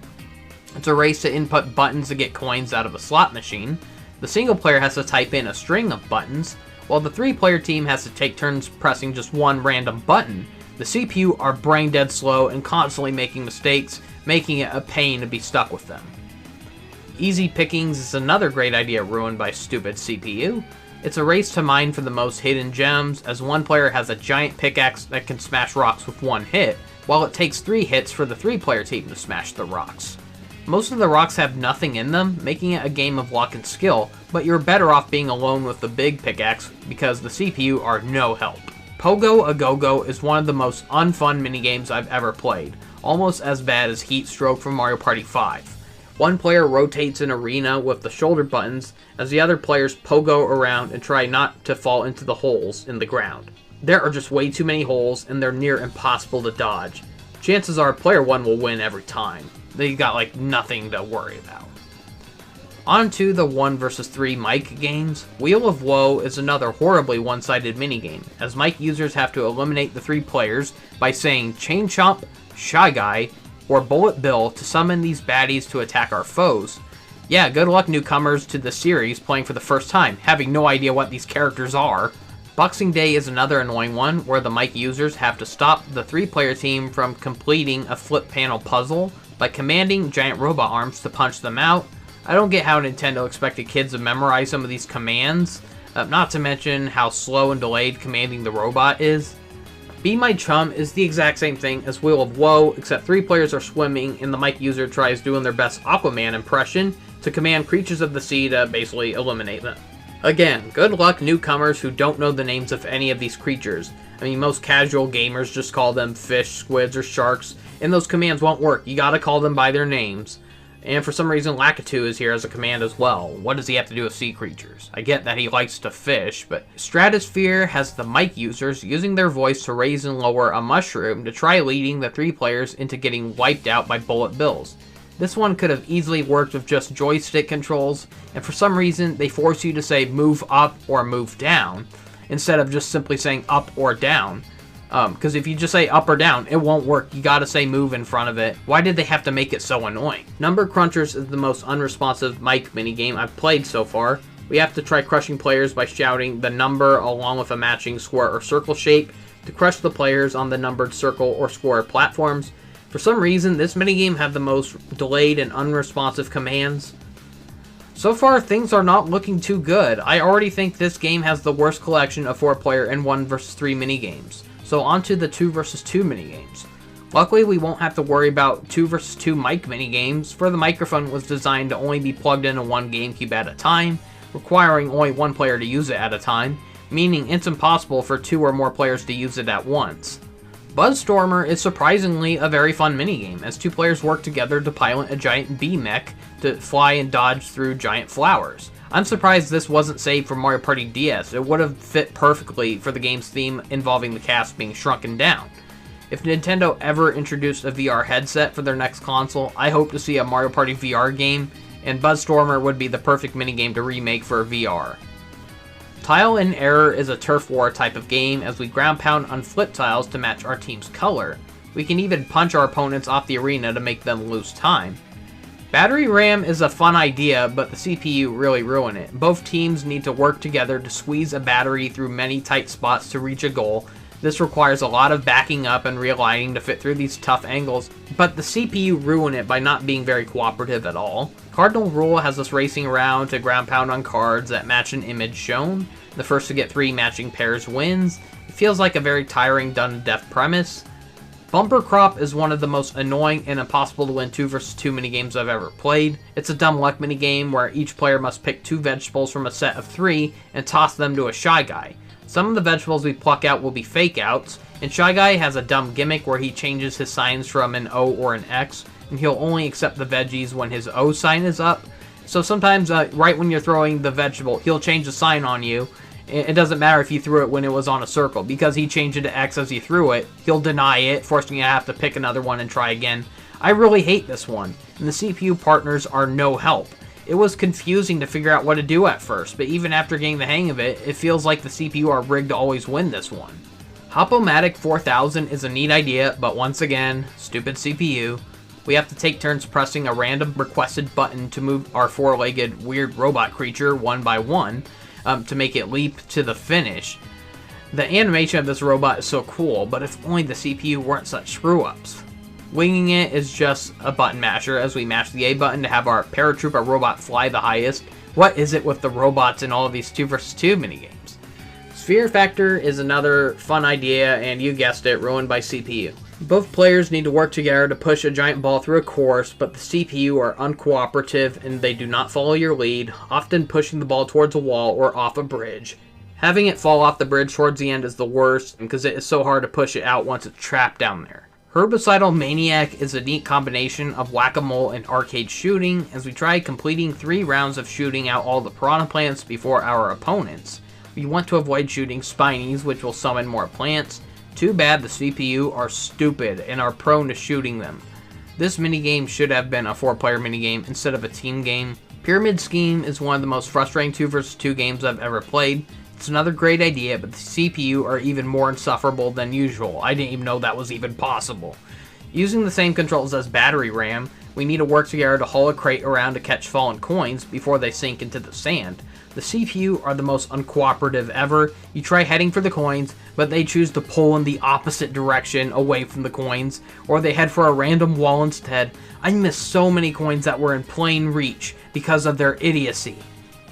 S1: It's a race to input buttons to get coins out of a slot machine. The single player has to type in a string of buttons, while the 3-player team has to take turns pressing just one random button. The CPU are brain dead slow and constantly making mistakes, making it a pain to be stuck with them. Easy Pickings is another great idea ruined by stupid CPU. It's a race to mine for the most hidden gems, as one player has a giant pickaxe that can smash rocks with one hit, while it takes 3 hits for the 3-player team to smash the rocks. Most of the rocks have nothing in them, making it a game of luck and skill, but you're better off being alone with the big pickaxe because the CPU are no help. Pogo A Go-Go is one of the most unfun minigames I've ever played, almost as bad as Heat Stroke from Mario Party 5. One player rotates an arena with the shoulder buttons as the other players pogo around and try not to fall into the holes in the ground. There are just way too many holes and they're near impossible to dodge. Chances are player 1 will win every time. They got like nothing to worry about. On to the 1 vs 3 mic games. Wheel of Woe is another horribly one-sided minigame, as mic users have to eliminate the 3 players by saying Chain Chomp, Shy Guy, or Bullet Bill to summon these baddies to attack our foes. Yeah, good luck newcomers to the series playing for the first time, having no idea what these characters are. Boxing Day is another annoying one, where the mic users have to stop the 3-player team from completing a flip panel puzzle by commanding giant robot arms to punch them out. I don't get how Nintendo expected kids to memorize some of these commands, not to mention how slow and delayed commanding the robot is. Be My Chum is the exact same thing as Wheel of Woe, except 3 players are swimming and the mic user tries doing their best Aquaman impression to command creatures of the sea to basically eliminate them. Again, good luck newcomers who don't know the names of any of these creatures. I mean, most casual gamers just call them fish, squids, or sharks, and those commands won't work. You gotta call them by their names. And for some reason, Lakitu is here as a command as well. What does he have to do with sea creatures? I get that he likes to fish, but Stratosphere has the mic users using their voice to raise and lower a mushroom to try leading the 3 players into getting wiped out by bullet bills. This one could have easily worked with just joystick controls, and for some reason, they force you to say move up or move down, instead of just simply saying up or down. Because if you just say up or down, it won't work. You gotta say move in front of it. Why did they have to make it so annoying? Number Crunchers is the most unresponsive mic minigame I've played so far. We have to try crushing players by shouting the number along with a matching square or circle shape to crush the players on the numbered circle or square platforms. For some reason, this minigame had the most delayed and unresponsive commands. So far, things are not looking too good. I already think this game has the worst collection of 4-player and 1 vs 3 minigames. So on to the 2 vs 2 minigames. Luckily, we won't have to worry about 2 vs 2 mic minigames, for the microphone was designed to only be plugged into one GameCube at a time, requiring only one player to use it at a time, meaning it's impossible for 2 or more players to use it at once. Buzzstormer is surprisingly a very fun minigame, as 2 players work together to pilot a giant bee mech to fly and dodge through giant flowers. I'm surprised this wasn't saved for Mario Party DS. It would have fit perfectly for the game's theme involving the cast being shrunken down. If Nintendo ever introduced a VR headset for their next console, I hope to see a Mario Party VR game, and Buzzstormer would be the perfect minigame to remake for VR. Tile and Error is a turf war type of game, as we ground pound on flip tiles to match our team's color. We can even punch our opponents off the arena to make them lose time. Battery RAM is a fun idea, but the CPU really ruined it. Both teams need to work together to squeeze a battery through many tight spots to reach a goal, This requires a lot of backing up and realigning to fit through these tough angles, but the CPU ruin it by not being very cooperative at all. Cardinal Rule has us racing around to ground pound on cards that match an image shown. The first to get 3 matching pairs wins. It feels like a very tiring done-to-death premise. Bumper Crop is one of the most annoying and impossible to win 2 vs 2 minigames I've ever played. It's a dumb luck minigame where each player must pick 2 vegetables from a set of 3 and toss them to a Shy Guy. Some of the vegetables we pluck out will be fake outs, and Shy Guy has a dumb gimmick where he changes his signs from an O or an X, and he'll only accept the veggies when his O sign is up. So sometimes, right when you're throwing the vegetable, he'll change the sign on you. It doesn't matter if you threw it when it was on a circle, because he changed it to X as you threw it. He'll deny it, forcing you to have to pick another one and try again. I really hate this one, and the CPU partners are no help. It was confusing to figure out what to do at first, but even after getting the hang of it, it feels like the CPU are rigged to always win this one. Hop-O-Matic 4000 is a neat idea, but once again, stupid CPU. We have to take turns pressing a random requested button to move our 4-legged weird robot creature one by one to make it leap to the finish. The animation of this robot is so cool, but if only the CPU weren't such screw-ups. Winging it is just a button masher as we mash the A button to have our paratrooper robot fly the highest. What is it with the robots in all of these 2 vs 2 minigames? Sphere Factor is another fun idea, and you guessed it, ruined by CPU. Both players need to work together to push a giant ball through a course, but the CPU are uncooperative and they do not follow your lead, often pushing the ball towards a wall or off a bridge. Having it fall off the bridge towards the end is the worst, because it is so hard to push it out once it's trapped down there. Herbicidal Maniac is a neat combination of whack-a-mole and arcade shooting, as we try completing 3 rounds of shooting out all the piranha plants before our opponents. We want to avoid shooting Spinies, which will summon more plants. Too bad the CPU are stupid and are prone to shooting them. This minigame should have been a 4-player minigame instead of a team game. Pyramid Scheme is one of the most frustrating 2 vs 2 games I've ever played. It's another great idea, but the CPU are even more insufferable than usual. I didn't even know that was even possible. Using the same controls as battery RAM, we need to work together to haul a crate around to catch fallen coins before they sink into the sand. The CPU are the most uncooperative ever. You try heading for the coins, but they choose to pull in the opposite direction away from the coins, or they head for a random wall instead. I missed so many coins that were in plain reach because of their idiocy.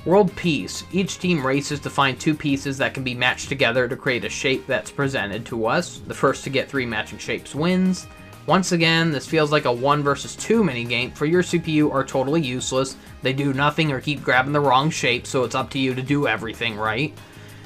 S1: World Peace. Each team races to find 2 pieces that can be matched together to create a shape that's presented to us. The first to get 3 matching shapes wins. Once again, this feels like a 1 vs 2 minigame, for your CPU are totally useless. They do nothing or keep grabbing the wrong shape, so it's up to you to do everything right.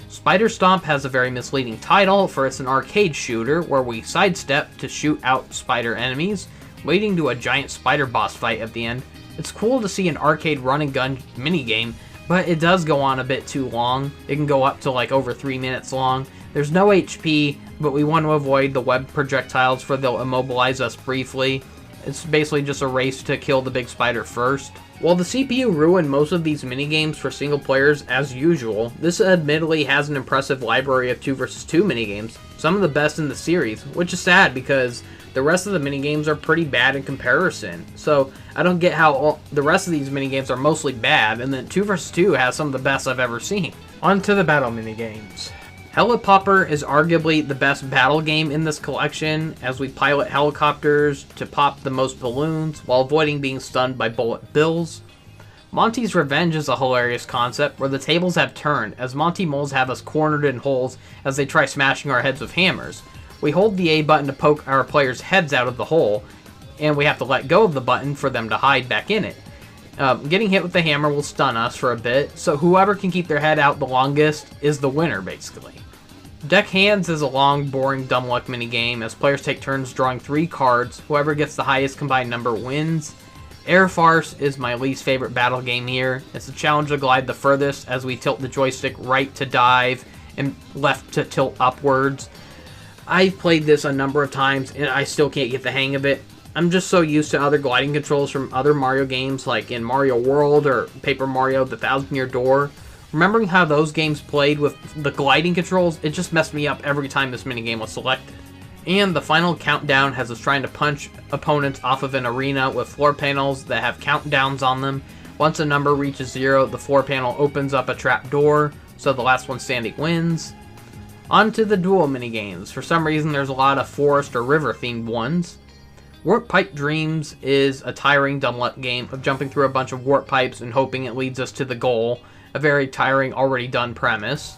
S1: Spider Stomp has a very misleading title, for it's an arcade shooter where we sidestep to shoot out spider enemies, leading to a giant spider boss fight at the end. It's cool to see an arcade run and gun minigame, but it does go on a bit too long. It can go up to like over 3 minutes long. There's no HP, but we want to avoid the web projectiles, for they'll immobilize us briefly. It's basically just a race to kill the big spider first. While the CPU ruined most of these minigames for single players as usual, this admittedly has an impressive library of 2 vs 2 minigames, some of the best in the series, which is sad because the rest of the minigames are pretty bad in comparison. So I don't get how the rest of these minigames are mostly bad, and then 2 vs 2 has some of the best I've ever seen. On to the battle minigames. Helipopper is arguably the best battle game in this collection, as we pilot helicopters to pop the most balloons while avoiding being stunned by bullet bills. Monty's Revenge is a hilarious concept where the tables have turned, as Monty moles have us cornered in holes as they try smashing our heads with hammers. We hold the A button to poke our players' heads out of the hole, and we have to let go of the button for them to hide back in it. Getting hit with the hammer will stun us for a bit, so whoever can keep their head out the longest is the winner, basically. Deck Hands is a long, boring, dumb luck minigame, as players take turns drawing 3 cards. Whoever gets the highest combined number wins. Air Farce is my least favorite battle game here. It's a challenge to glide the furthest, as we tilt the joystick right to dive and left to tilt upwards. I've played this a number of times, and I still can't get the hang of it. I'm just so used to other gliding controls from other Mario games, like in Mario World or Paper Mario The Thousand Year Door. Remembering how those games played with the gliding controls, it just messed me up every time this minigame was selected. And the final countdown has us trying to punch opponents off of an arena with floor panels that have countdowns on them. Once a number reaches 0, the floor panel opens up a trap door, so the last one standing wins. On to the duel minigames. For some reason, there's a lot of forest or river themed ones. Warp Pipe Dreams is a tiring dumb luck game of jumping through a bunch of warp pipes and hoping it leads us to the goal. A very tiring, already done premise.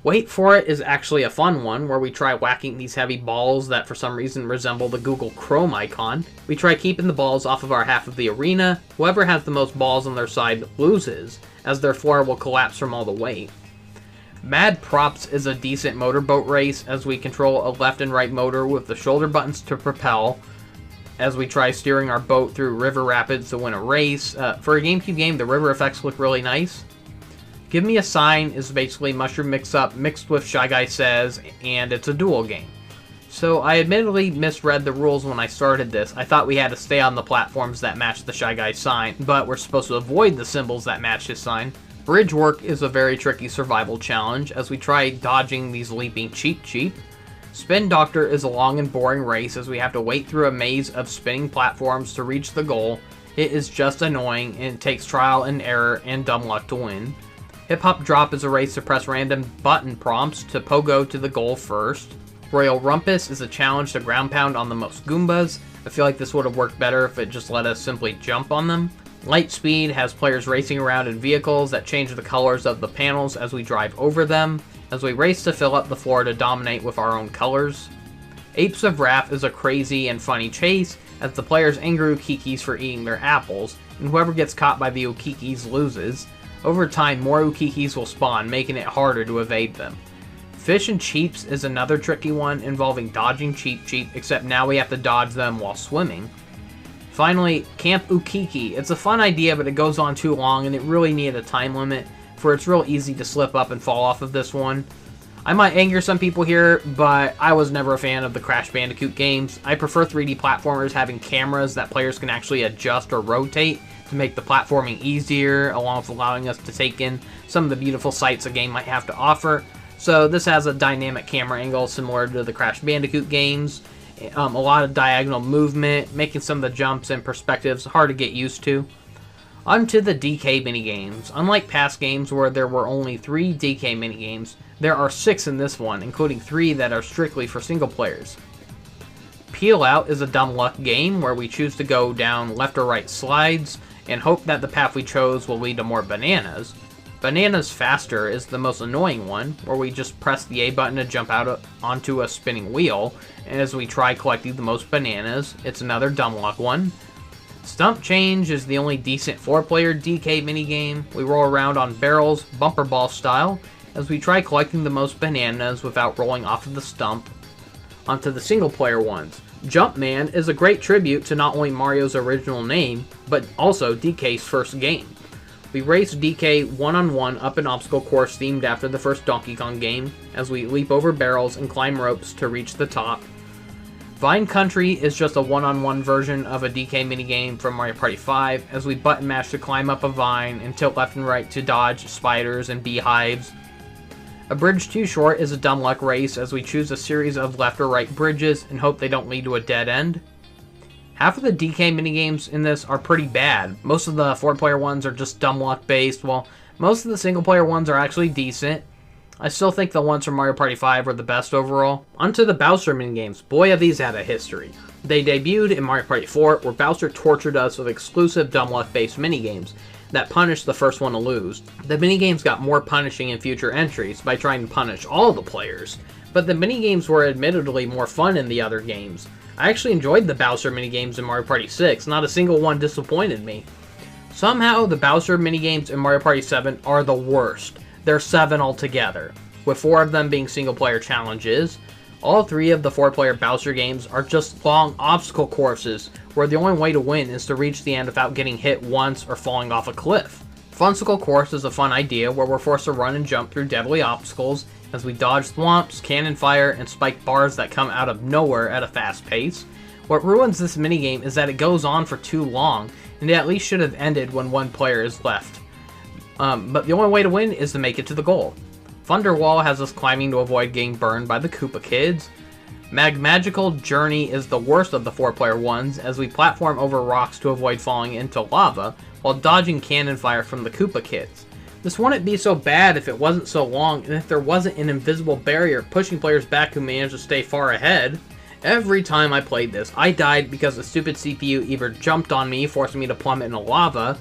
S1: Wait For It is actually a fun one, where we try whacking these heavy balls that for some reason resemble the Google Chrome icon. We try keeping the balls off of our half of the arena. Whoever has the most balls on their side loses, as their floor will collapse from all the weight. Mad Props is a decent motorboat race, as we control a left and right motor with the shoulder buttons to propel, as we try steering our boat through river rapids to win a race. For a GameCube game, the river effects look really nice. Give Me a Sign is basically Mushroom Mix-Up mixed with Shy Guy Says, and it's a duel game. So I admittedly misread the rules when I started this. I thought we had to stay on the platforms that match the Shy Guy's sign, but we're supposed to avoid the symbols that match his sign. Bridge Work is a very tricky survival challenge, as we try dodging these leaping Cheep. Spin Doctor is a long and boring race, as we have to wait through a maze of spinning platforms to reach the goal. It is just annoying, and it takes trial and error and dumb luck to win. Hip Hop Drop is a race to press random button prompts to pogo to the goal first. Royal Rumpus is a challenge to ground pound on the most Goombas. I feel like this would have worked better if it just let us simply jump on them. Lightspeed has players racing around in vehicles that change the colors of the panels as we drive over them, as we race to fill up the floor to dominate with our own colors. Apes of Wrath is a crazy and funny chase, as the players anger Ukikis for eating their apples, and whoever gets caught by the Ukikis loses. Over time, more Ukikis will spawn, making it harder to evade them. Fish and Cheeps is another tricky one involving dodging Cheep, except now we have to dodge them while swimming. Finally, Camp Ukiki. It's a fun idea, but it goes on too long, and it really needed a time limit, for it's real easy to slip up and fall off of this one. I might anger some people here, but I was never a fan of the Crash Bandicoot games. I prefer 3D platformers having cameras that players can actually adjust or rotate to make the platforming easier, along with allowing us to take in some of the beautiful sights a game might have to offer. So this has a dynamic camera angle similar to the Crash Bandicoot games. A lot of diagonal movement, making some of the jumps and perspectives hard to get used to. On to the DK minigames. Unlike past games where there were only 3 DK minigames, there are 6 in this one, including 3 that are strictly for single players. Peel Out is a dumb luck game where we choose to go down left or right slides and hope that the path we chose will lead to more bananas. Bananas Faster is the most annoying one, where we just press the A button to jump out onto a spinning wheel, and as we try collecting the most bananas, it's another dumb luck one. Stump Change is the only decent 4-player DK minigame. We roll around on barrels, bumper ball style, as we try collecting the most bananas without rolling off of the stump. Onto the single-player ones. Jumpman is a great tribute to not only Mario's original name, but also DK's first game. We race DK one-on-one up an obstacle course themed after the first Donkey Kong game, as we leap over barrels and climb ropes to reach the top. Vine Country is just a one-on-one version of a DK minigame from Mario Party 5, as we button mash to climb up a vine and tilt left and right to dodge spiders and beehives. A Bridge Too Short is a dumb luck race, as we choose a series of left or right bridges and hope they don't lead to a dead end. Half of the DK minigames in this are pretty bad. Most of the 4-player ones are just dumb luck based, while most of the single-player ones are actually decent. I still think the ones from Mario Party 5 are the best overall. Onto the Bowser minigames. Boy, have these had a history. They debuted in Mario Party 4, where Bowser tortured us with exclusive dumb luck based minigames that punished the first one to lose. The minigames got more punishing in future entries by trying to punish all the players, but the minigames were admittedly more fun in the other games. I actually enjoyed the Bowser minigames in Mario Party 6, not a single one disappointed me. Somehow, the Bowser minigames in Mario Party 7 are the worst. There are 7 altogether, with 4 of them being single-player challenges. All 3 of the 4-player Bowser games are just long obstacle courses, where the only way to win is to reach the end without getting hit once or falling off a cliff. Funsicle Course is a fun idea where we're forced to run and jump through deadly obstacles as we dodge thwomps, cannon fire, and spike bars that come out of nowhere at a fast pace. What ruins this minigame is that it goes on for too long, and it at least should have ended when 1 player is left. But the only way to win is to make it to the goal. Thunderwall has us climbing to avoid getting burned by the Koopa Kids. Magical Journey is the worst of the 4-player ones, as we platform over rocks to avoid falling into lava, while dodging cannon fire from the Koopa Kids. This wouldn't be so bad if it wasn't so long and if there wasn't an invisible barrier pushing players back who managed to stay far ahead. Every time I played this, I died because the stupid CPU either jumped on me, forcing me to plummet into lava,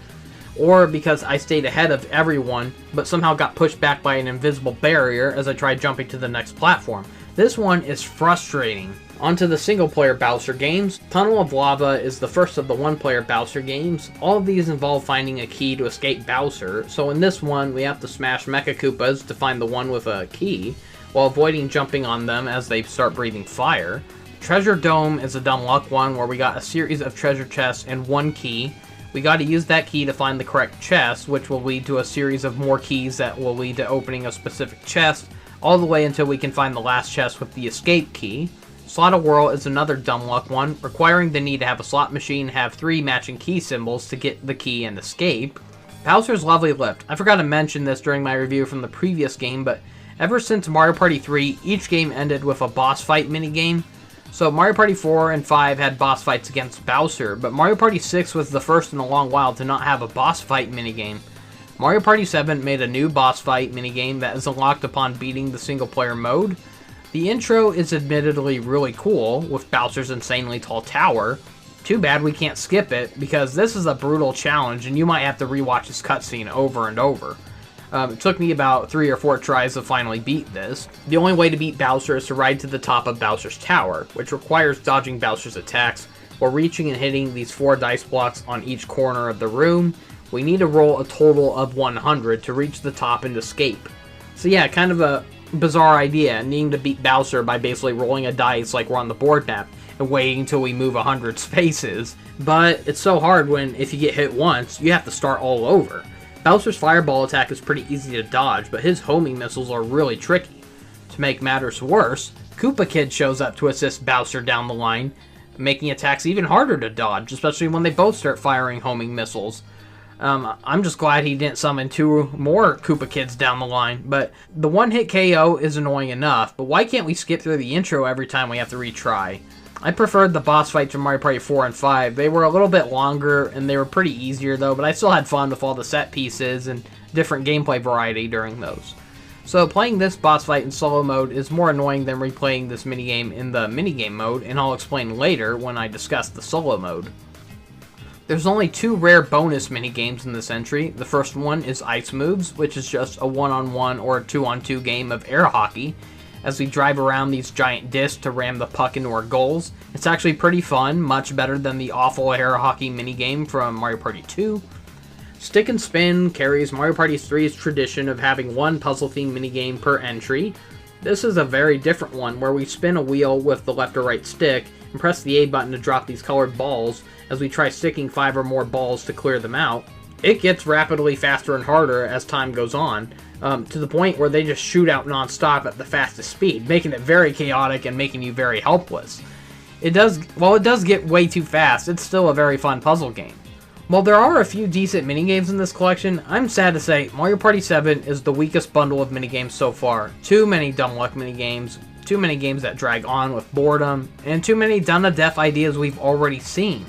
S1: or because I stayed ahead of everyone, but somehow got pushed back by an invisible barrier as I tried jumping to the next platform. This one is frustrating. Onto the single-player Bowser games. Tunnel of Lava is the first of the one-player Bowser games. All of these involve finding a key to escape Bowser, so in this one, we have to smash Mecha Koopas to find the one with a key, while avoiding jumping on them as they start breathing fire. Treasure Dome is a dumb luck one where we got a series of treasure chests and one key. We got to use that key to find the correct chest, which will lead to a series of more keys that will lead to opening a specific chest, all the way until we can find the last chest with the escape key. Slot a Whirl is another dumb luck one, requiring the need to have a slot machine have 3 matching key symbols to get the key and escape. Bowser's Lovely Lift. I forgot to mention this during my review from the previous game, but ever since Mario Party 3, each game ended with a boss fight minigame. So Mario Party 4 and 5 had boss fights against Bowser, but Mario Party 6 was the first in a long while to not have a boss fight minigame. Mario Party 7 made a new boss fight minigame that is unlocked upon beating the single player mode. The intro is admittedly really cool, with Bowser's insanely tall tower. Too bad we can't skip it, because this is a brutal challenge and you might have to rewatch this cutscene over and over. It took me about 3 or 4 tries to finally beat this. The only way to beat Bowser is to ride to the top of Bowser's tower, which requires dodging Bowser's attacks while reaching and hitting these 4 dice blocks on each corner of the room. We need to roll a total of 100 to reach the top and escape. So yeah, kind of a bizarre idea, needing to beat Bowser by basically rolling a dice like we're on the board map and waiting until we move 100 spaces. But it's so hard when, if you get hit once, you have to start all over. Bowser's fireball attack is pretty easy to dodge, but his homing missiles are really tricky. To make matters worse, Koopa Kid shows up to assist Bowser down the line, making attacks even harder to dodge, especially when they both start firing homing missiles. I'm just glad he didn't summon 2 more Koopa Kids down the line, but the one-hit KO is annoying enough, but why can't we skip through the intro every time we have to retry? I preferred the boss fights from Mario Party 4 and 5. They were a little bit longer, and they were pretty easier though, but I still had fun with all the set pieces and different gameplay variety during those. So playing this boss fight in solo mode is more annoying than replaying this minigame in the minigame mode, and I'll explain later when I discuss the solo mode. There's only 2 rare bonus minigames in this entry. The first one is Ice Moves, which is just a 1-on-1 or a 2-on-2 game of air hockey, as we drive around these giant discs to ram the puck into our goals. It's actually pretty fun, much better than the awful air hockey minigame from Mario Party 2. Stick and Spin carries Mario Party 3's tradition of having one puzzle-themed minigame per entry. This is a very different one, where we spin a wheel with the left or right stick and press the A button to drop these colored balls as we try sticking 5 or more balls to clear them out. It gets rapidly faster and harder as time goes on, to the point where they just shoot out non-stop at the fastest speed, making it very chaotic and making you very helpless. While it does get way too fast, it's still a very fun puzzle game. While there are a few decent minigames in this collection, I'm sad to say Mario Party 7 is the weakest bundle of minigames so far. Too many dumb luck minigames, too many games that drag on with boredom, and too many done-to-death ideas we've already seen.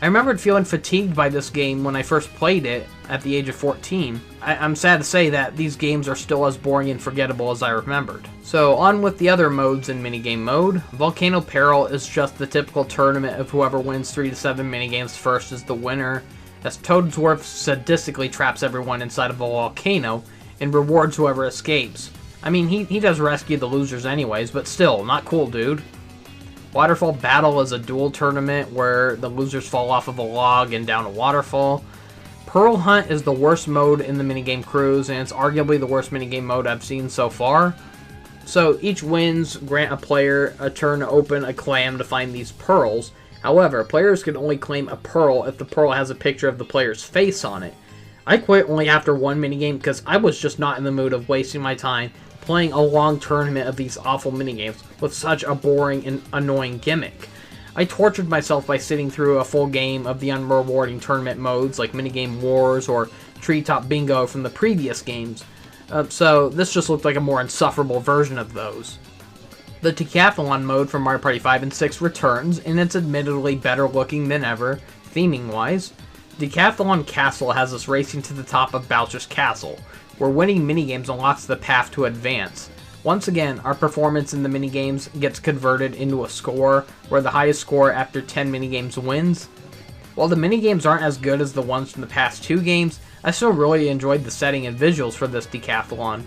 S1: I remembered feeling fatigued by this game when I first played it at the age of 14. I'm sad to say that these games are still as boring and forgettable as I remembered. So on with the other modes in minigame mode. Volcano Peril is just the typical tournament of whoever wins 3 to 7 minigames first is the winner, as Toadsworth sadistically traps everyone inside of a volcano and rewards whoever escapes. I mean, he does rescue the losers anyways, but still, not cool, dude. Waterfall Battle is a duel tournament where the losers fall off of a log and down a waterfall. Pearl Hunt is the worst mode in the minigame cruise, and it's arguably the worst minigame mode I've seen so far. So each wins grant a player a turn to open a clam to find these pearls. However, players can only claim a pearl if the pearl has a picture of the player's face on it. I quit only after one minigame because I was just not in the mood of wasting my time playing a long tournament of these awful minigames with such a boring and annoying gimmick. I tortured myself by sitting through a full game of the unrewarding tournament modes like Minigame Wars or Treetop Bingo from the previous games, so this just looked like a more insufferable version of those. The Decathlon mode from Mario Party 5 and 6 returns, and it's admittedly better looking than ever, theming wise. Decathlon Castle has us racing to the top of Bowser's Castle. where winning minigames unlocks the path to advance. Once again, our performance in the minigames gets converted into a score, where the highest score after 10 minigames wins. While the minigames aren't as good as the ones from the past 2 games, I still really enjoyed the setting and visuals for this decathlon.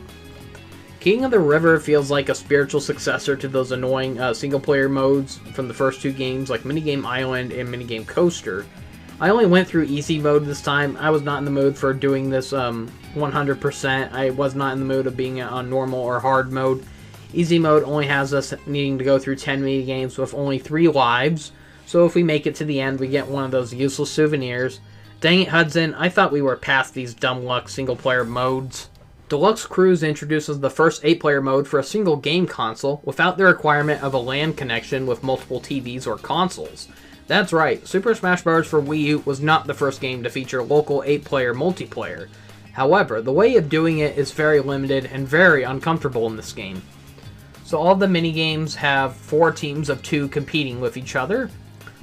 S1: King of the River feels like a spiritual successor to those annoying single-player modes from the first 2 games, like Minigame Island and Minigame Coaster. I only went through easy mode this time. I was not in the mood for doing this 100%. I was not in the mood of being on normal or hard mode. Easy mode only has us needing to go through 10 minigames with only 3 lives, so if we make it to the end, we get one of those useless souvenirs. Dang it, Hudson, I thought we were past these dumb luck single-player modes. Deluxe Cruise introduces the first 8-player mode for a single game console without the requirement of a LAN connection with multiple TVs or consoles. That's right, Super Smash Bros. For Wii U was not the first game to feature local 8-player multiplayer. However, the way of doing it is very limited and very uncomfortable in this game. So all the minigames have 4 teams of 2 competing with each other.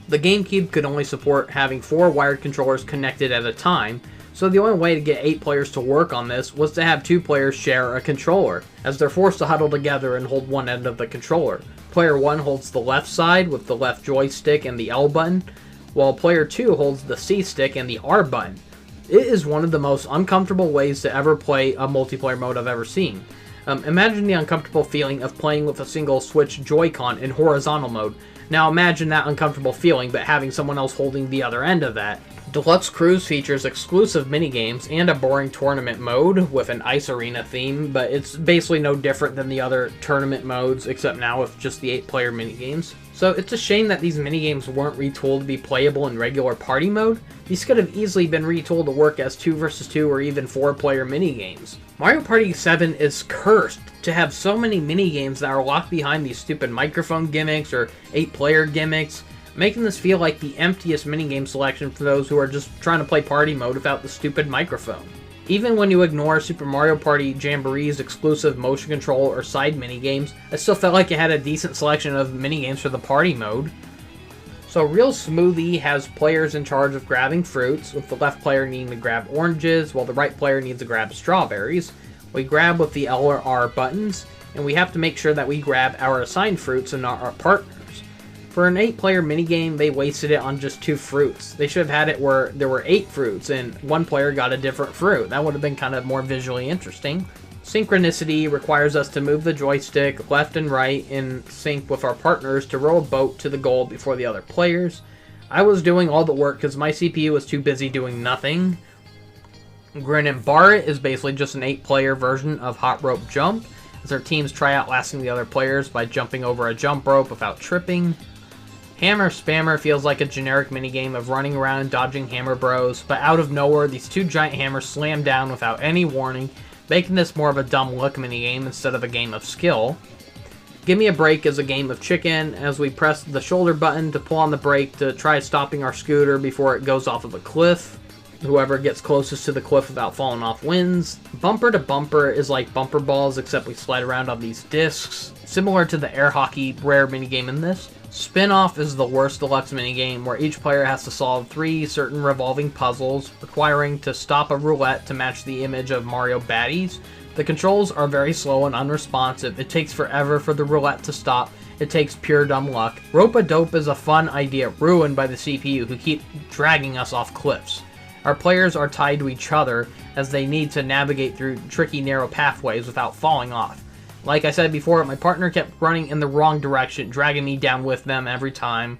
S1: The GameCube could only support having 4 wired controllers connected at a time, so the only way to get 8 players to work on this was to have 2 players share a controller, as they're forced to huddle together and hold one end of the controller. Player 1 holds the left side with the left joystick and the L button, while player 2 holds the C stick and the R button. It is one of the most uncomfortable ways to ever play a multiplayer mode I've ever seen. Imagine the uncomfortable feeling of playing with a single Switch Joy-Con in horizontal mode. Now imagine that uncomfortable feeling, but having someone else holding the other end of that. Deluxe Cruise features exclusive minigames and a boring tournament mode with an ice arena theme, but it's basically no different than the other tournament modes, except now with just the 8-player minigames. So it's a shame that these minigames weren't retooled to be playable in regular party mode. These could have easily been retooled to work as 2 vs 2 or even 4-player minigames. Mario Party 7 is cursed to have so many minigames that are locked behind these stupid microphone gimmicks or 8-player gimmicks, making this feel like the emptiest minigame selection for those who are just trying to play party mode without the stupid microphone. Even when you ignore Super Mario Party Jamboree's exclusive motion control or side minigames, I still felt like it had a decent selection of minigames for the party mode. So Real Smoothie has players in charge of grabbing fruits, with the left player needing to grab oranges, while the right player needs to grab strawberries. We grab with the L or R buttons, and we have to make sure that we grab our assigned fruits and not our partners. For an 8-player minigame, they wasted it on just 2 fruits. They should have had it where there were 8 fruits, and one player got a different fruit. That would have been kind of more visually interesting. Synchronicity requires us to move the joystick left and right in sync with our partners to row a boat to the goal before the other players. I was doing all the work because my CPU was too busy doing nothing. Grin and Bar It is basically just an 8-player version of Hot Rope Jump, as our teams try outlasting the other players by jumping over a jump rope without tripping. Hammer Spammer feels like a generic minigame of running around dodging hammer bros, but out of nowhere these 2 giant hammers slam down without any warning, making this more of a dumb look minigame instead of a game of skill. Gimme a Break is a game of chicken, as we press the shoulder button to pull on the brake to try stopping our scooter before it goes off of a cliff. Whoever gets closest to the cliff without falling off wins. Bumper to Bumper is like bumper balls, except we slide around on these discs, similar to the air hockey rare minigame in this. Spin-Off is the worst deluxe minigame, where each player has to solve 3 certain revolving puzzles, requiring to stop a roulette to match the image of Mario baddies. The controls are very slow and unresponsive. It takes forever for the roulette to stop. It takes pure dumb luck. Rope-a-Dope is a fun idea ruined by the CPU, who keep dragging us off cliffs. Our players are tied to each other, as they need to navigate through tricky narrow pathways without falling off. Like I said before, my partner kept running in the wrong direction, dragging me down with them every time.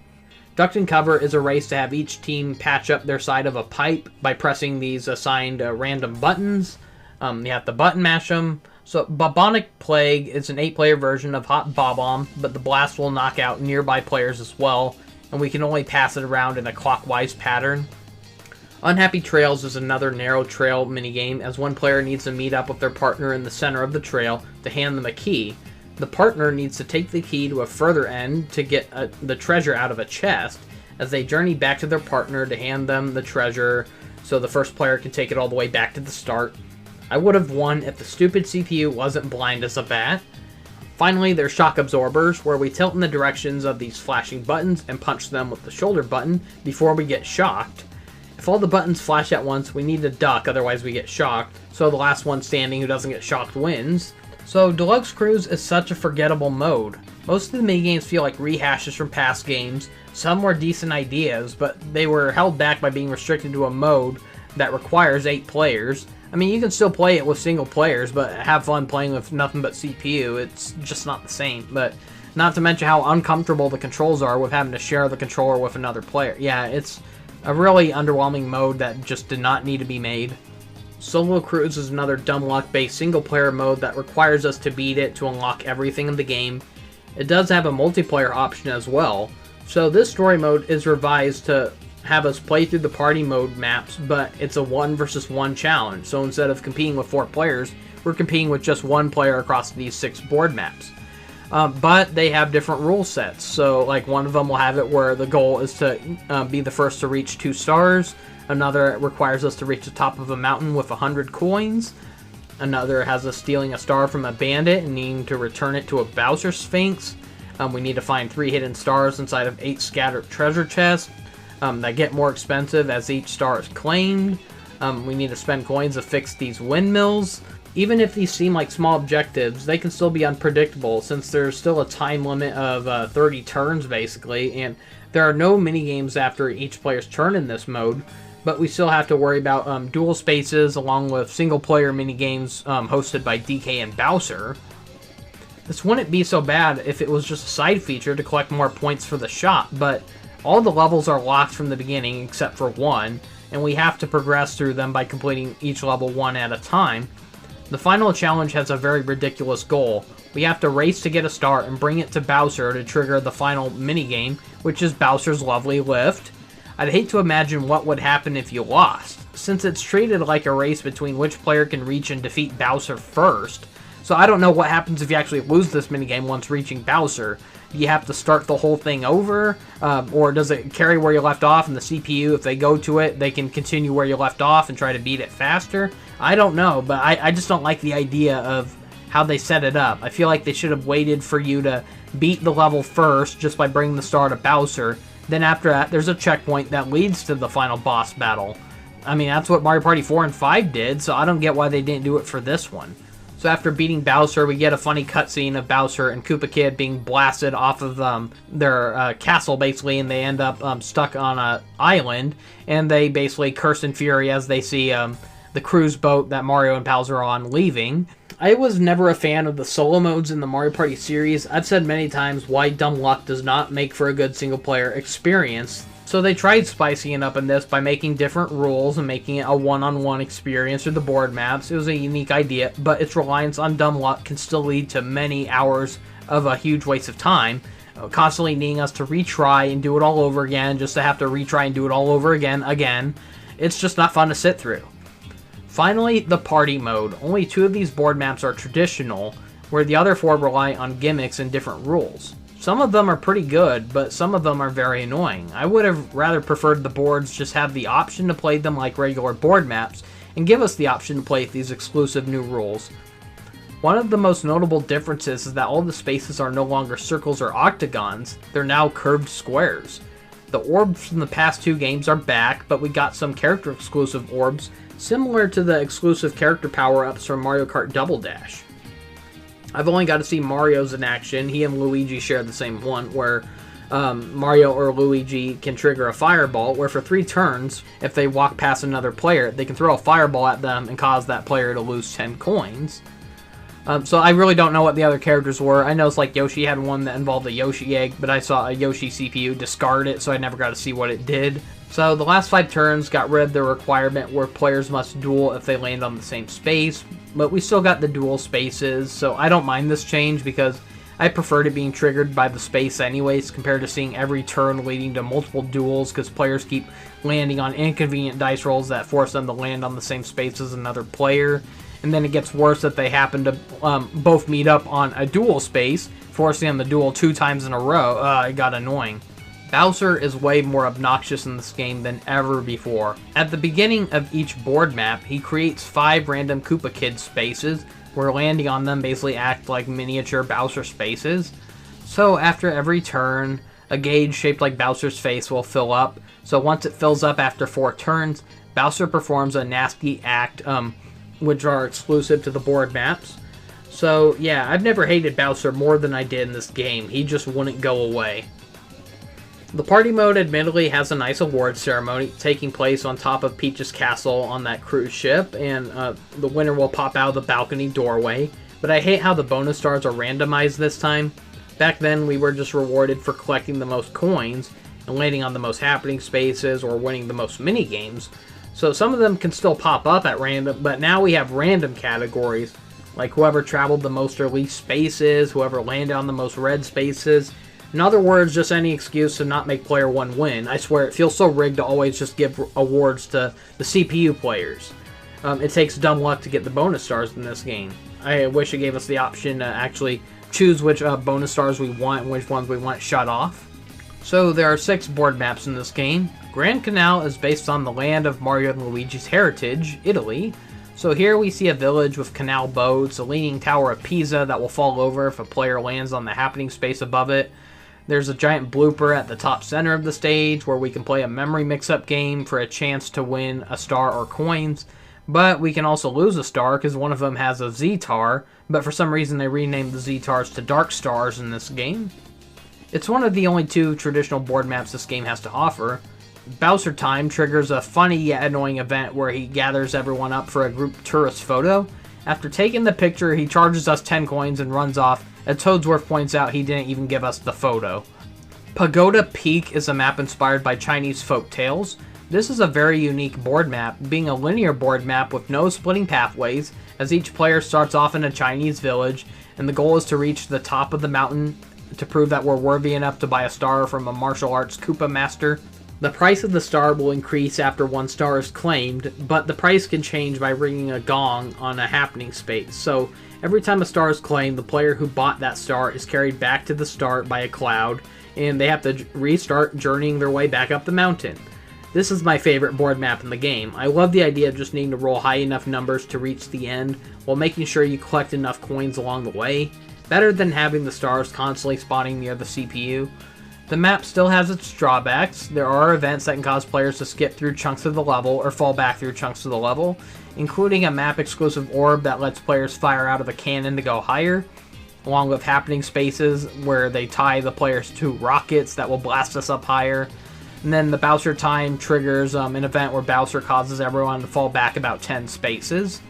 S1: Duck and Cover is a race to have each team patch up their side of a pipe by pressing these assigned random buttons. You have to button mash them. So Bubonic Plague is an 8-player version of Hot Bob-omb, but the blast will knock out nearby players as well, and we can only pass it around in a clockwise pattern. Unhappy Trails is another narrow trail minigame, as one player needs to meet up with their partner in the center of the trail to hand them a key. The partner needs to take the key to a further end to get the treasure out of a chest, as they journey back to their partner to hand them the treasure so the first player can take it all the way back to the start. I would have won if the stupid CPU wasn't blind as a bat. Finally, there's Shock Absorbers, where we tilt in the directions of these flashing buttons and punch them with the shoulder button before we get shocked. If all the buttons flash at once, we need to duck, otherwise we get shocked. So the last one standing who doesn't get shocked wins. So Deluxe Cruise is such a forgettable mode. Most of the minigames feel like rehashes from past games. Some were decent ideas, but they were held back by being restricted to a mode that requires 8 players. I mean, you can still play it with single players, but have fun playing with nothing but CPU. It's just not the same. But not to mention how uncomfortable the controls are with having to share the controller with another player. Yeah, it's a really underwhelming mode that just did not need to be made. Solo Cruise is another dumb luck-based single-player mode that requires us to beat it to unlock everything in the game. It does have a multiplayer option as well, so this story mode is revised to have us play through the party mode maps, but it's a 1 versus 1 challenge, so instead of competing with 4 players, we're competing with just 1 player across these 6 board maps. But they have different rule sets, so like one of them will have it where the goal is to be the first to reach 2 stars. Another requires us to reach the top of a mountain with 100 coins. Another has us stealing a star from a bandit and needing to return it to a Bowser Sphinx. We need to find 3 hidden stars inside of 8 scattered treasure chests that get more expensive as each star is claimed. We need to spend coins to fix these windmills. Even if these seem like small objectives, they can still be unpredictable since there's still a time limit of 30 turns basically, and there are no minigames after each player's turn in this mode. But we still have to worry about dual spaces along with single-player minigames hosted by DK and Bowser. This wouldn't be so bad if it was just a side feature to collect more points for the shop, but all the levels are locked from the beginning except for 1, and we have to progress through them by completing each level 1 at a time. The final challenge has a very ridiculous goal. We have to race to get a star and bring it to Bowser to trigger the final minigame, which is Bowser's Lovely Lift. I'd hate to imagine what would happen if you lost, since it's treated like a race between which player can reach and defeat Bowser first. So I don't know what happens if you actually lose this minigame once reaching Bowser. Do you have to start the whole thing over? Or does it carry where you left off and the CPU, if they go to it, they can continue where you left off and try to beat it faster? I don't know, but I just don't like the idea of how they set it up. I feel like they should have waited for you to beat the level first just by bringing the star to Bowser. Then after that, there's a checkpoint that leads to the final boss battle. I mean, that's what Mario Party 4 and 5 did, so I don't get why they didn't do it for this one. So after beating Bowser, we get a funny cutscene of Bowser and Koopa Kid being blasted off of their castle, basically, and they end up stuck on an island, and they basically curse in fury as they see the cruise boat that Mario and Bowser are on leaving. I was never a fan of the solo modes in the Mario Party series. I've said many times why dumb luck does not make for a good single-player experience. So they tried spicing it up in this by making different rules and making it a one-on-one experience through the board maps. It was a unique idea, but its reliance on dumb luck can still lead to many hours of a huge waste of time, constantly needing us to retry and do it all over again, just to have to retry and do it all over again. It's just not fun to sit through. Finally, the party mode. Only 2 of these board maps are traditional, where the other 4 rely on gimmicks and different rules. Some of them are pretty good, but some of them are very annoying. I would have rather preferred the boards just have the option to play them like regular board maps, and give us the option to play these exclusive new rules. One of the most notable differences is that all the spaces are no longer circles or octagons, they're now curved squares. The orbs from the past 2 games are back, but we got some character exclusive orbs, similar to the exclusive character power-ups from Mario Kart Double Dash. I've only got to see Mario's in action. He and Luigi share the same one, where Mario or Luigi can trigger a fireball, where for 3 turns, if they walk past another player, they can throw a fireball at them and cause that player to lose 10 coins. So I really don't know what the other characters were. I know it's like Yoshi had one that involved a Yoshi egg, but I saw a Yoshi CPU discard it, so I never got to see what it did. So the last 5 turns got rid of the requirement where players must duel if they land on the same space, but we still got the duel spaces, so I don't mind this change because I preferred it being triggered by the space anyways compared to seeing every turn leading to multiple duels because players keep landing on inconvenient dice rolls that force them to land on the same space as another player. And then it gets worse if they happen to both meet up on a duel space, forcing them to duel 2 times in a row. It got annoying. Bowser is way more obnoxious in this game than ever before. At the beginning of each board map, he creates 5 random Koopa Kid spaces, where landing on them basically act like miniature Bowser spaces. So after every turn, A gauge shaped like Bowser's face will fill up. So once it fills up after 4 turns, Bowser performs a nasty act, which are exclusive to the board maps. So yeah, I've never hated Bowser more than I did in this game. He just wouldn't go away. The party mode admittedly has a nice award ceremony taking place on top of Peach's castle on that cruise ship, and the winner will pop out of the balcony doorway. But I hate how the bonus stars are randomized this time. Back then we were just rewarded for collecting the most coins and landing on the most happening spaces or winning the most mini games. So some of them can still pop up at random, but now we have random categories, like whoever traveled the most or least spaces, whoever landed on the most red spaces. In other words, just any excuse to not make player 1 win. I swear, it feels so rigged to always just give awards to the CPU players. It takes dumb luck to get the bonus stars in this game. I wish it gave us the option to actually choose which bonus stars we want and which ones we want shut off. So there are 6 board maps in this game. Grand Canal is based on the land of Mario and Luigi's heritage, Italy. So here we see a village with canal boats, a leaning tower of Pisa that will fall over if a player lands on the happening space above it. There's a giant blooper at the top center of the stage where we can play a memory mix-up game for a chance to win a star or coins. But we can also lose a star because one of them has a Z-Tar, but for some reason they renamed the Z-Tars to Dark Stars in this game. It's one of the only 2 traditional board maps this game has to offer. Bowser Time triggers a funny yet annoying event where he gathers everyone up for a group tourist photo. After taking the picture, he charges us 10 coins and runs off, and Toadsworth points out he didn't even give us the photo. Pagoda Peak is a map inspired by Chinese folk tales. This is a very unique board map, being a linear board map with no splitting pathways, as each player starts off in a Chinese village, and the goal is to reach the top of the mountain to prove that we're worthy enough to buy a star from a martial arts Koopa master. The price of the star will increase after 1 star is claimed, but the price can change by ringing a gong on a happening space. So every time a star is claimed, the player who bought that star is carried back to the start by a cloud, and they have to restart journeying their way back up the mountain. This is my favorite board map in the game. I love the idea of just needing to roll high enough numbers to reach the end, while making sure you collect enough coins along the way. Better than having the stars constantly spawning near the CPU. The map still has its drawbacks. There are events that can cause players to skip through chunks of the level or fall back through chunks of the level, including a map-exclusive orb that lets players fire out of a cannon to go higher, along with happening spaces where they tie the players to rockets that will blast us up higher. And then the Bowser Time triggers an event where Bowser causes everyone to fall back about 10 spaces.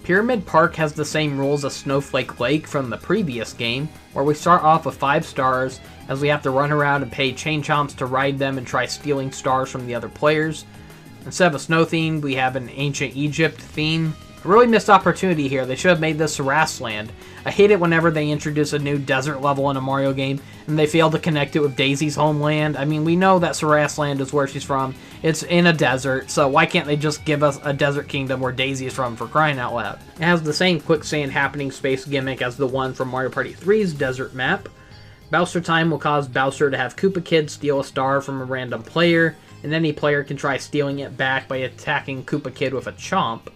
S1: Pyramid Park has the same rules as Snowflake Lake from the previous game, where we start off with 5 stars, as we have to run around and pay chain chomps to ride them and try stealing stars from the other players. Instead of a snow theme, we have an ancient Egypt theme. A really missed opportunity here. They should have made this Sarassland. I hate it whenever they introduce a new desert level in a Mario game and they fail to connect it with Daisy's homeland. I mean, we know that Sarassland is where she's from. It's in a desert, so why can't they just give us a desert kingdom where Daisy is from, for crying out loud? It has the same quicksand happening space gimmick as the one from Mario Party 3's desert map. Bowser Time will cause Bowser to have Koopa Kid steal a star from a random player, and any player can try stealing it back by attacking Koopa Kid with a chomp.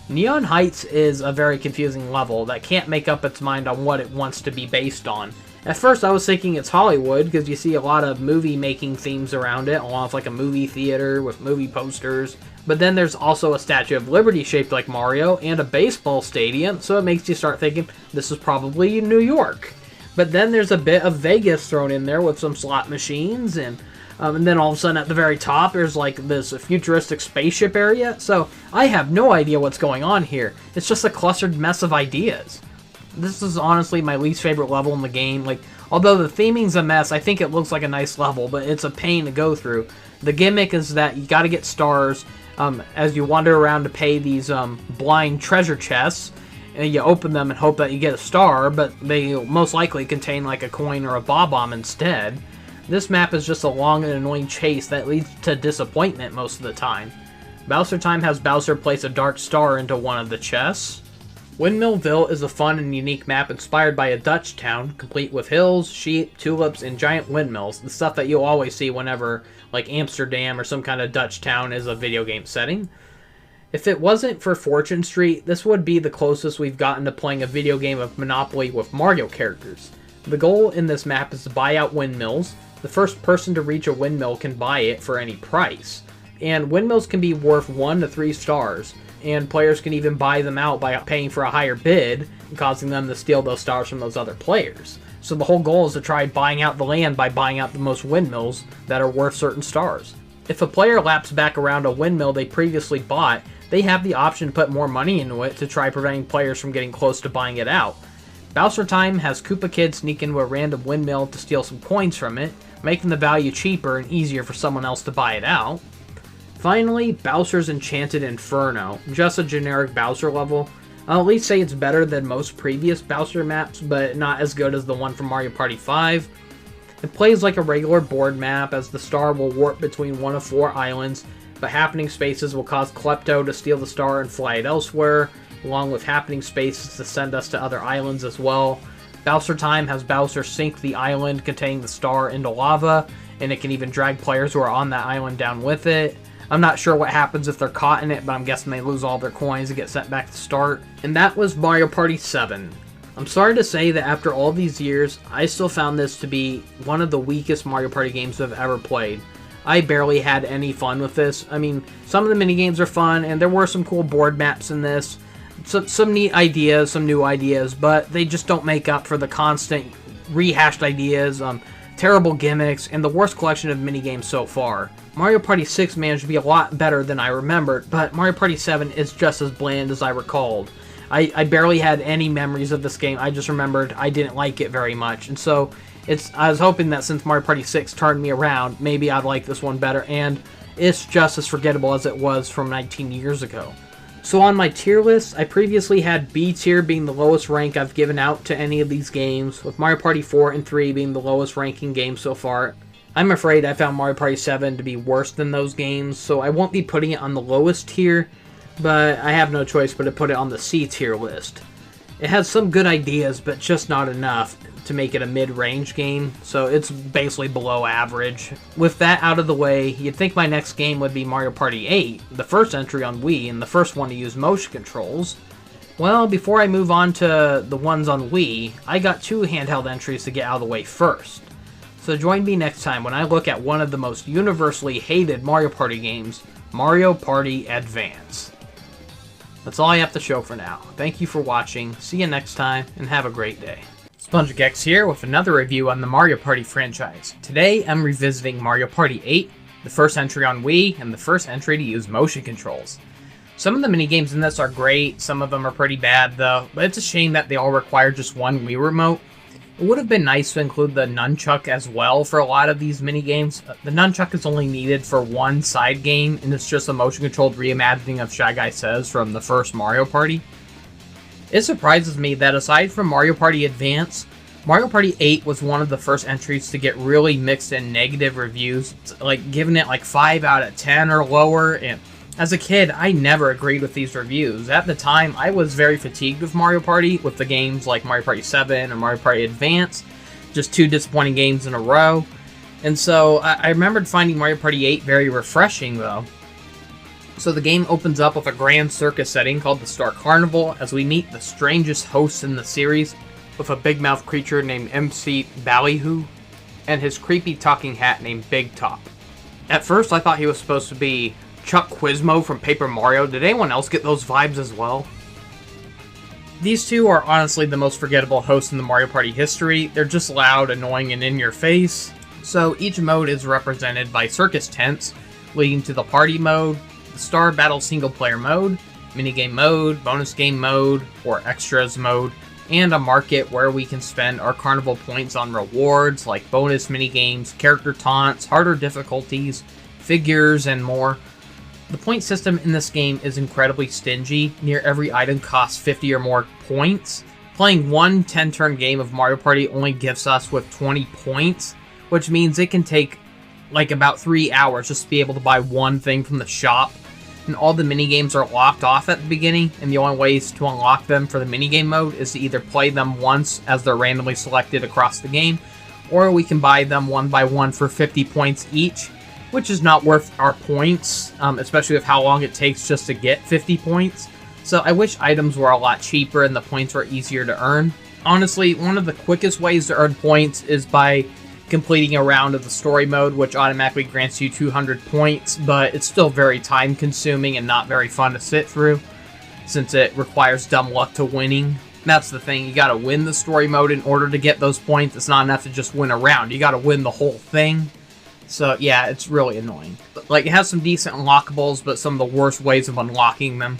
S1: Neon Heights is a very confusing level that can't make up its mind on what it wants to be based on. At first I was thinking it's Hollywood, because you see a lot of movie making themes around it, along with like a movie theater with movie posters. But then there's also a Statue of Liberty shaped like Mario, and a baseball stadium, so it makes you start thinking this is probably New York. But then there's a bit of Vegas thrown in there with some slot machines, and then all of a sudden at the very top there's like this futuristic spaceship area. So I have no idea what's going on here. It's just a clustered mess of ideas. This is honestly my least favorite level in the game. Like, although the theming's a mess, I think it looks like a nice level, but it's a pain to go through. The gimmick is that you gotta get stars as you wander around to pay these blind treasure chests, and you open them and hope that you get a star, but they most likely contain like a coin or a bob-omb instead. This map is just a long and annoying chase that leads to disappointment most of the time. Bowser Time has Bowser place a dark star into one of the chests. Windmillville is a fun and unique map inspired by a Dutch town, complete with hills, sheep, tulips, and giant windmills, the stuff that you'll always see whenever like Amsterdam or some kind of Dutch town is a video game setting. If it wasn't for Fortune Street, this would be the closest we've gotten to playing a video game of Monopoly with Mario characters. The goal in this map is to buy out windmills. The first person to reach a windmill can buy it for any price. And windmills can be worth 1 to 3 stars. And players can even buy them out by paying for a higher bid, causing them to steal those stars from those other players. So the whole goal is to try buying out the land by buying out the most windmills that are worth certain stars. If a player laps back around a windmill they previously bought, they have the option to put more money into it to try preventing players from getting close to buying it out. Bowser Time has Koopa Kid sneak into a random windmill to steal some coins from it, making the value cheaper and easier for someone else to buy it out. Finally, Bowser's Enchanted Inferno, just a generic Bowser level. I'll at least say it's better than most previous Bowser maps, but not as good as the one from Mario Party 5. It plays like a regular board map, as the star will warp between one of 4 islands, but happening spaces will cause Klepto to steal the star and fly it elsewhere, along with happening spaces to send us to other islands as well. Bowser Time has Bowser sink the island containing the star into lava, and it can even drag players who are on that island down with it. I'm not sure what happens if they're caught in it, but I'm guessing they lose all their coins and get sent back to start. And that was Mario Party 7. I'm sorry to say that after all these years, I still found this to be one of the weakest Mario Party games I've ever played. I barely had any fun with this. I mean, some of the minigames are fun, and there were some cool board maps in this. Some neat ideas, some new ideas, but they just don't make up for the constant rehashed ideas, terrible gimmicks, and the worst collection of minigames so far. Mario Party 6 managed to be a lot better than I remembered, but Mario Party 7 is just as bland as I recalled. I barely had any memories of this game. I just remembered I didn't like it very much, and so I was hoping that since Mario Party 6 turned me around, maybe I'd like this one better, and it's just as forgettable as it was from 19 years ago. So on my tier list, I previously had B tier being the lowest rank I've given out to any of these games, with Mario Party 4 and 3 being the lowest ranking games so far. I'm afraid I found Mario Party 7 to be worse than those games, so I won't be putting it on the lowest tier, but I have no choice but to put it on the C tier list. It has some good ideas, but just not enough to make it a mid-range game, so it's basically below average. With that out of the way, you'd think my next game would be Mario Party 8, the first entry on Wii and the first one to use motion controls. Well, before I move on to the ones on Wii, I got 2 handheld entries to get out of the way first. So join me next time when I look at one of the most universally hated Mario Party games, Mario Party Advance. That's all I have to show for now. Thank you for watching, see you next time, and have a great day. SpongicX here with another review on the Mario Party franchise. Today I'm revisiting Mario Party 8, the first entry on Wii, and the first entry to use motion controls. Some of the minigames in this are great, some of them are pretty bad though, but it's a shame that they all require just one Wii remote. It would have been nice to include the nunchuck as well for a lot of these minigames. The nunchuck is only needed for one side game, and it's just a motion-controlled reimagining of Shy Guy Says from the first Mario Party. It surprises me that aside from Mario Party Advance, Mario Party 8 was one of the first entries to get really mixed and negative reviews, like giving it like 5 out of 10 or lower, and as a kid, I never agreed with these reviews. At the time, I was very fatigued with Mario Party, with the games like Mario Party 7 and Mario Party Advance, just 2 disappointing games in a row. And so, I remembered finding Mario Party 8 very refreshing, though. So the game opens up with a grand circus setting called the Star Carnival, as we meet the strangest host in the series, with a big mouth creature named MC Ballyhoo, and his creepy talking hat named Big Top. At first, I thought he was supposed to be Chuck Quizmo from Paper Mario. Did anyone else get those vibes as well? These two are honestly the most forgettable hosts in the Mario Party history. They're just loud, annoying, and in your face. So each mode is represented by circus tents, leading to the party mode, the Star Battle single player mode, minigame mode, bonus game mode, or extras mode, and a market where we can spend our carnival points on rewards like bonus minigames, character taunts, harder difficulties, figures, and more. The point system in this game is incredibly stingy. Near every item costs 50 or more points. Playing one 10-turn game of Mario Party only gives us with 20 points, which means it can take like about 3 hours just to be able to buy one thing from the shop. And all the minigames are locked off at the beginning, and the only ways to unlock them for the minigame mode is to either play them once as they're randomly selected across the game, or we can buy them one by one for 50 points each, which is not worth our points, especially with how long it takes just to get 50 points. So I wish items were a lot cheaper and the points were easier to earn. Honestly, one of the quickest ways to earn points is by completing a round of the story mode, which automatically grants you 200 points, but it's still very time consuming and not very fun to sit through, since it requires dumb luck to winning. That's the thing, you gotta win the story mode in order to get those points. It's not enough to just win a round, you gotta win the whole thing. So yeah, it's really annoying. Like, it has some decent unlockables, but some of the worst ways of unlocking them.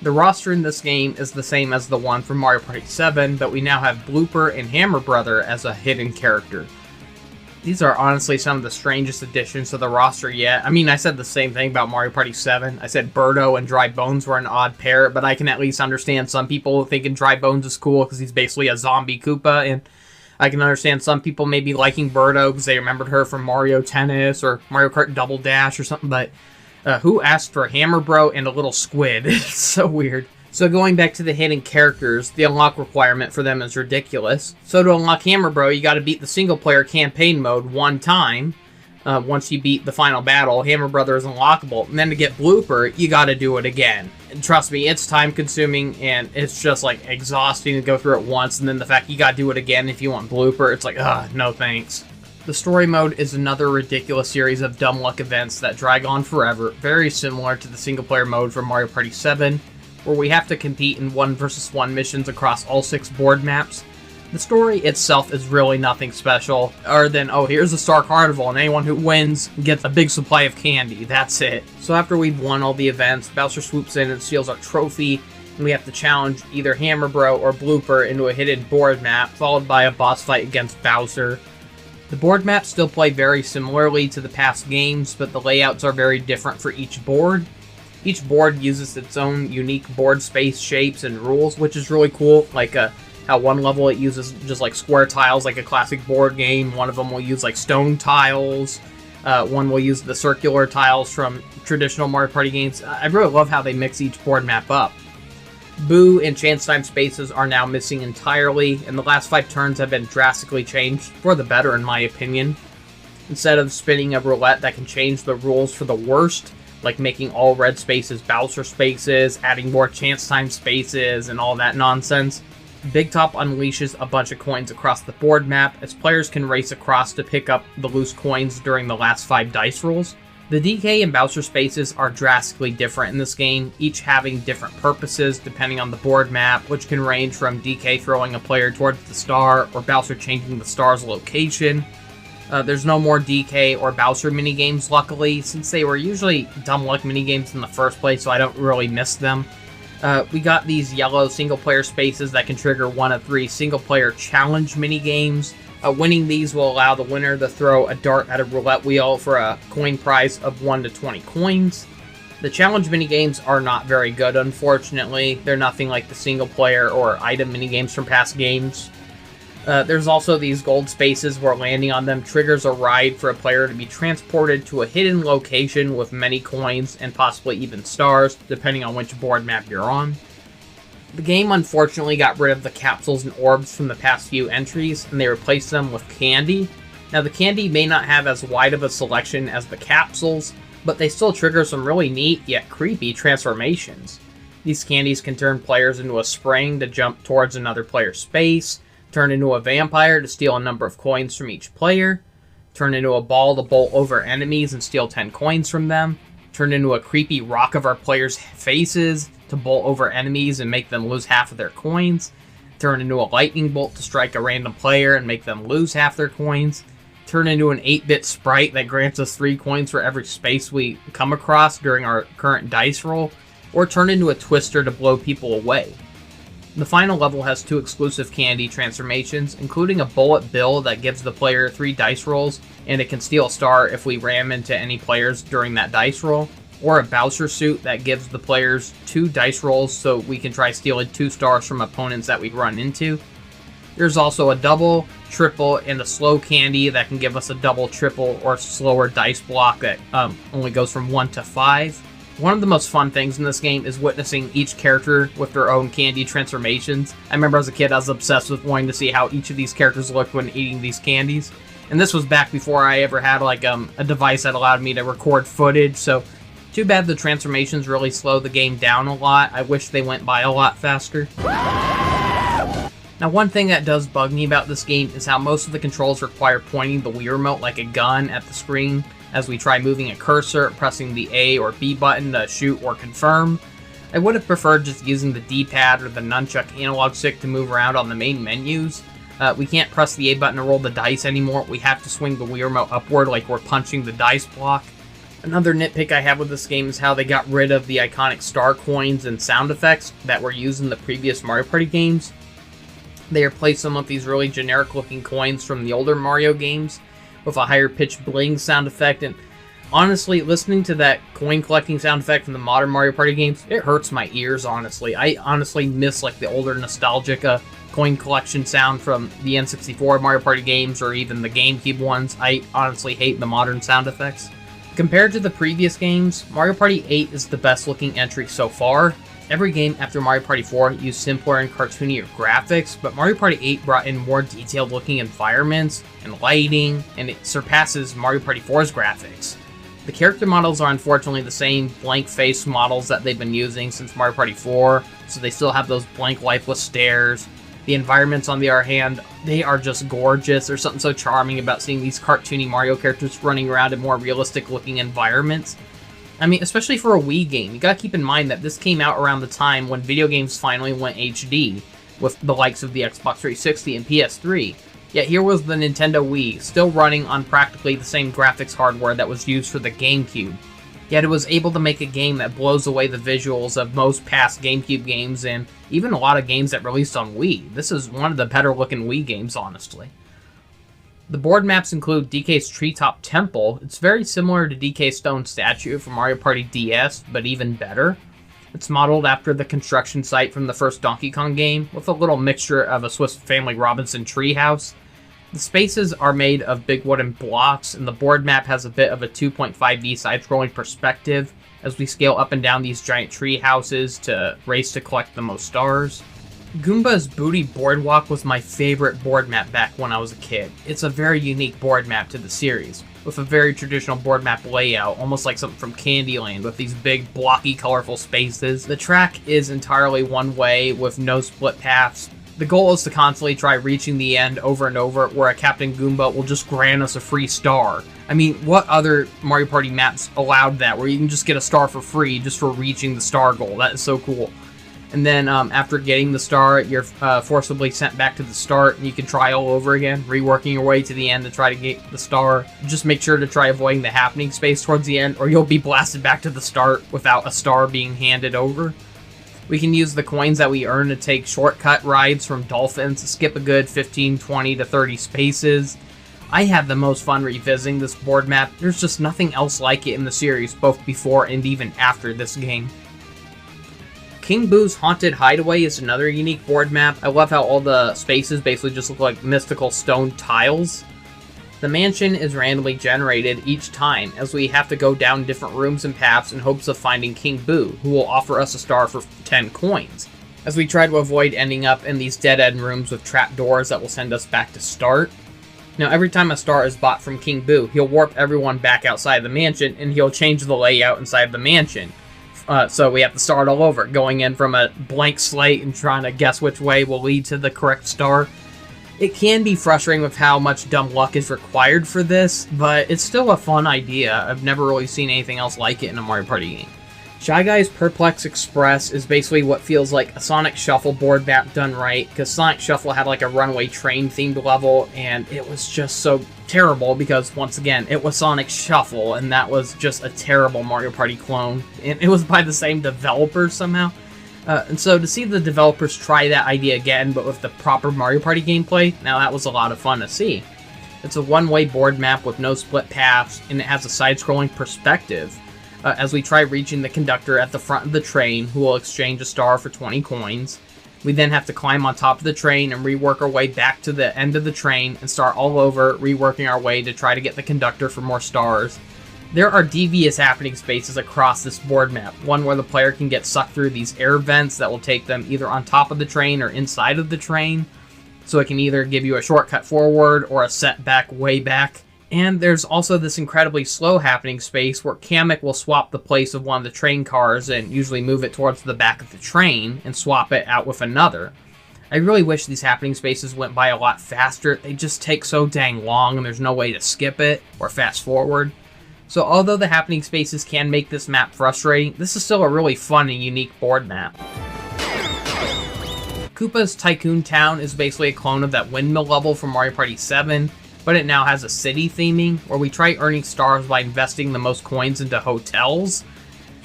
S1: The roster in this game is the same as the one from Mario Party 7, but we now have Blooper and Hammer Brother as a hidden character. These are honestly some of the strangest additions to the roster yet. I mean, I said the same thing about Mario Party 7. I said Birdo and Dry Bones were an odd pair, but I can at least understand some people thinking Dry Bones is cool because he's basically a zombie Koopa, and I can understand some people maybe liking Birdo because they remembered her from Mario Tennis or Mario Kart Double Dash or something, but who asked for Hammer Bro and a little squid? It's so weird. So going back to the hidden characters, the unlock requirement for them is ridiculous. So to unlock Hammer Bro, you gotta beat the single player campaign mode one time. Once you beat the final battle, Hammer Brother is unlockable. And then to get Blooper, you gotta do it again. And trust me, it's time consuming and it's just like exhausting to go through it once, and then the fact you gotta do it again if you want Blooper, it's like, no thanks. The story mode is another ridiculous series of dumb luck events that drag on forever, very similar to the single player mode from Mario Party 7, where we have to compete in 1 versus 1 missions across all 6 board maps. The story itself is really nothing special, other than, oh, here's a Star Carnival, and anyone who wins gets a big supply of candy. That's it. So after we've won all the events, Bowser swoops in and steals our trophy, and we have to challenge either Hammer Bro or Blooper into a hidden board map, followed by a boss fight against Bowser. The board maps still play very similarly to the past games, but the layouts are very different for each board. Each board uses its own unique board space shapes and rules, which is really cool. Like how one level it uses just like square tiles like a classic board game. One of them will use like stone tiles. One will use the circular tiles from traditional Mario Party games. I really love how they mix each board map up. Boo and chance time spaces are now missing entirely, and the last 5 turns have been drastically changed, for the better in my opinion. Instead of spinning a roulette that can change the rules for the worst, like making all red spaces Bowser spaces, adding more chance time spaces, and all that nonsense, Big Top unleashes a bunch of coins across the board map, as players can race across to pick up the loose coins during the last 5 dice rolls. The DK and Bowser spaces are drastically different in this game, each having different purposes depending on the board map, which can range from DK throwing a player towards the star, or Bowser changing the star's location. There's no more DK or Bowser minigames, luckily, since they were usually dumb luck minigames in the first place, so I don't really miss them. We got these yellow single-player spaces that can trigger 1 of 3 single-player challenge minigames. Winning these will allow the winner to throw a dart at a roulette wheel for a coin prize of 1 to 20 coins. The challenge minigames are not very good, unfortunately. They're nothing like the single-player or item minigames from past games. There's also these gold spaces where landing on them triggers a ride for a player to be transported to a hidden location with many coins and possibly even stars, depending on which board map you're on. The game unfortunately got rid of the capsules and orbs from the past few entries, and they replaced them with candy. Now, the candy may not have as wide of a selection as the capsules, but they still trigger some really neat yet creepy transformations. These candies can turn players into a spring to jump towards another player's space, turn into a vampire to steal a number of coins from each player, turn into a ball to bolt over enemies and steal 10 coins from them, turn into a creepy rock of our players' faces to bolt over enemies and make them lose half of their coins, turn into a lightning bolt to strike a random player and make them lose half their coins, turn into an 8-bit sprite that grants us 3 coins for every space we come across during our current dice roll, or turn into a twister to blow people away. The final level has 2 exclusive candy transformations, including a bullet bill that gives the player 3 dice rolls, and it can steal a star if we ram into any players during that dice roll, or a Bowser suit that gives the players 2 dice rolls so we can try stealing 2 stars from opponents that we run into. There's also a double, triple, and a slow candy that can give us a double, triple, or slower dice block that only goes from 1 to 5. One of the most fun things in this game is witnessing each character with their own candy transformations. I remember as a kid I was obsessed with wanting to see how each of these characters looked when eating these candies. And this was back before I ever had like a device that allowed me to record footage, so too bad the transformations really slow the game down a lot. I wish they went by a lot faster. Now, one thing that does bug me about this game is how most of the controls require pointing the Wii remote like a gun at the screen as we try moving a cursor, pressing the A or B button to shoot or confirm. I would have preferred just using the D-pad or the nunchuck analog stick to move around on the main menus. We can't press the A button to roll the dice anymore. We have to swing the Wii remote upward like we're punching the dice block. Another nitpick I have with this game is how they got rid of the iconic star coins and sound effects that were used in the previous Mario Party games. They replaced some of these really generic looking coins from the older Mario games with a higher pitched bling sound effect, and honestly, listening to that coin collecting sound effect from the modern Mario Party games, it hurts my ears, honestly. I honestly miss like the older nostalgic coin collection sound from the N64 Mario Party games or even the GameCube ones. I honestly hate the modern sound effects. Compared to the previous games, Mario Party 8 is the best looking entry so far. Every game after Mario Party 4 used simpler and cartoonier graphics, but Mario Party 8 brought in more detailed looking environments and lighting, and it surpasses Mario Party 4's graphics. The character models are unfortunately the same blank face models that they've been using since Mario Party 4, so they still have those blank lifeless stares. The environments, on the other hand, they are just gorgeous. There's something so charming about seeing these cartoony Mario characters running around in more realistic looking environments. I mean, especially for a Wii game, you gotta keep in mind that this came out around the time when video games finally went HD, with the likes of the Xbox 360 and PS3. Yet here was the Nintendo Wii, still running on practically the same graphics hardware that was used for the GameCube. Yet it was able to make a game that blows away the visuals of most past GameCube games and even a lot of games that released on Wii. This is one of the better looking Wii games, honestly. The board maps include DK's Treetop Temple. It's very similar to DK's Stone Statue from Mario Party DS, but even better. It's modeled after the construction site from the first Donkey Kong game, with a little mixture of a Swiss Family Robinson treehouse. The spaces are made of big wooden blocks, and the board map has a bit of a 2.5D side-scrolling perspective as we scale up and down these giant tree houses to race to collect the most stars. Goomba's Booty Boardwalk was my favorite board map back when I was a kid. It's a very unique board map to the series, with a very traditional board map layout, almost like something from Candyland, with these big, blocky, colorful spaces. The track is entirely one way, with no split paths. The goal is to constantly try reaching the end over and over, where a Captain Goomba will just grant us a free star. I mean, what other Mario Party maps allowed that, where you can just get a star for free just for reaching the star goal? That is so cool. And then after getting the star, you're forcibly sent back to the start, and you can try all over again, reworking your way to the end to try to get the star. Just make sure to try avoiding the happening space towards the end, or you'll be blasted back to the start without a star being handed over. We can use the coins that we earn to take shortcut rides from dolphins to skip a good 15, 20 to 30 spaces. I had the most fun revisiting this board map. There's just nothing else like it in the series, both before and even after this game. King Boo's Haunted Hideaway is another unique board map. I love how all the spaces basically just look like mystical stone tiles. The mansion is randomly generated each time, as we have to go down different rooms and paths in hopes of finding King Boo, who will offer us a star for 10 coins, as we try to avoid ending up in these dead-end rooms with trapdoors that will send us back to start. Now, every time a star is bought from King Boo, he'll warp everyone back outside the mansion, and he'll change the layout inside the mansion. So we have to start all over, going in from a blank slate and trying to guess which way will lead to the correct star. It can be frustrating with how much dumb luck is required for this, but it's still a fun idea. I've never really seen anything else like it in a Mario Party game. Shy Guy's Perplex Express is basically what feels like a Sonic Shuffle board map done right, because Sonic Shuffle had like a runaway train themed level, and it was just so terrible because, once again, it was Sonic Shuffle, and that was just a terrible Mario Party clone. And it was by the same developers somehow. And so to see the developers try that idea again, but with the proper Mario Party gameplay, now that was a lot of fun to see. It's a one-way board map with no split paths, and it has a side-scrolling perspective. As we try reaching the conductor at the front of the train, who will exchange a star for 20 coins. We then have to climb on top of the train and rework our way back to the end of the train and start all over, reworking our way to try to get the conductor for more stars. There are devious happening spaces across this board map, one where the player can get sucked through these air vents that will take them either on top of the train or inside of the train, so it can either give you a shortcut forward or a setback way back. And there's also this incredibly slow happening space where Kamek will swap the place of one of the train cars and usually move it towards the back of the train and swap it out with another. I really wish these happening spaces went by a lot faster. They just take so dang long and there's no way to skip it or fast forward. So although the happening spaces can make this map frustrating, this is still a really fun and unique board map. Koopa's Tycoon Town is basically a clone of that windmill level from Mario Party 7, but it now has a city theming, where we try earning stars by investing the most coins into hotels.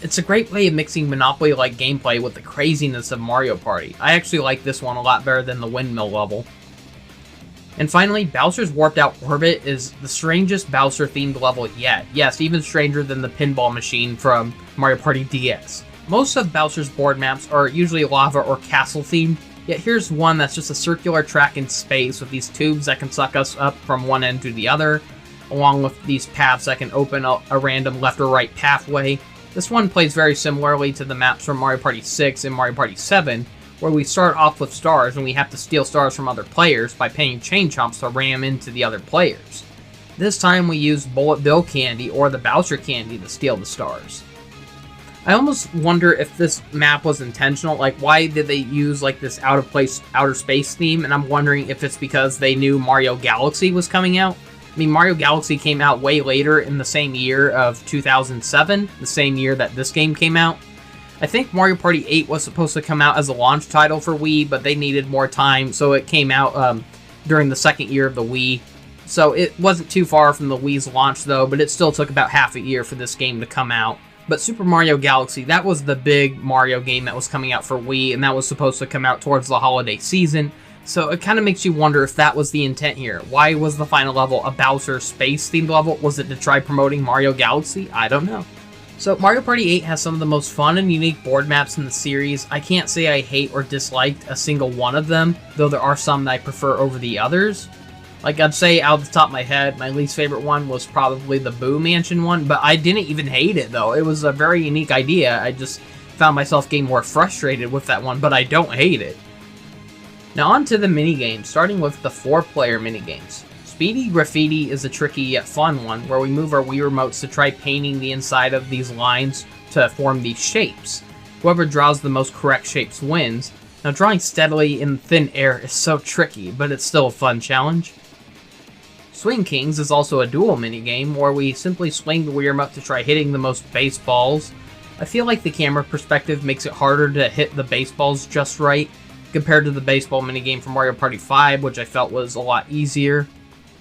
S1: It's a great way of mixing Monopoly-like gameplay with the craziness of Mario Party. I actually like this one a lot better than the windmill level. And finally, Bowser's Warped Out Orbit is the strangest Bowser-themed level yet. Yes, even stranger than the pinball machine from Mario Party DS. Most of Bowser's board maps are usually lava or castle-themed, yet here's one that's just a circular track in space with these tubes that can suck us up from one end to the other, along with these paths that can open a random left or right pathway. This one plays very similarly to the maps from Mario Party 6 and Mario Party 7, where we start off with stars and we have to steal stars from other players by paying chain chomps to ram into the other players. This time we use Bullet Bill candy or the Bowser candy to steal the stars. I almost wonder if this map was intentional, like why did they use like this out of place outer space theme, and I'm wondering if it's because they knew Mario Galaxy was coming out. I mean, Mario Galaxy came out way later in the same year of 2007, the same year that this game came out. I think Mario Party 8 was supposed to come out as a launch title for Wii, but they needed more time, so it came out during the second year of the Wii. So it wasn't too far from the Wii's launch though, but it still took about half a year for this game to come out. But Super Mario Galaxy, that was the big Mario game that was coming out for Wii, and that was supposed to come out towards the holiday season. So it kind of makes you wonder if that was the intent here. Why was the final level a Bowser space-themed level? Was it to try promoting Mario Galaxy? I don't know. So Mario Party 8 has some of the most fun and unique board maps in the series. I can't say I hate or disliked a single one of them, though there are some that I prefer over the others. Like, I'd say out of the top of my head, my least favorite one was probably the Boo Mansion one, but I didn't even hate it, though. It was a very unique idea. I just found myself getting more frustrated with that one, but I don't hate it. Now on to the minigames, starting with the 4-player minigames. Speedy Graffiti is a tricky yet fun one, where we move our Wii remotes to try painting the inside of these lines to form these shapes. Whoever draws the most correct shapes wins. Now drawing steadily in thin air is so tricky, but it's still a fun challenge. Swing Kings is also a dual minigame, where we simply swing the Wii remote to try hitting the most baseballs. I feel like the camera perspective makes it harder to hit the baseballs just right, compared to the baseball minigame from Mario Party 5, which I felt was a lot easier.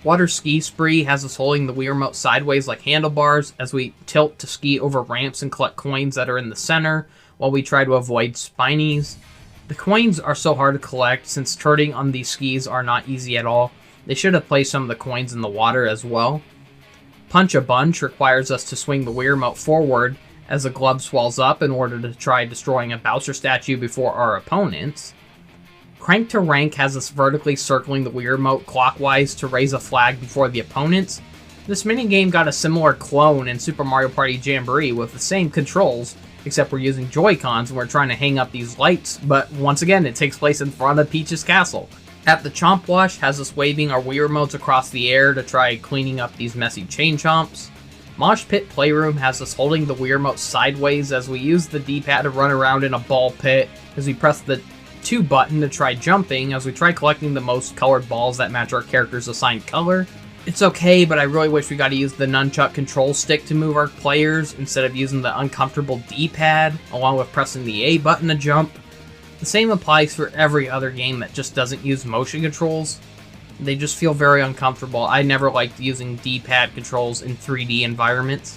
S1: Water Ski Spree has us holding the Wii remote sideways like handlebars as we tilt to ski over ramps and collect coins that are in the center, while we try to avoid spinies. The coins are so hard to collect since turning on these skis are not easy at all. They should have placed some of the coins in the water as well. Punch a Bunch requires us to swing the Wii remote forward as a glove swells up in order to try destroying a Bowser statue before our opponents. Crank to Rank has us vertically circling the Wii remote clockwise to raise a flag before the opponents. This minigame got a similar clone in Super Mario Party Jamboree with the same controls, except we're using Joy-Cons and we're trying to hang up these lights, but once again it takes place in front of Peach's castle. At the Chomp Wash has us waving our Wii remotes across the air to try cleaning up these messy chain chomps. Mosh Pit Playroom has us holding the Wii remote sideways as we use the D-pad to run around in a ball pit as we press the 2 button to try jumping as we try collecting the most colored balls that match our character's assigned color. It's okay, but I really wish we got to use the nunchuck control stick to move our players instead of using the uncomfortable D-pad, along with pressing the A button to jump. The same applies for every other game that just doesn't use motion controls. They just feel very uncomfortable. I never liked using D-pad controls in 3D environments.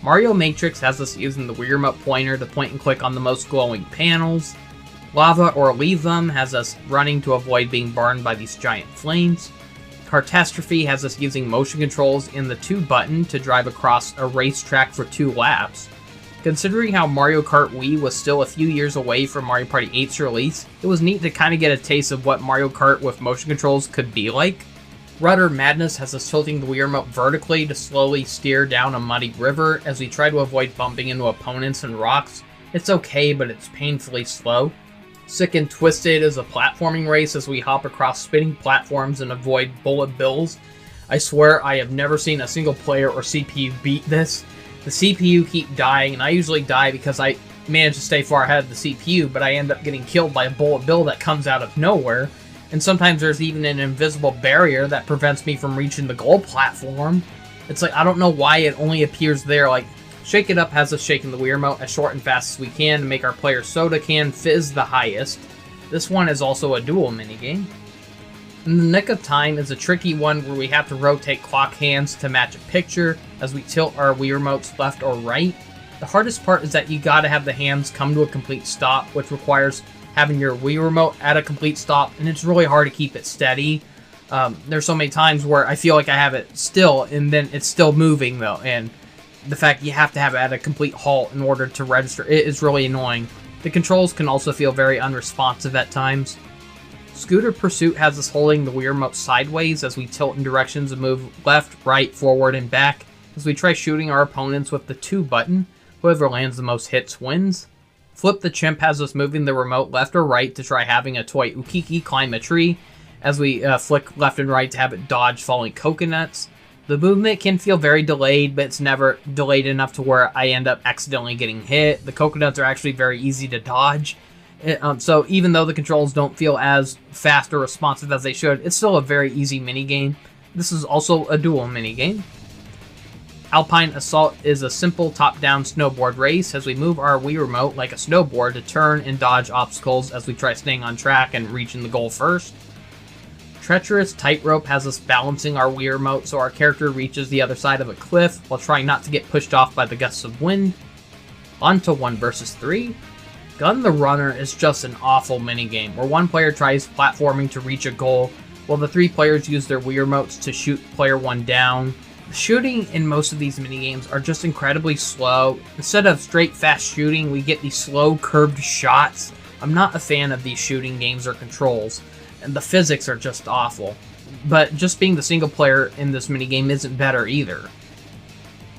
S1: Mario Matrix has us using the Wii remote pointer to point and click on the most glowing panels. Lava or Leave Them has us running to avoid being burned by these giant flames. Cartastrophe has us using motion controls in the 2 button to drive across a racetrack for 2 laps. Considering how Mario Kart Wii was still a few years away from Mario Party 8's release, it was neat to kind of get a taste of what Mario Kart with motion controls could be like. Rudder Madness has us tilting the Wii remote vertically to slowly steer down a muddy river as we try to avoid bumping into opponents and rocks. It's okay, but it's painfully slow. Sick and Twisted is a platforming race as we hop across spinning platforms and avoid bullet bills. I swear I have never seen a single player or CPU beat this. The CPU keep dying, and I usually die because I manage to stay far ahead of the CPU, but I end up getting killed by a bullet bill that comes out of nowhere. And sometimes there's even an invisible barrier that prevents me from reaching the goal platform. It's like, I don't know why it only appears there. Like, Shake It Up has us shaking the Wii Remote as short and fast as we can to make our player soda can fizz the highest. This one is also a dual minigame. In the Nick of Time is a tricky one where we have to rotate clock hands to match a picture as we tilt our Wii Remotes left or right. The hardest part is that you gotta have the hands come to a complete stop, which requires having your Wii Remote at a complete stop, and it's really hard to keep it steady. There's so many times where I feel like I have it still, and then it's still moving though, and the fact you have to have it at a complete halt in order to register, it is really annoying. The controls can also feel very unresponsive at times. Scooter Pursuit has us holding the Wii Remote sideways as we tilt in directions and move left, right, forward, and back as we try shooting our opponents with the 2 button. Whoever lands the most hits wins. Flip the Chimp has us moving the remote left or right to try having a toy Ukiki climb a tree as we flick left and right to have it dodge falling coconuts. The movement can feel very delayed, but it's never delayed enough to where I end up accidentally getting hit. The coconuts are actually very easy to dodge. So even though the controls don't feel as fast or responsive as they should, it's still a very easy minigame. This is also a dual minigame. Alpine Assault is a simple top-down snowboard race as we move our Wii Remote like a snowboard to turn and dodge obstacles as we try staying on track and reaching the goal first. Treacherous Tightrope has us balancing our Wii Remote so our character reaches the other side of a cliff while trying not to get pushed off by the gusts of wind. On to 1 vs 3. Gun the Runner is just an awful minigame where one player tries platforming to reach a goal while the 3 players use their Wii Remotes to shoot player 1 down. The shooting in most of these minigames are just incredibly slow. Instead of straight fast shooting, we get these slow curved shots. I'm not a fan of these shooting games or controls, and the physics are just awful. But just being the single player in this minigame isn't better either.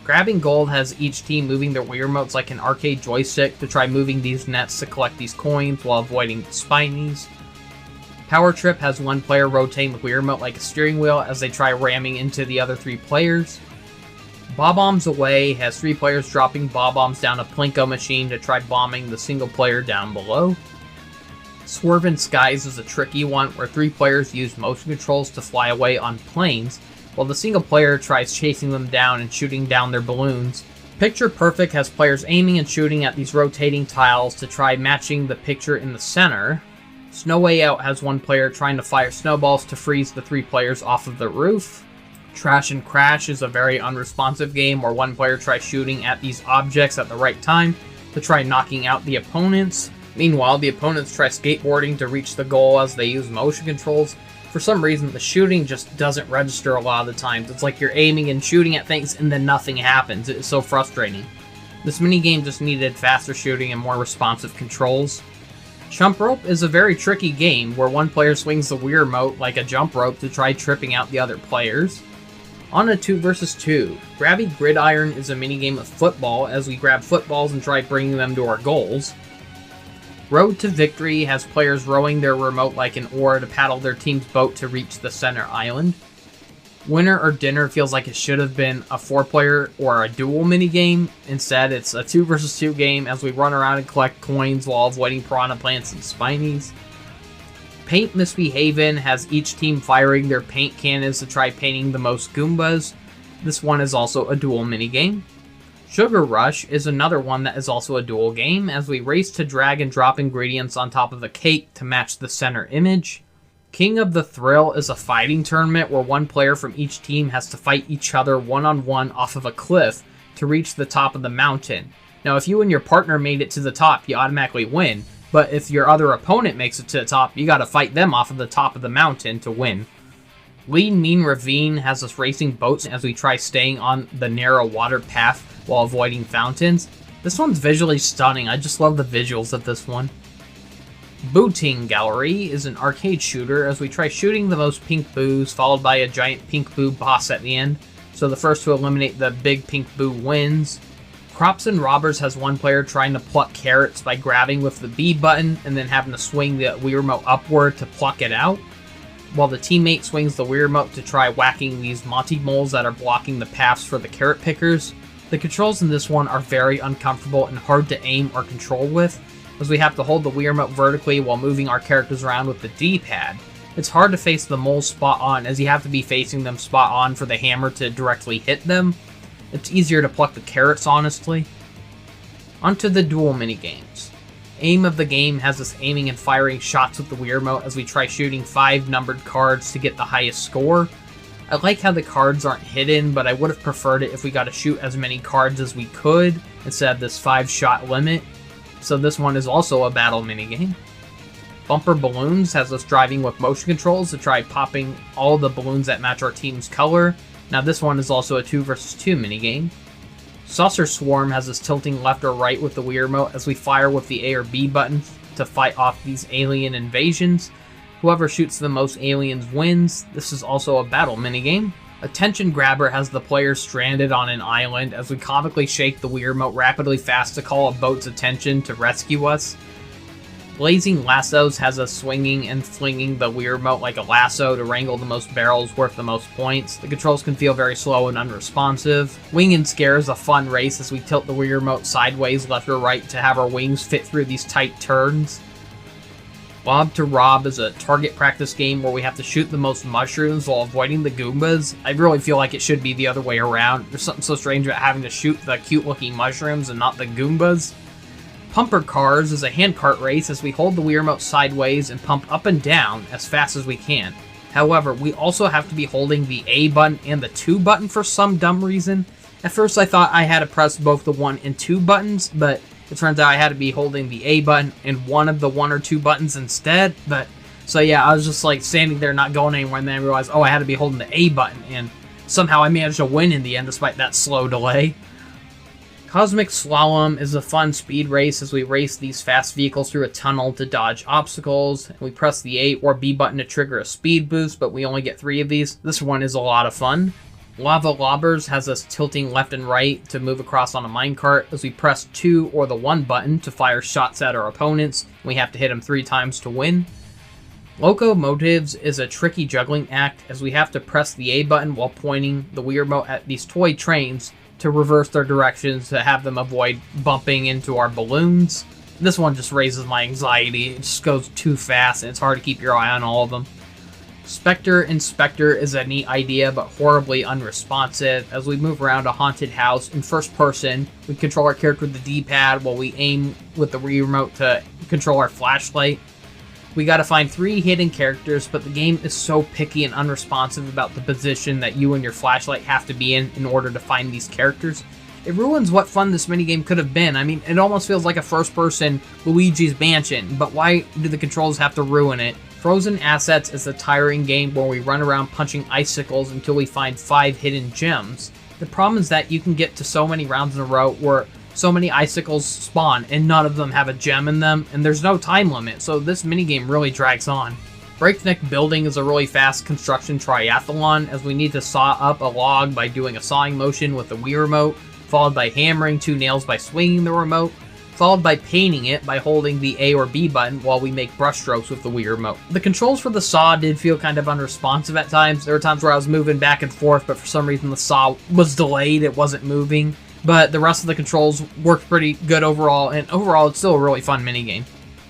S1: Grabbing Gold has each team moving their Wii Remotes like an arcade joystick to try moving these nets to collect these coins while avoiding spinies. Power Trip has one player rotating the Wii Remote like a steering wheel as they try ramming into the other 3 players. Bob-Bombs Away has 3 players dropping bob-bombs down a Plinko machine to try bombing the single player down below. Swervin' Skies is a tricky one where 3 players use motion controls to fly away on planes, while the single player tries chasing them down and shooting down their balloons. Picture Perfect has players aiming and shooting at these rotating tiles to try matching the picture in the center. Snow Way Out has one player trying to fire snowballs to freeze the 3 players off of the roof. Trash and Crash is a very unresponsive game where one player tries shooting at these objects at the right time to try knocking out the opponents. Meanwhile, the opponents try skateboarding to reach the goal as they use motion controls. For some reason, the shooting just doesn't register a lot of the times. It's like you're aiming and shooting at things and then nothing happens. It's so frustrating. This minigame just needed faster shooting and more responsive controls. Jump Rope is a very tricky game where one player swings the Wii Remote like a jump rope to try tripping out the other players. On a 2 vs 2, Grabby Gridiron is a minigame of football as we grab footballs and try bringing them to our goals. Road to Victory has players rowing their remote like an oar to paddle their team's boat to reach the center island. Winner or Dinner feels like it should have been a 4-player or a dual minigame. Instead, it's a 2 vs 2 game as we run around and collect coins while avoiding piranha plants and spinies. Paint Misbehavin' has each team firing their paint cannons to try painting the most Goombas. This one is also a dual minigame. Sugar Rush is another one that is also a dual game as we race to drag and drop ingredients on top of the cake to match the center image. King of the Thrill is a fighting tournament where one player from each team has to fight each other one-on-one off of a cliff to reach the top of the mountain. Now, if you and your partner made it to the top, you automatically win, but if your other opponent makes it to the top, you gotta fight them off of the top of the mountain to win. Lean Mean Ravine has us racing boats as we try staying on the narrow water path while avoiding fountains. This one's visually stunning. I just love the visuals of this one. Booting Gallery is an arcade shooter as we try shooting the most pink boos, followed by a giant pink boo boss at the end. So the first to eliminate the big pink boo wins. Crops and Robbers has one player trying to pluck carrots by grabbing with the B button and then having to swing the Wii Remote upward to pluck it out, while the teammate swings the Wii Remote to try whacking these Monty moles that are blocking the paths for the carrot pickers. The controls in this one are very uncomfortable and hard to aim or control with, as we have to hold the Wii Remote vertically while moving our characters around with the D-pad. It's hard to face the moles spot on, as you have to be facing them spot on for the hammer to directly hit them. It's easier to pluck the carrots, honestly. Onto the duel minigames. Aim of the game has us aiming and firing shots with the Wii Remote as we try shooting 5 numbered cards to get the highest score. I like how the cards aren't hidden, but I would have preferred it if we got to shoot as many cards as we could instead of this 5-shot limit. So this one is also a battle minigame. Bumper Balloons has us driving with motion controls to try popping all the balloons that match our team's color. Now this one is also a 2 vs 2 minigame. Saucer Swarm has us tilting left or right with the Wii Remote as we fire with the A or B button to fight off these alien invasions. Whoever shoots the most aliens wins. This is also a battle minigame. Attention Grabber has the player stranded on an island as we comically shake the Wii Remote rapidly fast to call a boat's attention to rescue us. Blazing Lassos has us swinging and flinging the Wii Remote like a lasso to wrangle the most barrels worth the most points. The controls can feel very slow and unresponsive. Wing and Scare is a fun race as we tilt the Wii Remote sideways left or right to have our wings fit through these tight turns. Lob to Rob is a target practice game where we have to shoot the most mushrooms while avoiding the Goombas. I really feel like it should be the other way around. There's something so strange about having to shoot the cute looking mushrooms and not the Goombas. Pumper Cars is a handcart race as we hold the Wii Remote sideways and pump up and down as fast as we can. However, we also have to be holding the A button and the 2 button for some dumb reason. At first I thought I had to press both the 1 and 2 buttons, but it turns out I had to be holding the A button and one of the 1 or 2 buttons instead. So yeah, I was just like standing there not going anywhere, and then I realized, oh, I had to be holding the A button, and somehow I managed to win in the end despite that slow delay. Cosmic Slalom is a fun speed race as we race these fast vehicles through a tunnel to dodge obstacles. We press the A or B button to trigger a speed boost, but we only get 3 of these. This one is a lot of fun. Lava Lobbers has us tilting left and right to move across on a minecart as we press 2 or the 1 button to fire shots at our opponents. We have to hit them 3 times to win. Locomotives is a tricky juggling act as we have to press the A button while pointing the Wii Remote at these toy trains to reverse their directions to have them avoid bumping into our balloons. This one just raises my anxiety. It just goes too fast and it's hard to keep your eye on all of them. Spectre Inspector is a neat idea but horribly unresponsive. As we move around a haunted house in first person, we control our character with the D-pad while we aim with the Wii Remote to control our flashlight. We gotta find 3 hidden characters, but the game is so picky and unresponsive about the position that you and your flashlight have to be in order to find these characters. It ruins what fun this minigame could have been. I mean, it almost feels like a first-person Luigi's Mansion, but why do the controls have to ruin it? Frozen Assets is a tiring game where we run around punching icicles until we find 5 hidden gems. The problem is that you can get to so many rounds in a row where so many icicles spawn and none of them have a gem in them, and there's no time limit, so this minigame really drags on. Breakneck Building is a really fast construction triathlon as we need to saw up a log by doing a sawing motion with the Wii Remote, followed by hammering 2 nails by swinging the remote, followed by painting it by holding the A or B button while we make brushstrokes with the Wii Remote. The controls for the saw did feel kind of unresponsive at times. There were times where I was moving back and forth, but for some reason the saw was delayed, it wasn't moving. But the rest of the controls worked pretty good overall, and overall it's still a really fun minigame.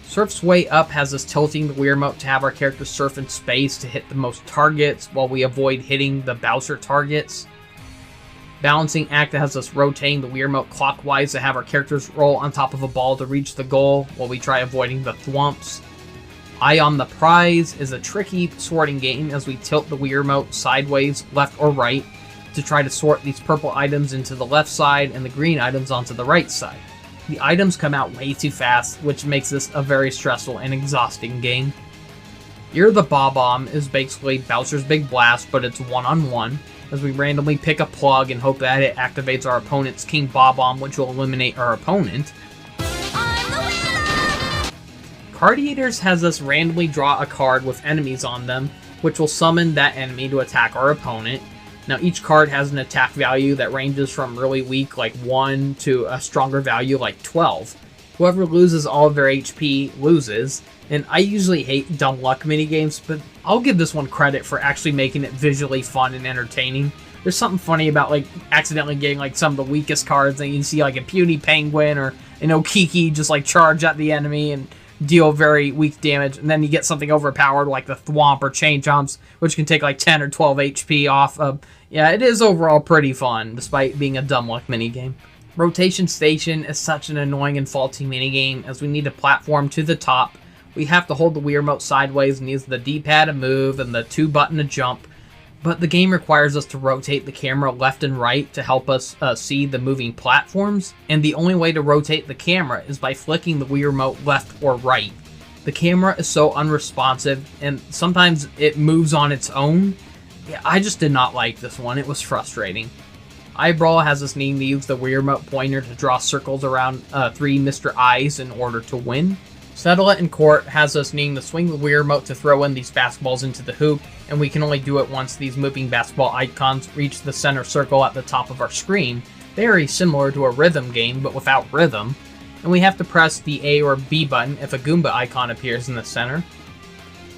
S1: Surf's Way Up has us tilting the Wii Remote to have our characters surf in space to hit the most targets while we avoid hitting the Bowser targets. Balancing Act has us rotating the Wii Remote clockwise to have our characters roll on top of a ball to reach the goal while we try avoiding the thwumps. Eye on the Prize is a tricky sorting game as we tilt the Wii Remote sideways, left or right, to try to sort these purple items into the left side and the green items onto the right side. The items come out way too fast, which makes this a very stressful and exhausting game. You're the Bob-omb is basically Bowser's Big Blast, but it's one-on-one, as we randomly pick a plug and hope that it activates our opponent's King Bob-omb, which will eliminate our opponent. Cardiators has us randomly draw a card with enemies on them, which will summon that enemy to attack our opponent. Now each card has an attack value that ranges from really weak like 1 to a stronger value like 12. Whoever loses all of their HP loses, and I usually hate dumb luck minigames, but I'll give this one credit for actually making it visually fun and entertaining.
S7: there's something funny about like accidentally getting like some of the weakest cards, and you can see like a puny penguin or an Okiki just like charge at the enemy and deal very weak damage, and then you get something overpowered like the Thwomp or Chain Chomps, which can take like 10 or 12 HP off of. Yeah, it is overall pretty fun, despite being a dumb luck minigame. Rotation Station is such an annoying and faulty minigame, as we need to platform to the top. We have to hold the Wii Remote sideways and use the D-pad to move and the 2-button to jump, but the game requires us to rotate the camera left and right to help us see the moving platforms, and the only way to rotate the camera is by flicking the Wii Remote left or right. The camera is so unresponsive, and sometimes it moves on its own. Yeah, I just did not like this one. It was frustrating. Eyebrow has us needing to use the Wii Remote pointer to draw circles around 3 Mr. Eyes in order to win. Settle It in Court has us needing to swing the Wii Remote to throw in these basketballs into the hoop, and we can only do it once these moving basketball icons reach the center circle at the top of our screen. Very similar to a rhythm game, but without rhythm. And we have to press the A or B button if a Goomba icon appears in the center.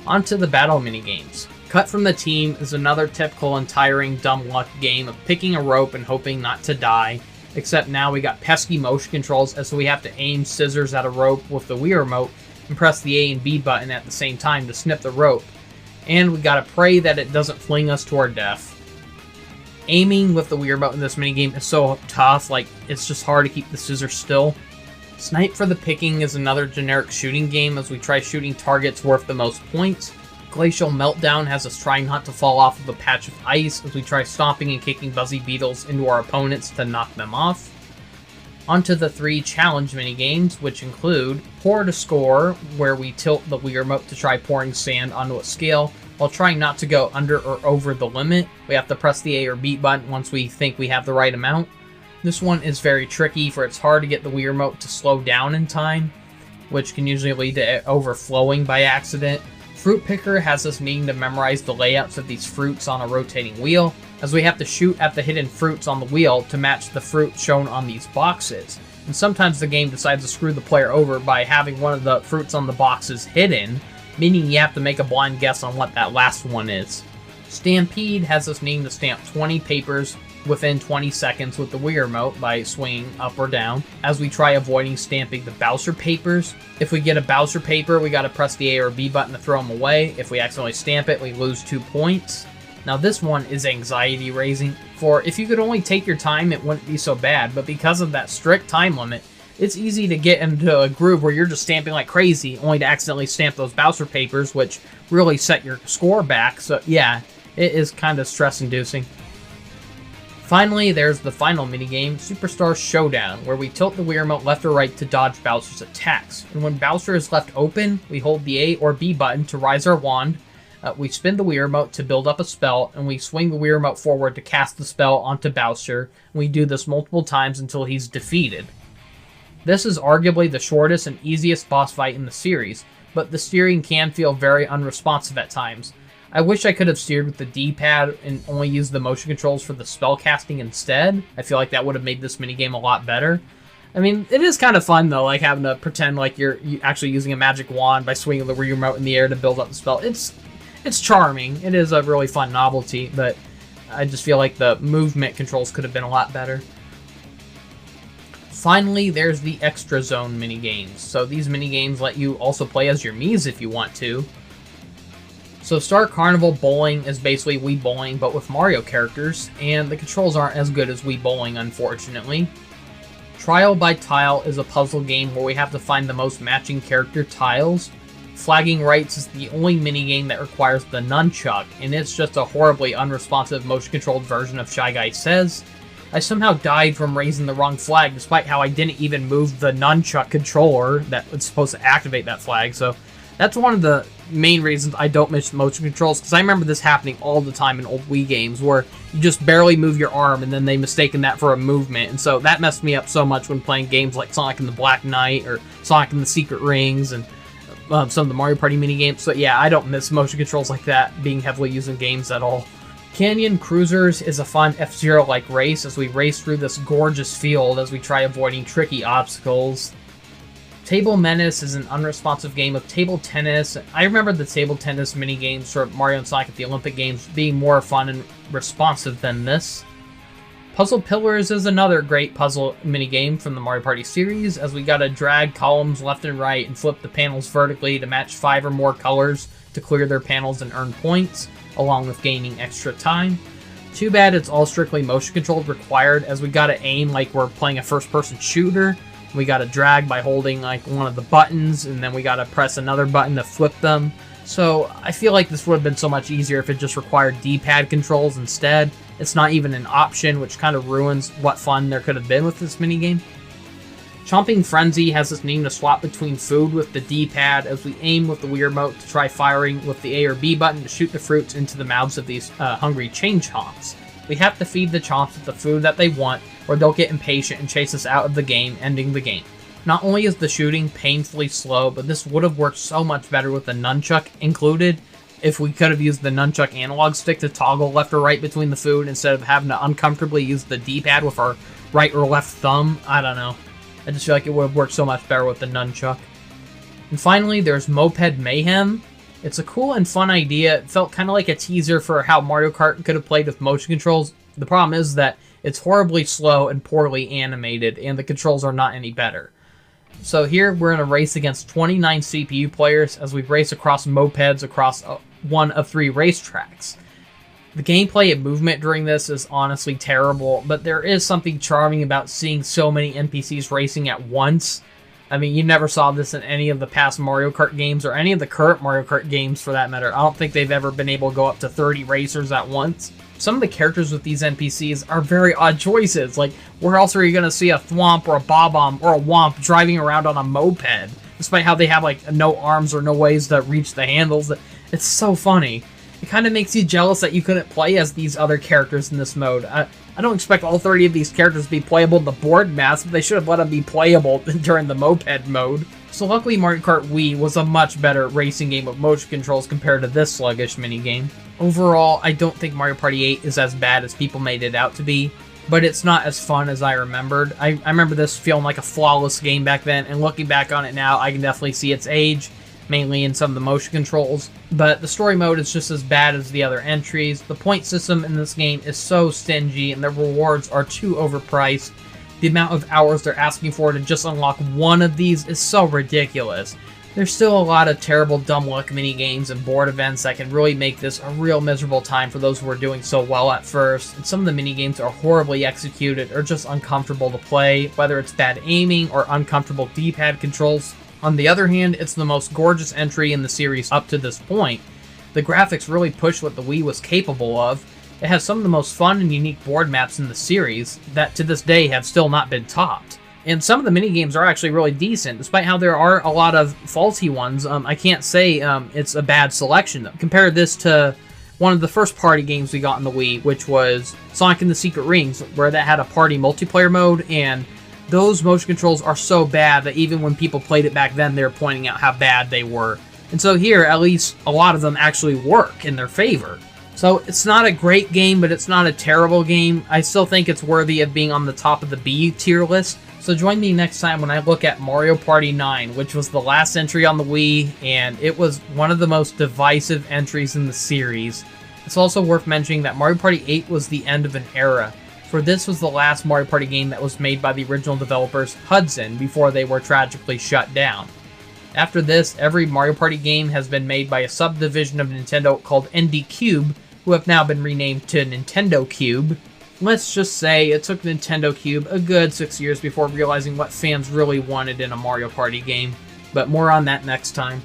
S7: Onto the battle minigames. Cut from the Team is another typical and tiring dumb luck game of picking a rope and hoping not to die, except now we got pesky motion controls, as we have to aim scissors at a rope with the Wii Remote and press the A and B button at the same time to snip the rope. And we gotta pray that it doesn't fling us to our death. Aiming with the Wii Remote in this minigame is so tough, like it's just hard to keep the scissors still. Snipe for the Picking is another generic shooting game as we try shooting targets worth the most points. Glacial Meltdown has us trying not to fall off of a patch of ice as we try stomping and kicking Buzzy Beetles into our opponents to knock them off. Onto the 3 challenge minigames, which include Pour to Score, where we tilt the Wii Remote to try pouring sand onto a scale while trying not to go under or over the limit. We have to press the A or B button once we think we have the right amount. This one is very tricky, for it's hard to get the Wii Remote to slow down in time, which can usually lead to it overflowing by accident. Fruit Picker has us needing to memorize the layouts of these fruits on a rotating wheel, as we have to shoot at the hidden fruits on the wheel to match the fruit shown on these boxes. And sometimes the game decides to screw the player over by having one of the fruits on the boxes hidden, meaning you have to make a blind guess on what that last one is. Stampede has us needing to stamp 20 papers within 20 seconds with the Wii Remote by swinging up or down, as we try avoiding stamping the Bowser papers. If we get a Bowser paper, we gotta press the A or B button to throw them away. If we accidentally stamp it, we lose 2 points. Now this one is anxiety raising, for if you could only take your time, it wouldn't be so bad, but because of that strict time limit, it's easy to get into a groove where you're just stamping like crazy, only to accidentally stamp those Bowser papers, which really set your score back. So yeah, it is kind of stress-inducing. Finally, there's the final minigame, Superstar Showdown, where we tilt the Wii Remote left or right to dodge Bowser's attacks. And when Bowser is left open, we hold the A or B button to rise our wand, we spin the Wii Remote to build up a spell, and we swing the Wii Remote forward to cast the spell onto Bowser, and we do this multiple times until he's defeated. This is arguably the shortest and easiest boss fight in the series, but the steering can feel very unresponsive at times. I wish I could have steered with the D-pad and only used the motion controls for the spell casting instead. I feel like that would have made this minigame a lot better. I mean, it is kind of fun though, like having to pretend like you're actually using a magic wand by swinging the Wii Remote in the air to build up the spell. It's charming. It is a really fun novelty, but I just feel like the movement controls could have been a lot better. Finally, there's the Extra Zone minigames. So these minigames let you also play as your Miis if you want to. So Star Carnival Bowling is basically Wii Bowling, but with Mario characters, and the controls aren't as good as Wii Bowling, unfortunately. Trial by Tile is a puzzle game where we have to find the most matching character tiles. Flagging Rights is the only minigame that requires the nunchuck, and it's just a horribly unresponsive motion-controlled version of Shy Guy Says. I somehow died from raising the wrong flag, despite how I didn't even move the nunchuck controller that was supposed to activate that flag, so that's one of the main reasons I don't miss motion controls, because I remember this happening all the time in old Wii games, where you just barely move your arm, and then they mistaken that for a movement, and so that messed me up so much when playing games like Sonic and the Black Knight, or Sonic and the Secret Rings, and some of the Mario Party minigames. So yeah, I don't miss motion controls like that being heavily used in games at all. Canyon Cruisers is a fun F-Zero-like race as we race through this gorgeous field as we try avoiding tricky obstacles. Table Menace is an unresponsive game of table tennis. I remember the table tennis minigames for Mario and Sonic at the Olympic Games being more fun and responsive than this. Puzzle Pillars is another great puzzle minigame from the Mario Party series, as we gotta drag columns left and right and flip the panels vertically to match 5 or more colors to clear their panels and earn points, along with gaining extra time. Too bad it's all strictly motion controlled required, as we gotta aim like we're playing a first-person shooter. We gotta drag by holding like one of the buttons, and then we gotta press another button to flip them. So I feel like this would have been so much easier if it just required D-pad controls instead. It's not even an option, which kind of ruins what fun there could have been with this minigame. Chomping Frenzy has this need to swap between food with the D-pad as we aim with the Wii Remote to try firing with the A or B button to shoot the fruits into the mouths of these hungry chain chomps. We have to feed the chomps with the food that they want, or they'll get impatient and chase us out of the game, ending the game. Not only is the shooting painfully slow, but this would have worked so much better with the nunchuck included if we could have used the nunchuck analog stick to toggle left or right between the food instead of having to uncomfortably use the D-pad with our right or left thumb. I don't know. I just feel like it would have worked so much better with the nunchuck. And finally, there's Moped Mayhem. It's a cool and fun idea. It felt kind of like a teaser for how Mario Kart could have played with motion controls. The problem is that it's horribly slow and poorly animated, and the controls are not any better. So here, we're in a race against 29 CPU players as we race across mopeds across one of 3 racetracks. The gameplay and movement during this is honestly terrible, but there is something charming about seeing so many NPCs racing at once. I mean, you never saw this in any of the past Mario Kart games, or any of the current Mario Kart games for that matter. I don't think they've ever been able to go up to 30 racers at once. Some of the characters with these NPCs are very odd choices. Like, where else are you going to see a Thwomp or a Bob-omb or a Womp driving around on a moped, despite how they have, like, no arms or no ways to reach the handles? It's so funny. It kind of makes you jealous that you couldn't play as these other characters in this mode. I don't expect all 30 of these characters to be playable in the board maps, but they should have let them be playable during the moped mode. So luckily Mario Kart Wii was a much better racing game with motion controls compared to this sluggish minigame. Overall, I don't think Mario Party 8 is as bad as people made it out to be, but it's not as fun as I remembered. I remember this feeling like a flawless game back then, and looking back on it now, I can definitely see its age, mainly in some of the motion controls, but the story mode is just as bad as the other entries. The point system in this game is so stingy, and the rewards are too overpriced. The amount of hours they're asking for to just unlock one of these is so ridiculous. There's still a lot of terrible dumb luck mini-games and board events that can really make this a real miserable time for those who are doing so well at first, and some of the mini-games are horribly executed or just uncomfortable to play, whether it's bad aiming or uncomfortable D-pad controls. On the other hand, it's the most gorgeous entry in the series up to this point. The graphics really push what the Wii was capable of. It has some of the most fun and unique board maps in the series that to this day have still not been topped. And some of the minigames are actually really decent, despite how there are a lot of faulty ones. I can't say it's a bad selection. Compare this to one of the first party games we got in the Wii, which was Sonic and the Secret Rings, where that had a party multiplayer mode, and those motion controls are so bad that even when people played it back then, they were pointing out how bad they were. And so here, at least a lot of them actually work in their favor. So it's not a great game, but it's not a terrible game. I still think it's worthy of being on the top of the B tier list. So join me next time when I look at Mario Party 9, which was the last entry on the Wii, and it was one of the most divisive entries in the series. It's also worth mentioning that Mario Party 8 was the end of an era, for this was the last Mario Party game that was made by the original developers Hudson before they were tragically shut down. After this, every Mario Party game has been made by a subdivision of Nintendo called ND Cube, who have now been renamed to Nintendo Cube. Let's just say it took Nintendo Cube a good 6 years before realizing what fans really wanted in a Mario Party game, but more on that next time.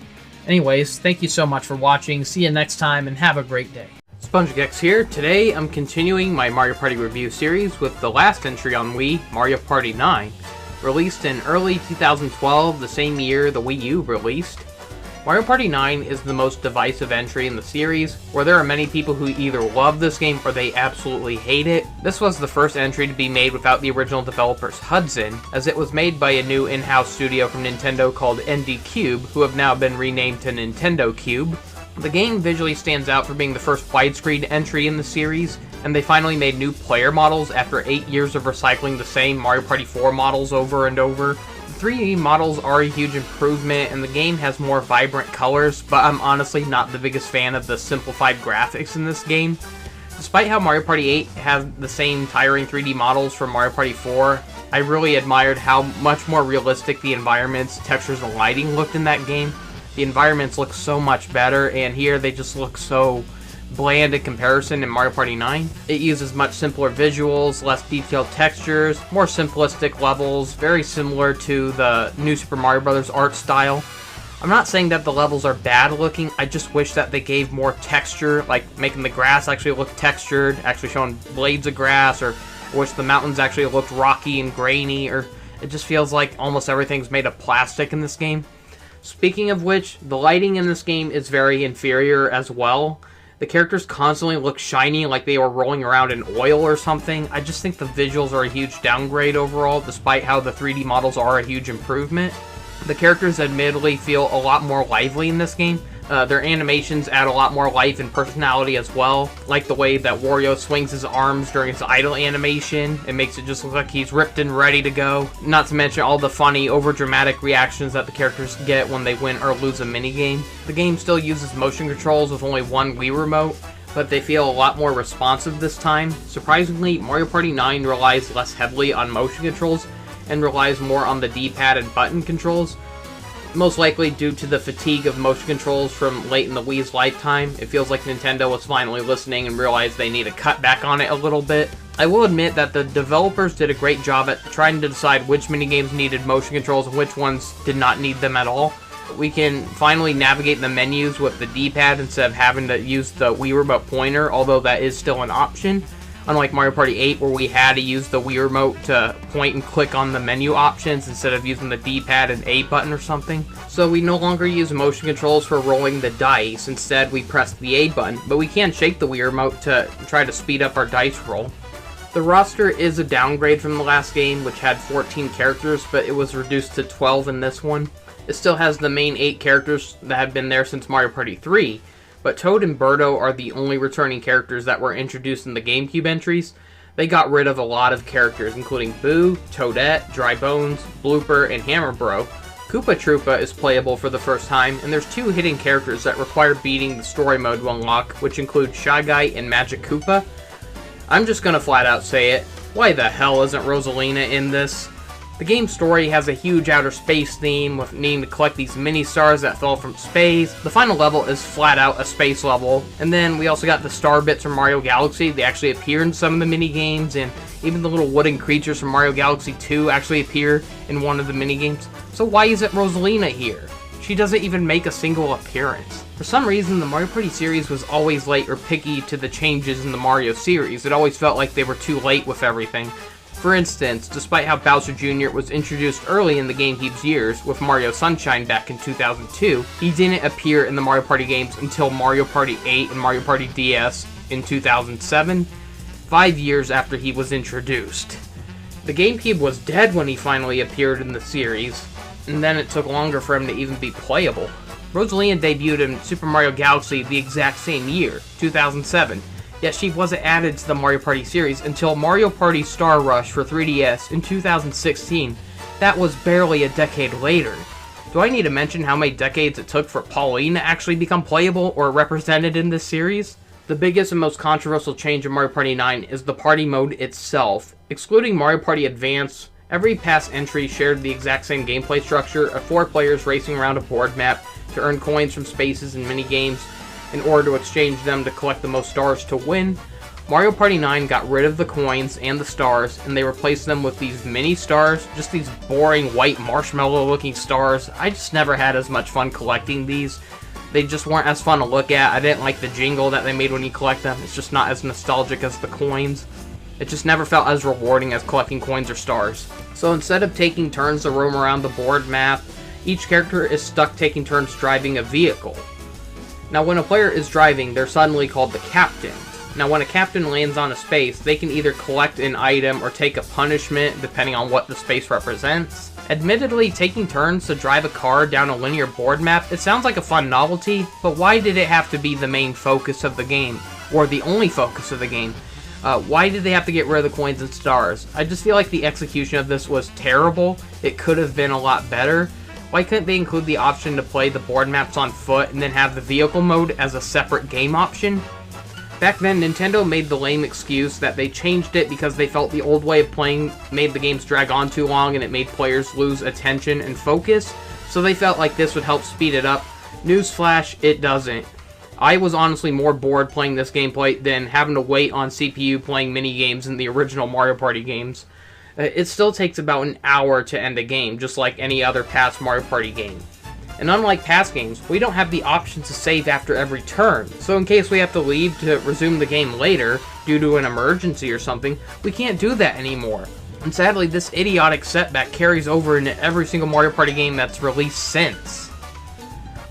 S7: Anyways, thank you so much for watching, see you next time, and have a great day.
S1: SpongicX here. Today I'm continuing my Mario Party review series with the last entry on Wii, Mario Party 9. Released in early 2012, the same year the Wii U released. Mario Party 9 is the most divisive entry in the series, where there are many people who either love this game or they absolutely hate it. This was the first entry to be made without the original developers Hudson, as it was made by a new in-house studio from Nintendo called ND Cube, who have now been renamed to Nintendo Cube. The game visually stands out for being the first widescreen entry in the series, and they finally made new player models after 8 years of recycling the same Mario Party 4 models over and over. The 3D models are a huge improvement and the game has more vibrant colors, but I'm honestly not the biggest fan of the simplified graphics in this game. Despite how Mario Party 8 has the same tiring 3D models from Mario Party 4, I really admired how much more realistic the environments, textures, and lighting looked in that game. The environments look so much better, and here they just look so bland in comparison in Mario Party 9. It uses much simpler visuals, less detailed textures, more simplistic levels, very similar to the new Super Mario Bros. Art style. I'm not saying that the levels are bad looking, I just wish that they gave more texture, like making the grass actually look textured, actually showing blades of grass, or wish the mountains actually looked rocky and grainy, or it just feels like almost everything's made of plastic in this game. Speaking of which, the lighting in this game is very inferior as well. The characters constantly look shiny like they were rolling around in oil or something. I just think the visuals are a huge downgrade overall, despite how the 3D models are a huge improvement. The characters admittedly feel a lot more lively in this game. Their animations add a lot more life and personality as well, like the way that Wario swings his arms during his idle animation. It makes it just look like he's ripped and ready to go. Not to mention all the funny, over-dramatic reactions that the characters get when they win or lose a minigame. The game still uses motion controls with only one Wii remote, but they feel a lot more responsive this time. Surprisingly, Mario Party 9 relies less heavily on motion controls and relies more on the D-pad and button controls. Most likely due to the fatigue of motion controls from late in the Wii's lifetime. It feels like Nintendo was finally listening and realized they need to cut back on it a little bit. I will admit that the developers did a great job at trying to decide which minigames needed motion controls and which ones did not need them at all. We can finally navigate the menus with the D-pad instead of having to use the Wii Remote pointer, although that is still an option. Unlike Mario Party 8, where we had to use the Wii Remote to point and click on the menu options instead of using the D-pad and A button or something. So we no longer use motion controls for rolling the dice, instead we press the A button, but we can shake the Wii Remote to try to speed up our dice roll. The roster is a downgrade from the last game, which had 14 characters, but it was reduced to 12 in this one. It still has the main 8 characters that have been there since Mario Party 3, but Toad and Birdo are the only returning characters that were introduced in the GameCube entries. They got rid of a lot of characters, including Boo, Toadette, Dry Bones, Blooper, and Hammer Bro. Koopa Troopa is playable for the first time, and there's 2 hidden characters that require beating the story mode to unlock, which include Shy Guy and Magic Koopa. I'm just gonna flat out say it, why the hell isn't Rosalina in this? The game's story has a huge outer space theme with needing to collect these mini-stars that fell from space. The final level is flat out a space level. And then we also got the star bits from Mario Galaxy. They actually appear in some of the mini-games, and even the little wooden creatures from Mario Galaxy 2 actually appear in one of the mini-games. So why isn't Rosalina here? She doesn't even make a single appearance. For some reason, the Mario Party series was always late or picky to the changes in the Mario series. It always felt like they were too late with everything. For instance, despite how Bowser Jr. was introduced early in the GameCube's years with Mario Sunshine back in 2002, he didn't appear in the Mario Party games until Mario Party 8 and Mario Party DS in 2007, 5 years after he was introduced. The GameCube was dead when he finally appeared in the series, and then it took longer for him to even be playable. Rosalina debuted in Super Mario Galaxy the exact same year, 2007, yet she wasn't added to the Mario Party series until Mario Party Star Rush for 3DS in 2016. That was barely a decade later. Do I need to mention how many decades it took for Pauline to actually become playable or represented in this series? The biggest and most controversial change in Mario Party 9 is the party mode itself. Excluding Mario Party Advance, every past entry shared the exact same gameplay structure of 4 players racing around a board map to earn coins from spaces and mini-games in order to exchange them to collect the most stars to win. Mario Party 9 got rid of the coins and the stars, and they replaced them with these mini stars, just these boring white marshmallow looking stars. I just never had as much fun collecting these. They just weren't as fun to look at. I didn't like the jingle that they made when you collect them. It's just not as nostalgic as the coins. It just never felt as rewarding as collecting coins or stars. So instead of taking turns to roam around the board map, each character is stuck taking turns driving a vehicle. Now when a player is driving, they're suddenly called the captain. Now when a captain lands on a space, they can either collect an item or take a punishment depending on what the space represents. Admittedly, taking turns to drive a car down a linear board map, it sounds like a fun novelty, but why did it have to be the main focus of the game? Or the only focus of the game? Why did they have to get rid of the coins and stars? I just feel like the execution of this was terrible. It could have been a lot better. Why couldn't they include the option to play the board maps on foot and then have the vehicle mode as a separate game option? Back then, Nintendo made the lame excuse that they changed it because they felt the old way of playing made the games drag on too long and it made players lose attention and focus, so they felt like this would help speed it up. Newsflash, it doesn't. I was honestly more bored playing this gameplay than having to wait on CPU playing mini-games in the original Mario Party games. It still takes about an hour to end a game, just like any other past Mario Party game. And unlike past games, we don't have the option to save after every turn, so in case we have to leave to resume the game later, due to an emergency or something, we can't do that anymore. And sadly, this idiotic setback carries over into every single Mario Party game that's released since.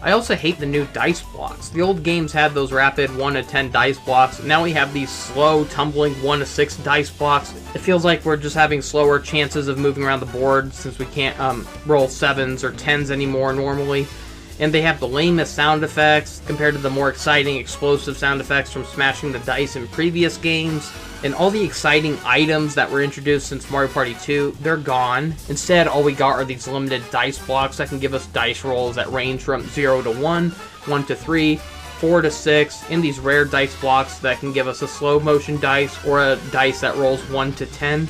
S1: I also hate the new dice blocks. The old games had those rapid 1 to 10 dice blocks. Now we have these slow, tumbling 1 to 6 dice blocks. It feels like we're just having slower chances of moving around the board since we can't roll 7s or 10s anymore normally. And they have the lamest sound effects compared to the more exciting, explosive sound effects from smashing the dice in previous games. And all the exciting items that were introduced since Mario Party 2, they're gone. Instead, all we got are these limited dice blocks that can give us dice rolls that range from 0 to 1, 1 to 3, 4 to 6, and these rare dice blocks that can give us a slow motion dice or a dice that rolls 1 to 10.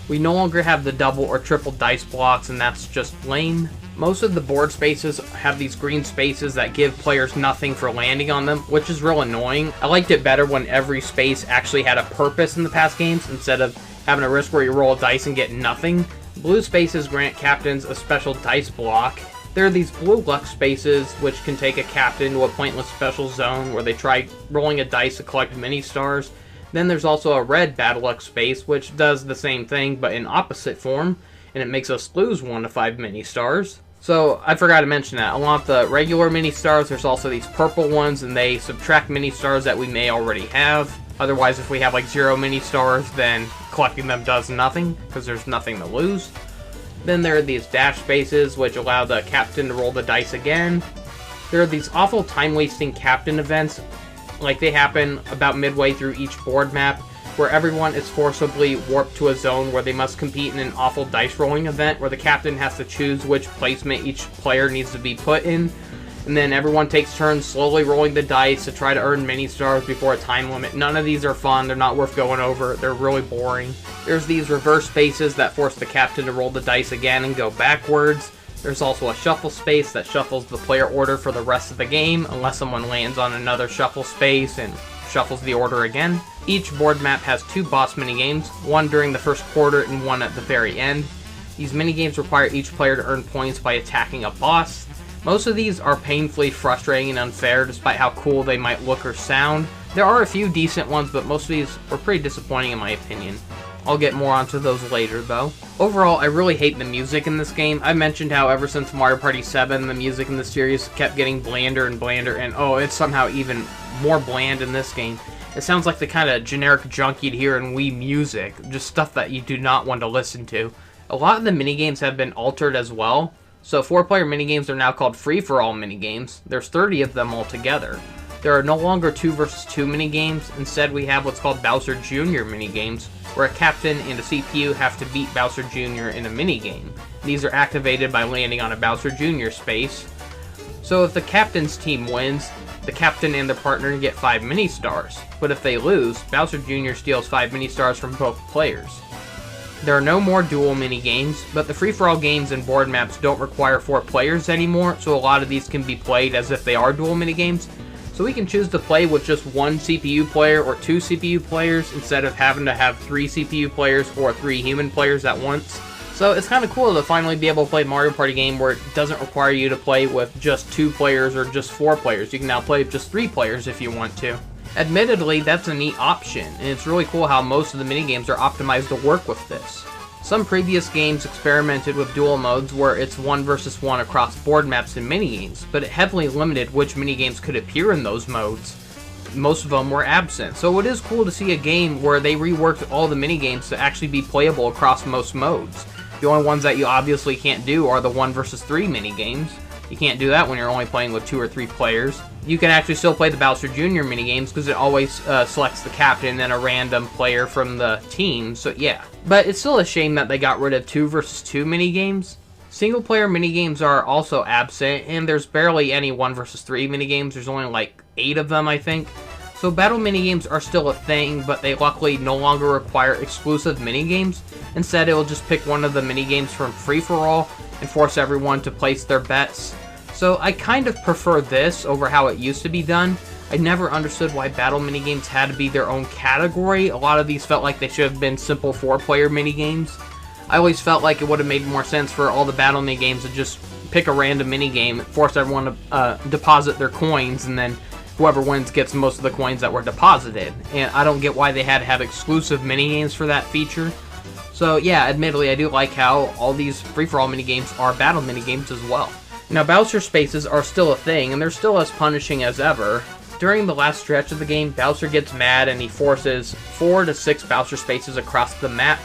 S1: We no longer have the double or triple dice blocks, and that's just lame. Most of the board spaces have these green spaces that give players nothing for landing on them, which is real annoying. I liked it better when every space actually had a purpose in the past games, instead of having a risk where you roll a dice and get nothing. Blue spaces grant captains a special dice block. There are these blue luck spaces, which can take a captain to a pointless special zone where they try rolling a dice to collect mini stars. Then there's also a red bad luck space, which does the same thing but in opposite form, and it makes us lose 1 to 5 mini stars. So, I forgot to mention that. Along with the regular mini stars, there's also these purple ones, and they subtract mini stars that we may already have. Otherwise, if we have like 0 mini stars, then collecting them does nothing, because there's nothing to lose. Then there are these dash spaces, which allow the captain to roll the dice again. There are these awful time-wasting captain events, like they happen about midway through each board map, where everyone is forcibly warped to a zone where they must compete in an awful dice rolling event where the captain has to choose which placement each player needs to be put in, and then everyone takes turns slowly rolling the dice to try to earn mini stars before a time limit. None of these are fun, they're not worth going over, they're really boring. There's these reverse spaces that force the captain to roll the dice again and go backwards. There's also a shuffle space that shuffles the player order for the rest of the game, unless someone lands on another shuffle space and shuffles the order again. Each board map has 2 boss minigames, one during the first quarter and one at the very end. These minigames require each player to earn points by attacking a boss. Most of these are painfully frustrating and unfair despite how cool they might look or sound. There are a few decent ones, but most of these were pretty disappointing in my opinion. I'll get more onto those later though. Overall, I really hate the music in this game. I mentioned how ever since Mario Party 7, the music in the series kept getting blander and blander, and oh, it's somehow even more bland in this game. It sounds like the kind of generic junk you'd hear in Wii music, just stuff that you do not want to listen to. A lot of the minigames have been altered as well, so 4-player minigames are now called free-for-all minigames. There's 30 of them altogether. There are no longer 2 versus 2 minigames, instead we have what's called Bowser Jr. minigames, where a captain and a CPU have to beat Bowser Jr. in a minigame. These are activated by landing on a Bowser Jr. space. So if the captain's team wins, the captain and their partner get 5 mini stars, but if they lose, Bowser Jr. steals 5 mini stars from both players. There are no more dual mini games, but the free-for-all games and board maps don't require 4 players anymore, so a lot of these can be played as if they are dual mini games. So we can choose to play with just 1 CPU player or 2 CPU players instead of having to have 3 CPU players or 3 human players at once. So it's kind of cool to finally be able to play a Mario Party game where it doesn't require you to play with just 2 players or just 4 players. You can now play with just 3 players if you want to. Admittedly, that's a neat option, and it's really cool how most of the minigames are optimized to work with this. Some previous games experimented with dual modes where it's 1 versus 1 across board maps and minigames, but it heavily limited which minigames could appear in those modes. Most of them were absent, so it is cool to see a game where they reworked all the minigames to actually be playable across most modes. The only ones that you obviously can't do are the 1 versus 3 minigames. You can't do that when you're only playing with 2 or 3 players. You can actually still play the Bowser Jr. minigames because it always selects the captain and a random player from the team, so yeah. But it's still a shame that they got rid of 2 versus 2 minigames. Single player minigames are also absent, and there's barely any 1 versus 3 minigames. There's only like 8 of them, I think. So battle minigames are still a thing, but they luckily no longer require exclusive minigames. Instead, it will just pick one of the minigames from free-for-all and force everyone to place their bets. So I kind of prefer this over how it used to be done. I never understood why battle minigames had to be their own category. A lot of these felt like they should have been simple 4-player minigames. I always felt like it would have made more sense for all the battle minigames to just pick a random minigame, force everyone to deposit their coins, and then whoever wins gets most of the coins that were deposited. And I don't get why they had to have exclusive minigames for that feature. So yeah, admittedly, I do like how all these free-for-all minigames are battle minigames as well. Now, Bowser spaces are still a thing, and they're still as punishing as ever. During the last stretch of the game, Bowser gets mad and he forces 4 to 6 Bowser spaces across the map.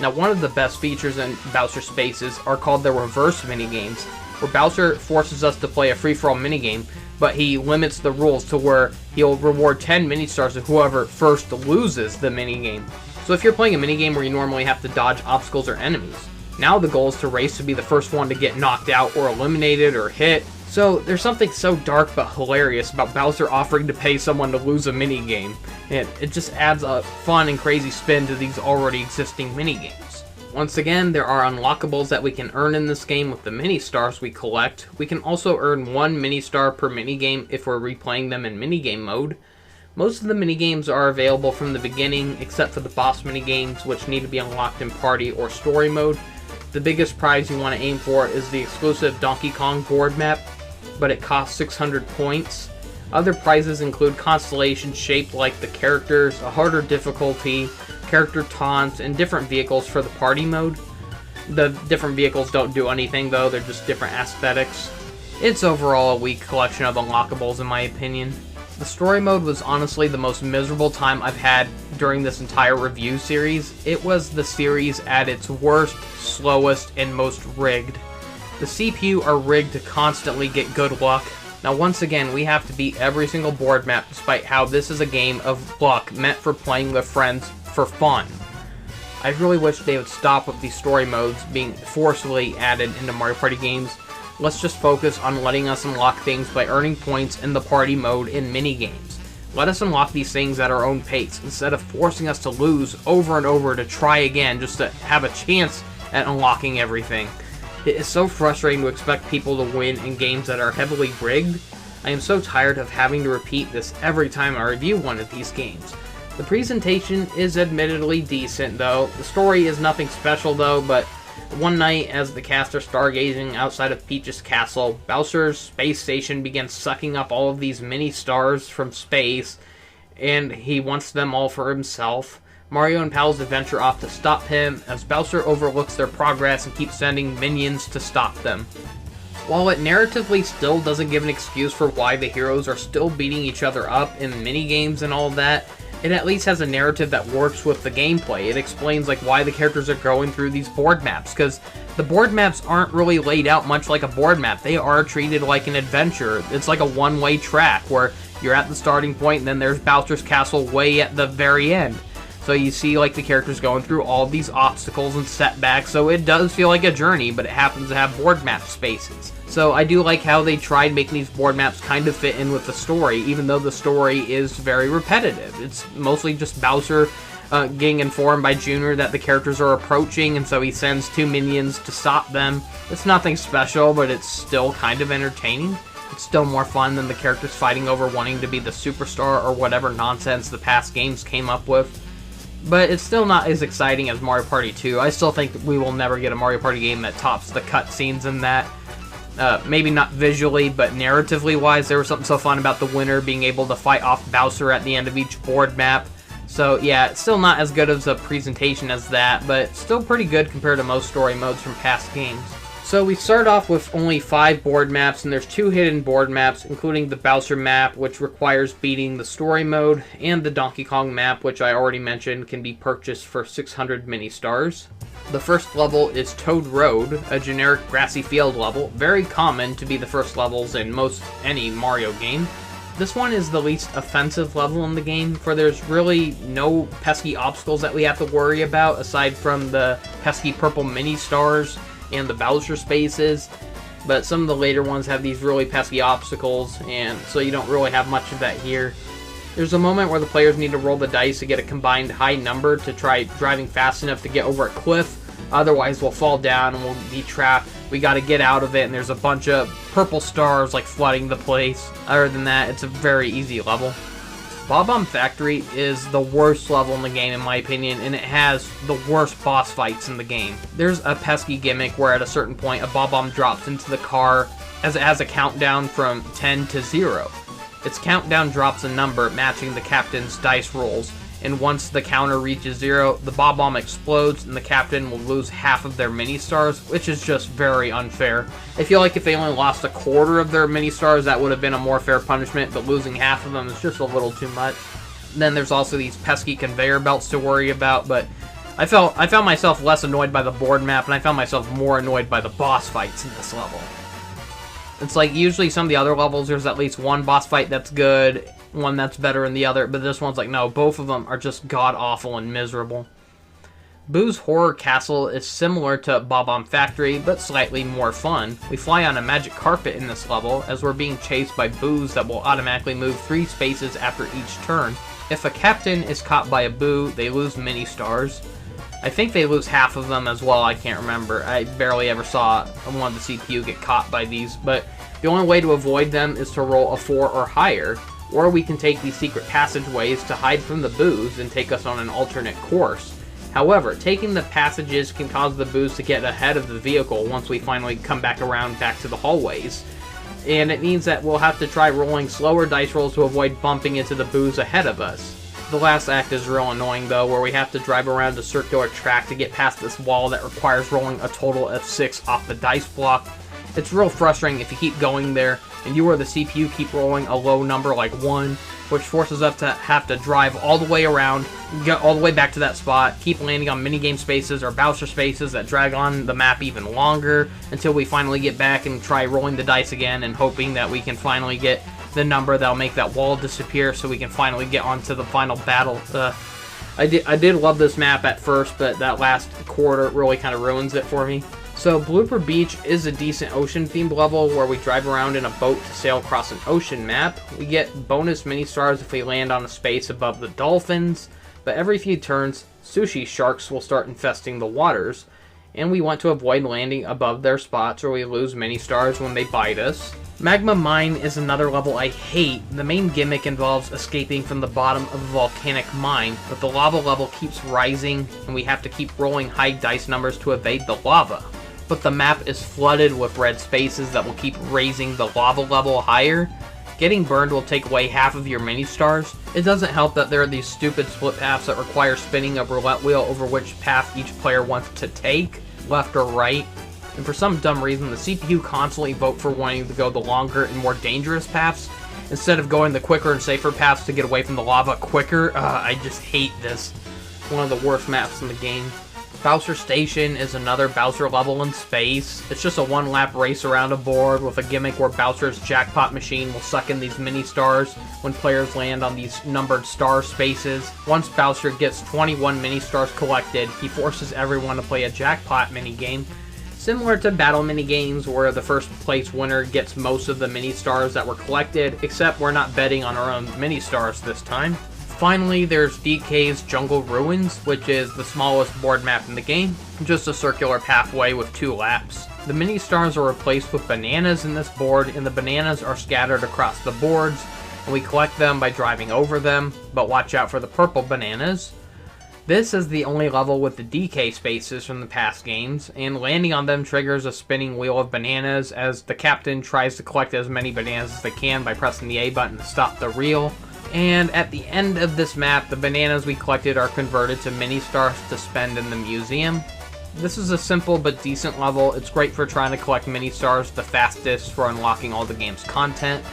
S1: Now, one of the best features in Bowser spaces are called the reverse minigames, where Bowser forces us to play a free-for-all minigame, but he limits the rules to where he'll reward 10 mini-stars to whoever first loses the minigame. So if you're playing a minigame where you normally have to dodge obstacles or enemies, now the goal is to race to be the first one to get knocked out or eliminated or hit. So there's something so dark but hilarious about Bowser offering to pay someone to lose a minigame, and it just adds a fun and crazy spin to these already existing minigames. Once again, there are unlockables that we can earn in this game with the mini-stars we collect. We can also earn 1 mini-star per minigame if we're replaying them in minigame mode. Most of the minigames are available from the beginning, except for the boss minigames, which need to be unlocked in party or story mode. The biggest prize you want to aim for is the exclusive Donkey Kong board map, but it costs 600 points. Other prizes include constellations shaped like the characters, a harder difficulty, character taunts, and different vehicles for the party mode. The different vehicles don't do anything though, they're just different aesthetics. It's overall a weak collection of unlockables in my opinion. The story mode was honestly the most miserable time I've had during this entire review series. It was the series at its worst, slowest, and most rigged. The CPU are rigged to constantly get good luck. Now once again, we have to beat every single board map despite how this is a game of luck meant for playing with friends for fun. I really wish they would stop with these story modes being forcefully added into Mario Party games. Let's just focus on letting us unlock things by earning points in the party mode in minigames. Let us unlock these things at our own pace, instead of forcing us to lose over and over to try again just to have a chance at unlocking everything. It is so frustrating to expect people to win in games that are heavily rigged. I am so tired of having to repeat this every time I review one of these games. The presentation is admittedly decent though. The story is nothing special though, but one night, as the cast are stargazing outside of Peach's castle, Bowser's space station begins sucking up all of these mini-stars from space, and he wants them all for himself. Mario and Pals adventure off to stop him, as Bowser overlooks their progress and keeps sending minions to stop them. While it narratively still doesn't give an excuse for why the heroes are still beating each other up in minigames and all that, it at least has a narrative that works with the gameplay. It explains like why the characters are going through these board maps, because the board maps aren't really laid out much like a board map. They are treated like an adventure. It's like a one-way track where you're at the starting point and then there's Bowser's castle way at the very end. So you see like the characters going through all these obstacles and setbacks, so it does feel like a journey, but it happens to have board map spaces. So I do like how they tried making these board maps kind of fit in with the story, even though the story is very repetitive. It's mostly just Bowser getting informed by Junior that the characters are approaching, and so he sends 2 minions to stop them. It's nothing special, but it's still kind of entertaining. It's still more fun than the characters fighting over wanting to be the superstar or whatever nonsense the past games came up with. But it's still not as exciting as Mario Party 2. I still think that we will never get a Mario Party game that tops the cutscenes in that. Maybe not visually, but narratively wise, there was something so fun about the winner being able to fight off Bowser at the end of each board map. So yeah, it's still not as good as a presentation as that, but still pretty good compared to most story modes from past games. So we start off with only 5 board maps, and there's 2 hidden board maps, including the Bowser map, which requires beating the story mode, and the Donkey Kong map, which I already mentioned can be purchased for 600 mini-stars. The first level is Toad Road, a generic grassy field level, very common to be the first levels in most any Mario game. This one is the least offensive level in the game, for there's really no pesky obstacles that we have to worry about, aside from the pesky purple mini-stars and the Bowser spaces. But some of the later ones have these really pesky obstacles, and so you don't really have much of that here. There's a moment where the players need to roll the dice to get a combined high number to try driving fast enough to get over a cliff. Otherwise, we'll fall down and we'll be trapped. We gotta get out of it, and there's a bunch of purple stars like flooding the place. Other than that, it's a very easy level. Bob-omb Factory is the worst level in the game in my opinion, and it has the worst boss fights in the game. There's a pesky gimmick where at a certain point a Bob-omb drops into the car as it has a countdown from 10 to 0. Its countdown drops a number matching the captain's dice rolls, and once the counter reaches 0, the Bob-omb explodes and the captain will lose half of their mini-stars, which is just very unfair. I feel like if they only lost a quarter of their mini-stars, that would have been a more fair punishment, but losing half of them is just a little too much. Then there's also these pesky conveyor belts to worry about, but I found myself less annoyed by the board map, and I found myself more annoyed by the boss fights in this level. It's like usually some of the other levels, there's at least one boss fight that's good, one that's better than the other, but this one's like, no, both of them are just god-awful and miserable. Boo's Horror Castle is similar to Bob-omb Factory, but slightly more fun. We fly on a magic carpet in this level, as we're being chased by boos that will automatically move 3 spaces after each turn. If a captain is caught by a boo, they lose mini-stars. I think they lose half of them as well, I can't remember. I barely ever saw one of the CPU get caught by these, but the only way to avoid them is to roll a 4 or higher, or we can take these secret passageways to hide from the boos and take us on an alternate course. However, taking the passages can cause the boos to get ahead of the vehicle once we finally come back around back to the hallways. And it means that we'll have to try rolling slower dice rolls to avoid bumping into the boos ahead of us. The last act is real annoying though, where we have to drive around a circular track to get past this wall that requires rolling a total of 6 off the dice block. It's real frustrating if you keep going there, and you or the CPU keep rolling a low number like 1, which forces us to have to drive all the way around, get all the way back to that spot, keep landing on minigame spaces or Bowser spaces that drag on the map even longer, until we finally get back and try rolling the dice again and hoping that we can finally get the number that'll make that wall disappear so we can finally get onto the final battle. I did love this map at first, but that last quarter really kind of ruins it for me. So Blooper Beach is a decent ocean-themed level where we drive around in a boat to sail across an ocean map. We get bonus mini-stars if we land on a space above the dolphins, but every few turns, sushi sharks will start infesting the waters, and we want to avoid landing above their spots or we lose mini-stars when they bite us. Magma Mine is another level I hate. The main gimmick involves escaping from the bottom of a volcanic mine, but the lava level keeps rising and we have to keep rolling high dice numbers to evade the lava. But the map is flooded with red spaces that will keep raising the lava level higher. Getting burned will take away half of your mini-stars. It doesn't help that there are these stupid split paths that require spinning a roulette wheel over which path each player wants to take, left or right. And for some dumb reason, the CPU constantly vote for wanting to go the longer and more dangerous paths, instead of going the quicker and safer paths to get away from the lava quicker. I just hate this. One of the worst maps in the game. Bowser Station is another Bowser level in space. It's just a one-lap race around a board with a gimmick where Bowser's jackpot machine will suck in these mini-stars when players land on these numbered star spaces. Once Bowser gets 21 mini-stars collected, he forces everyone to play a jackpot minigame, similar to battle minigames where the first place winner gets most of the mini-stars that were collected, except we're not betting on our own mini-stars this time. Finally, there's DK's Jungle Ruins, which is the smallest board map in the game, just a circular pathway with 2 laps. The mini-stars are replaced with bananas in this board, and the bananas are scattered across the boards, and we collect them by driving over them, but watch out for the purple bananas. This is the only level with the DK spaces from the past games, and landing on them triggers a spinning wheel of bananas as the captain tries to collect as many bananas as they can by pressing the A button to stop the reel. And at the end of this map, the bananas we collected are converted to mini-stars to spend in the museum. This is a simple but decent level. It's great for trying to collect mini-stars the fastest for unlocking all the game's content.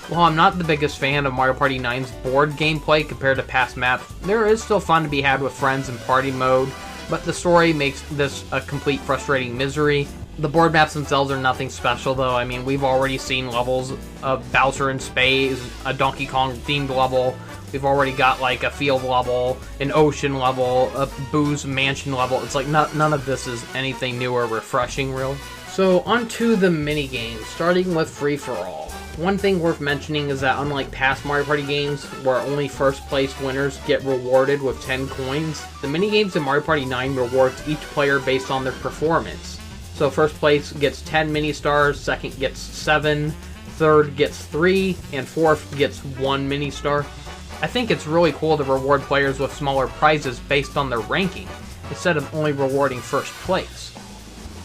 S1: While I'm not the biggest fan of Mario Party 9's board gameplay compared to past maps, there is still fun to be had with friends in party mode. but the story makes this a complete frustrating misery. The board maps themselves are nothing special though. I mean, we've already seen levels of Bowser in space, a Donkey Kong themed level. We've already got like a field level, an ocean level, a Boo's mansion level. It's like none of this is anything new or refreshing, really. So onto the mini games, starting with Free for All. One thing worth mentioning is that unlike past Mario Party games, where only first place winners get rewarded with 10 coins, the mini games in Mario Party 9 rewards each player based on their performance. So first place gets 10 mini stars, second gets 7, third gets 3, and fourth gets 1 mini star. I think it's really cool to reward players with smaller prizes based on their ranking, instead of only rewarding first place.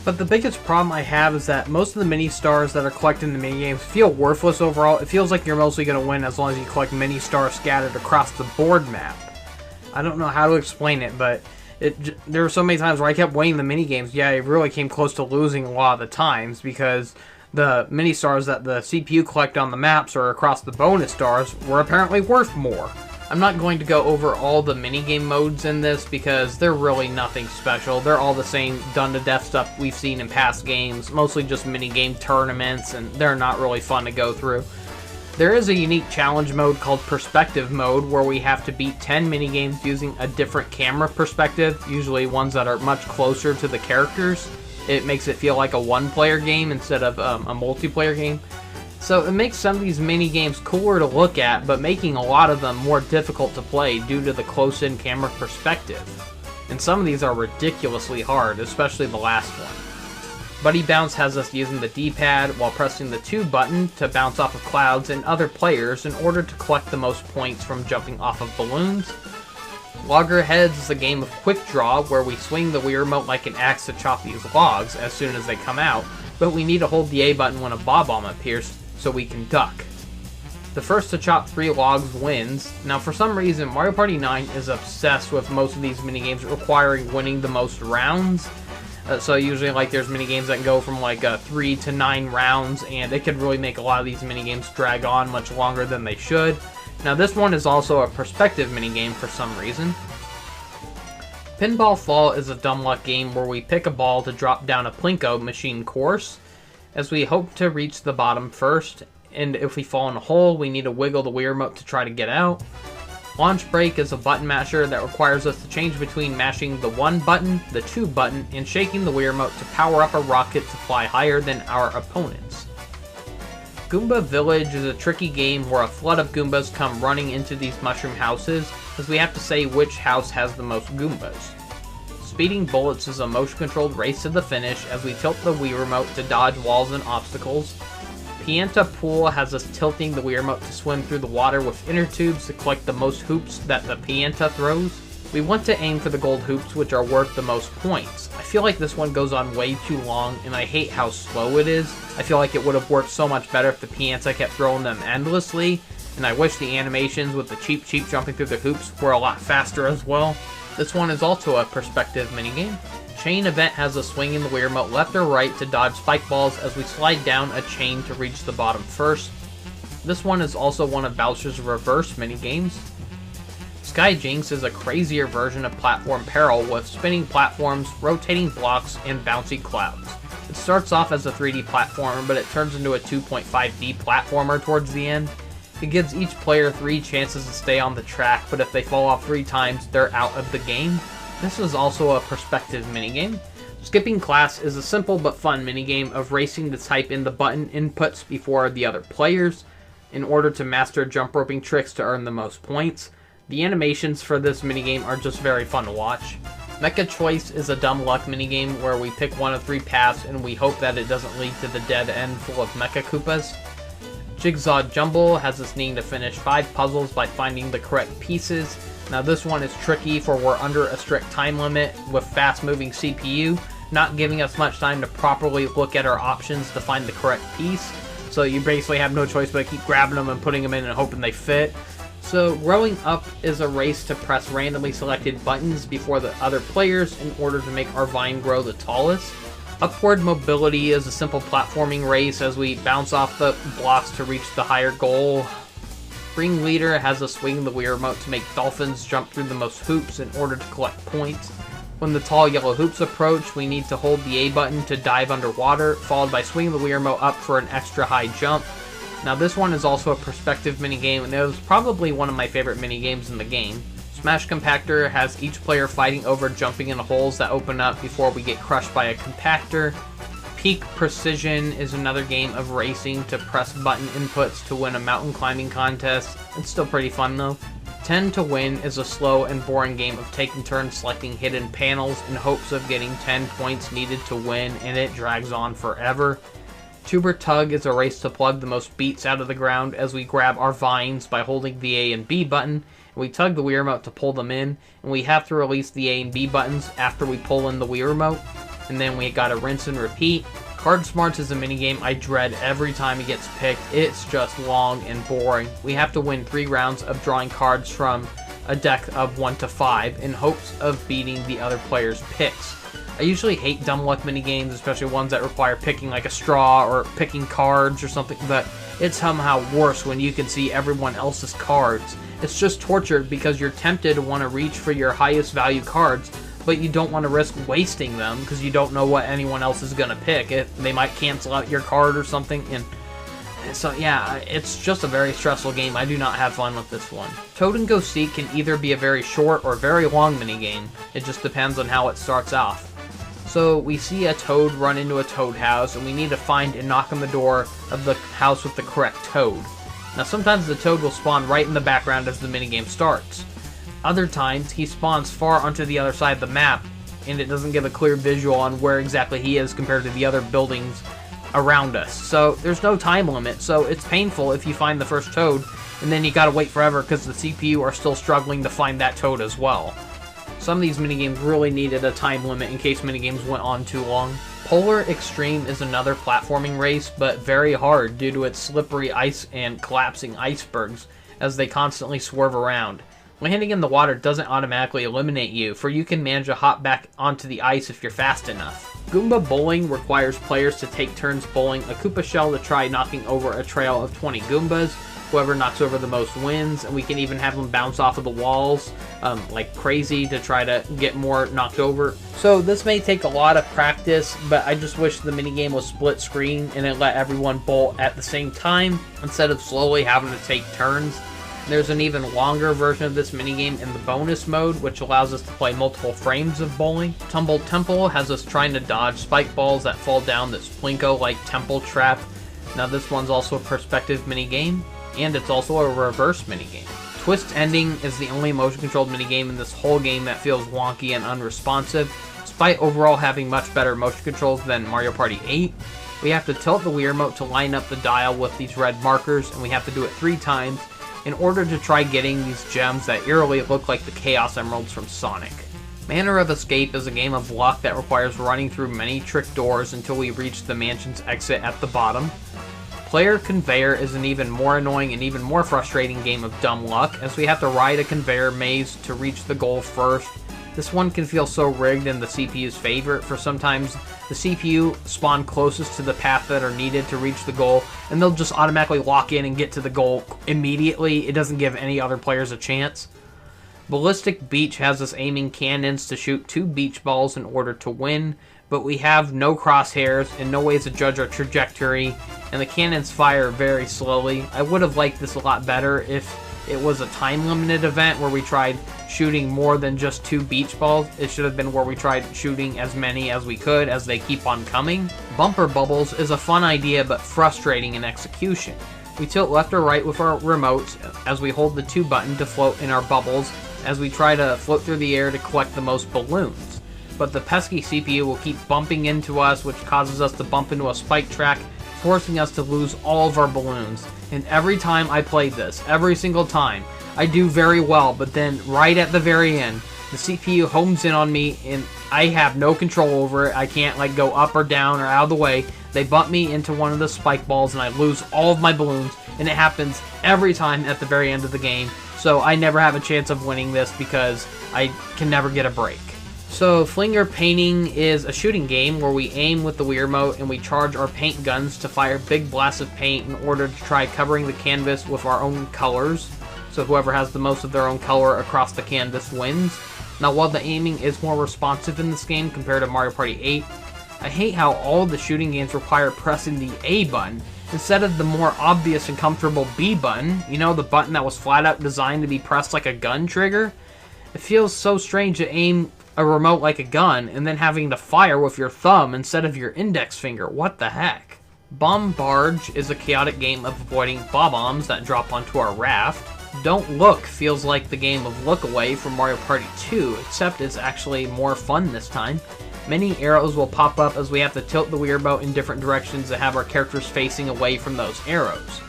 S1: But the biggest problem I have is that most of the mini stars that are collected in the mini games feel worthless overall. It feels like you're mostly going to win as long as you collect mini stars scattered across the board map. I don't know how to explain it, but there were so many times where I kept winning the mini games. Yeah, I really came close to losing a lot of the times because the mini stars that the CPU collected on the maps or across the bonus stars were apparently worth more. I'm not going to go over all the minigame modes in this because they're really nothing special. They're all the same done-to-death stuff we've seen in past games, mostly just minigame tournaments, and they're not really fun to go through. There is a unique challenge mode called Perspective Mode where we have to beat 10 minigames using a different camera perspective, usually ones that are much closer to the characters. It makes it feel like a one-player game instead of a multiplayer game. So it makes some of these mini-games cooler to look at, but making a lot of them more difficult to play due to the close-in camera perspective. And some of these are ridiculously hard, especially the last one. Buddy Bounce has us using the D-pad while pressing the 2 button to bounce off of clouds and other players in order to collect the most points from jumping off of balloons. Loggerheads is a game of quick draw where we swing the Wii remote like an axe to chop these logs as soon as they come out, but we need to hold the A button when a bob-omb appears so we can duck. The first to chop 3 logs wins. Now for some reason Mario Party 9 is obsessed with most of these minigames requiring winning the most rounds. So usually like there's minigames that can go from like 3 to 9 rounds, and it could really make a lot of these minigames drag on much longer than they should. Now this one is also a perspective minigame for some reason. Pinball Fall is a dumb luck game where we pick a ball to drop down a Plinko machine course, as we hope to reach the bottom first, and if we fall in a hole, we need to wiggle the Wii remote to try to get out. Launch Break is a button masher that requires us to change between mashing the 1 button, the 2 button, and shaking the Wii remote to power up a rocket to fly higher than our opponents. Goomba Village is a tricky game where a flood of Goombas come running into these mushroom houses, as we have to say which house has the most Goombas. Speeding Bullets is a motion-controlled race to the finish as we tilt the Wii remote to dodge walls and obstacles. Pianta Pool has us tilting the Wii remote to swim through the water with inner tubes to collect the most hoops that the Pianta throws. We want to aim for the gold hoops, which are worth the most points. I feel like this one goes on way too long, and I hate how slow it is. I feel like it would have worked so much better if the Pianta kept throwing them endlessly, and I wish the animations with the cheap jumping through the hoops were a lot faster as well. This one is also a perspective minigame. Chain Event has us swinging the Wii remote left or right to dodge spike balls as we slide down a chain to reach the bottom first. This one is also one of Bowser's reverse minigames. Sky Jinx is a crazier version of Platform Peril with spinning platforms, rotating blocks, and bouncy clouds. It starts off as a 3D platformer, but it turns into a 2.5D platformer towards the end. It gives each player 3 chances to stay on the track, but if they fall off 3 times, they're out of the game. This is also a perspective minigame. Skipping Class is a simple but fun minigame of racing to type in the button inputs before the other players in order to master jump roping tricks to earn the most points. The animations for this minigame are just very fun to watch. Mecha Choice is a dumb luck minigame where we pick one of 3 paths and we hope that it doesn't lead to the dead end full of Mecha Koopas. Jigsaw Jumble has us needing to finish 5 puzzles by finding the correct pieces. Now this one is tricky for we're under a strict time limit with fast moving CPU, not giving us much time to properly look at our options to find the correct piece. So you basically have no choice but to keep grabbing them and putting them in and hoping they fit. So growing up is a race to press randomly selected buttons before the other players in order to make our vine grow the tallest. Upward Mobility is a simple platforming race as we bounce off the blocks to reach the higher goal. Ring Leader has us swing the Wii remote to make dolphins jump through the most hoops in order to collect points. When the tall yellow hoops approach, we need to hold the A button to dive underwater, followed by swinging the Wii remote up for an extra high jump. Now this one is also a perspective minigame, and it was probably one of my favorite minigames in the game. Smash Compactor has each player fighting over jumping into holes that open up before we get crushed by a compactor. Peak Precision is another game of racing to press button inputs to win a mountain climbing contest. It's still pretty fun though. 10 to Win is a slow and boring game of taking turns selecting hidden panels in hopes of getting 10 points needed to win, and it drags on forever. Tuber Tug is a race to plug the most beets out of the ground as we grab our vines by holding the A and B button, and we tug the Wii remote to pull them in, and we have to release the A and B buttons after we pull in the Wii remote, and then we gotta rinse and repeat. Card Smarts is a minigame I dread every time it gets picked. It's just long and boring. We have to win 3 rounds of drawing cards from a deck of 1 to 5 in hopes of beating the other player's picks. I usually hate dumb luck minigames, especially ones that require picking like a straw or picking cards or something, but it's somehow worse when you can see everyone else's cards. It's just torture because you're tempted to want to reach for your highest value cards, but you don't want to risk wasting them because you don't know what anyone else is going to pick. They might cancel out your card or something, and so yeah, it's just a very stressful game. I do not have fun with this one. Toad and Go Seek can either be a very short or very long minigame. It just depends on how it starts off. So we see a toad run into a toad house, and we need to find and knock on the door of the house with the correct toad. Now sometimes the toad will spawn right in the background as the minigame starts. Other times he spawns far onto the other side of the map, and it doesn't give a clear visual on where exactly he is compared to the other buildings around us. So there's no time limit, so it's painful if you find the first toad, and then you gotta wait forever because the CPU are still struggling to find that toad as well. Some of these minigames really needed a time limit in case minigames went on too long. Polar Extreme is another platforming race, but very hard due to its slippery ice and collapsing icebergs as they constantly swerve around. Landing in the water doesn't automatically eliminate you, for you can manage to hop back onto the ice if you're fast enough. Goomba Bowling requires players to take turns bowling a Koopa shell to try knocking over a trail of 20 Goombas. Whoever knocks over the most wins, and we can even have them bounce off of the walls like crazy to try to get more knocked over. So this may take a lot of practice, but I just wish the minigame was split screen and it let everyone bowl at the same time instead of slowly having to take turns. There's an even longer version of this minigame in the bonus mode, which allows us to play multiple frames of bowling. Tumble Temple has us trying to dodge spike balls that fall down this Plinko-like temple trap. Now this one's also a perspective minigame, and it's also a reverse minigame. Twist Ending is the only motion-controlled minigame in this whole game that feels wonky and unresponsive. Despite overall having much better motion controls than Mario Party 8, we have to tilt the Wii remote to line up the dial with these red markers, and we have to do it 3 times in order to try getting these gems that eerily look like the Chaos Emeralds from Sonic. Manner of Escape is a game of luck that requires running through many trick doors until we reach the mansion's exit at the bottom. Player Conveyor is an even more annoying and even more frustrating game of dumb luck, as we have to ride a conveyor maze to reach the goal first. This one can feel so rigged in the CPU's favor, for sometimes the CPU spawn closest to the path that are needed to reach the goal, and they'll just automatically lock in and get to the goal immediately. It doesn't give any other players a chance. Ballistic Beach has us aiming cannons to shoot 2 beach balls in order to win, but we have no crosshairs and no ways to judge our trajectory, and the cannons fire very slowly. I would have liked this a lot better if it was a time-limited event where we tried shooting more than just 2 beach balls. It should have been where we tried shooting as many as we could as they keep on coming. Bumper Bubbles is a fun idea but frustrating in execution. We tilt left or right with our remotes as we hold the 2 button to float in our bubbles as we try to float through the air to collect the most balloons. But the pesky CPU will keep bumping into us, which causes us to bump into a spike track, forcing us to lose all of our balloons. And every time I played this, every single time, I do very well, but then right at the very end, the CPU homes in on me and I have no control over it. I can't like go up or down or out of the way. They bump me into one of the spike balls and I lose all of my balloons, and it happens every time at the very end of the game. So I never have a chance of winning this because I can never get a break. So Flinger Painting is a shooting game where we aim with the Wii remote and we charge our paint guns to fire big blasts of paint in order to try covering the canvas with our own colors. So whoever has the most of their own color across the canvas wins. Now, while the aiming is more responsive in this game compared to Mario Party 8, I hate how all the shooting games require pressing the A button instead of the more obvious and comfortable B button, you know, the button that was flat out designed to be pressed like a gun trigger. It feels so strange to aim a remote like a gun and then having to fire with your thumb instead of your index finger. What the heck? Bombarge is a chaotic game of avoiding bombs that drop onto our raft. Don't Look feels like the game of Look Away from Mario Party 2, except it's actually more fun this time. Many arrows will pop up as we have to tilt the Wii remote in different directions to have our characters facing away from those arrows.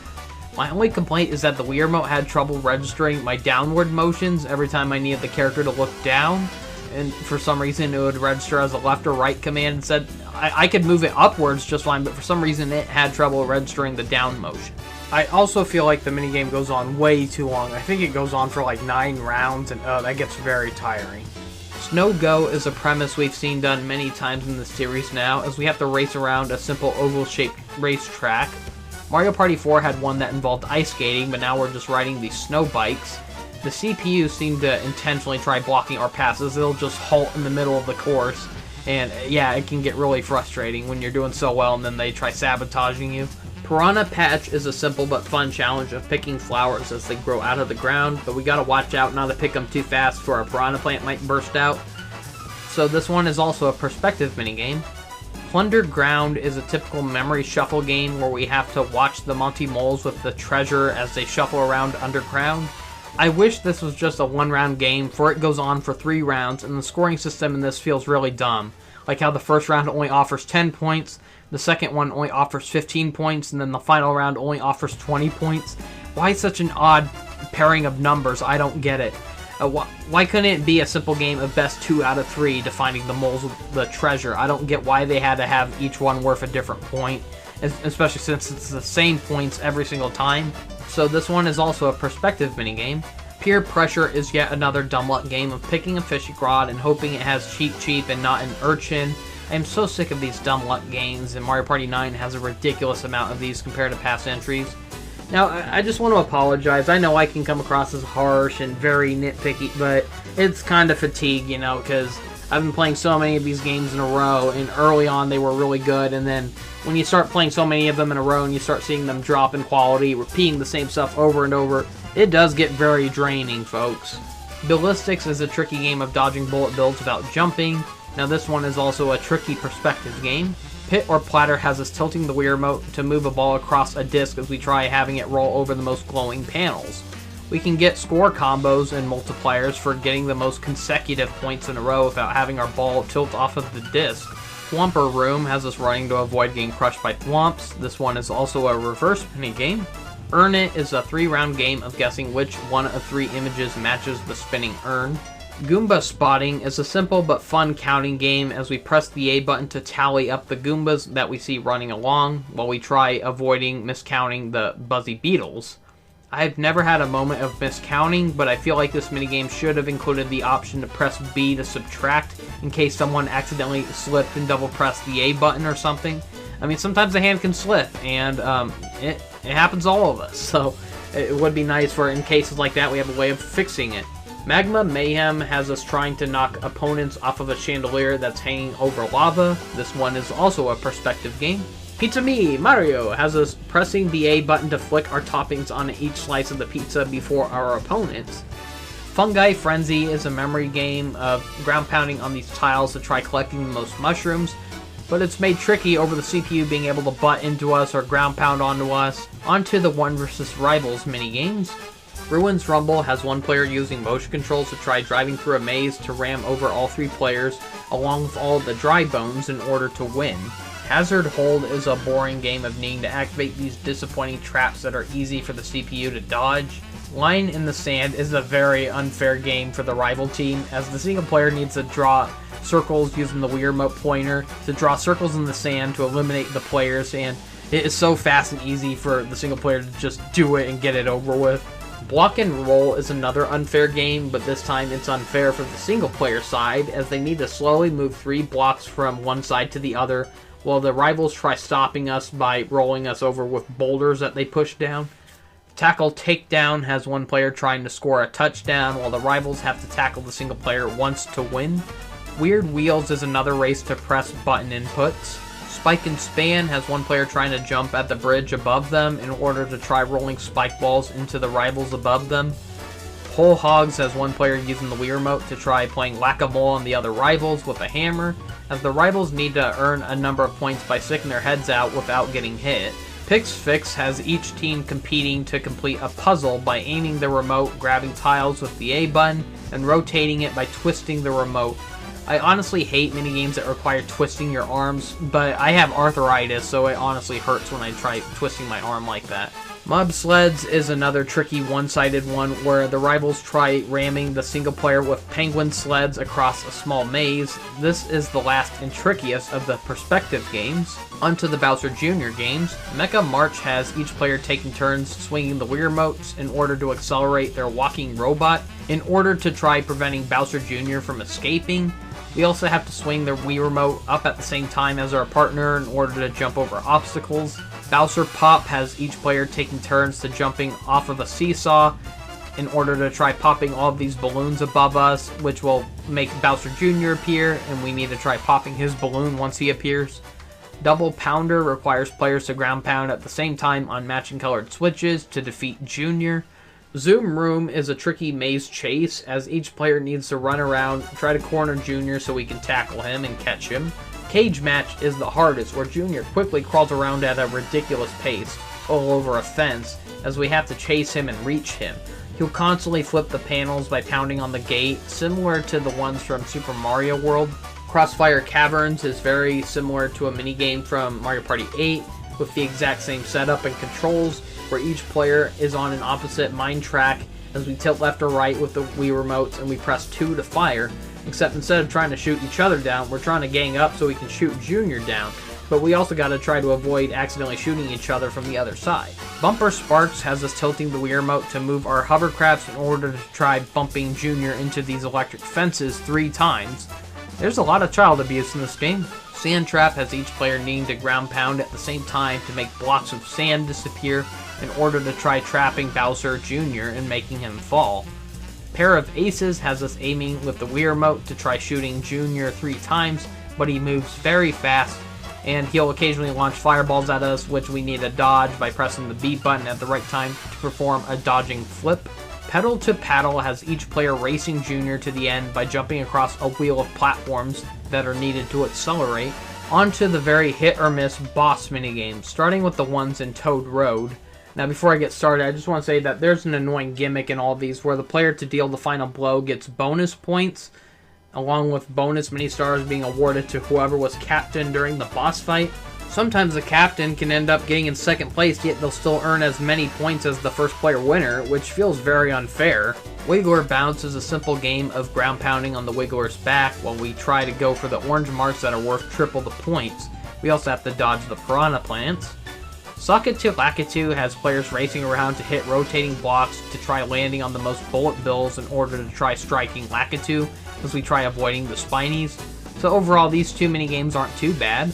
S1: My only complaint is that the Wii remote had trouble registering my downward motions every time I needed the character to look down, and for some reason it would register as a left or right command instead. I could move it upwards just fine, but for some reason it had trouble registering the down motion. I also feel like the minigame goes on way too long. I think it goes on for like 9 rounds, and that gets very tiring. Snow Go is a premise we've seen done many times in the series now, as we have to race around a simple oval-shaped racetrack. Mario Party 4 had one that involved ice skating, but now we're just riding these snow bikes. The CPU seemed to intentionally try blocking our passes. It'll just halt in the middle of the course, and yeah, it can get really frustrating when you're doing so well and then they try sabotaging you. Piranha Patch is a simple but fun challenge of picking flowers as they grow out of the ground, but we gotta watch out not to pick them too fast or a piranha plant might burst out. So this one is also a perspective minigame. Plundered Ground is a typical memory shuffle game where we have to watch the Monty Moles with the treasure as they shuffle around underground. I wish this was just a 1-round game, for it goes on for 3 rounds, and the scoring system in this feels really dumb. Like how the first round only offers 10 points, the second one only offers 15 points, and then the final round only offers 20 points. Why such an odd pairing of numbers? I don't get it. Why couldn't it be a simple game of best 2 out of 3 defining the moles with the treasure? I don't get why they had to have each one worth a different point, especially since it's the same points every single time. So this one is also a perspective minigame. Peer Pressure is yet another dumb luck game of picking a fishing rod and hoping it has cheap and not an urchin. I am so sick of these dumb luck games, and Mario Party 9 has a ridiculous amount of these compared to past entries. Now, I just want to apologize. I know I can come across as harsh and very nitpicky, but it's kind of fatigue, you know, because I've been playing so many of these games in a row, and early on they were really good, and then when you start playing so many of them in a row and you start seeing them drop in quality, repeating the same stuff over and over, it does get very draining, folks. Ballistics is a tricky game of dodging bullet bills without jumping. Now this one is also a tricky perspective game. Pit or Platter has us tilting the Wii remote to move a ball across a disc as we try having it roll over the most glowing panels. We can get score combos and multipliers for getting the most consecutive points in a row without having our ball tilt off of the disc. Thwomper Room has us running to avoid getting crushed by thwomps. This one is also a reverse penny game. Earn It is a 3-round game of guessing which one of 3 images matches the spinning urn. Goomba Spotting is a simple but fun counting game as we press the A button to tally up the Goombas that we see running along while we try avoiding miscounting the Buzzy Beetles. I've never had a moment of miscounting, but I feel like this minigame should have included the option to press B to subtract in case someone accidentally slipped and double pressed the A button or something. I mean, sometimes the hand can slip, and it happens to all of us, so it would be nice for in cases like that we have a way of fixing it. Magma Mayhem has us trying to knock opponents off of a chandelier that's hanging over lava. This one is also a perspective game. Pizza Me Mario has us pressing the A button to flick our toppings on each slice of the pizza before our opponents. Fungi Frenzy is a memory game of ground pounding on these tiles to try collecting the most mushrooms, but it's made tricky over the CPU being able to butt into us or ground pound onto us. Onto the 1 vs. Rivals minigames. Ruins Rumble has one player using motion controls to try driving through a maze to ram over all 3 players, along with all the dry bones in order to win. Hazard Hold is a boring game of needing to activate these disappointing traps that are easy for the CPU to dodge. Line in the Sand is a very unfair game for the rival team, as the single player needs to draw circles using the Wii remote pointer to draw circles in the sand to eliminate the players, and it is so fast and easy for the single player to just do it and get it over with. Block and Roll is another unfair game, but this time it's unfair for the single player side, as they need to slowly move 3 blocks from one side to the other, while the rivals try stopping us by rolling us over with boulders that they push down. Tackle Takedown has one player trying to score a touchdown, while the rivals have to tackle the single player once to win. Weird Wheels is another race to press button inputs. Spike and Span has one player trying to jump at the bridge above them in order to try rolling spike balls into the rivals above them. Whole Hogs has one player using the Wii Remote to try playing Whack-A-Mole on the other rivals with a hammer, as the rivals need to earn a number of points by sticking their heads out without getting hit. Pix Fix has each team competing to complete a puzzle by aiming the remote, grabbing tiles with the A button, and rotating it by twisting the remote. I honestly hate minigames that require twisting your arms, but I have arthritis, so it honestly hurts when I try twisting my arm like that. Mob Sleds is another tricky one-sided one where the rivals try ramming the single player with penguin sleds across a small maze. This is the last and trickiest of the perspective games. Onto the Bowser Jr. games. Mecha March has each player taking turns swinging the Wii remotes in order to accelerate their walking robot in order to try preventing Bowser Jr. from escaping. We also have to swing the Wii remote up at the same time as our partner in order to jump over obstacles. Bowser Pop has each player taking turns to jumping off of a seesaw in order to try popping all of these balloons above us, which will make Bowser Jr. appear, and we need to try popping his balloon once he appears. Double Pounder requires players to ground pound at the same time on matching colored switches to defeat Junior. Zoom Room is a tricky maze chase, as each player needs to run around, try to corner Junior so we can tackle him and catch him. Cage Match is the hardest, where Junior quickly crawls around at a ridiculous pace, all over a fence, as we have to chase him and reach him. He'll constantly flip the panels by pounding on the gate, similar to the ones from Super Mario World. Crossfire Caverns is very similar to a minigame from Mario Party 8, with the exact same setup and controls, where each player is on an opposite mine track as we tilt left or right with the Wii remotes and we press 2 to fire, except instead of trying to shoot each other down, we're trying to gang up so we can shoot Junior down, but we also got to try to avoid accidentally shooting each other from the other side. Bumper Sparks has us tilting the Wii remote to move our hovercrafts in order to try bumping Junior into these electric fences 3 times. There's a lot of child abuse in this game. Sand Trap has each player needing to ground pound at the same time to make blocks of sand disappear in order to try trapping Bowser Jr. and making him fall. Pair of Aces has us aiming with the Wii remote to try shooting Junior 3 times, but he moves very fast, and he'll occasionally launch fireballs at us, which we need to dodge by pressing the B button at the right time to perform a dodging flip. Pedal to Paddle has each player racing Junior to the end by jumping across a wheel of platforms that are needed to accelerate. Onto the very hit or miss boss minigames, starting with the ones in Toad Road. Now before I get started, I just want to say that there's an annoying gimmick in all of these where the player to deal the final blow gets bonus points, along with bonus mini stars being awarded to whoever was captain during the boss fight. Sometimes the captain can end up getting in second place, yet they'll still earn as many points as the first player winner, which feels very unfair. Wiggler Bounce is a simple game of ground pounding on the Wiggler's back while we try to go for the orange marks that are worth triple the points. We also have to dodge the piranha plants. Sockatu Lakitu has players racing around to hit rotating blocks to try landing on the most bullet bills in order to try striking Lakitu as we try avoiding the Spinies. So overall, these 2 minigames aren't too bad.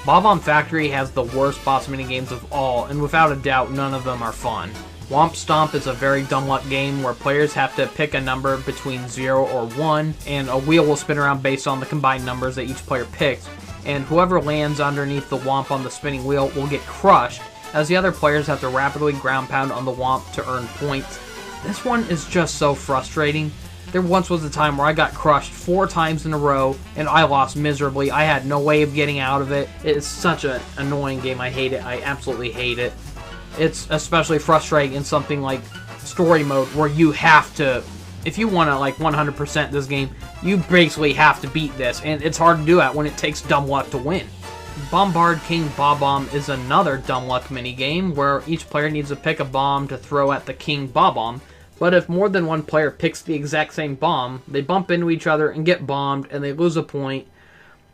S1: Bob-omb Factory has the worst boss minigames of all, and without a doubt, none of them are fun. Womp Stomp is a very dumb luck game where players have to pick a number between 0 or 1, and a wheel will spin around based on the combined numbers that each player picks, and whoever lands underneath the Womp on the spinning wheel will get crushed, as the other players have to rapidly ground pound on the Womp to earn points. This one is just so frustrating. There once was a time where I got crushed 4 times in a row, and I lost miserably. I had no way of getting out of it. It's such an annoying game. I hate it. I absolutely hate it. It's especially frustrating in something like story mode, where you have to, if you want to like 100% this game, you basically have to beat this, and it's hard to do that when it takes dumb luck to win. Bombard King Bob-omb is another dumb luck minigame, where each player needs to pick a bomb to throw at the King Bob-omb. But if more than one player picks the exact same bomb, they bump into each other and get bombed, and they lose a point.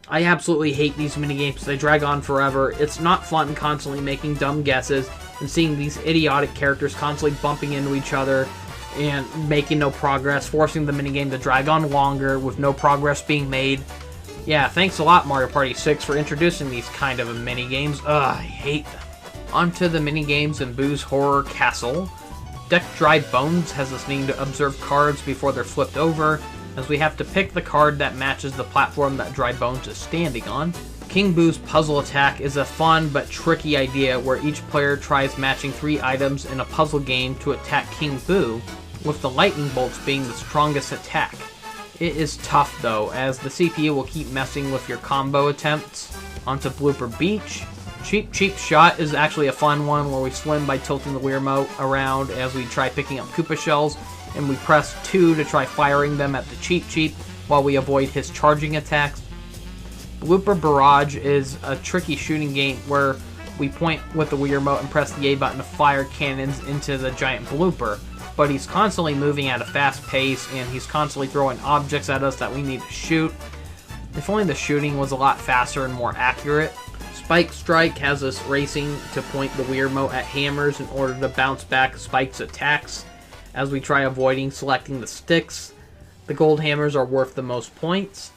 S1: I absolutely hate these minigames. They drag on forever. It's not fun constantly making dumb guesses and seeing these idiotic characters constantly bumping into each other and making no progress, forcing the minigame to drag on longer with no progress being made. Yeah, thanks a lot, Mario Party 6, for introducing these kind of minigames. Ugh, I hate them. Onto the minigames in Boo's Horror Castle. Deck Dry Bones has us needing to observe cards before they're flipped over, as we have to pick the card that matches the platform that Dry Bones is standing on. King Boo's Puzzle Attack is a fun but tricky idea where each player tries matching 3 items in a puzzle game to attack King Boo, with the lightning bolts being the strongest attack. It is tough though, as the CPU will keep messing with your combo attempts. Onto Blooper Beach. Cheap Shot is actually a fun one where we swim by tilting the Wii Remote around as we try picking up Koopa Shells, and we press 2 to try firing them at the Cheap while we avoid his charging attacks. Blooper Barrage is a tricky shooting game where we point with the Wii Remote and press the A button to fire cannons into the giant blooper, but he's constantly moving at a fast pace and he's constantly throwing objects at us that we need to shoot. If only the shooting was a lot faster and more accurate. Spike Strike has us racing to point the Wii Remote at hammers in order to bounce back Spike's attacks as we try avoiding selecting the sticks. The gold hammers are worth the most points.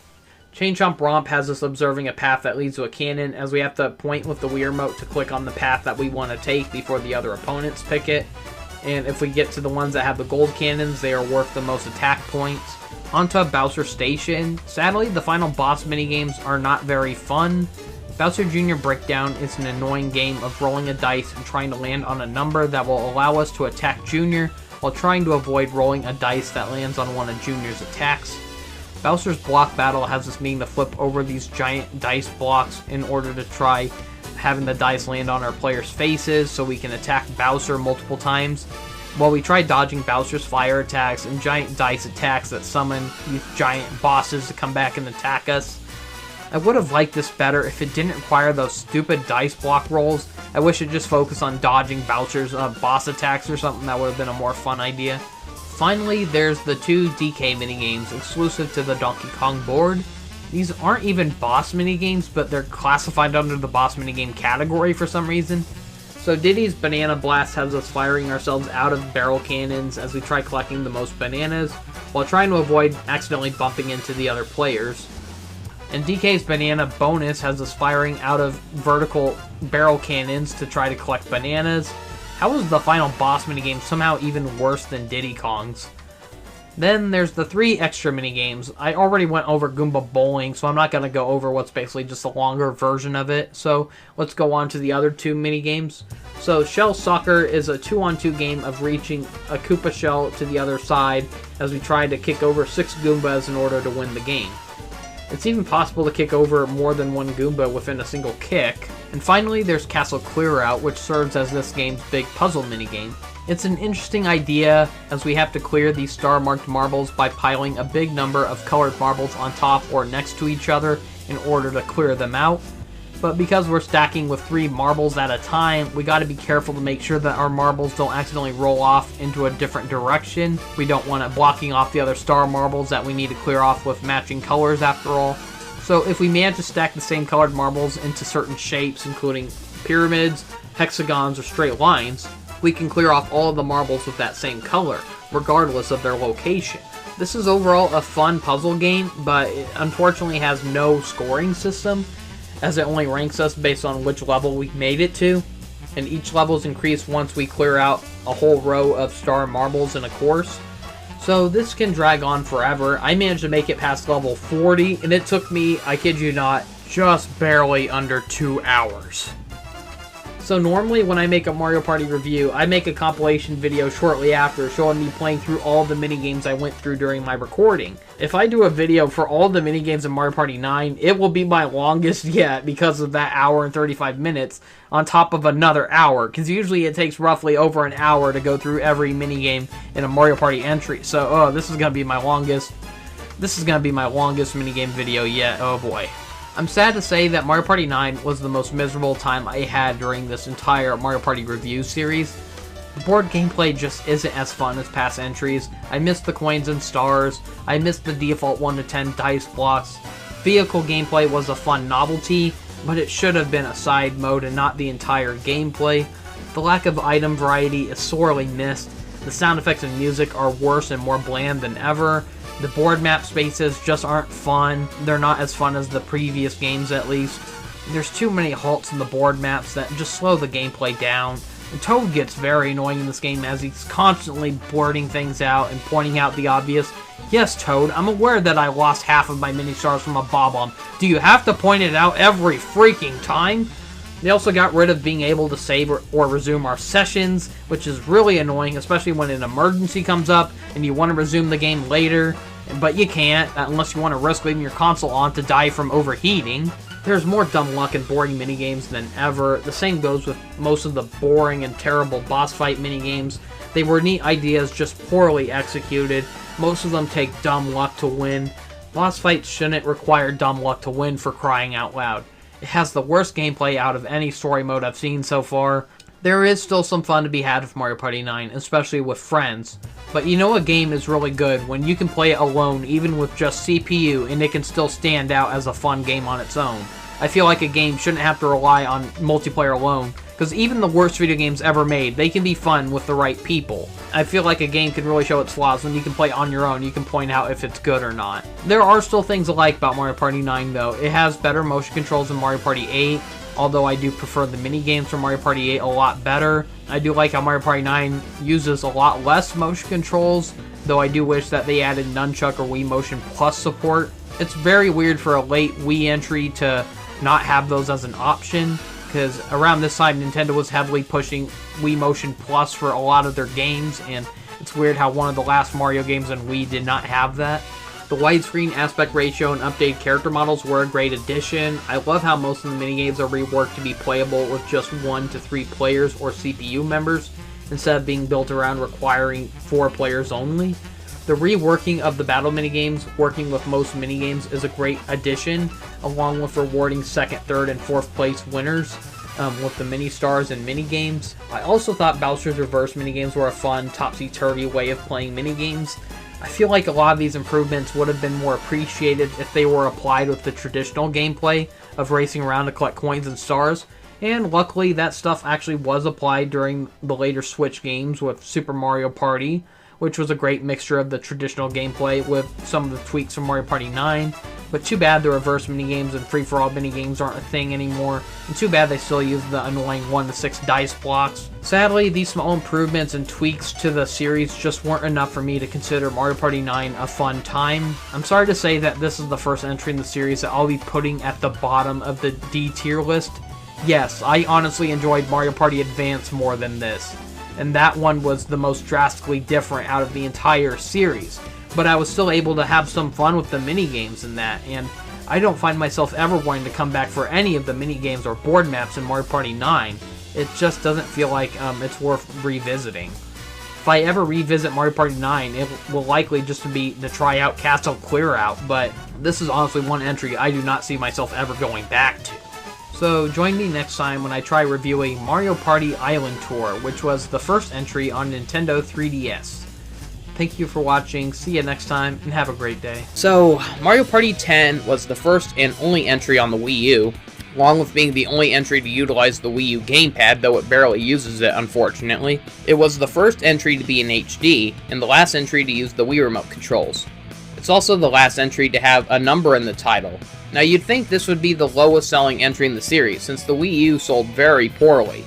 S1: Chain Chomp Romp has us observing a path that leads to a cannon as we have to point with the Wii Remote to click on the path that we want to take before the other opponents pick it. And if we get to the ones that have the gold cannons, they are worth the most attack points. Onto Bowser Station. Sadly, the final boss minigames are not very fun. Bowser Jr. Breakdown is an annoying game of rolling a dice and trying to land on a number that will allow us to attack Jr. while trying to avoid rolling a dice that lands on one of Jr.'s attacks. Bowser's Block Battle has us needing to flip over these giant dice blocks in order to try having the dice land on our players' faces so we can attack Bowser multiple times, while we try dodging Bowser's fire attacks and giant dice attacks that summon these giant bosses to come back and attack us. I would have liked this better if it didn't require those stupid dice block rolls. I wish it just focused on dodging Bowser's boss attacks or something. That would have been a more fun idea. Finally, there's the 2 DK minigames exclusive to the Donkey Kong board. These aren't even boss minigames, but they're classified under the boss minigame category for some reason. So Diddy's Banana Blast has us firing ourselves out of barrel cannons as we try collecting the most bananas, while trying to avoid accidentally bumping into the other players. And DK's Banana Bonus has us firing out of vertical barrel cannons to try to collect bananas. How is the final boss minigame somehow even worse than Diddy Kong's? Then there's the 3 extra minigames. I already went over Goomba Bowling, so I'm not going to go over what's basically just a longer version of it. So let's go on to the other 2 minigames. So Shell Soccer is a 2-on-2 game of reaching a Koopa Shell to the other side as we try to kick over 6 Goombas in order to win the game. It's even possible to kick over more than 1 Goomba within a single kick. And finally, there's Castle Clear Out, which serves as this game's big puzzle minigame. It's an interesting idea, as we have to clear these star-marked marbles by piling a big number of colored marbles on top or next to each other in order to clear them out. But because we're stacking with 3 marbles at a time, we gotta be careful to make sure that our marbles don't accidentally roll off into a different direction. We don't want it blocking off the other star marbles that we need to clear off with matching colors after all. So if we manage to stack the same colored marbles into certain shapes, including pyramids, hexagons, or straight lines, we can clear off all of the marbles with that same color, regardless of their location. This is overall a fun puzzle game, but it unfortunately has no scoring system, as it only ranks us based on which level we made it to, and each level is increased once we clear out a whole row of star marbles in a course. So this can drag on forever. I managed to make it past level 40, and it took me, I kid you not, just barely under 2 hours. So normally when I make a Mario Party review, I make a compilation video shortly after showing me playing through all the minigames I went through during my recording. If I do a video for all the minigames in Mario Party 9, it will be my longest yet because of that hour and 35 minutes on top of another hour, because usually it takes roughly over an hour to go through every minigame in a Mario Party entry. So, this is going to be my longest minigame video yet. Oh boy. I'm sad to say that Mario Party 9 was the most miserable time I had during this entire Mario Party review series. The board gameplay just isn't as fun as past entries. I missed the coins and stars. I missed the default 1 to 10 dice blocks. Vehicle gameplay was a fun novelty, but it should have been a side mode and not the entire gameplay. The lack of item variety is sorely missed. The sound effects and music are worse and more bland than ever. The board map spaces just aren't fun. They're not as fun as the previous games, at least.
S7: there's too many halts in the board maps that just slow the gameplay down. And Toad gets very annoying in this game as he's constantly blurting things out and pointing out the obvious. Yes, Toad, I'm aware that I lost half of my mini-stars from a Bob-omb. Do you have to point it out every freaking time? They also got rid of being able to save or resume our sessions, which is really annoying, especially when an emergency comes up and you want to resume the game later, but you can't unless you want to risk leaving your console on to die from overheating. There's more dumb luck and boring minigames than ever. The same goes with most of the boring and terrible boss fight minigames. They were neat ideas, just poorly executed. Most of them take dumb luck to win. Boss fights shouldn't require dumb luck to win, for crying out loud. It has the worst gameplay out of any story mode I've seen so far. There is still some fun to be had with Mario Party 9, especially with friends. But you know a game is really good when you can play it alone, even with just CPU, and it can still stand out as a fun game on its own. I feel like a game shouldn't have to rely on multiplayer alone, because even the worst video games ever made, they can be fun with the right people. I feel like a game can really show its flaws when you can play on your own. You can point out if it's good or not. There are still things I like about Mario Party 9 though. It has better motion controls than Mario Party 8, although I do prefer the mini-games from Mario Party 8 a lot better. I do like how Mario Party 9 uses a lot less motion controls, though I do wish that they added Nunchuck or Wii Motion Plus support. It's very weird for a late Wii entry to not have those as an option, because around this time Nintendo was heavily pushing Wii Motion Plus for a lot of their games, and it's weird how one of the last Mario games on Wii did not have that. The widescreen aspect ratio and updated character models were a great addition. I love how most of the minigames are reworked to be playable with just 1 to 3 players or CPU members, instead of being built around requiring 4 players only. The reworking of the battle minigames, working with most minigames, is a great addition, along with rewarding 2nd, 3rd, and 4th place winners with the mini-stars and minigames. I also thought Bowser's Reverse minigames were a fun, topsy-turvy way of playing minigames. I feel like a lot of these improvements would have been more appreciated if they were applied with the traditional gameplay of racing around to collect coins and stars, and luckily that stuff actually was applied during the later Switch games with Super Mario Party, which was a great mixture of the traditional gameplay with some of the tweaks from Mario Party 9. But too bad the reverse minigames and free-for-all minigames aren't a thing anymore, and too bad they still use the annoying 1 to 6 dice blocks. Sadly, these small improvements and tweaks to the series just weren't enough for me to consider Mario Party 9 a fun time. I'm sorry to say that this is the first entry in the series that I'll be putting at the bottom of the D tier list. Yes, I honestly enjoyed Mario Party Advance more than this, and that one was the most drastically different out of the entire series. But I was still able to have some fun with the minigames in that, and I don't find myself ever wanting to come back for any of the minigames or board maps in Mario Party 9. It just doesn't feel like it's worth revisiting. If I ever revisit Mario Party 9, it will likely just be to try out Castle Clear Out, but this is honestly one entry I do not see myself ever going back to. So join me next time when I try reviewing Mario Party Island Tour, which was the first entry on Nintendo 3DS. Thank you for watching, see you next time, and have a great day. So, Mario Party 10 was the first and only entry on the Wii U, along with being the only entry to utilize the Wii U gamepad, though it barely uses it, unfortunately. It was the first entry to be in HD, and the last entry to use the Wii Remote controls. It's also the last entry to have a number in the title. Now, you'd think this would be the lowest selling entry in the series, since the Wii U sold very poorly.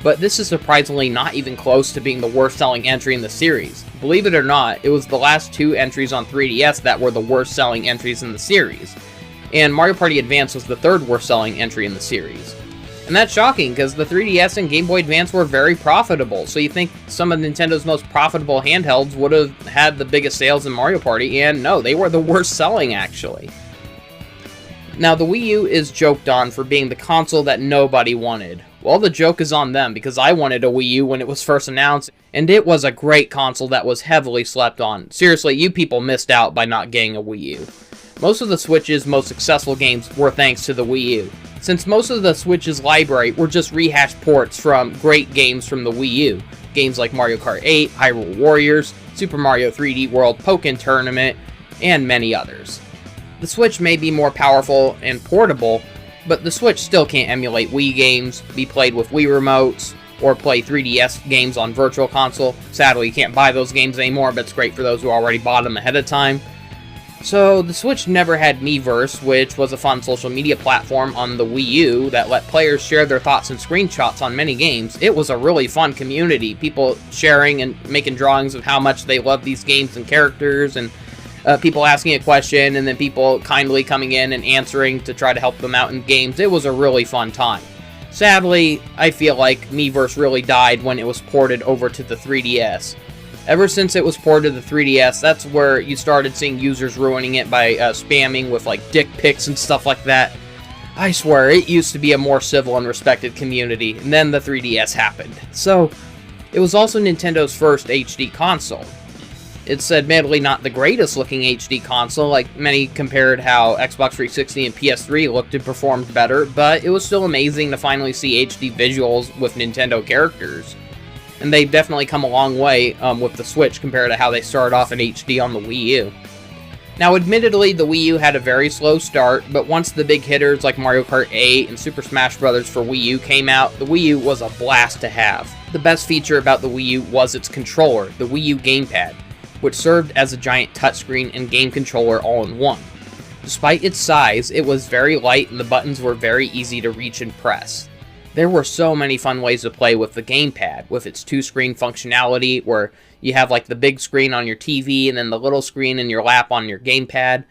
S7: But this is surprisingly not even close to being the worst selling entry in the series. Believe it or not, it was the last 2 entries on 3DS that were the worst selling entries in the series. And Mario Party Advance was the 3rd worst selling entry in the series. And that's shocking, because the 3DS and Game Boy Advance were very profitable, so you think some of Nintendo's most profitable handhelds would have had the biggest sales in Mario Party, and no, they were the worst selling actually. Now, the Wii U is joked on for being the console that nobody wanted. Well, the joke is on them, because I wanted a Wii U when it was first announced, and it was a great console that was heavily slept on. Seriously, you people missed out by not getting a Wii U. Most of the Switch's most successful games were thanks to the Wii U, since most of the Switch's library were just rehashed ports from great games from the Wii U. Games like Mario Kart 8, Hyrule Warriors, Super Mario 3D World, Pokken Tournament, and many others. The Switch may be more powerful and portable, but the Switch still can't emulate Wii games, be played with Wii remotes, or play 3DS games on Virtual Console. Sadly, you can't buy those games anymore, but it's great for those who already bought them ahead of time.
S1: So, the Switch never had Miiverse, which was a fun social media platform on the Wii U that let players share their thoughts and screenshots on many games. It was a really fun community, people sharing and making drawings of how much they love these games and characters, and people asking a question, and then people kindly coming in and answering to try to help them out in games. It was a really fun time. Sadly, I feel like Miiverse really died when it was ported over to the 3DS. Ever since it was ported to the 3DS, that's where you started seeing users ruining it by spamming with like dick pics and stuff like that. I swear, it used to be a more civil and respected community, and then the 3DS happened. So, it was also Nintendo's first HD console. It's admittedly not the greatest looking HD console, like many compared how Xbox 360 and PS3 looked and performed better, but it was still amazing to finally see HD visuals with Nintendo characters. And they've definitely come a long way with the Switch compared to how they started off in HD on the Wii U. Now, admittedly, the Wii U had a very slow start, but once the big hitters like Mario Kart 8 and Super Smash Bros. For Wii U came out, the Wii U was a blast to have. The best feature about the Wii U was its controller, the Wii U gamepad, which served as a giant touchscreen and game controller all in one. Despite its size, it was very light and the buttons were very easy to reach and press. There were so many fun ways to play with the gamepad, with its two-screen functionality, where you have like the big screen on your TV and then the little screen in your lap on your gamepad.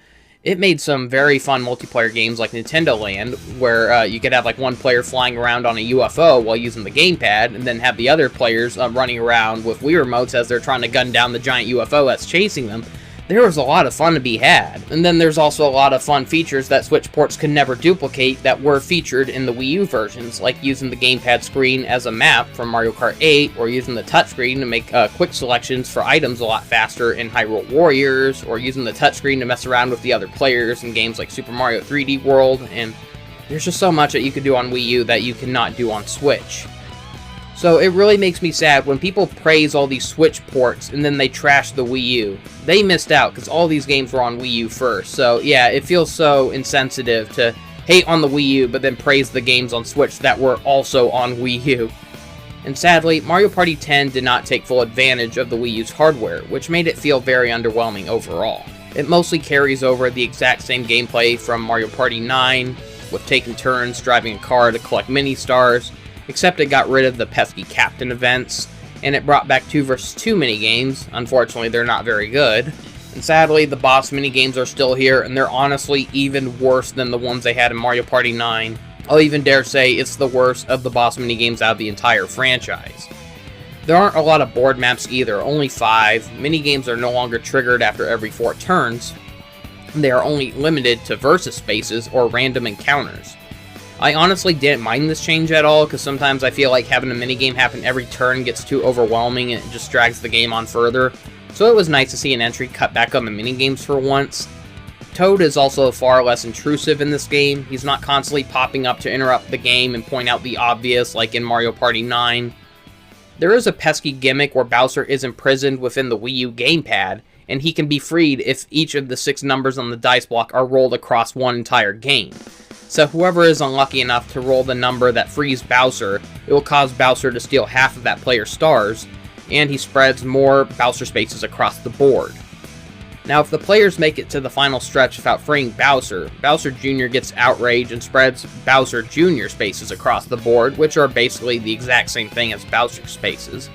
S1: It made some very fun multiplayer games like Nintendo Land, where you could have like one player flying around on a UFO while using the gamepad, and then have the other players running around with Wii remotes as they're trying to gun down the giant UFO that's chasing them. There was a lot of fun to be had. And then there's also a lot of fun features that Switch ports could never duplicate that were featured in the Wii U versions, like using the gamepad screen as a map from Mario Kart 8, or using the touchscreen to make quick selections for items a lot faster in Hyrule Warriors, or using the touchscreen to mess around with the other players in games like Super Mario 3D World, and there's just so much that you could do on Wii U that you cannot do on Switch. So it really makes me sad when people praise all these Switch ports and then they trash the Wii U. They missed out because all these games were on Wii U first. So yeah, it feels so insensitive to hate on the Wii U but then praise the games on Switch that were also on Wii U. And sadly, Mario Party 10 did not take full advantage of the Wii U's hardware, which made it feel very underwhelming overall. It mostly carries over the exact same gameplay from Mario Party 9, with taking turns driving a car to collect mini-stars, except it got rid of the pesky captain events, and it brought back 2 vs 2 minigames. Unfortunately, they're not very good. And sadly, the boss minigames are still here, and they're honestly even worse than the ones they had in Mario Party 9. I'll even dare say it's the worst of the boss minigames out of the entire franchise. There aren't a lot of board maps either, only 5. Minigames are no longer triggered after every 4 turns. They are only limited to versus spaces or random encounters. I honestly didn't mind this change at all, because sometimes I feel like having a minigame happen every turn gets too overwhelming and it just drags the game on further. So it was nice to see an entry cut back on the minigames for once. Toad is also far less intrusive in this game. He's not constantly popping up to interrupt the game and point out the obvious like in Mario Party 9. There is a pesky gimmick where Bowser is imprisoned within the Wii U gamepad, and he can be freed if each of the 6 numbers on the dice block are rolled across one entire game. So whoever is unlucky enough to roll the number that frees Bowser, it will cause Bowser to steal half of that player's stars, and he spreads more Bowser spaces across the board. Now, if the players make it to the final stretch without freeing Bowser, Bowser Jr. gets outraged and spreads Bowser Jr. spaces across the board, which are basically the exact same thing as Bowser spaces.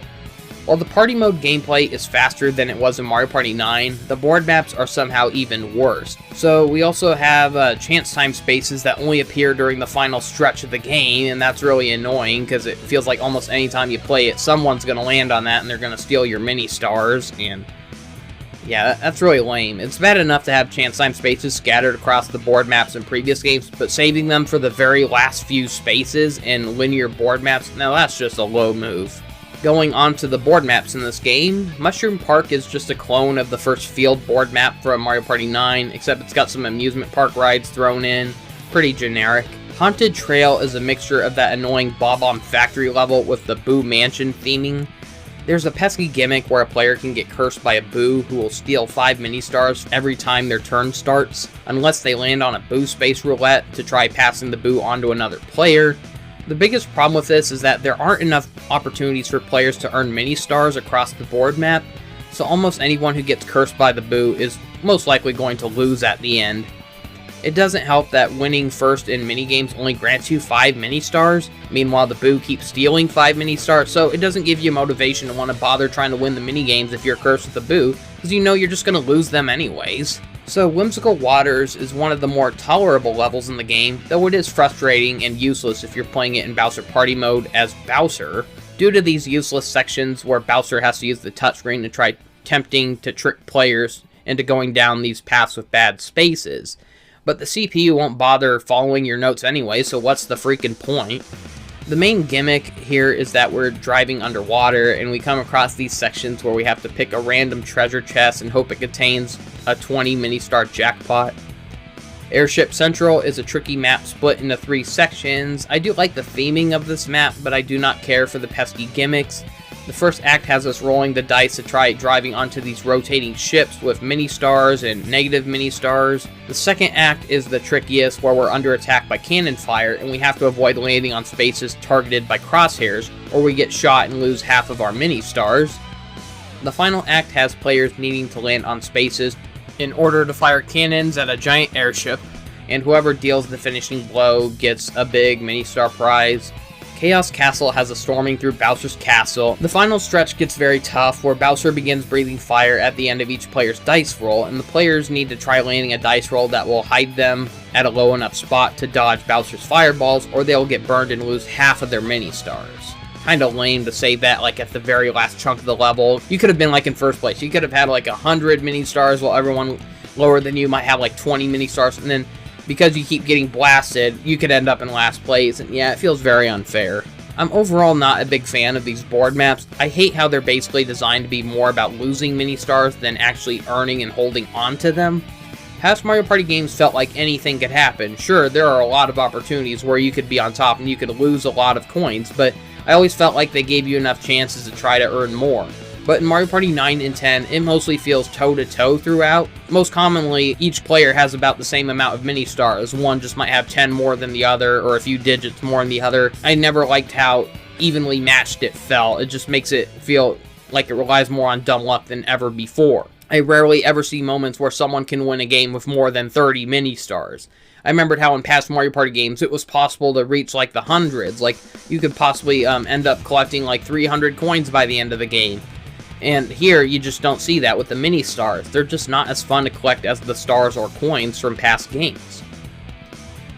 S1: While the party mode gameplay is faster than it was in Mario Party 9, the board maps are somehow even worse. So we also have chance time spaces that only appear during the final stretch of the game, and that's really annoying because it feels like almost any time you play it, someone's going to land on that and they're going to steal your mini stars, and yeah, that's really lame. It's bad enough to have chance time spaces scattered across the board maps in previous games, but saving them for the very last few spaces in linear board maps, now that's just a low move. Going on to the board maps in this game, Mushroom Park is just a clone of the first field board map from Mario Party 9, except it's got some amusement park rides thrown in. Pretty generic. Haunted Trail is a mixture of that annoying Bob-omb Factory level with the Boo Mansion theming. There's a pesky gimmick where a player can get cursed by a Boo who will steal 5 mini-stars every time their turn starts, unless they land on a Boo Space Roulette to try passing the Boo onto another player. The biggest problem with this is that there aren't enough opportunities for players to earn mini-stars across the board map, so almost anyone who gets cursed by the Boo is most likely going to lose at the end. It doesn't help that winning first in minigames only grants you 5 mini-stars, meanwhile the Boo keeps stealing 5 mini-stars, so it doesn't give you motivation to want to bother trying to win the minigames if you're cursed with the Boo, because you know you're just going to lose them anyways. So Whimsical Waters is one of the more tolerable levels in the game, though it is frustrating and useless if you're playing it in Bowser Party mode as Bowser, due to these useless sections where Bowser has to use the touchscreen to try tempting to trick players into going down these paths with bad spaces. But the CPU won't bother following your notes anyway, so what's the freaking point? The main gimmick here is that we're driving underwater, and we come across these sections where we have to pick a random treasure chest and hope it contains a 20 mini-star jackpot. Airship Central is a tricky map split into 3 sections. I do like the theming of this map, but I do not care for the pesky gimmicks. The first act has us rolling the dice to try driving onto these rotating ships with mini-stars and negative mini-stars. The second act is the trickiest, where we're under attack by cannon fire, and we have to avoid landing on spaces targeted by crosshairs, or we get shot and lose half of our mini-stars. The final act has players needing to land on spaces in order to fire cannons at a giant airship, and whoever deals the finishing blow gets a big mini-star prize. Chaos Castle has us storming through Bowser's castle. The final stretch gets very tough, where Bowser begins breathing fire at the end of each player's dice roll, and the players need to try landing a dice roll that will hide them at a low enough spot to dodge Bowser's fireballs, or they'll get burned and lose half of their mini-stars. Kinda lame to save that like at the very last chunk of the level. You could have been like in first place. You could have had like 100 mini-stars while everyone lower than you might have like 20 mini-stars, and then because you keep getting blasted, you could end up in last place, and yeah, it feels very unfair. I'm overall not a big fan of these board maps. I hate how they're basically designed to be more about losing mini-stars than actually earning and holding on to them. Past Mario Party games felt like anything could happen. Sure, there are a lot of opportunities where you could be on top and you could lose a lot of coins, but I always felt like they gave you enough chances to try to earn more. But in Mario Party 9 and 10, it mostly feels toe-to-toe throughout. Most commonly, each player has about the same amount of mini-stars. One just might have 10 more than the other, or a few digits more than the other. I never liked how evenly matched it felt. It just makes it feel like it relies more on dumb luck than ever before. I rarely ever see moments where someone can win a game with more than 30 mini-stars. I remembered how in past Mario Party games it was possible to reach like the hundreds. Like, you could possibly end up collecting like 300 coins by the end of the game. And here, you just don't see that with the mini-stars. They're just not as fun to collect as the stars or coins from past games.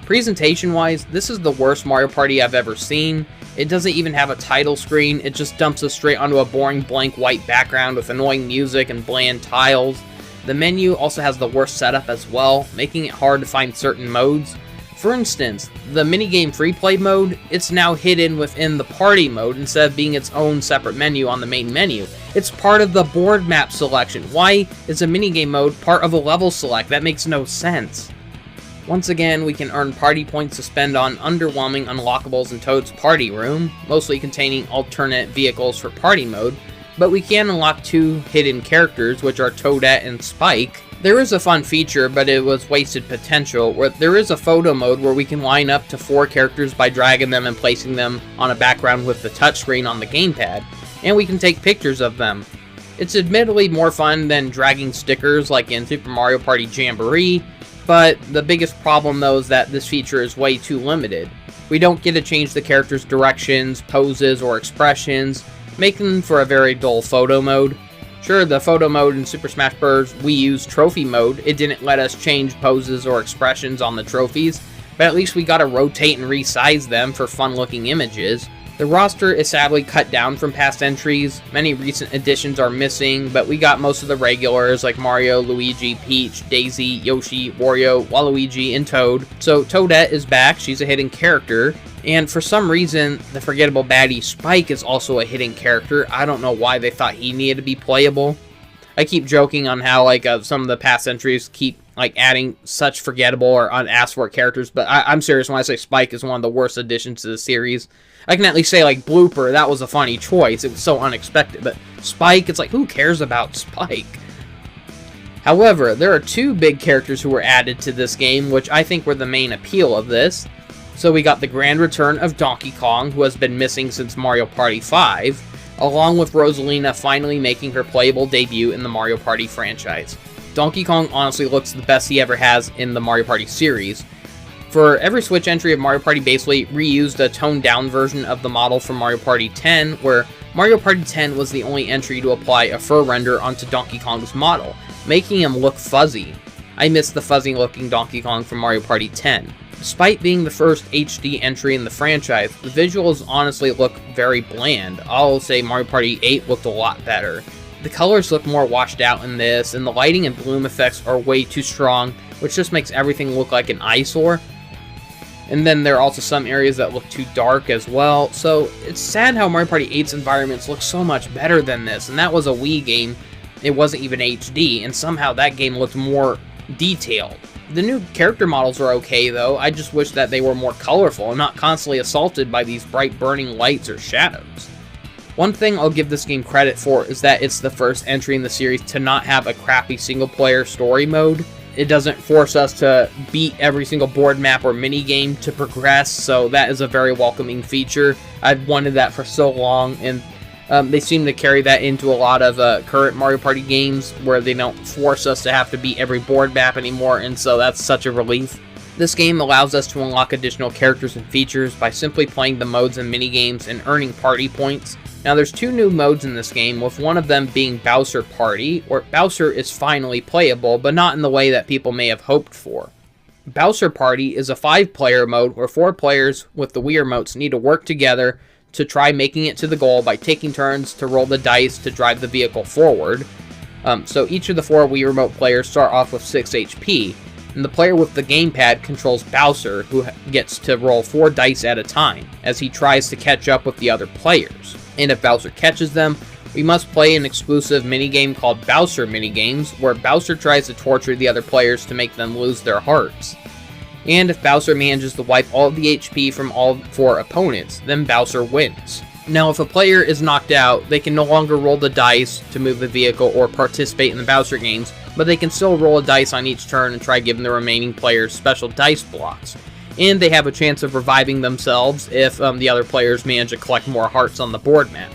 S1: Presentation-wise, this is the worst Mario Party I've ever seen. It doesn't even have a title screen. It just dumps us straight onto a boring blank white background with annoying music and bland tiles. The menu also has the worst setup as well, making it hard to find certain modes. For instance, the minigame free play mode, it's now hidden within the party mode instead of being its own separate menu on the main menu. It's part of the board map selection. Why is a minigame mode part of a level select? That makes no sense. Once again, we can earn party points to spend on underwhelming unlockables in Toad's party room, mostly containing alternate vehicles for party mode, but we can unlock 2 hidden characters, which are Toadette and Spike. There is a fun feature, but it was wasted potential, where there is a photo mode where we can line up to 4 characters by dragging them and placing them on a background with the touchscreen on the gamepad, and we can take pictures of them. It's admittedly more fun than dragging stickers like in Super Mario Party Jamboree, but the biggest problem though is that this feature is way too limited. We don't get to change the characters' directions, poses, or expressions, making for a very dull photo mode. Sure, the photo mode in Super Smash Bros. Wii U's trophy mode, it didn't let us change poses or expressions on the trophies, but at least we got to rotate and resize them for fun-looking images. The roster is sadly cut down from past entries. Many recent additions are missing, but we got most of the regulars like Mario, Luigi, Peach, Daisy, Yoshi, Wario, Waluigi, and Toad. So Toadette is back, she's a hidden character. And for some reason, the forgettable baddie Spike is also a hidden character. I don't know why they thought he needed to be playable. I keep joking on how like some of the past entries keep like adding such forgettable or unasked for characters, but I'm serious when I say Spike is one of the worst additions to the series. I can at least say like Blooper, that was a funny choice. It was so unexpected, but Spike, it's like, who cares about Spike? However, there are 2 big characters who were added to this game, which I think were the main appeal of this. So we got the grand return of Donkey Kong, who has been missing since Mario Party 5. along with Rosalina finally making her playable debut in the Mario Party franchise. Donkey Kong honestly looks the best he ever has in the Mario Party series. For every Switch entry of Mario Party basically reused a toned-down version of the model from Mario Party 10, where Mario Party 10 was the only entry to apply a fur render onto Donkey Kong's model, making him look fuzzy. I miss the fuzzy-looking Donkey Kong from Mario Party 10. Despite being the first HD entry in the franchise, the visuals honestly look very bland. I'll say Mario Party 8 looked a lot better. The colors look more washed out in this, and the lighting and bloom effects are way too strong, which just makes everything look like an eyesore. And then there are also some areas that look too dark as well, so it's sad how Mario Party 8's environments look so much better than this, and that was a Wii game, it wasn't even HD, and somehow that game looked more detailed. The new character models are okay though, I just wish that they were more colorful and not constantly assaulted by these bright burning lights or shadows. One thing I'll give this game credit for is that it's the first entry in the series to not have a crappy single player story mode. It doesn't force us to beat every single board map or mini game to progress, so that is a very welcoming feature. I've wanted that for so long, and they seem to carry that into a lot of current Mario Party games where they don't force us to have to beat every board map anymore, and so that's such a relief. This game allows us to unlock additional characters and features by simply playing the modes and mini games and earning party points. Now there's two new modes in this game, with one of them being Bowser Party, where Bowser is finally playable, but not in the way that people may have hoped for. Bowser Party is a 5-player mode where 4 players with the Wii remotes need to work together to try making it to the goal by taking turns to roll the dice to drive the vehicle forward. So each of the 4 Wii remote players start off with 6 HP, and the player with the gamepad controls Bowser, who gets to roll 4 dice at a time, as he tries to catch up with the other players. And if Bowser catches them, we must play an exclusive minigame called Bowser Minigames, where Bowser tries to torture the other players to make them lose their hearts. And if Bowser manages to wipe all of the HP from all 4 opponents, then Bowser wins. Now if a player is knocked out, they can no longer roll the dice to move the vehicle or participate in the Bowser games, but they can still roll a dice on each turn and try giving the remaining players special dice blocks. And they have a chance of reviving themselves if the other players manage to collect more hearts on the board map.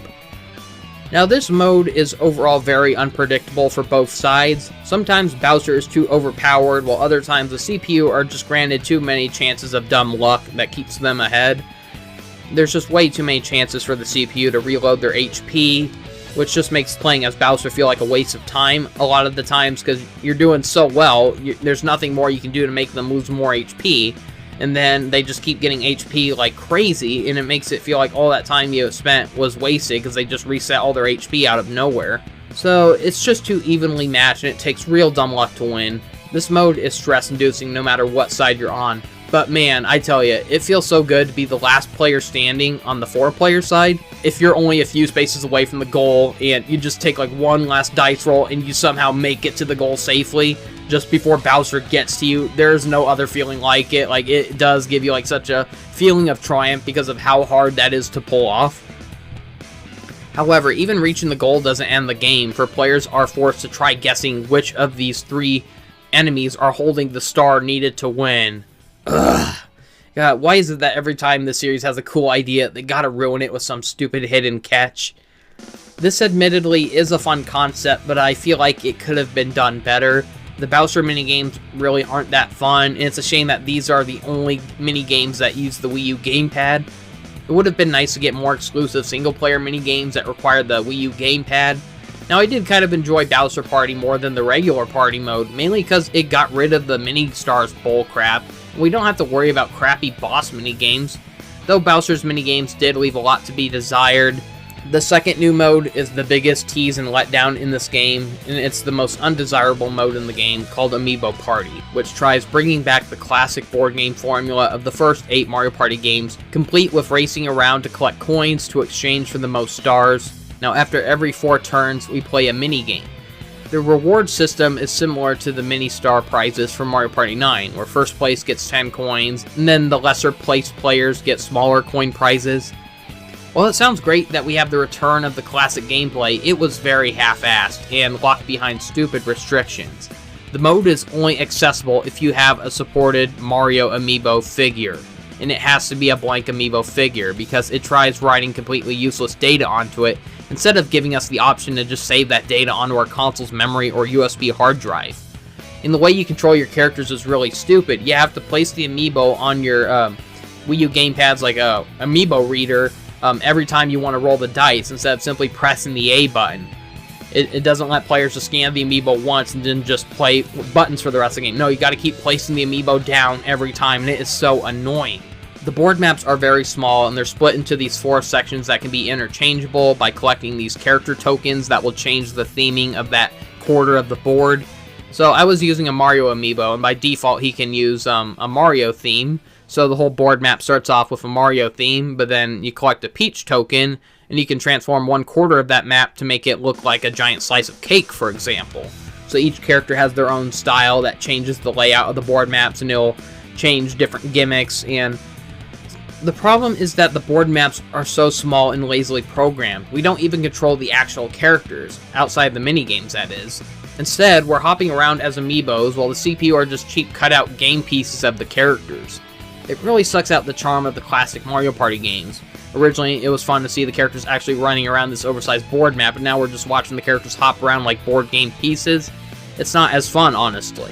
S1: Now this mode is overall very unpredictable for both sides. Sometimes Bowser is too overpowered, while other times the CPU are just granted too many chances of dumb luck that keeps them ahead. There's just way too many chances for the CPU to reload their HP, which just makes playing as Bowser feel like a waste of time a lot of the times, because you're doing so well, there's nothing more you can do to make them lose more HP. And then they just keep getting HP like crazy, and it makes it feel like all that time you spent was wasted because they just reset all their HP out of nowhere. So it's just too evenly matched, and it takes real dumb luck to win. This mode is stress-inducing no matter what side you're on. But man, I tell you, it feels so good to be the last player standing on the 4-player side. If you're only a few spaces away from the goal, and you just take like one last dice roll, and you somehow make it to the goal safely, just before Bowser gets to you, there's no other feeling like it. Like, it does give you like such a feeling of triumph because of how hard that is to pull off. However, even reaching the goal doesn't end the game, for players are forced to try guessing which of these 3 enemies are holding the star needed to win. Ugh. God, why is it that every time the series has a cool idea, they gotta ruin it with some stupid hidden catch? This admittedly is a fun concept, but I feel like it could have been done better. The Bowser minigames really aren't that fun, and it's a shame that these are the only minigames that use the Wii U gamepad. It would have been nice to get more exclusive single-player minigames that required the Wii U gamepad. Now, I did kind of enjoy Bowser Party more than the regular party mode, mainly because it got rid of the mini-stars bullcrap, and we don't have to worry about crappy boss minigames. Though Bowser's minigames did leave a lot to be desired, the second new mode is the biggest tease and letdown in this game, and it's the most undesirable mode in the game, called Amiibo Party, which tries bringing back the classic board game formula of the first 8 Mario Party games, complete with racing around to collect coins to exchange for the most stars. Now, after every 4 turns, we play a mini-game. The reward system is similar to the mini-star prizes from Mario Party 9, where first place gets 10 coins, and then the lesser-placed players get smaller coin prizes. While it sounds great that we have the return of the classic gameplay, it was very half-assed and locked behind stupid restrictions. The mode is only accessible if you have a supported Mario Amiibo figure, and it has to be a blank Amiibo figure because it tries writing completely useless data onto it, instead of giving us the option to just save that data onto our console's memory or USB hard drive. And the way you control your characters is really stupid. You have to place the amiibo on your Wii U gamepad's like a amiibo reader every time you want to roll the dice, instead of simply pressing the A button. It doesn't let players just scan the amiibo once and then just play buttons for the rest of the game. No, you got to keep placing the amiibo down every time, and it is so annoying. The board maps are very small, and they're split into these 4 sections that can be interchangeable by collecting these character tokens that will change the theming of that quarter of the board. So I was using a Mario amiibo, and by default he can use a Mario theme. So the whole board map starts off with a Mario theme, but then you collect a Peach token, and you can transform 1/4 of that map to make it look like a giant slice of cake, for example. So each character has their own style that changes the layout of the board maps, and it'll change different gimmicks. And the problem is that the board maps are so small and lazily programmed. We don't even control the actual characters, outside the minigames that is. Instead, we're hopping around as amiibos while the CPU are just cheap cutout game pieces of the characters. It really sucks out the charm of the classic Mario Party games. Originally, it was fun to see the characters actually running around this oversized board map, and now we're just watching the characters hop around like board game pieces. It's not as fun, honestly.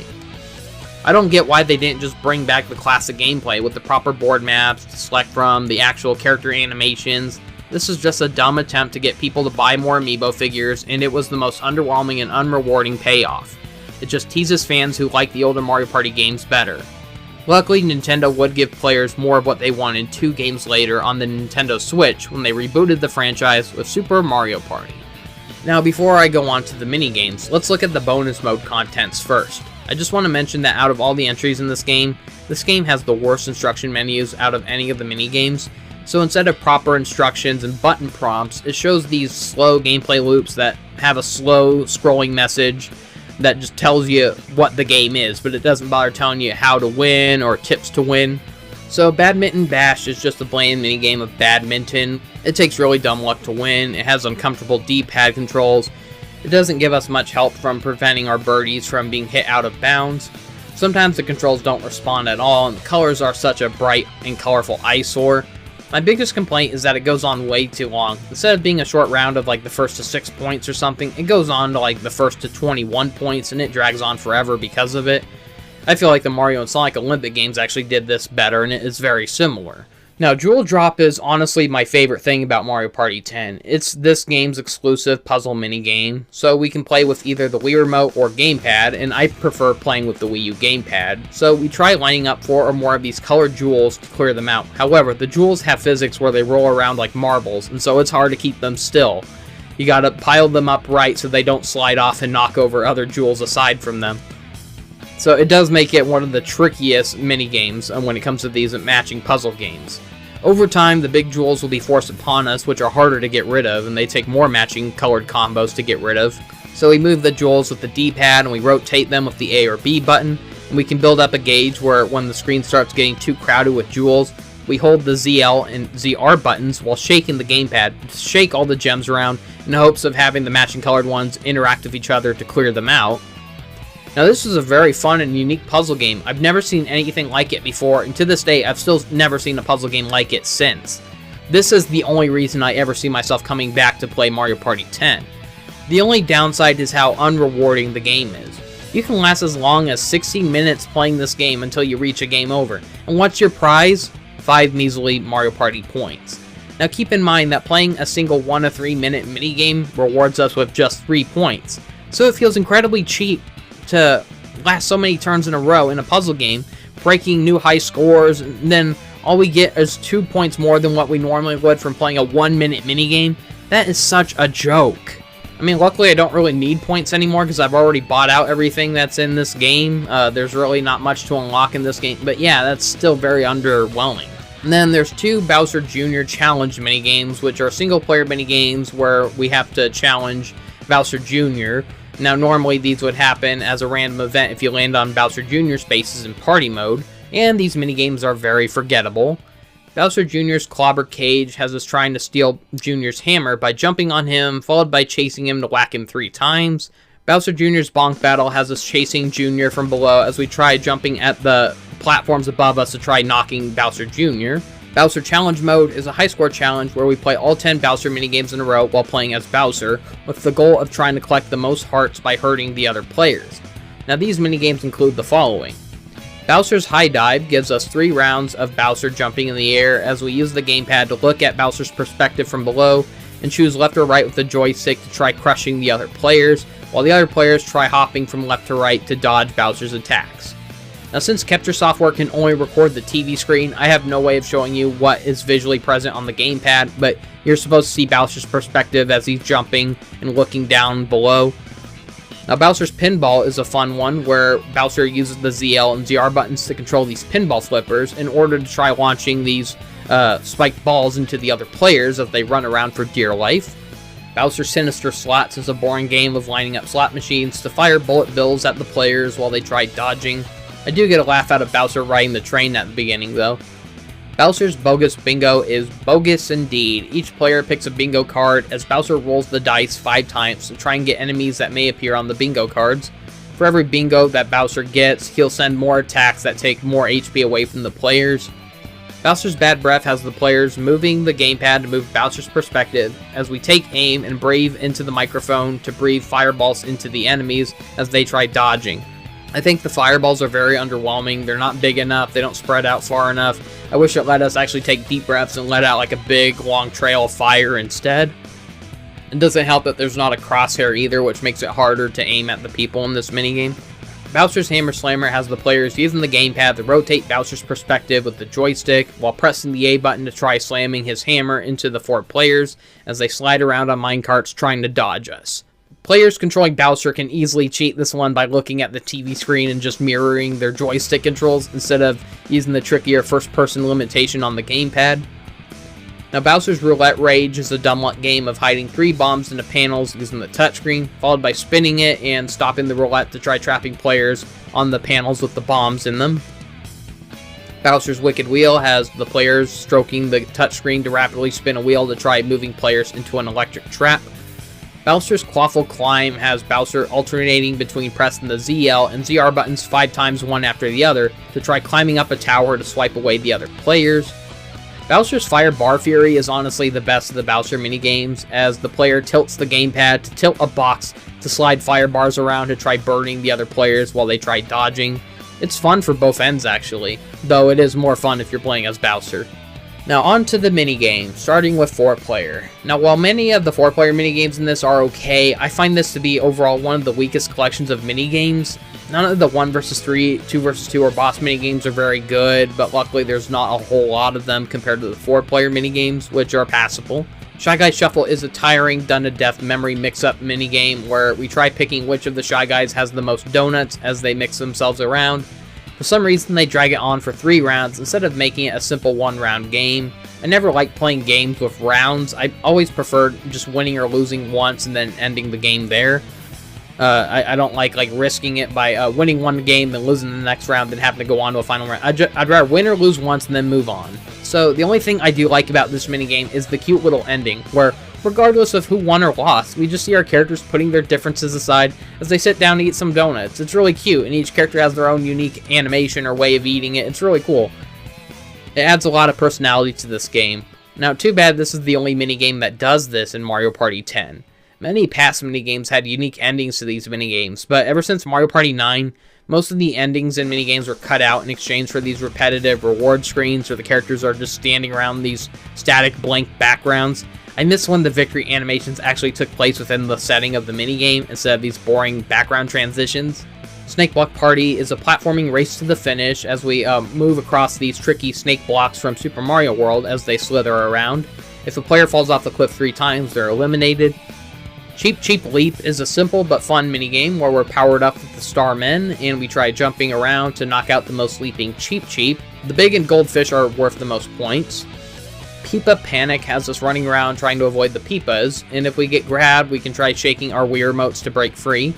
S1: I don't get why they didn't just bring back the classic gameplay with the proper board maps to select from, the actual character animations. This is just a dumb attempt to get people to buy more amiibo figures, and it was the most underwhelming and unrewarding payoff. It just teases fans who like the older Mario Party games better. Luckily, Nintendo would give players more of what they wanted 2 games later on the Nintendo Switch when they rebooted the franchise with Super Mario Party. Now, before I go on to the minigames, let's look at the bonus mode contents first. I just want to mention that out of all the entries in this game has the worst instruction menus out of any of the minigames. So instead of proper instructions and button prompts, it shows these slow gameplay loops that have a slow scrolling message that just tells you what the game is, but it doesn't bother telling you how to win or tips to win. So Badminton Bash is just a bland minigame of badminton. It takes really dumb luck to win, it has uncomfortable D-pad controls, it doesn't give us much help from preventing our birdies from being hit out of bounds. Sometimes the controls don't respond at all, and the colors are such a bright and colorful eyesore. My biggest complaint is that it goes on way too long. Instead of being a short round of like the first to 6 points or something, it goes on to like the first to 21 points, and it drags on forever because of it. I feel like the Mario and Sonic Olympic games actually did this better, and it is very similar. Now, Jewel Drop is honestly my favorite thing about Mario Party 10. It's this game's exclusive puzzle minigame, so we can play with either the Wii Remote or Gamepad, and I prefer playing with the Wii U Gamepad. So we try lining up 4 or more of these colored jewels to clear them out. However, the jewels have physics where they roll around like marbles, and so it's hard to keep them still. You gotta pile them up right so they don't slide off and knock over other jewels aside from them. So it does make it one of the trickiest minigames when it comes to these matching puzzle games. Over time, the big jewels will be forced upon us, which are harder to get rid of, and they take more matching colored combos to get rid of. So we move the jewels with the D-pad, and we rotate them with the A or B button, and we can build up a gauge where when the screen starts getting too crowded with jewels, we hold the ZL and ZR buttons while shaking the gamepad to shake all the gems around in hopes of having the matching colored ones interact with each other to clear them out. Now, this is a very fun and unique puzzle game. I've never seen anything like it before, and to this day, I've still never seen a puzzle game like it since. This is the only reason I ever see myself coming back to play Mario Party 10. The only downside is how unrewarding the game is. You can last as long as 60 minutes playing this game until you reach a game over. And what's your prize? 5 measly Mario Party points. Now keep in mind that playing a single 1 to 3 minute minigame rewards us with just 3 points. So it feels incredibly cheap to last so many turns in a row in a puzzle game, breaking new high scores, and then all we get is 2 points more than what we normally would from playing a 1 minute minigame. That is such a joke. I mean, luckily I don't really need points anymore because I've already bought out everything that's in this game. There's really not much to unlock in this game, but yeah, that's still very underwhelming. And then there's 2 Bowser Jr. Challenge minigames, which are single-player minigames where we have to challenge Bowser Jr. Now, normally these would happen as a random event if you land on Bowser Jr. spaces in party mode, and these minigames are very forgettable. Bowser Jr.'s Clobber Cage has us trying to steal Jr.'s hammer by jumping on him, followed by chasing him to whack him 3 times. Bowser Jr.'s Bonk Battle has us chasing Jr. from below as we try jumping at the platforms above us to try knocking Bowser Jr. Bowser Challenge Mode is a high-score challenge where we play all 10 Bowser minigames in a row while playing as Bowser, with the goal of trying to collect the most hearts by hurting the other players. Now these minigames include the following. Bowser's High Dive gives us 3 rounds of Bowser jumping in the air as we use the gamepad to look at Bowser's perspective from below and choose left or right with the joystick to try crushing the other players, while the other players try hopping from left to right to dodge Bowser's attacks. Now since capture software can only record the TV screen, I have no way of showing you what is visually present on the gamepad, but you're supposed to see Bowser's perspective as he's jumping and looking down below. Now Bowser's Pinball is a fun one where Bowser uses the ZL and ZR buttons to control these pinball flippers in order to try launching these spiked balls into the other players as they run around for dear life. Bowser's Sinister Slots is a boring game of lining up slot machines to fire bullet bills at the players while they try dodging. I do get a laugh out of Bowser riding the train at the beginning though. Bowser's Bogus Bingo is bogus indeed. Each player picks a bingo card as Bowser rolls the dice 5 times to try and get enemies that may appear on the bingo cards. For every bingo that Bowser gets, he'll send more attacks that take more HP away from the players. Bowser's Bad Breath has the players moving the gamepad to move Bowser's perspective as we take aim and breathe into the microphone to breathe fireballs into the enemies as they try dodging. I think the fireballs are very underwhelming. They're not big enough. They don't spread out far enough. I wish it let us actually take deep breaths and let out like a big long trail of fire instead. It doesn't help that there's not a crosshair either, which makes it harder to aim at the people in this minigame. Bowser's Hammer Slammer has the players using the gamepad to rotate Bowser's perspective with the joystick while pressing the A button to try slamming his hammer into the 4 players as they slide around on minecarts trying to dodge us. Players controlling Bowser can easily cheat this one by looking at the TV screen and just mirroring their joystick controls instead of using the trickier first-person limitation on the gamepad. Now Bowser's Roulette Rage is a dumb luck game of hiding 3 bombs into panels using the touchscreen, followed by spinning it and stopping the roulette to try trapping players on the panels with the bombs in them. Bowser's Wicked Wheel has the players stroking the touchscreen to rapidly spin a wheel to try moving players into an electric trap. Bowser's Quaffle Climb has Bowser alternating between pressing the ZL and ZR buttons 5 times one after the other to try climbing up a tower to swipe away the other players. Bowser's Fire Bar Fury is honestly the best of the Bowser minigames, as the player tilts the gamepad to tilt a box to slide fire bars around to try burning the other players while they try dodging. It's fun for both ends actually, though it is more fun if you're playing as Bowser. Now on to the minigame, starting with 4-player. Now while many of the 4-player minigames in this are okay, I find this to be overall one of the weakest collections of minigames. None of the 1 vs 3, 2 vs 2 or boss minigames are very good, but luckily there's not a whole lot of them compared to the 4-player minigames, which are passable. Shy Guy Shuffle is a tiring, done-to-death memory mix-up minigame where we try picking which of the Shy Guys has the most donuts as they mix themselves around. For some reason, they drag it on for 3 rounds instead of making it a simple 1-round game. I never liked playing games with rounds. I always preferred just winning or losing once and then ending the game there. I don't like risking it by winning one game and losing the next round and having to go on to a final round. I'd rather win or lose once and then move on. So the only thing I do like about this minigame is the cute little ending, where regardless of who won or lost, we just see our characters putting their differences aside as they sit down to eat some donuts. It's really cute, and each character has their own unique animation or way of eating it. It's really cool. It adds a lot of personality to this game. Now, too bad this is the only minigame that does this in Mario Party 10. Many past minigames had unique endings to these minigames, but ever since Mario Party 9, most of the endings in minigames were cut out in exchange for these repetitive reward screens where the characters are just standing around these static blank backgrounds. I miss when the victory animations actually took place within the setting of the minigame instead of these boring background transitions. Snake Block Party is a platforming race to the finish as we move across these tricky snake blocks from Super Mario World as they slither around. If a player falls off the cliff 3 times, they're eliminated. Cheep Cheep Leap is a simple but fun minigame where we're powered up with the Star Men, and we try jumping around to knock out the most leaping Cheep Cheep. The big and goldfish are worth the most points. Peepa Panic has us running around trying to avoid the Peepas, and if we get grabbed, we can try shaking our Wii remotes to break free.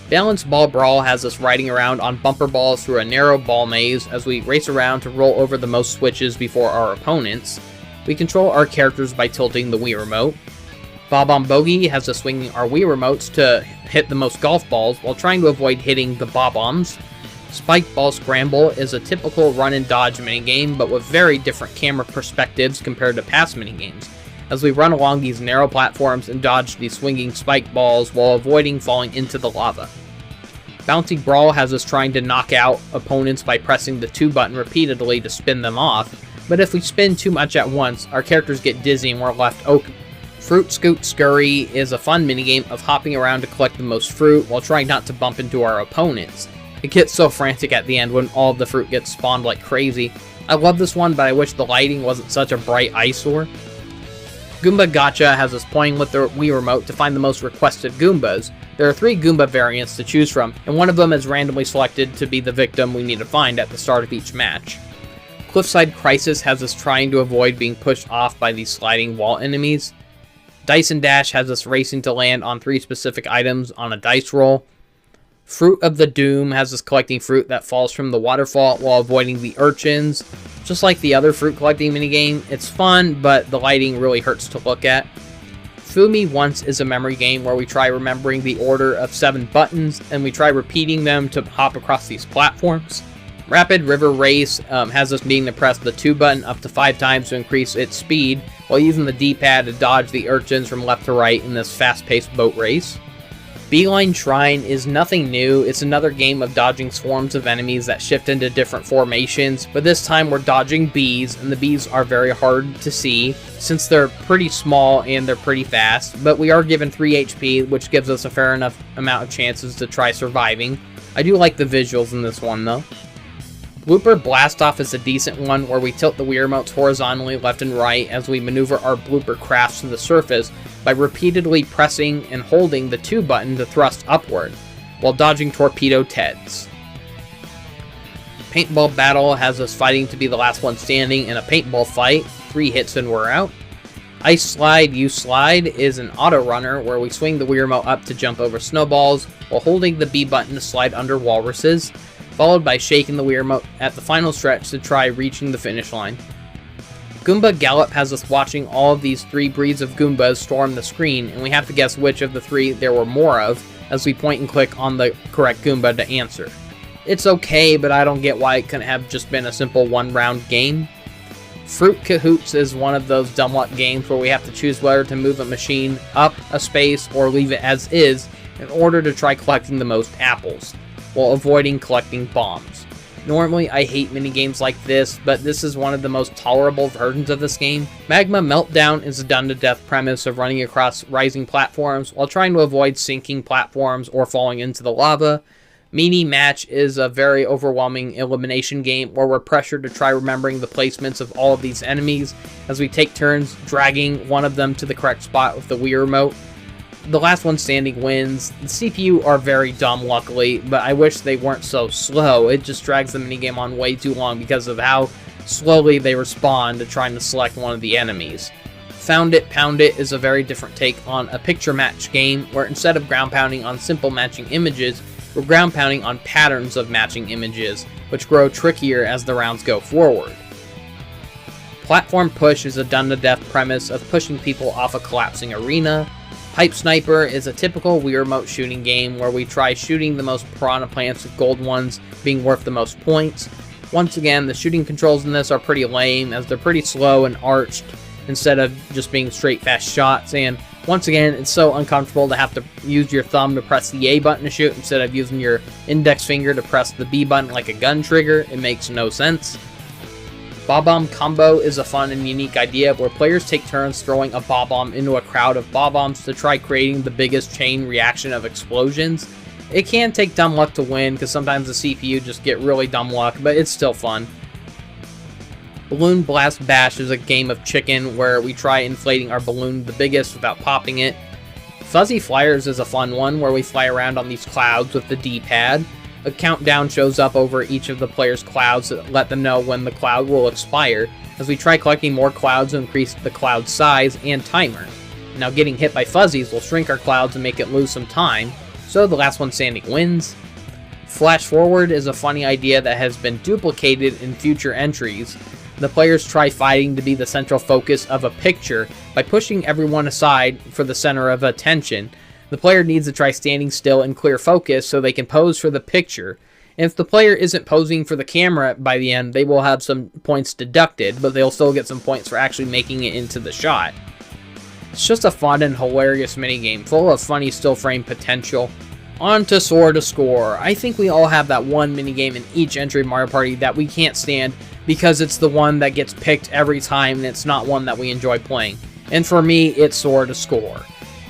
S1: Balance Ball Brawl has us riding around on bumper balls through a narrow ball maze as we race around to roll over the most switches before our opponents. We control our characters by tilting the Wii remote. Bob-omb Bogey has us swinging our Wii remotes to hit the most golf balls while trying to avoid hitting the bob-ombs. Spike Ball Scramble is a typical run and dodge minigame, but with very different camera perspectives compared to past minigames, as we run along these narrow platforms and dodge these swinging spike balls while avoiding falling into the lava. Bouncy Brawl has us trying to knock out opponents by pressing the 2 button repeatedly to spin them off, but if we spin too much at once, our characters get dizzy and we're left open. Fruit Scoot Scurry is a fun minigame of hopping around to collect the most fruit while trying not to bump into our opponents. It gets so frantic at the end when all of the fruit gets spawned like crazy. I love this one, but I wish the lighting wasn't such a bright eyesore. Goomba Gotcha has us playing with the Wii Remote to find the most requested Goombas. There are 3 Goomba variants to choose from, and one of them is randomly selected to be the victim we need to find at the start of each match. Cliffside Crisis has us trying to avoid being pushed off by these sliding wall enemies. Dyson Dash has us racing to land on 3 specific items on a dice roll. Fruit of the Doom has us collecting fruit that falls from the waterfall while avoiding the urchins. Just like the other fruit collecting minigame, it's fun, but the lighting really hurts to look at. Fool Me Once is a memory game where we try remembering the order of 7 buttons, and we try repeating them to hop across these platforms. Rapid River Race has us needing to press the 2 button up to 5 times to increase its speed, while using the D-pad to dodge the urchins from left to right in this fast-paced boat race. Beeline Shrine is nothing new. It's another game of dodging swarms of enemies that shift into different formations, but this time we're dodging bees, and the bees are very hard to see since they're pretty small and they're pretty fast, but we are given 3 HP, which gives us a fair enough amount of chances to try surviving. I do like the visuals in this one though. Blooper Blastoff is a decent one where we tilt the Wii remotes horizontally left and right as we maneuver our blooper crafts to the surface by repeatedly pressing and holding the 2 button to thrust upward, while dodging torpedo Teds. Paintball Battle has us fighting to be the last one standing in a paintball fight, 3 hits and we're out. Ice Slide You Slide is an auto runner where we swing the Wii remote up to jump over snowballs while holding the B button to slide under walruses, followed by shaking the Wii remote at the final stretch to try reaching the finish line. Goomba Gallop has us watching all of these 3 breeds of Goombas storm the screen, and we have to guess which of the 3 there were more of as we point and click on the correct Goomba to answer. It's okay, but I don't get why it couldn't have just been a simple 1-round game. Fruit Cahoots is one of those dumb luck games where we have to choose whether to move a machine up a space or leave it as is in order to try collecting the most apples, while avoiding collecting bombs. Normally, I hate minigames like this, but this is one of the most tolerable versions of this game. Magma Meltdown is a done-to-death premise of running across rising platforms while trying to avoid sinking platforms or falling into the lava. Meanie Match is a very overwhelming elimination game where we're pressured to try remembering the placements of all of these enemies as we take turns dragging one of them to the correct spot with the Wii remote. The last one standing wins. The CPU are very dumb, luckily, but I wish they weren't so slow. It just drags the minigame on way too long because of how slowly they respond to trying to select one of the enemies. Found It, Pound It is a very different take on a picture match game where instead of ground pounding on simple matching images, we're ground pounding on patterns of matching images, which grow trickier as the rounds go forward. Platform Push is a done-to-death premise of pushing people off a collapsing arena. Pipe Sniper is a typical Wii Remote shooting game where we try shooting the most piranha plants with gold ones being worth the most points. Once again, the shooting controls in this are pretty lame as they're pretty slow and arched instead of just being straight fast shots, and once again, it's so uncomfortable to have to use your thumb to press the A button to shoot instead of using your index finger to press the B button like a gun trigger. It makes no sense. Bob-omb Combo is a fun and unique idea where players take turns throwing a bob-omb into a crowd of bob-ombs to try creating the biggest chain reaction of explosions. It can take dumb luck to win because sometimes the CPU just get really dumb luck, but it's still fun. Balloon Blast Bash is a game of chicken where we try inflating our balloon the biggest without popping it. Fuzzy Flyers is a fun one where we fly around on these clouds with the D-pad. A countdown shows up over each of the players' clouds to let them know when the cloud will expire, as we try collecting more clouds to increase the cloud size and timer. Now getting hit by fuzzies will shrink our clouds and make it lose some time, so the last one standing wins. Flash Forward is a funny idea that has been duplicated in future entries. The players try fighting to be the central focus of a picture by pushing everyone aside for the center of attention. The player needs to try standing still in clear focus so they can pose for the picture, If the player isn't posing for the camera by the end, they will have some points deducted, but they'll still get some points for actually making it into the shot. It's just a fun and hilarious minigame, full of funny still frame potential. On to Soar to Score. I think we all have that one minigame in each entry of Mario Party that we can't stand because it's the one that gets picked every time and it's not one that we enjoy playing. And for me, it's Soar to Score.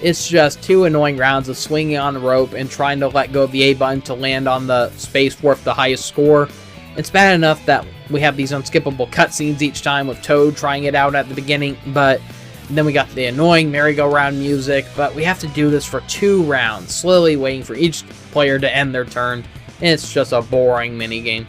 S1: It's just 2 annoying rounds of swinging on the rope and trying to let go of the A button to land on the space for the highest score. It's bad enough that we have these unskippable cutscenes each time with Toad trying it out at the beginning, but then we got the annoying merry-go-round music, but we have to do this for 2 rounds, slowly waiting for each player to end their turn, and it's just a boring minigame.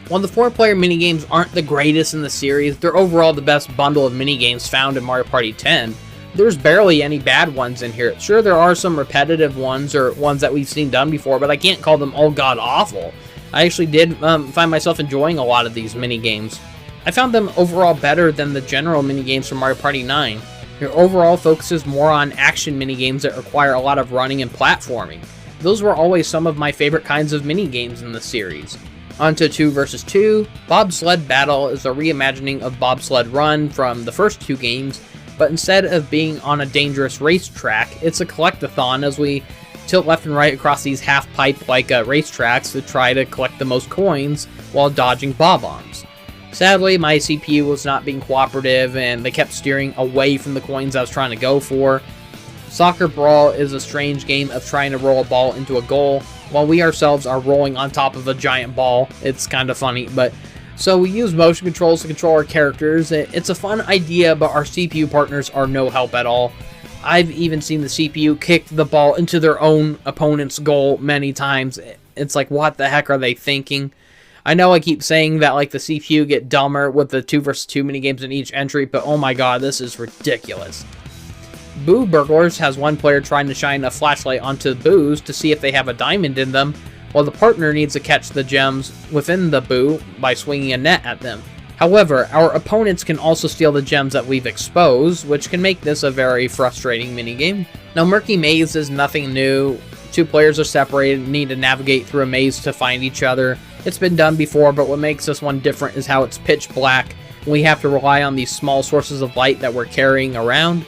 S1: While the 4-player minigames aren't the greatest in the series, they're overall the best bundle of minigames found in Mario Party 10. There's barely any bad ones in here. Sure, there are some repetitive ones or ones that we've seen done before, but I can't call them all god-awful. I actually did find myself enjoying a lot of these minigames. I found them overall better than the general minigames from Mario Party 9. It overall focuses more on action minigames that require a lot of running and platforming. Those were always some of my favorite kinds of minigames in the series. On to 2 vs 2. Bobsled Battle is a reimagining of Bobsled Run from the first 2 games, but instead of being on a dangerous racetrack, it's a collectathon as we tilt left and right across these half-pipe like racetracks to try to collect the most coins while dodging bob-ombs. Sadly, my CPU was not being cooperative and they kept steering away from the coins I was trying to go for. Soccer Brawl is a strange game of trying to roll a ball into a goal while we ourselves are rolling on top of a giant ball. It's kind of funny, but so we use motion controls to control our characters. It's a fun idea, but our CPU partners are no help at all. I've even seen the CPU kick the ball into their own opponent's goal many times. It's like, what the heck are they thinking? I know I keep saying that like the CPU get dumber with the 2 vs 2 minigames in each entry, but oh my god, this is ridiculous. Boo Burglars has one player trying to shine a flashlight onto the boos to see if they have a diamond in them, while the partner needs to catch the gems within the boo by swinging a net at them. However, our opponents can also steal the gems that we've exposed, which can make this a very frustrating minigame. Now, Murky Maze is nothing new. 2 players are separated and need to navigate through a maze to find each other. It's been done before, but what makes this one different is how it's pitch black, and we have to rely on these small sources of light that we're carrying around.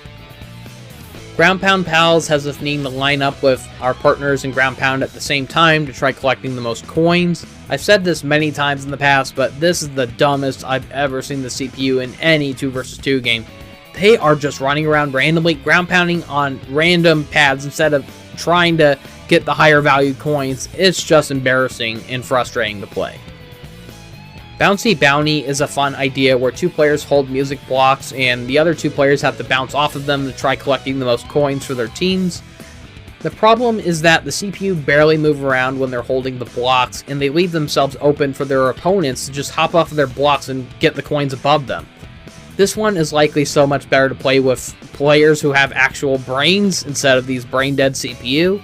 S1: Ground Pound Pals has us needing to line up with our partners in Ground Pound at the same time to try collecting the most coins. I've said this many times in the past, but this is the dumbest I've ever seen the CPU in any 2 vs 2 game. They are just running around randomly, ground pounding on random pads instead of trying to get the higher valued coins. It's just embarrassing and frustrating to play. Bouncy Bounty is a fun idea where 2 players hold music blocks and the other 2 players have to bounce off of them to try collecting the most coins for their teams. The problem is that the CPU barely move around when they're holding the blocks, and they leave themselves open for their opponents to just hop off of their blocks and get the coins above them. This one is likely so much better to play with players who have actual brains instead of these brain-dead CPU.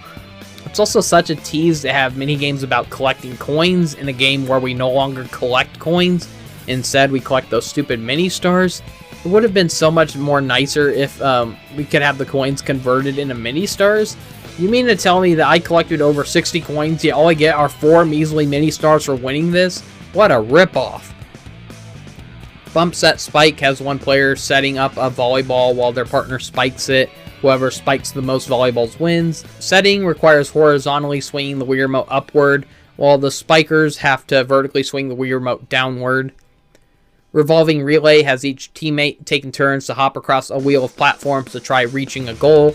S1: It's also such a tease to have minigames about collecting coins in a game where we no longer collect coins. Instead, we collect those stupid mini-stars. It would have been so much more nicer if we could have the coins converted into mini-stars. You mean to tell me that I collected over 60 coins, yet all I get are 4 measly mini-stars for winning this? What a ripoff. Bump Set Spike has one player setting up a volleyball while their partner spikes it. Whoever spikes the most volleyballs wins. Setting requires horizontally swinging the Wii Remote upward, while the spikers have to vertically swing the Wii Remote downward. Revolving Relay has each teammate taking turns to hop across a wheel of platforms to try reaching a goal.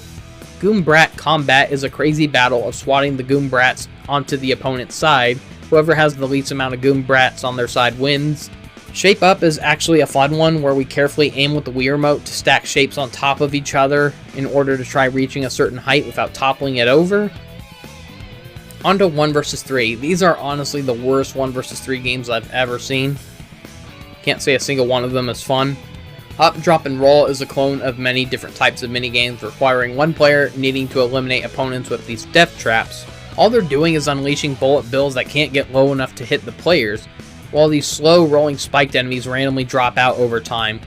S1: Goombrat Combat is a crazy battle of swatting the Goombrats onto the opponent's side. Whoever has the least amount of Goombrats on their side wins. Shape Up is actually a fun one where we carefully aim with the Wii Remote to stack shapes on top of each other in order to try reaching a certain height without toppling it over. On to 1 vs 3. These are honestly the worst 1 vs 3 games I've ever seen. Can't say a single one of them is fun. Hop, Drop, and Roll is a clone of many different types of minigames requiring one player needing to eliminate opponents with these death traps. All they're doing is unleashing bullet bills that can't get low enough to hit the players, while these slow rolling spiked enemies randomly drop out over time.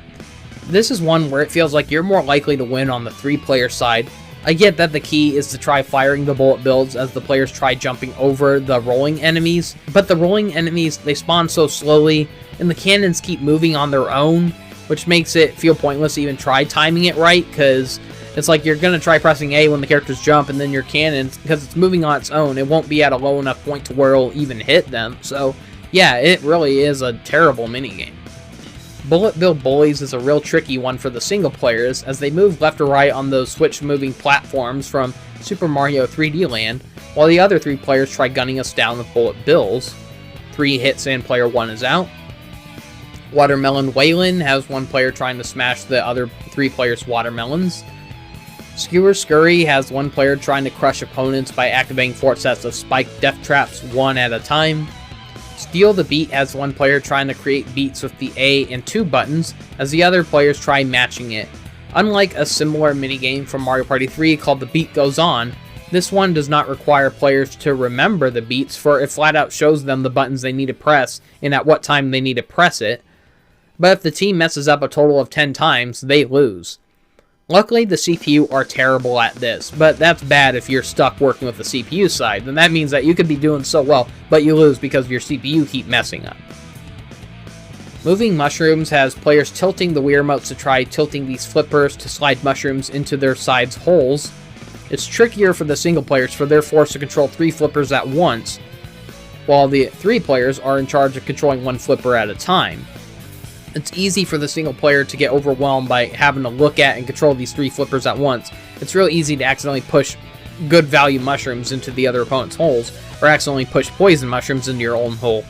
S1: This is one where it feels like you're more likely to win on the 3-player side,
S7: I get that the key is to try firing the bullet bills as the players try jumping over the rolling enemies, but the rolling enemies, they spawn so slowly, and the cannons keep moving on their own, which makes it feel pointless to even try timing it right, because it's like you're going to try pressing A when the characters jump, and then your cannons, because it's moving on its own, it won't be at a low enough point to where it'll even hit them, so yeah, it really is a terrible minigame. Bullet Bill Bullies is a real tricky one for the single players, as they move left or right on those switch-moving platforms from Super Mario 3D Land, while the other 3 players try gunning us down with bullet bills. 3 hits and player 1 is out. Watermelon Waylon has 1 player trying to smash the other 3 players' watermelons. Skewer Scurry has 1 player trying to crush opponents by activating 4 sets of spiked death traps 1 at a time. Steal the Beat has 1 player trying to create beats with the A and 2 buttons, as the other players try matching it. Unlike a similar minigame from Mario Party 3 called The Beat Goes On, this one does not require players to remember the beats, for it flat out shows them the buttons they need to press and at what time they need to press it. But if the team messes up a total of 10 times, they lose. Luckily, the CPU are terrible at this, but that's bad if you're stuck working with the CPU side. Then that means that you could be doing so well, but you lose because your CPU keep messing up. Moving Mushrooms has players tilting the Wii remotes to try tilting these flippers to slide mushrooms into their sides holes. It's trickier for the single players, for they're forced to control 3 flippers at once, while the 3 players are in charge of controlling 1 flipper at a time. It's easy for the single player to get overwhelmed by having to look at and control these 3 flippers at once. It's real easy to accidentally push good value mushrooms into the other opponent's holes, or accidentally push poison mushrooms into your own hole.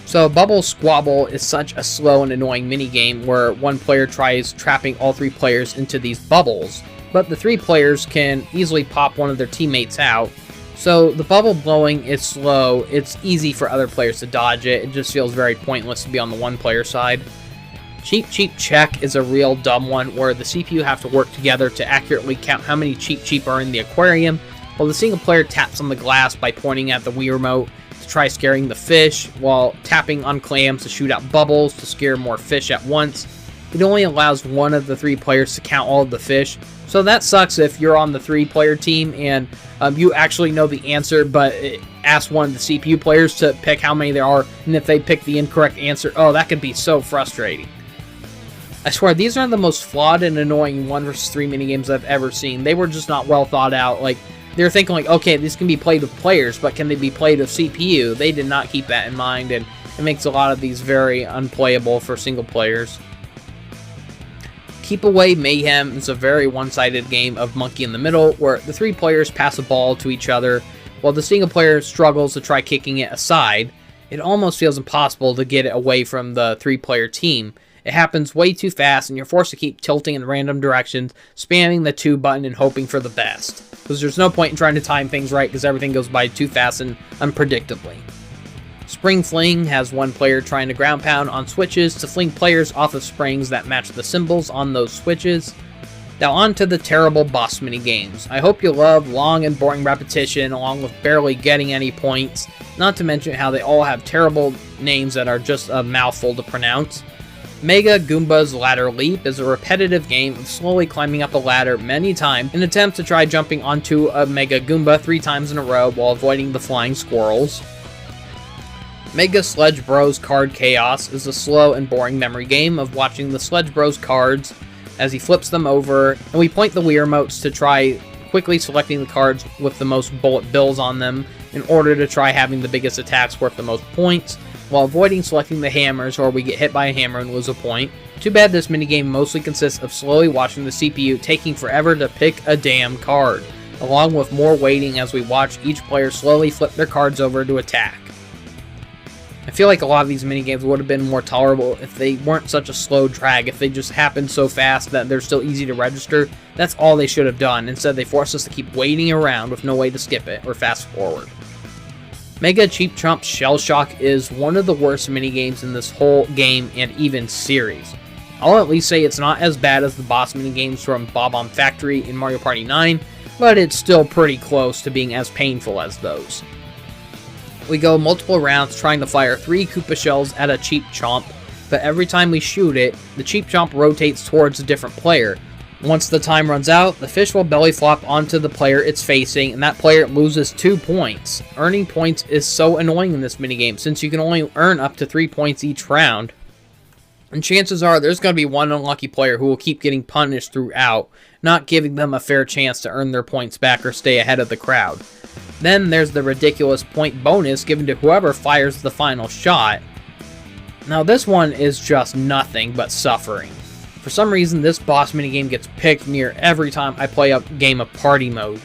S7: So Bubble Squabble is such a slow and annoying minigame where 1 player tries trapping all 3 players into these bubbles, but the 3 players can easily pop one of their teammates out. So the bubble blowing is slow, it's easy for other players to dodge it, it just feels very pointless to be on the 1 player side. Cheep Cheep Check is a real dumb one where the CPU have to work together to accurately count how many Cheep Cheep are in the aquarium, while the single player taps on the glass by pointing at the Wii remote to try scaring the fish, while tapping on clams to shoot out bubbles to scare more fish at once. It only allows 1 of the 3 players to count all of the fish, so that sucks if you're on the 3-player team and you actually know the answer, but it asks one of the CPU players to pick how many there are, and if they pick the incorrect answer, oh, that could be so frustrating. I swear, these are the most flawed and annoying 1 vs 3 minigames I've ever seen. They were just not well thought out. Like, they're thinking like, okay, these can be played with players, but can they be played with CPU? They did not keep that in mind, and it makes a lot of these very unplayable for single players. Keep Away Mayhem is a very one-sided game of monkey in the middle, where the 3 players pass a ball to each other, while the single player struggles to try kicking it aside. It almost feels impossible to get it away from the 3-player team. It happens way too fast, and you're forced to keep tilting in random directions, spamming the 2 button and hoping for the best. Because there's no point in trying to time things right, because everything goes by too fast and unpredictably. Spring Fling has 1 player trying to ground pound on switches to fling players off of springs that match the symbols on those switches. Now on to the terrible boss mini games. I hope you love long and boring repetition along with barely getting any points, not to mention how they all have terrible names that are just a mouthful to pronounce. Mega Goomba's Ladder Leap is a repetitive game of slowly climbing up a ladder many times in an attempt to try jumping onto a Mega Goomba 3 times in a row while avoiding the flying squirrels. Mega Sledge Bros Card Chaos is a slow and boring memory game of watching the Sledge Bros cards as he flips them over, and we point the Wii remotes to try quickly selecting the cards with the most bullet bills on them in order to try having the biggest attacks worth the most points, while avoiding selecting the hammers or we get hit by a hammer and lose a point. Too bad this minigame mostly consists of slowly watching the CPU taking forever to pick a damn card, along with more waiting as we watch each player slowly flip their cards over to attack. I feel like a lot of these minigames would have been more tolerable if they weren't such a slow drag, if they just happened so fast that they're still easy to register. That's all they should have done. Instead, they forced us to keep waiting around with no way to skip it or fast forward. Mega Cheap Chomp's Shell Shock is one of the worst minigames in this whole game and even series. I'll at least say it's not as bad as the boss minigames from Bob-omb Factory in Mario Party 9, but it's still pretty close to being as painful as those. We go multiple rounds trying to fire 3 Koopa shells at a Cheap Chomp, but every time we shoot it, the Cheap Chomp rotates towards a different player. Once the time runs out, the fish will belly flop onto the player it's facing, and that player loses 2 points. Earning points is so annoying in this minigame, since you can only earn up to 3 points each round. And chances are there's going to be one unlucky player who will keep getting punished throughout, not giving them a fair chance to earn their points back or stay ahead of the crowd. Then there's the ridiculous point bonus given to whoever fires the final shot. Now this one is just nothing but suffering. For some reason, this boss minigame gets picked near every time I play a game of party mode.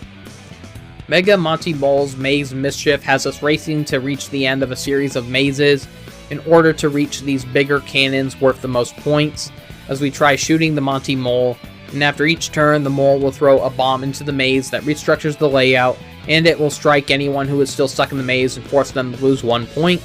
S7: Mega Monty Ball's Maze Mischief has us racing to reach the end of a series of mazes in order to reach these bigger cannons worth the most points, as we try shooting the Monty Mole, and after each turn, the mole will throw a bomb into the maze that restructures the layout, and it will strike anyone who is still stuck in the maze and force them to lose 1 point.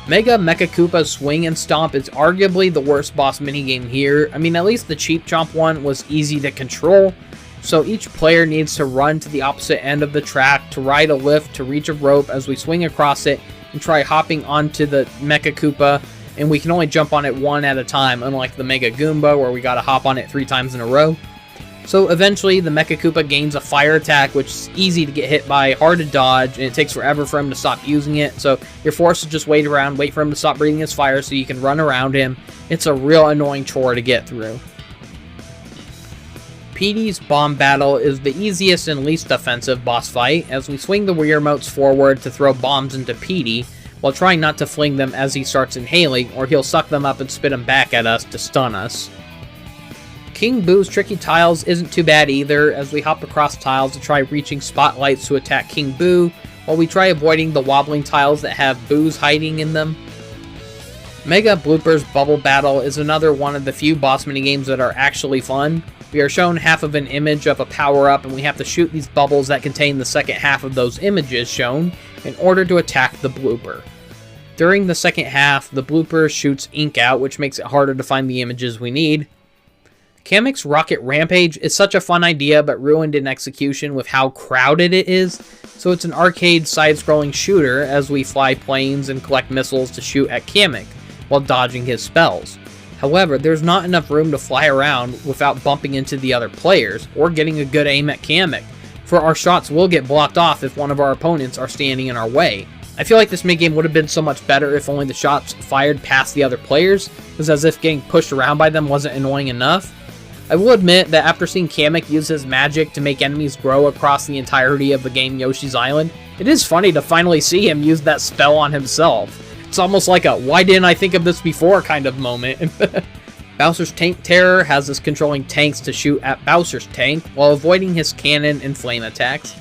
S7: Mega Mecha Koopa's Swing and Stomp is arguably the worst boss minigame here. I mean, at least the Cheap Chomp one was easy to control, so each player needs to run to the opposite end of the track to ride a lift to reach a rope as we swing across it and try hopping onto the Mecha Koopa, and we can only jump on it one at a time, unlike the Mega Goomba where we gotta hop on it 3 times in a row. So eventually the Mecha Koopa gains a fire attack, which is easy to get hit by, hard to dodge, and it takes forever for him to stop using it, so you're forced to just wait around, wait for him to stop breathing his fire so you can run around him. It's a real annoying chore to get through. Petey's Bomb Battle is the easiest and least offensive boss fight, as we swing the Wii remotes forward to throw bombs into Petey, while trying not to fling them as he starts inhaling, or he'll suck them up and spit them back at us to stun us. King Boo's Tricky Tiles isn't too bad either, as we hop across tiles to try reaching spotlights to attack King Boo, while we try avoiding the wobbling tiles that have boos hiding in them. Mega Blooper's Bubble Battle is another one of the few boss minigames that are actually fun. We are shown half of an image of a power-up, and we have to shoot these bubbles that contain the second half of those images shown in order to attack the blooper. During the second half, the blooper shoots ink out, which makes it harder to find the images we need. Kamek's Rocket Rampage is such a fun idea, but ruined in execution with how crowded it is. So it's an arcade side-scrolling shooter as we fly planes and collect missiles to shoot at Kamek, while dodging his spells. However, there's not enough room to fly around without bumping into the other players, or getting a good aim at Kamek, for our shots will get blocked off if one of our opponents are standing in our way. I feel like this minigame would have been so much better if only the shots fired past the other players, was as if getting pushed around by them wasn't annoying enough. I will admit that after seeing Kamek use his magic to make enemies grow across the entirety of the game Yoshi's Island, it is funny to finally see him use that spell on himself. It's almost like a why didn't I think of this before kind of moment. Bowser's Tank Terror has us controlling tanks to shoot at Bowser's tank while avoiding his cannon and flame attacks.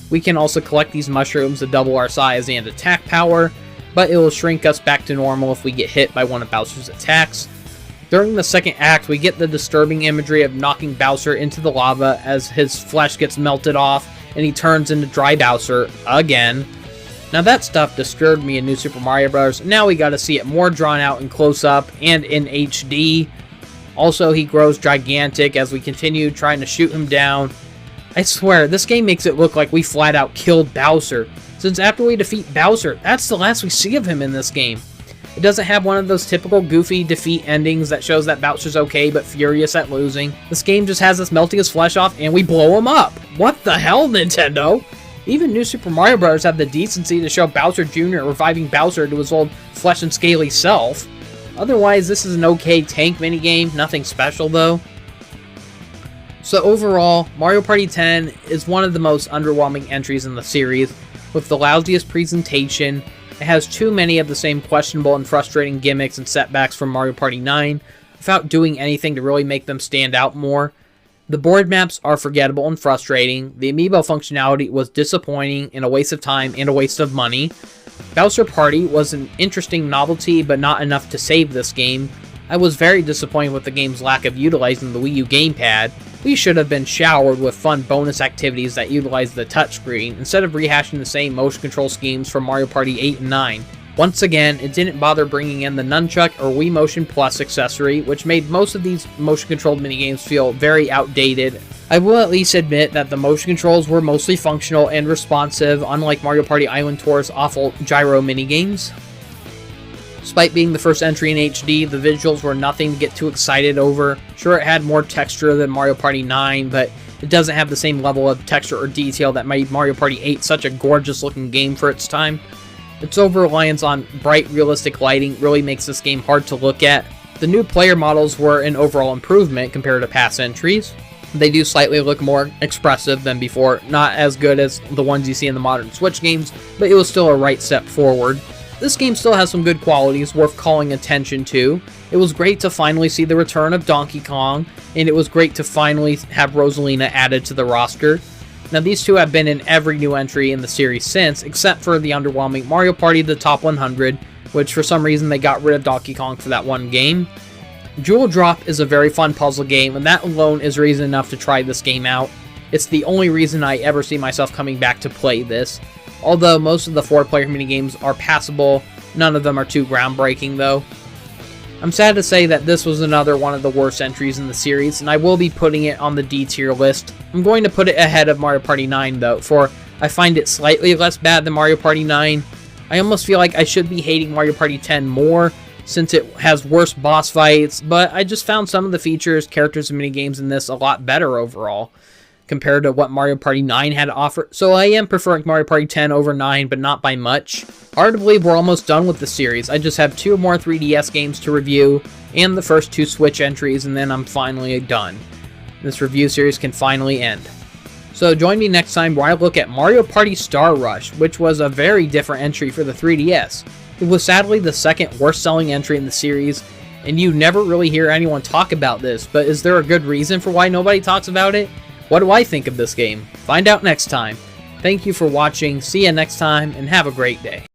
S7: We can also collect these mushrooms to double our size and attack power, but it will shrink us back to normal if we get hit by one of Bowser's attacks. During the second act, we get the disturbing imagery of knocking Bowser into the lava as his flesh gets melted off and he turns into Dry Bowser again. Now that stuff disturbed me in New Super Mario Bros. Now we got to see it more drawn out and close up and in HD. Also, he grows gigantic as we continue trying to shoot him down. I swear, this game makes it look like we flat out killed Bowser, since after we defeat Bowser, that's the last we see of him in this game. It doesn't have one of those typical goofy defeat endings that shows that Bowser's okay but furious at losing. This game just has us melting his flesh off and we blow him up. What the hell, Nintendo? Even New Super Mario Bros. Have the decency to show Bowser Jr. reviving Bowser to his old flesh and scaly self. Otherwise, this is an okay tank minigame, nothing special though. So overall, Mario Party 10 is one of the most underwhelming entries in the series, with the lousiest presentation. It has too many of the same questionable and frustrating gimmicks and setbacks from Mario Party 9, without doing anything to really make them stand out more. The board maps are forgettable and frustrating, the amiibo functionality was disappointing and a waste of time and a waste of money. Bowser Party was an interesting novelty, but not enough to save this game. I was very disappointed with the game's lack of utilizing the Wii U gamepad. We should have been showered with fun bonus activities that utilize the touchscreen, instead of rehashing the same motion control schemes from Mario Party 8 and 9. Once again, it didn't bother bringing in the Nunchuck or Wii Motion Plus accessory, which made most of these motion-controlled minigames feel very outdated. I will at least admit that the motion controls were mostly functional and responsive, unlike Mario Party Island Tour's awful gyro minigames. Despite being the first entry in HD, the visuals were nothing to get too excited over. Sure, it had more texture than Mario Party 9, but it doesn't have the same level of texture or detail that made Mario Party 8 such a gorgeous looking game for its time. Its over-reliance on bright, realistic lighting really makes this game hard to look at. The new player models were an overall improvement compared to past entries. They do slightly look more expressive than before, not as good as the ones you see in the modern Switch games, but it was still a right step forward. This game still has some good qualities worth calling attention to. It was great to finally see the return of Donkey Kong, and it was great to finally have Rosalina added to the roster. Now these two have been in every new entry in the series since, except for the underwhelming Mario Party The Top 100, which for some reason they got rid of Donkey Kong for that one game. Jewel Drop is a very fun puzzle game, and that alone is reason enough to try this game out. It's the only reason I ever see myself coming back to play this. Although most of the 4-player minigames are passable, none of them are too groundbreaking though. I'm sad to say that this was another one of the worst entries in the series, and I will be putting it on the D tier list. I'm going to put it ahead of Mario Party 9 though, for I find it slightly less bad than Mario Party 9. I almost feel like I should be hating Mario Party 10 more, since it has worse boss fights, but I just found some of the features, characters, and minigames in this a lot better overall, compared to what Mario Party 9 had to offer, so I am preferring Mario Party 10 over 9, but not by much. Hard to believe we're almost done with the series. I just have 2 more 3DS games to review, and the first 2 Switch entries, and then I'm finally done. This review series can finally end. So join me next time where I look at Mario Party Star Rush, which was a very different entry for the 3DS. It was sadly the second worst selling entry in the series, and you never really hear anyone talk about this, but is there a good reason for why nobody talks about it? What do I think of this game? Find out next time. Thank you for watching, see you next time, and have a great day.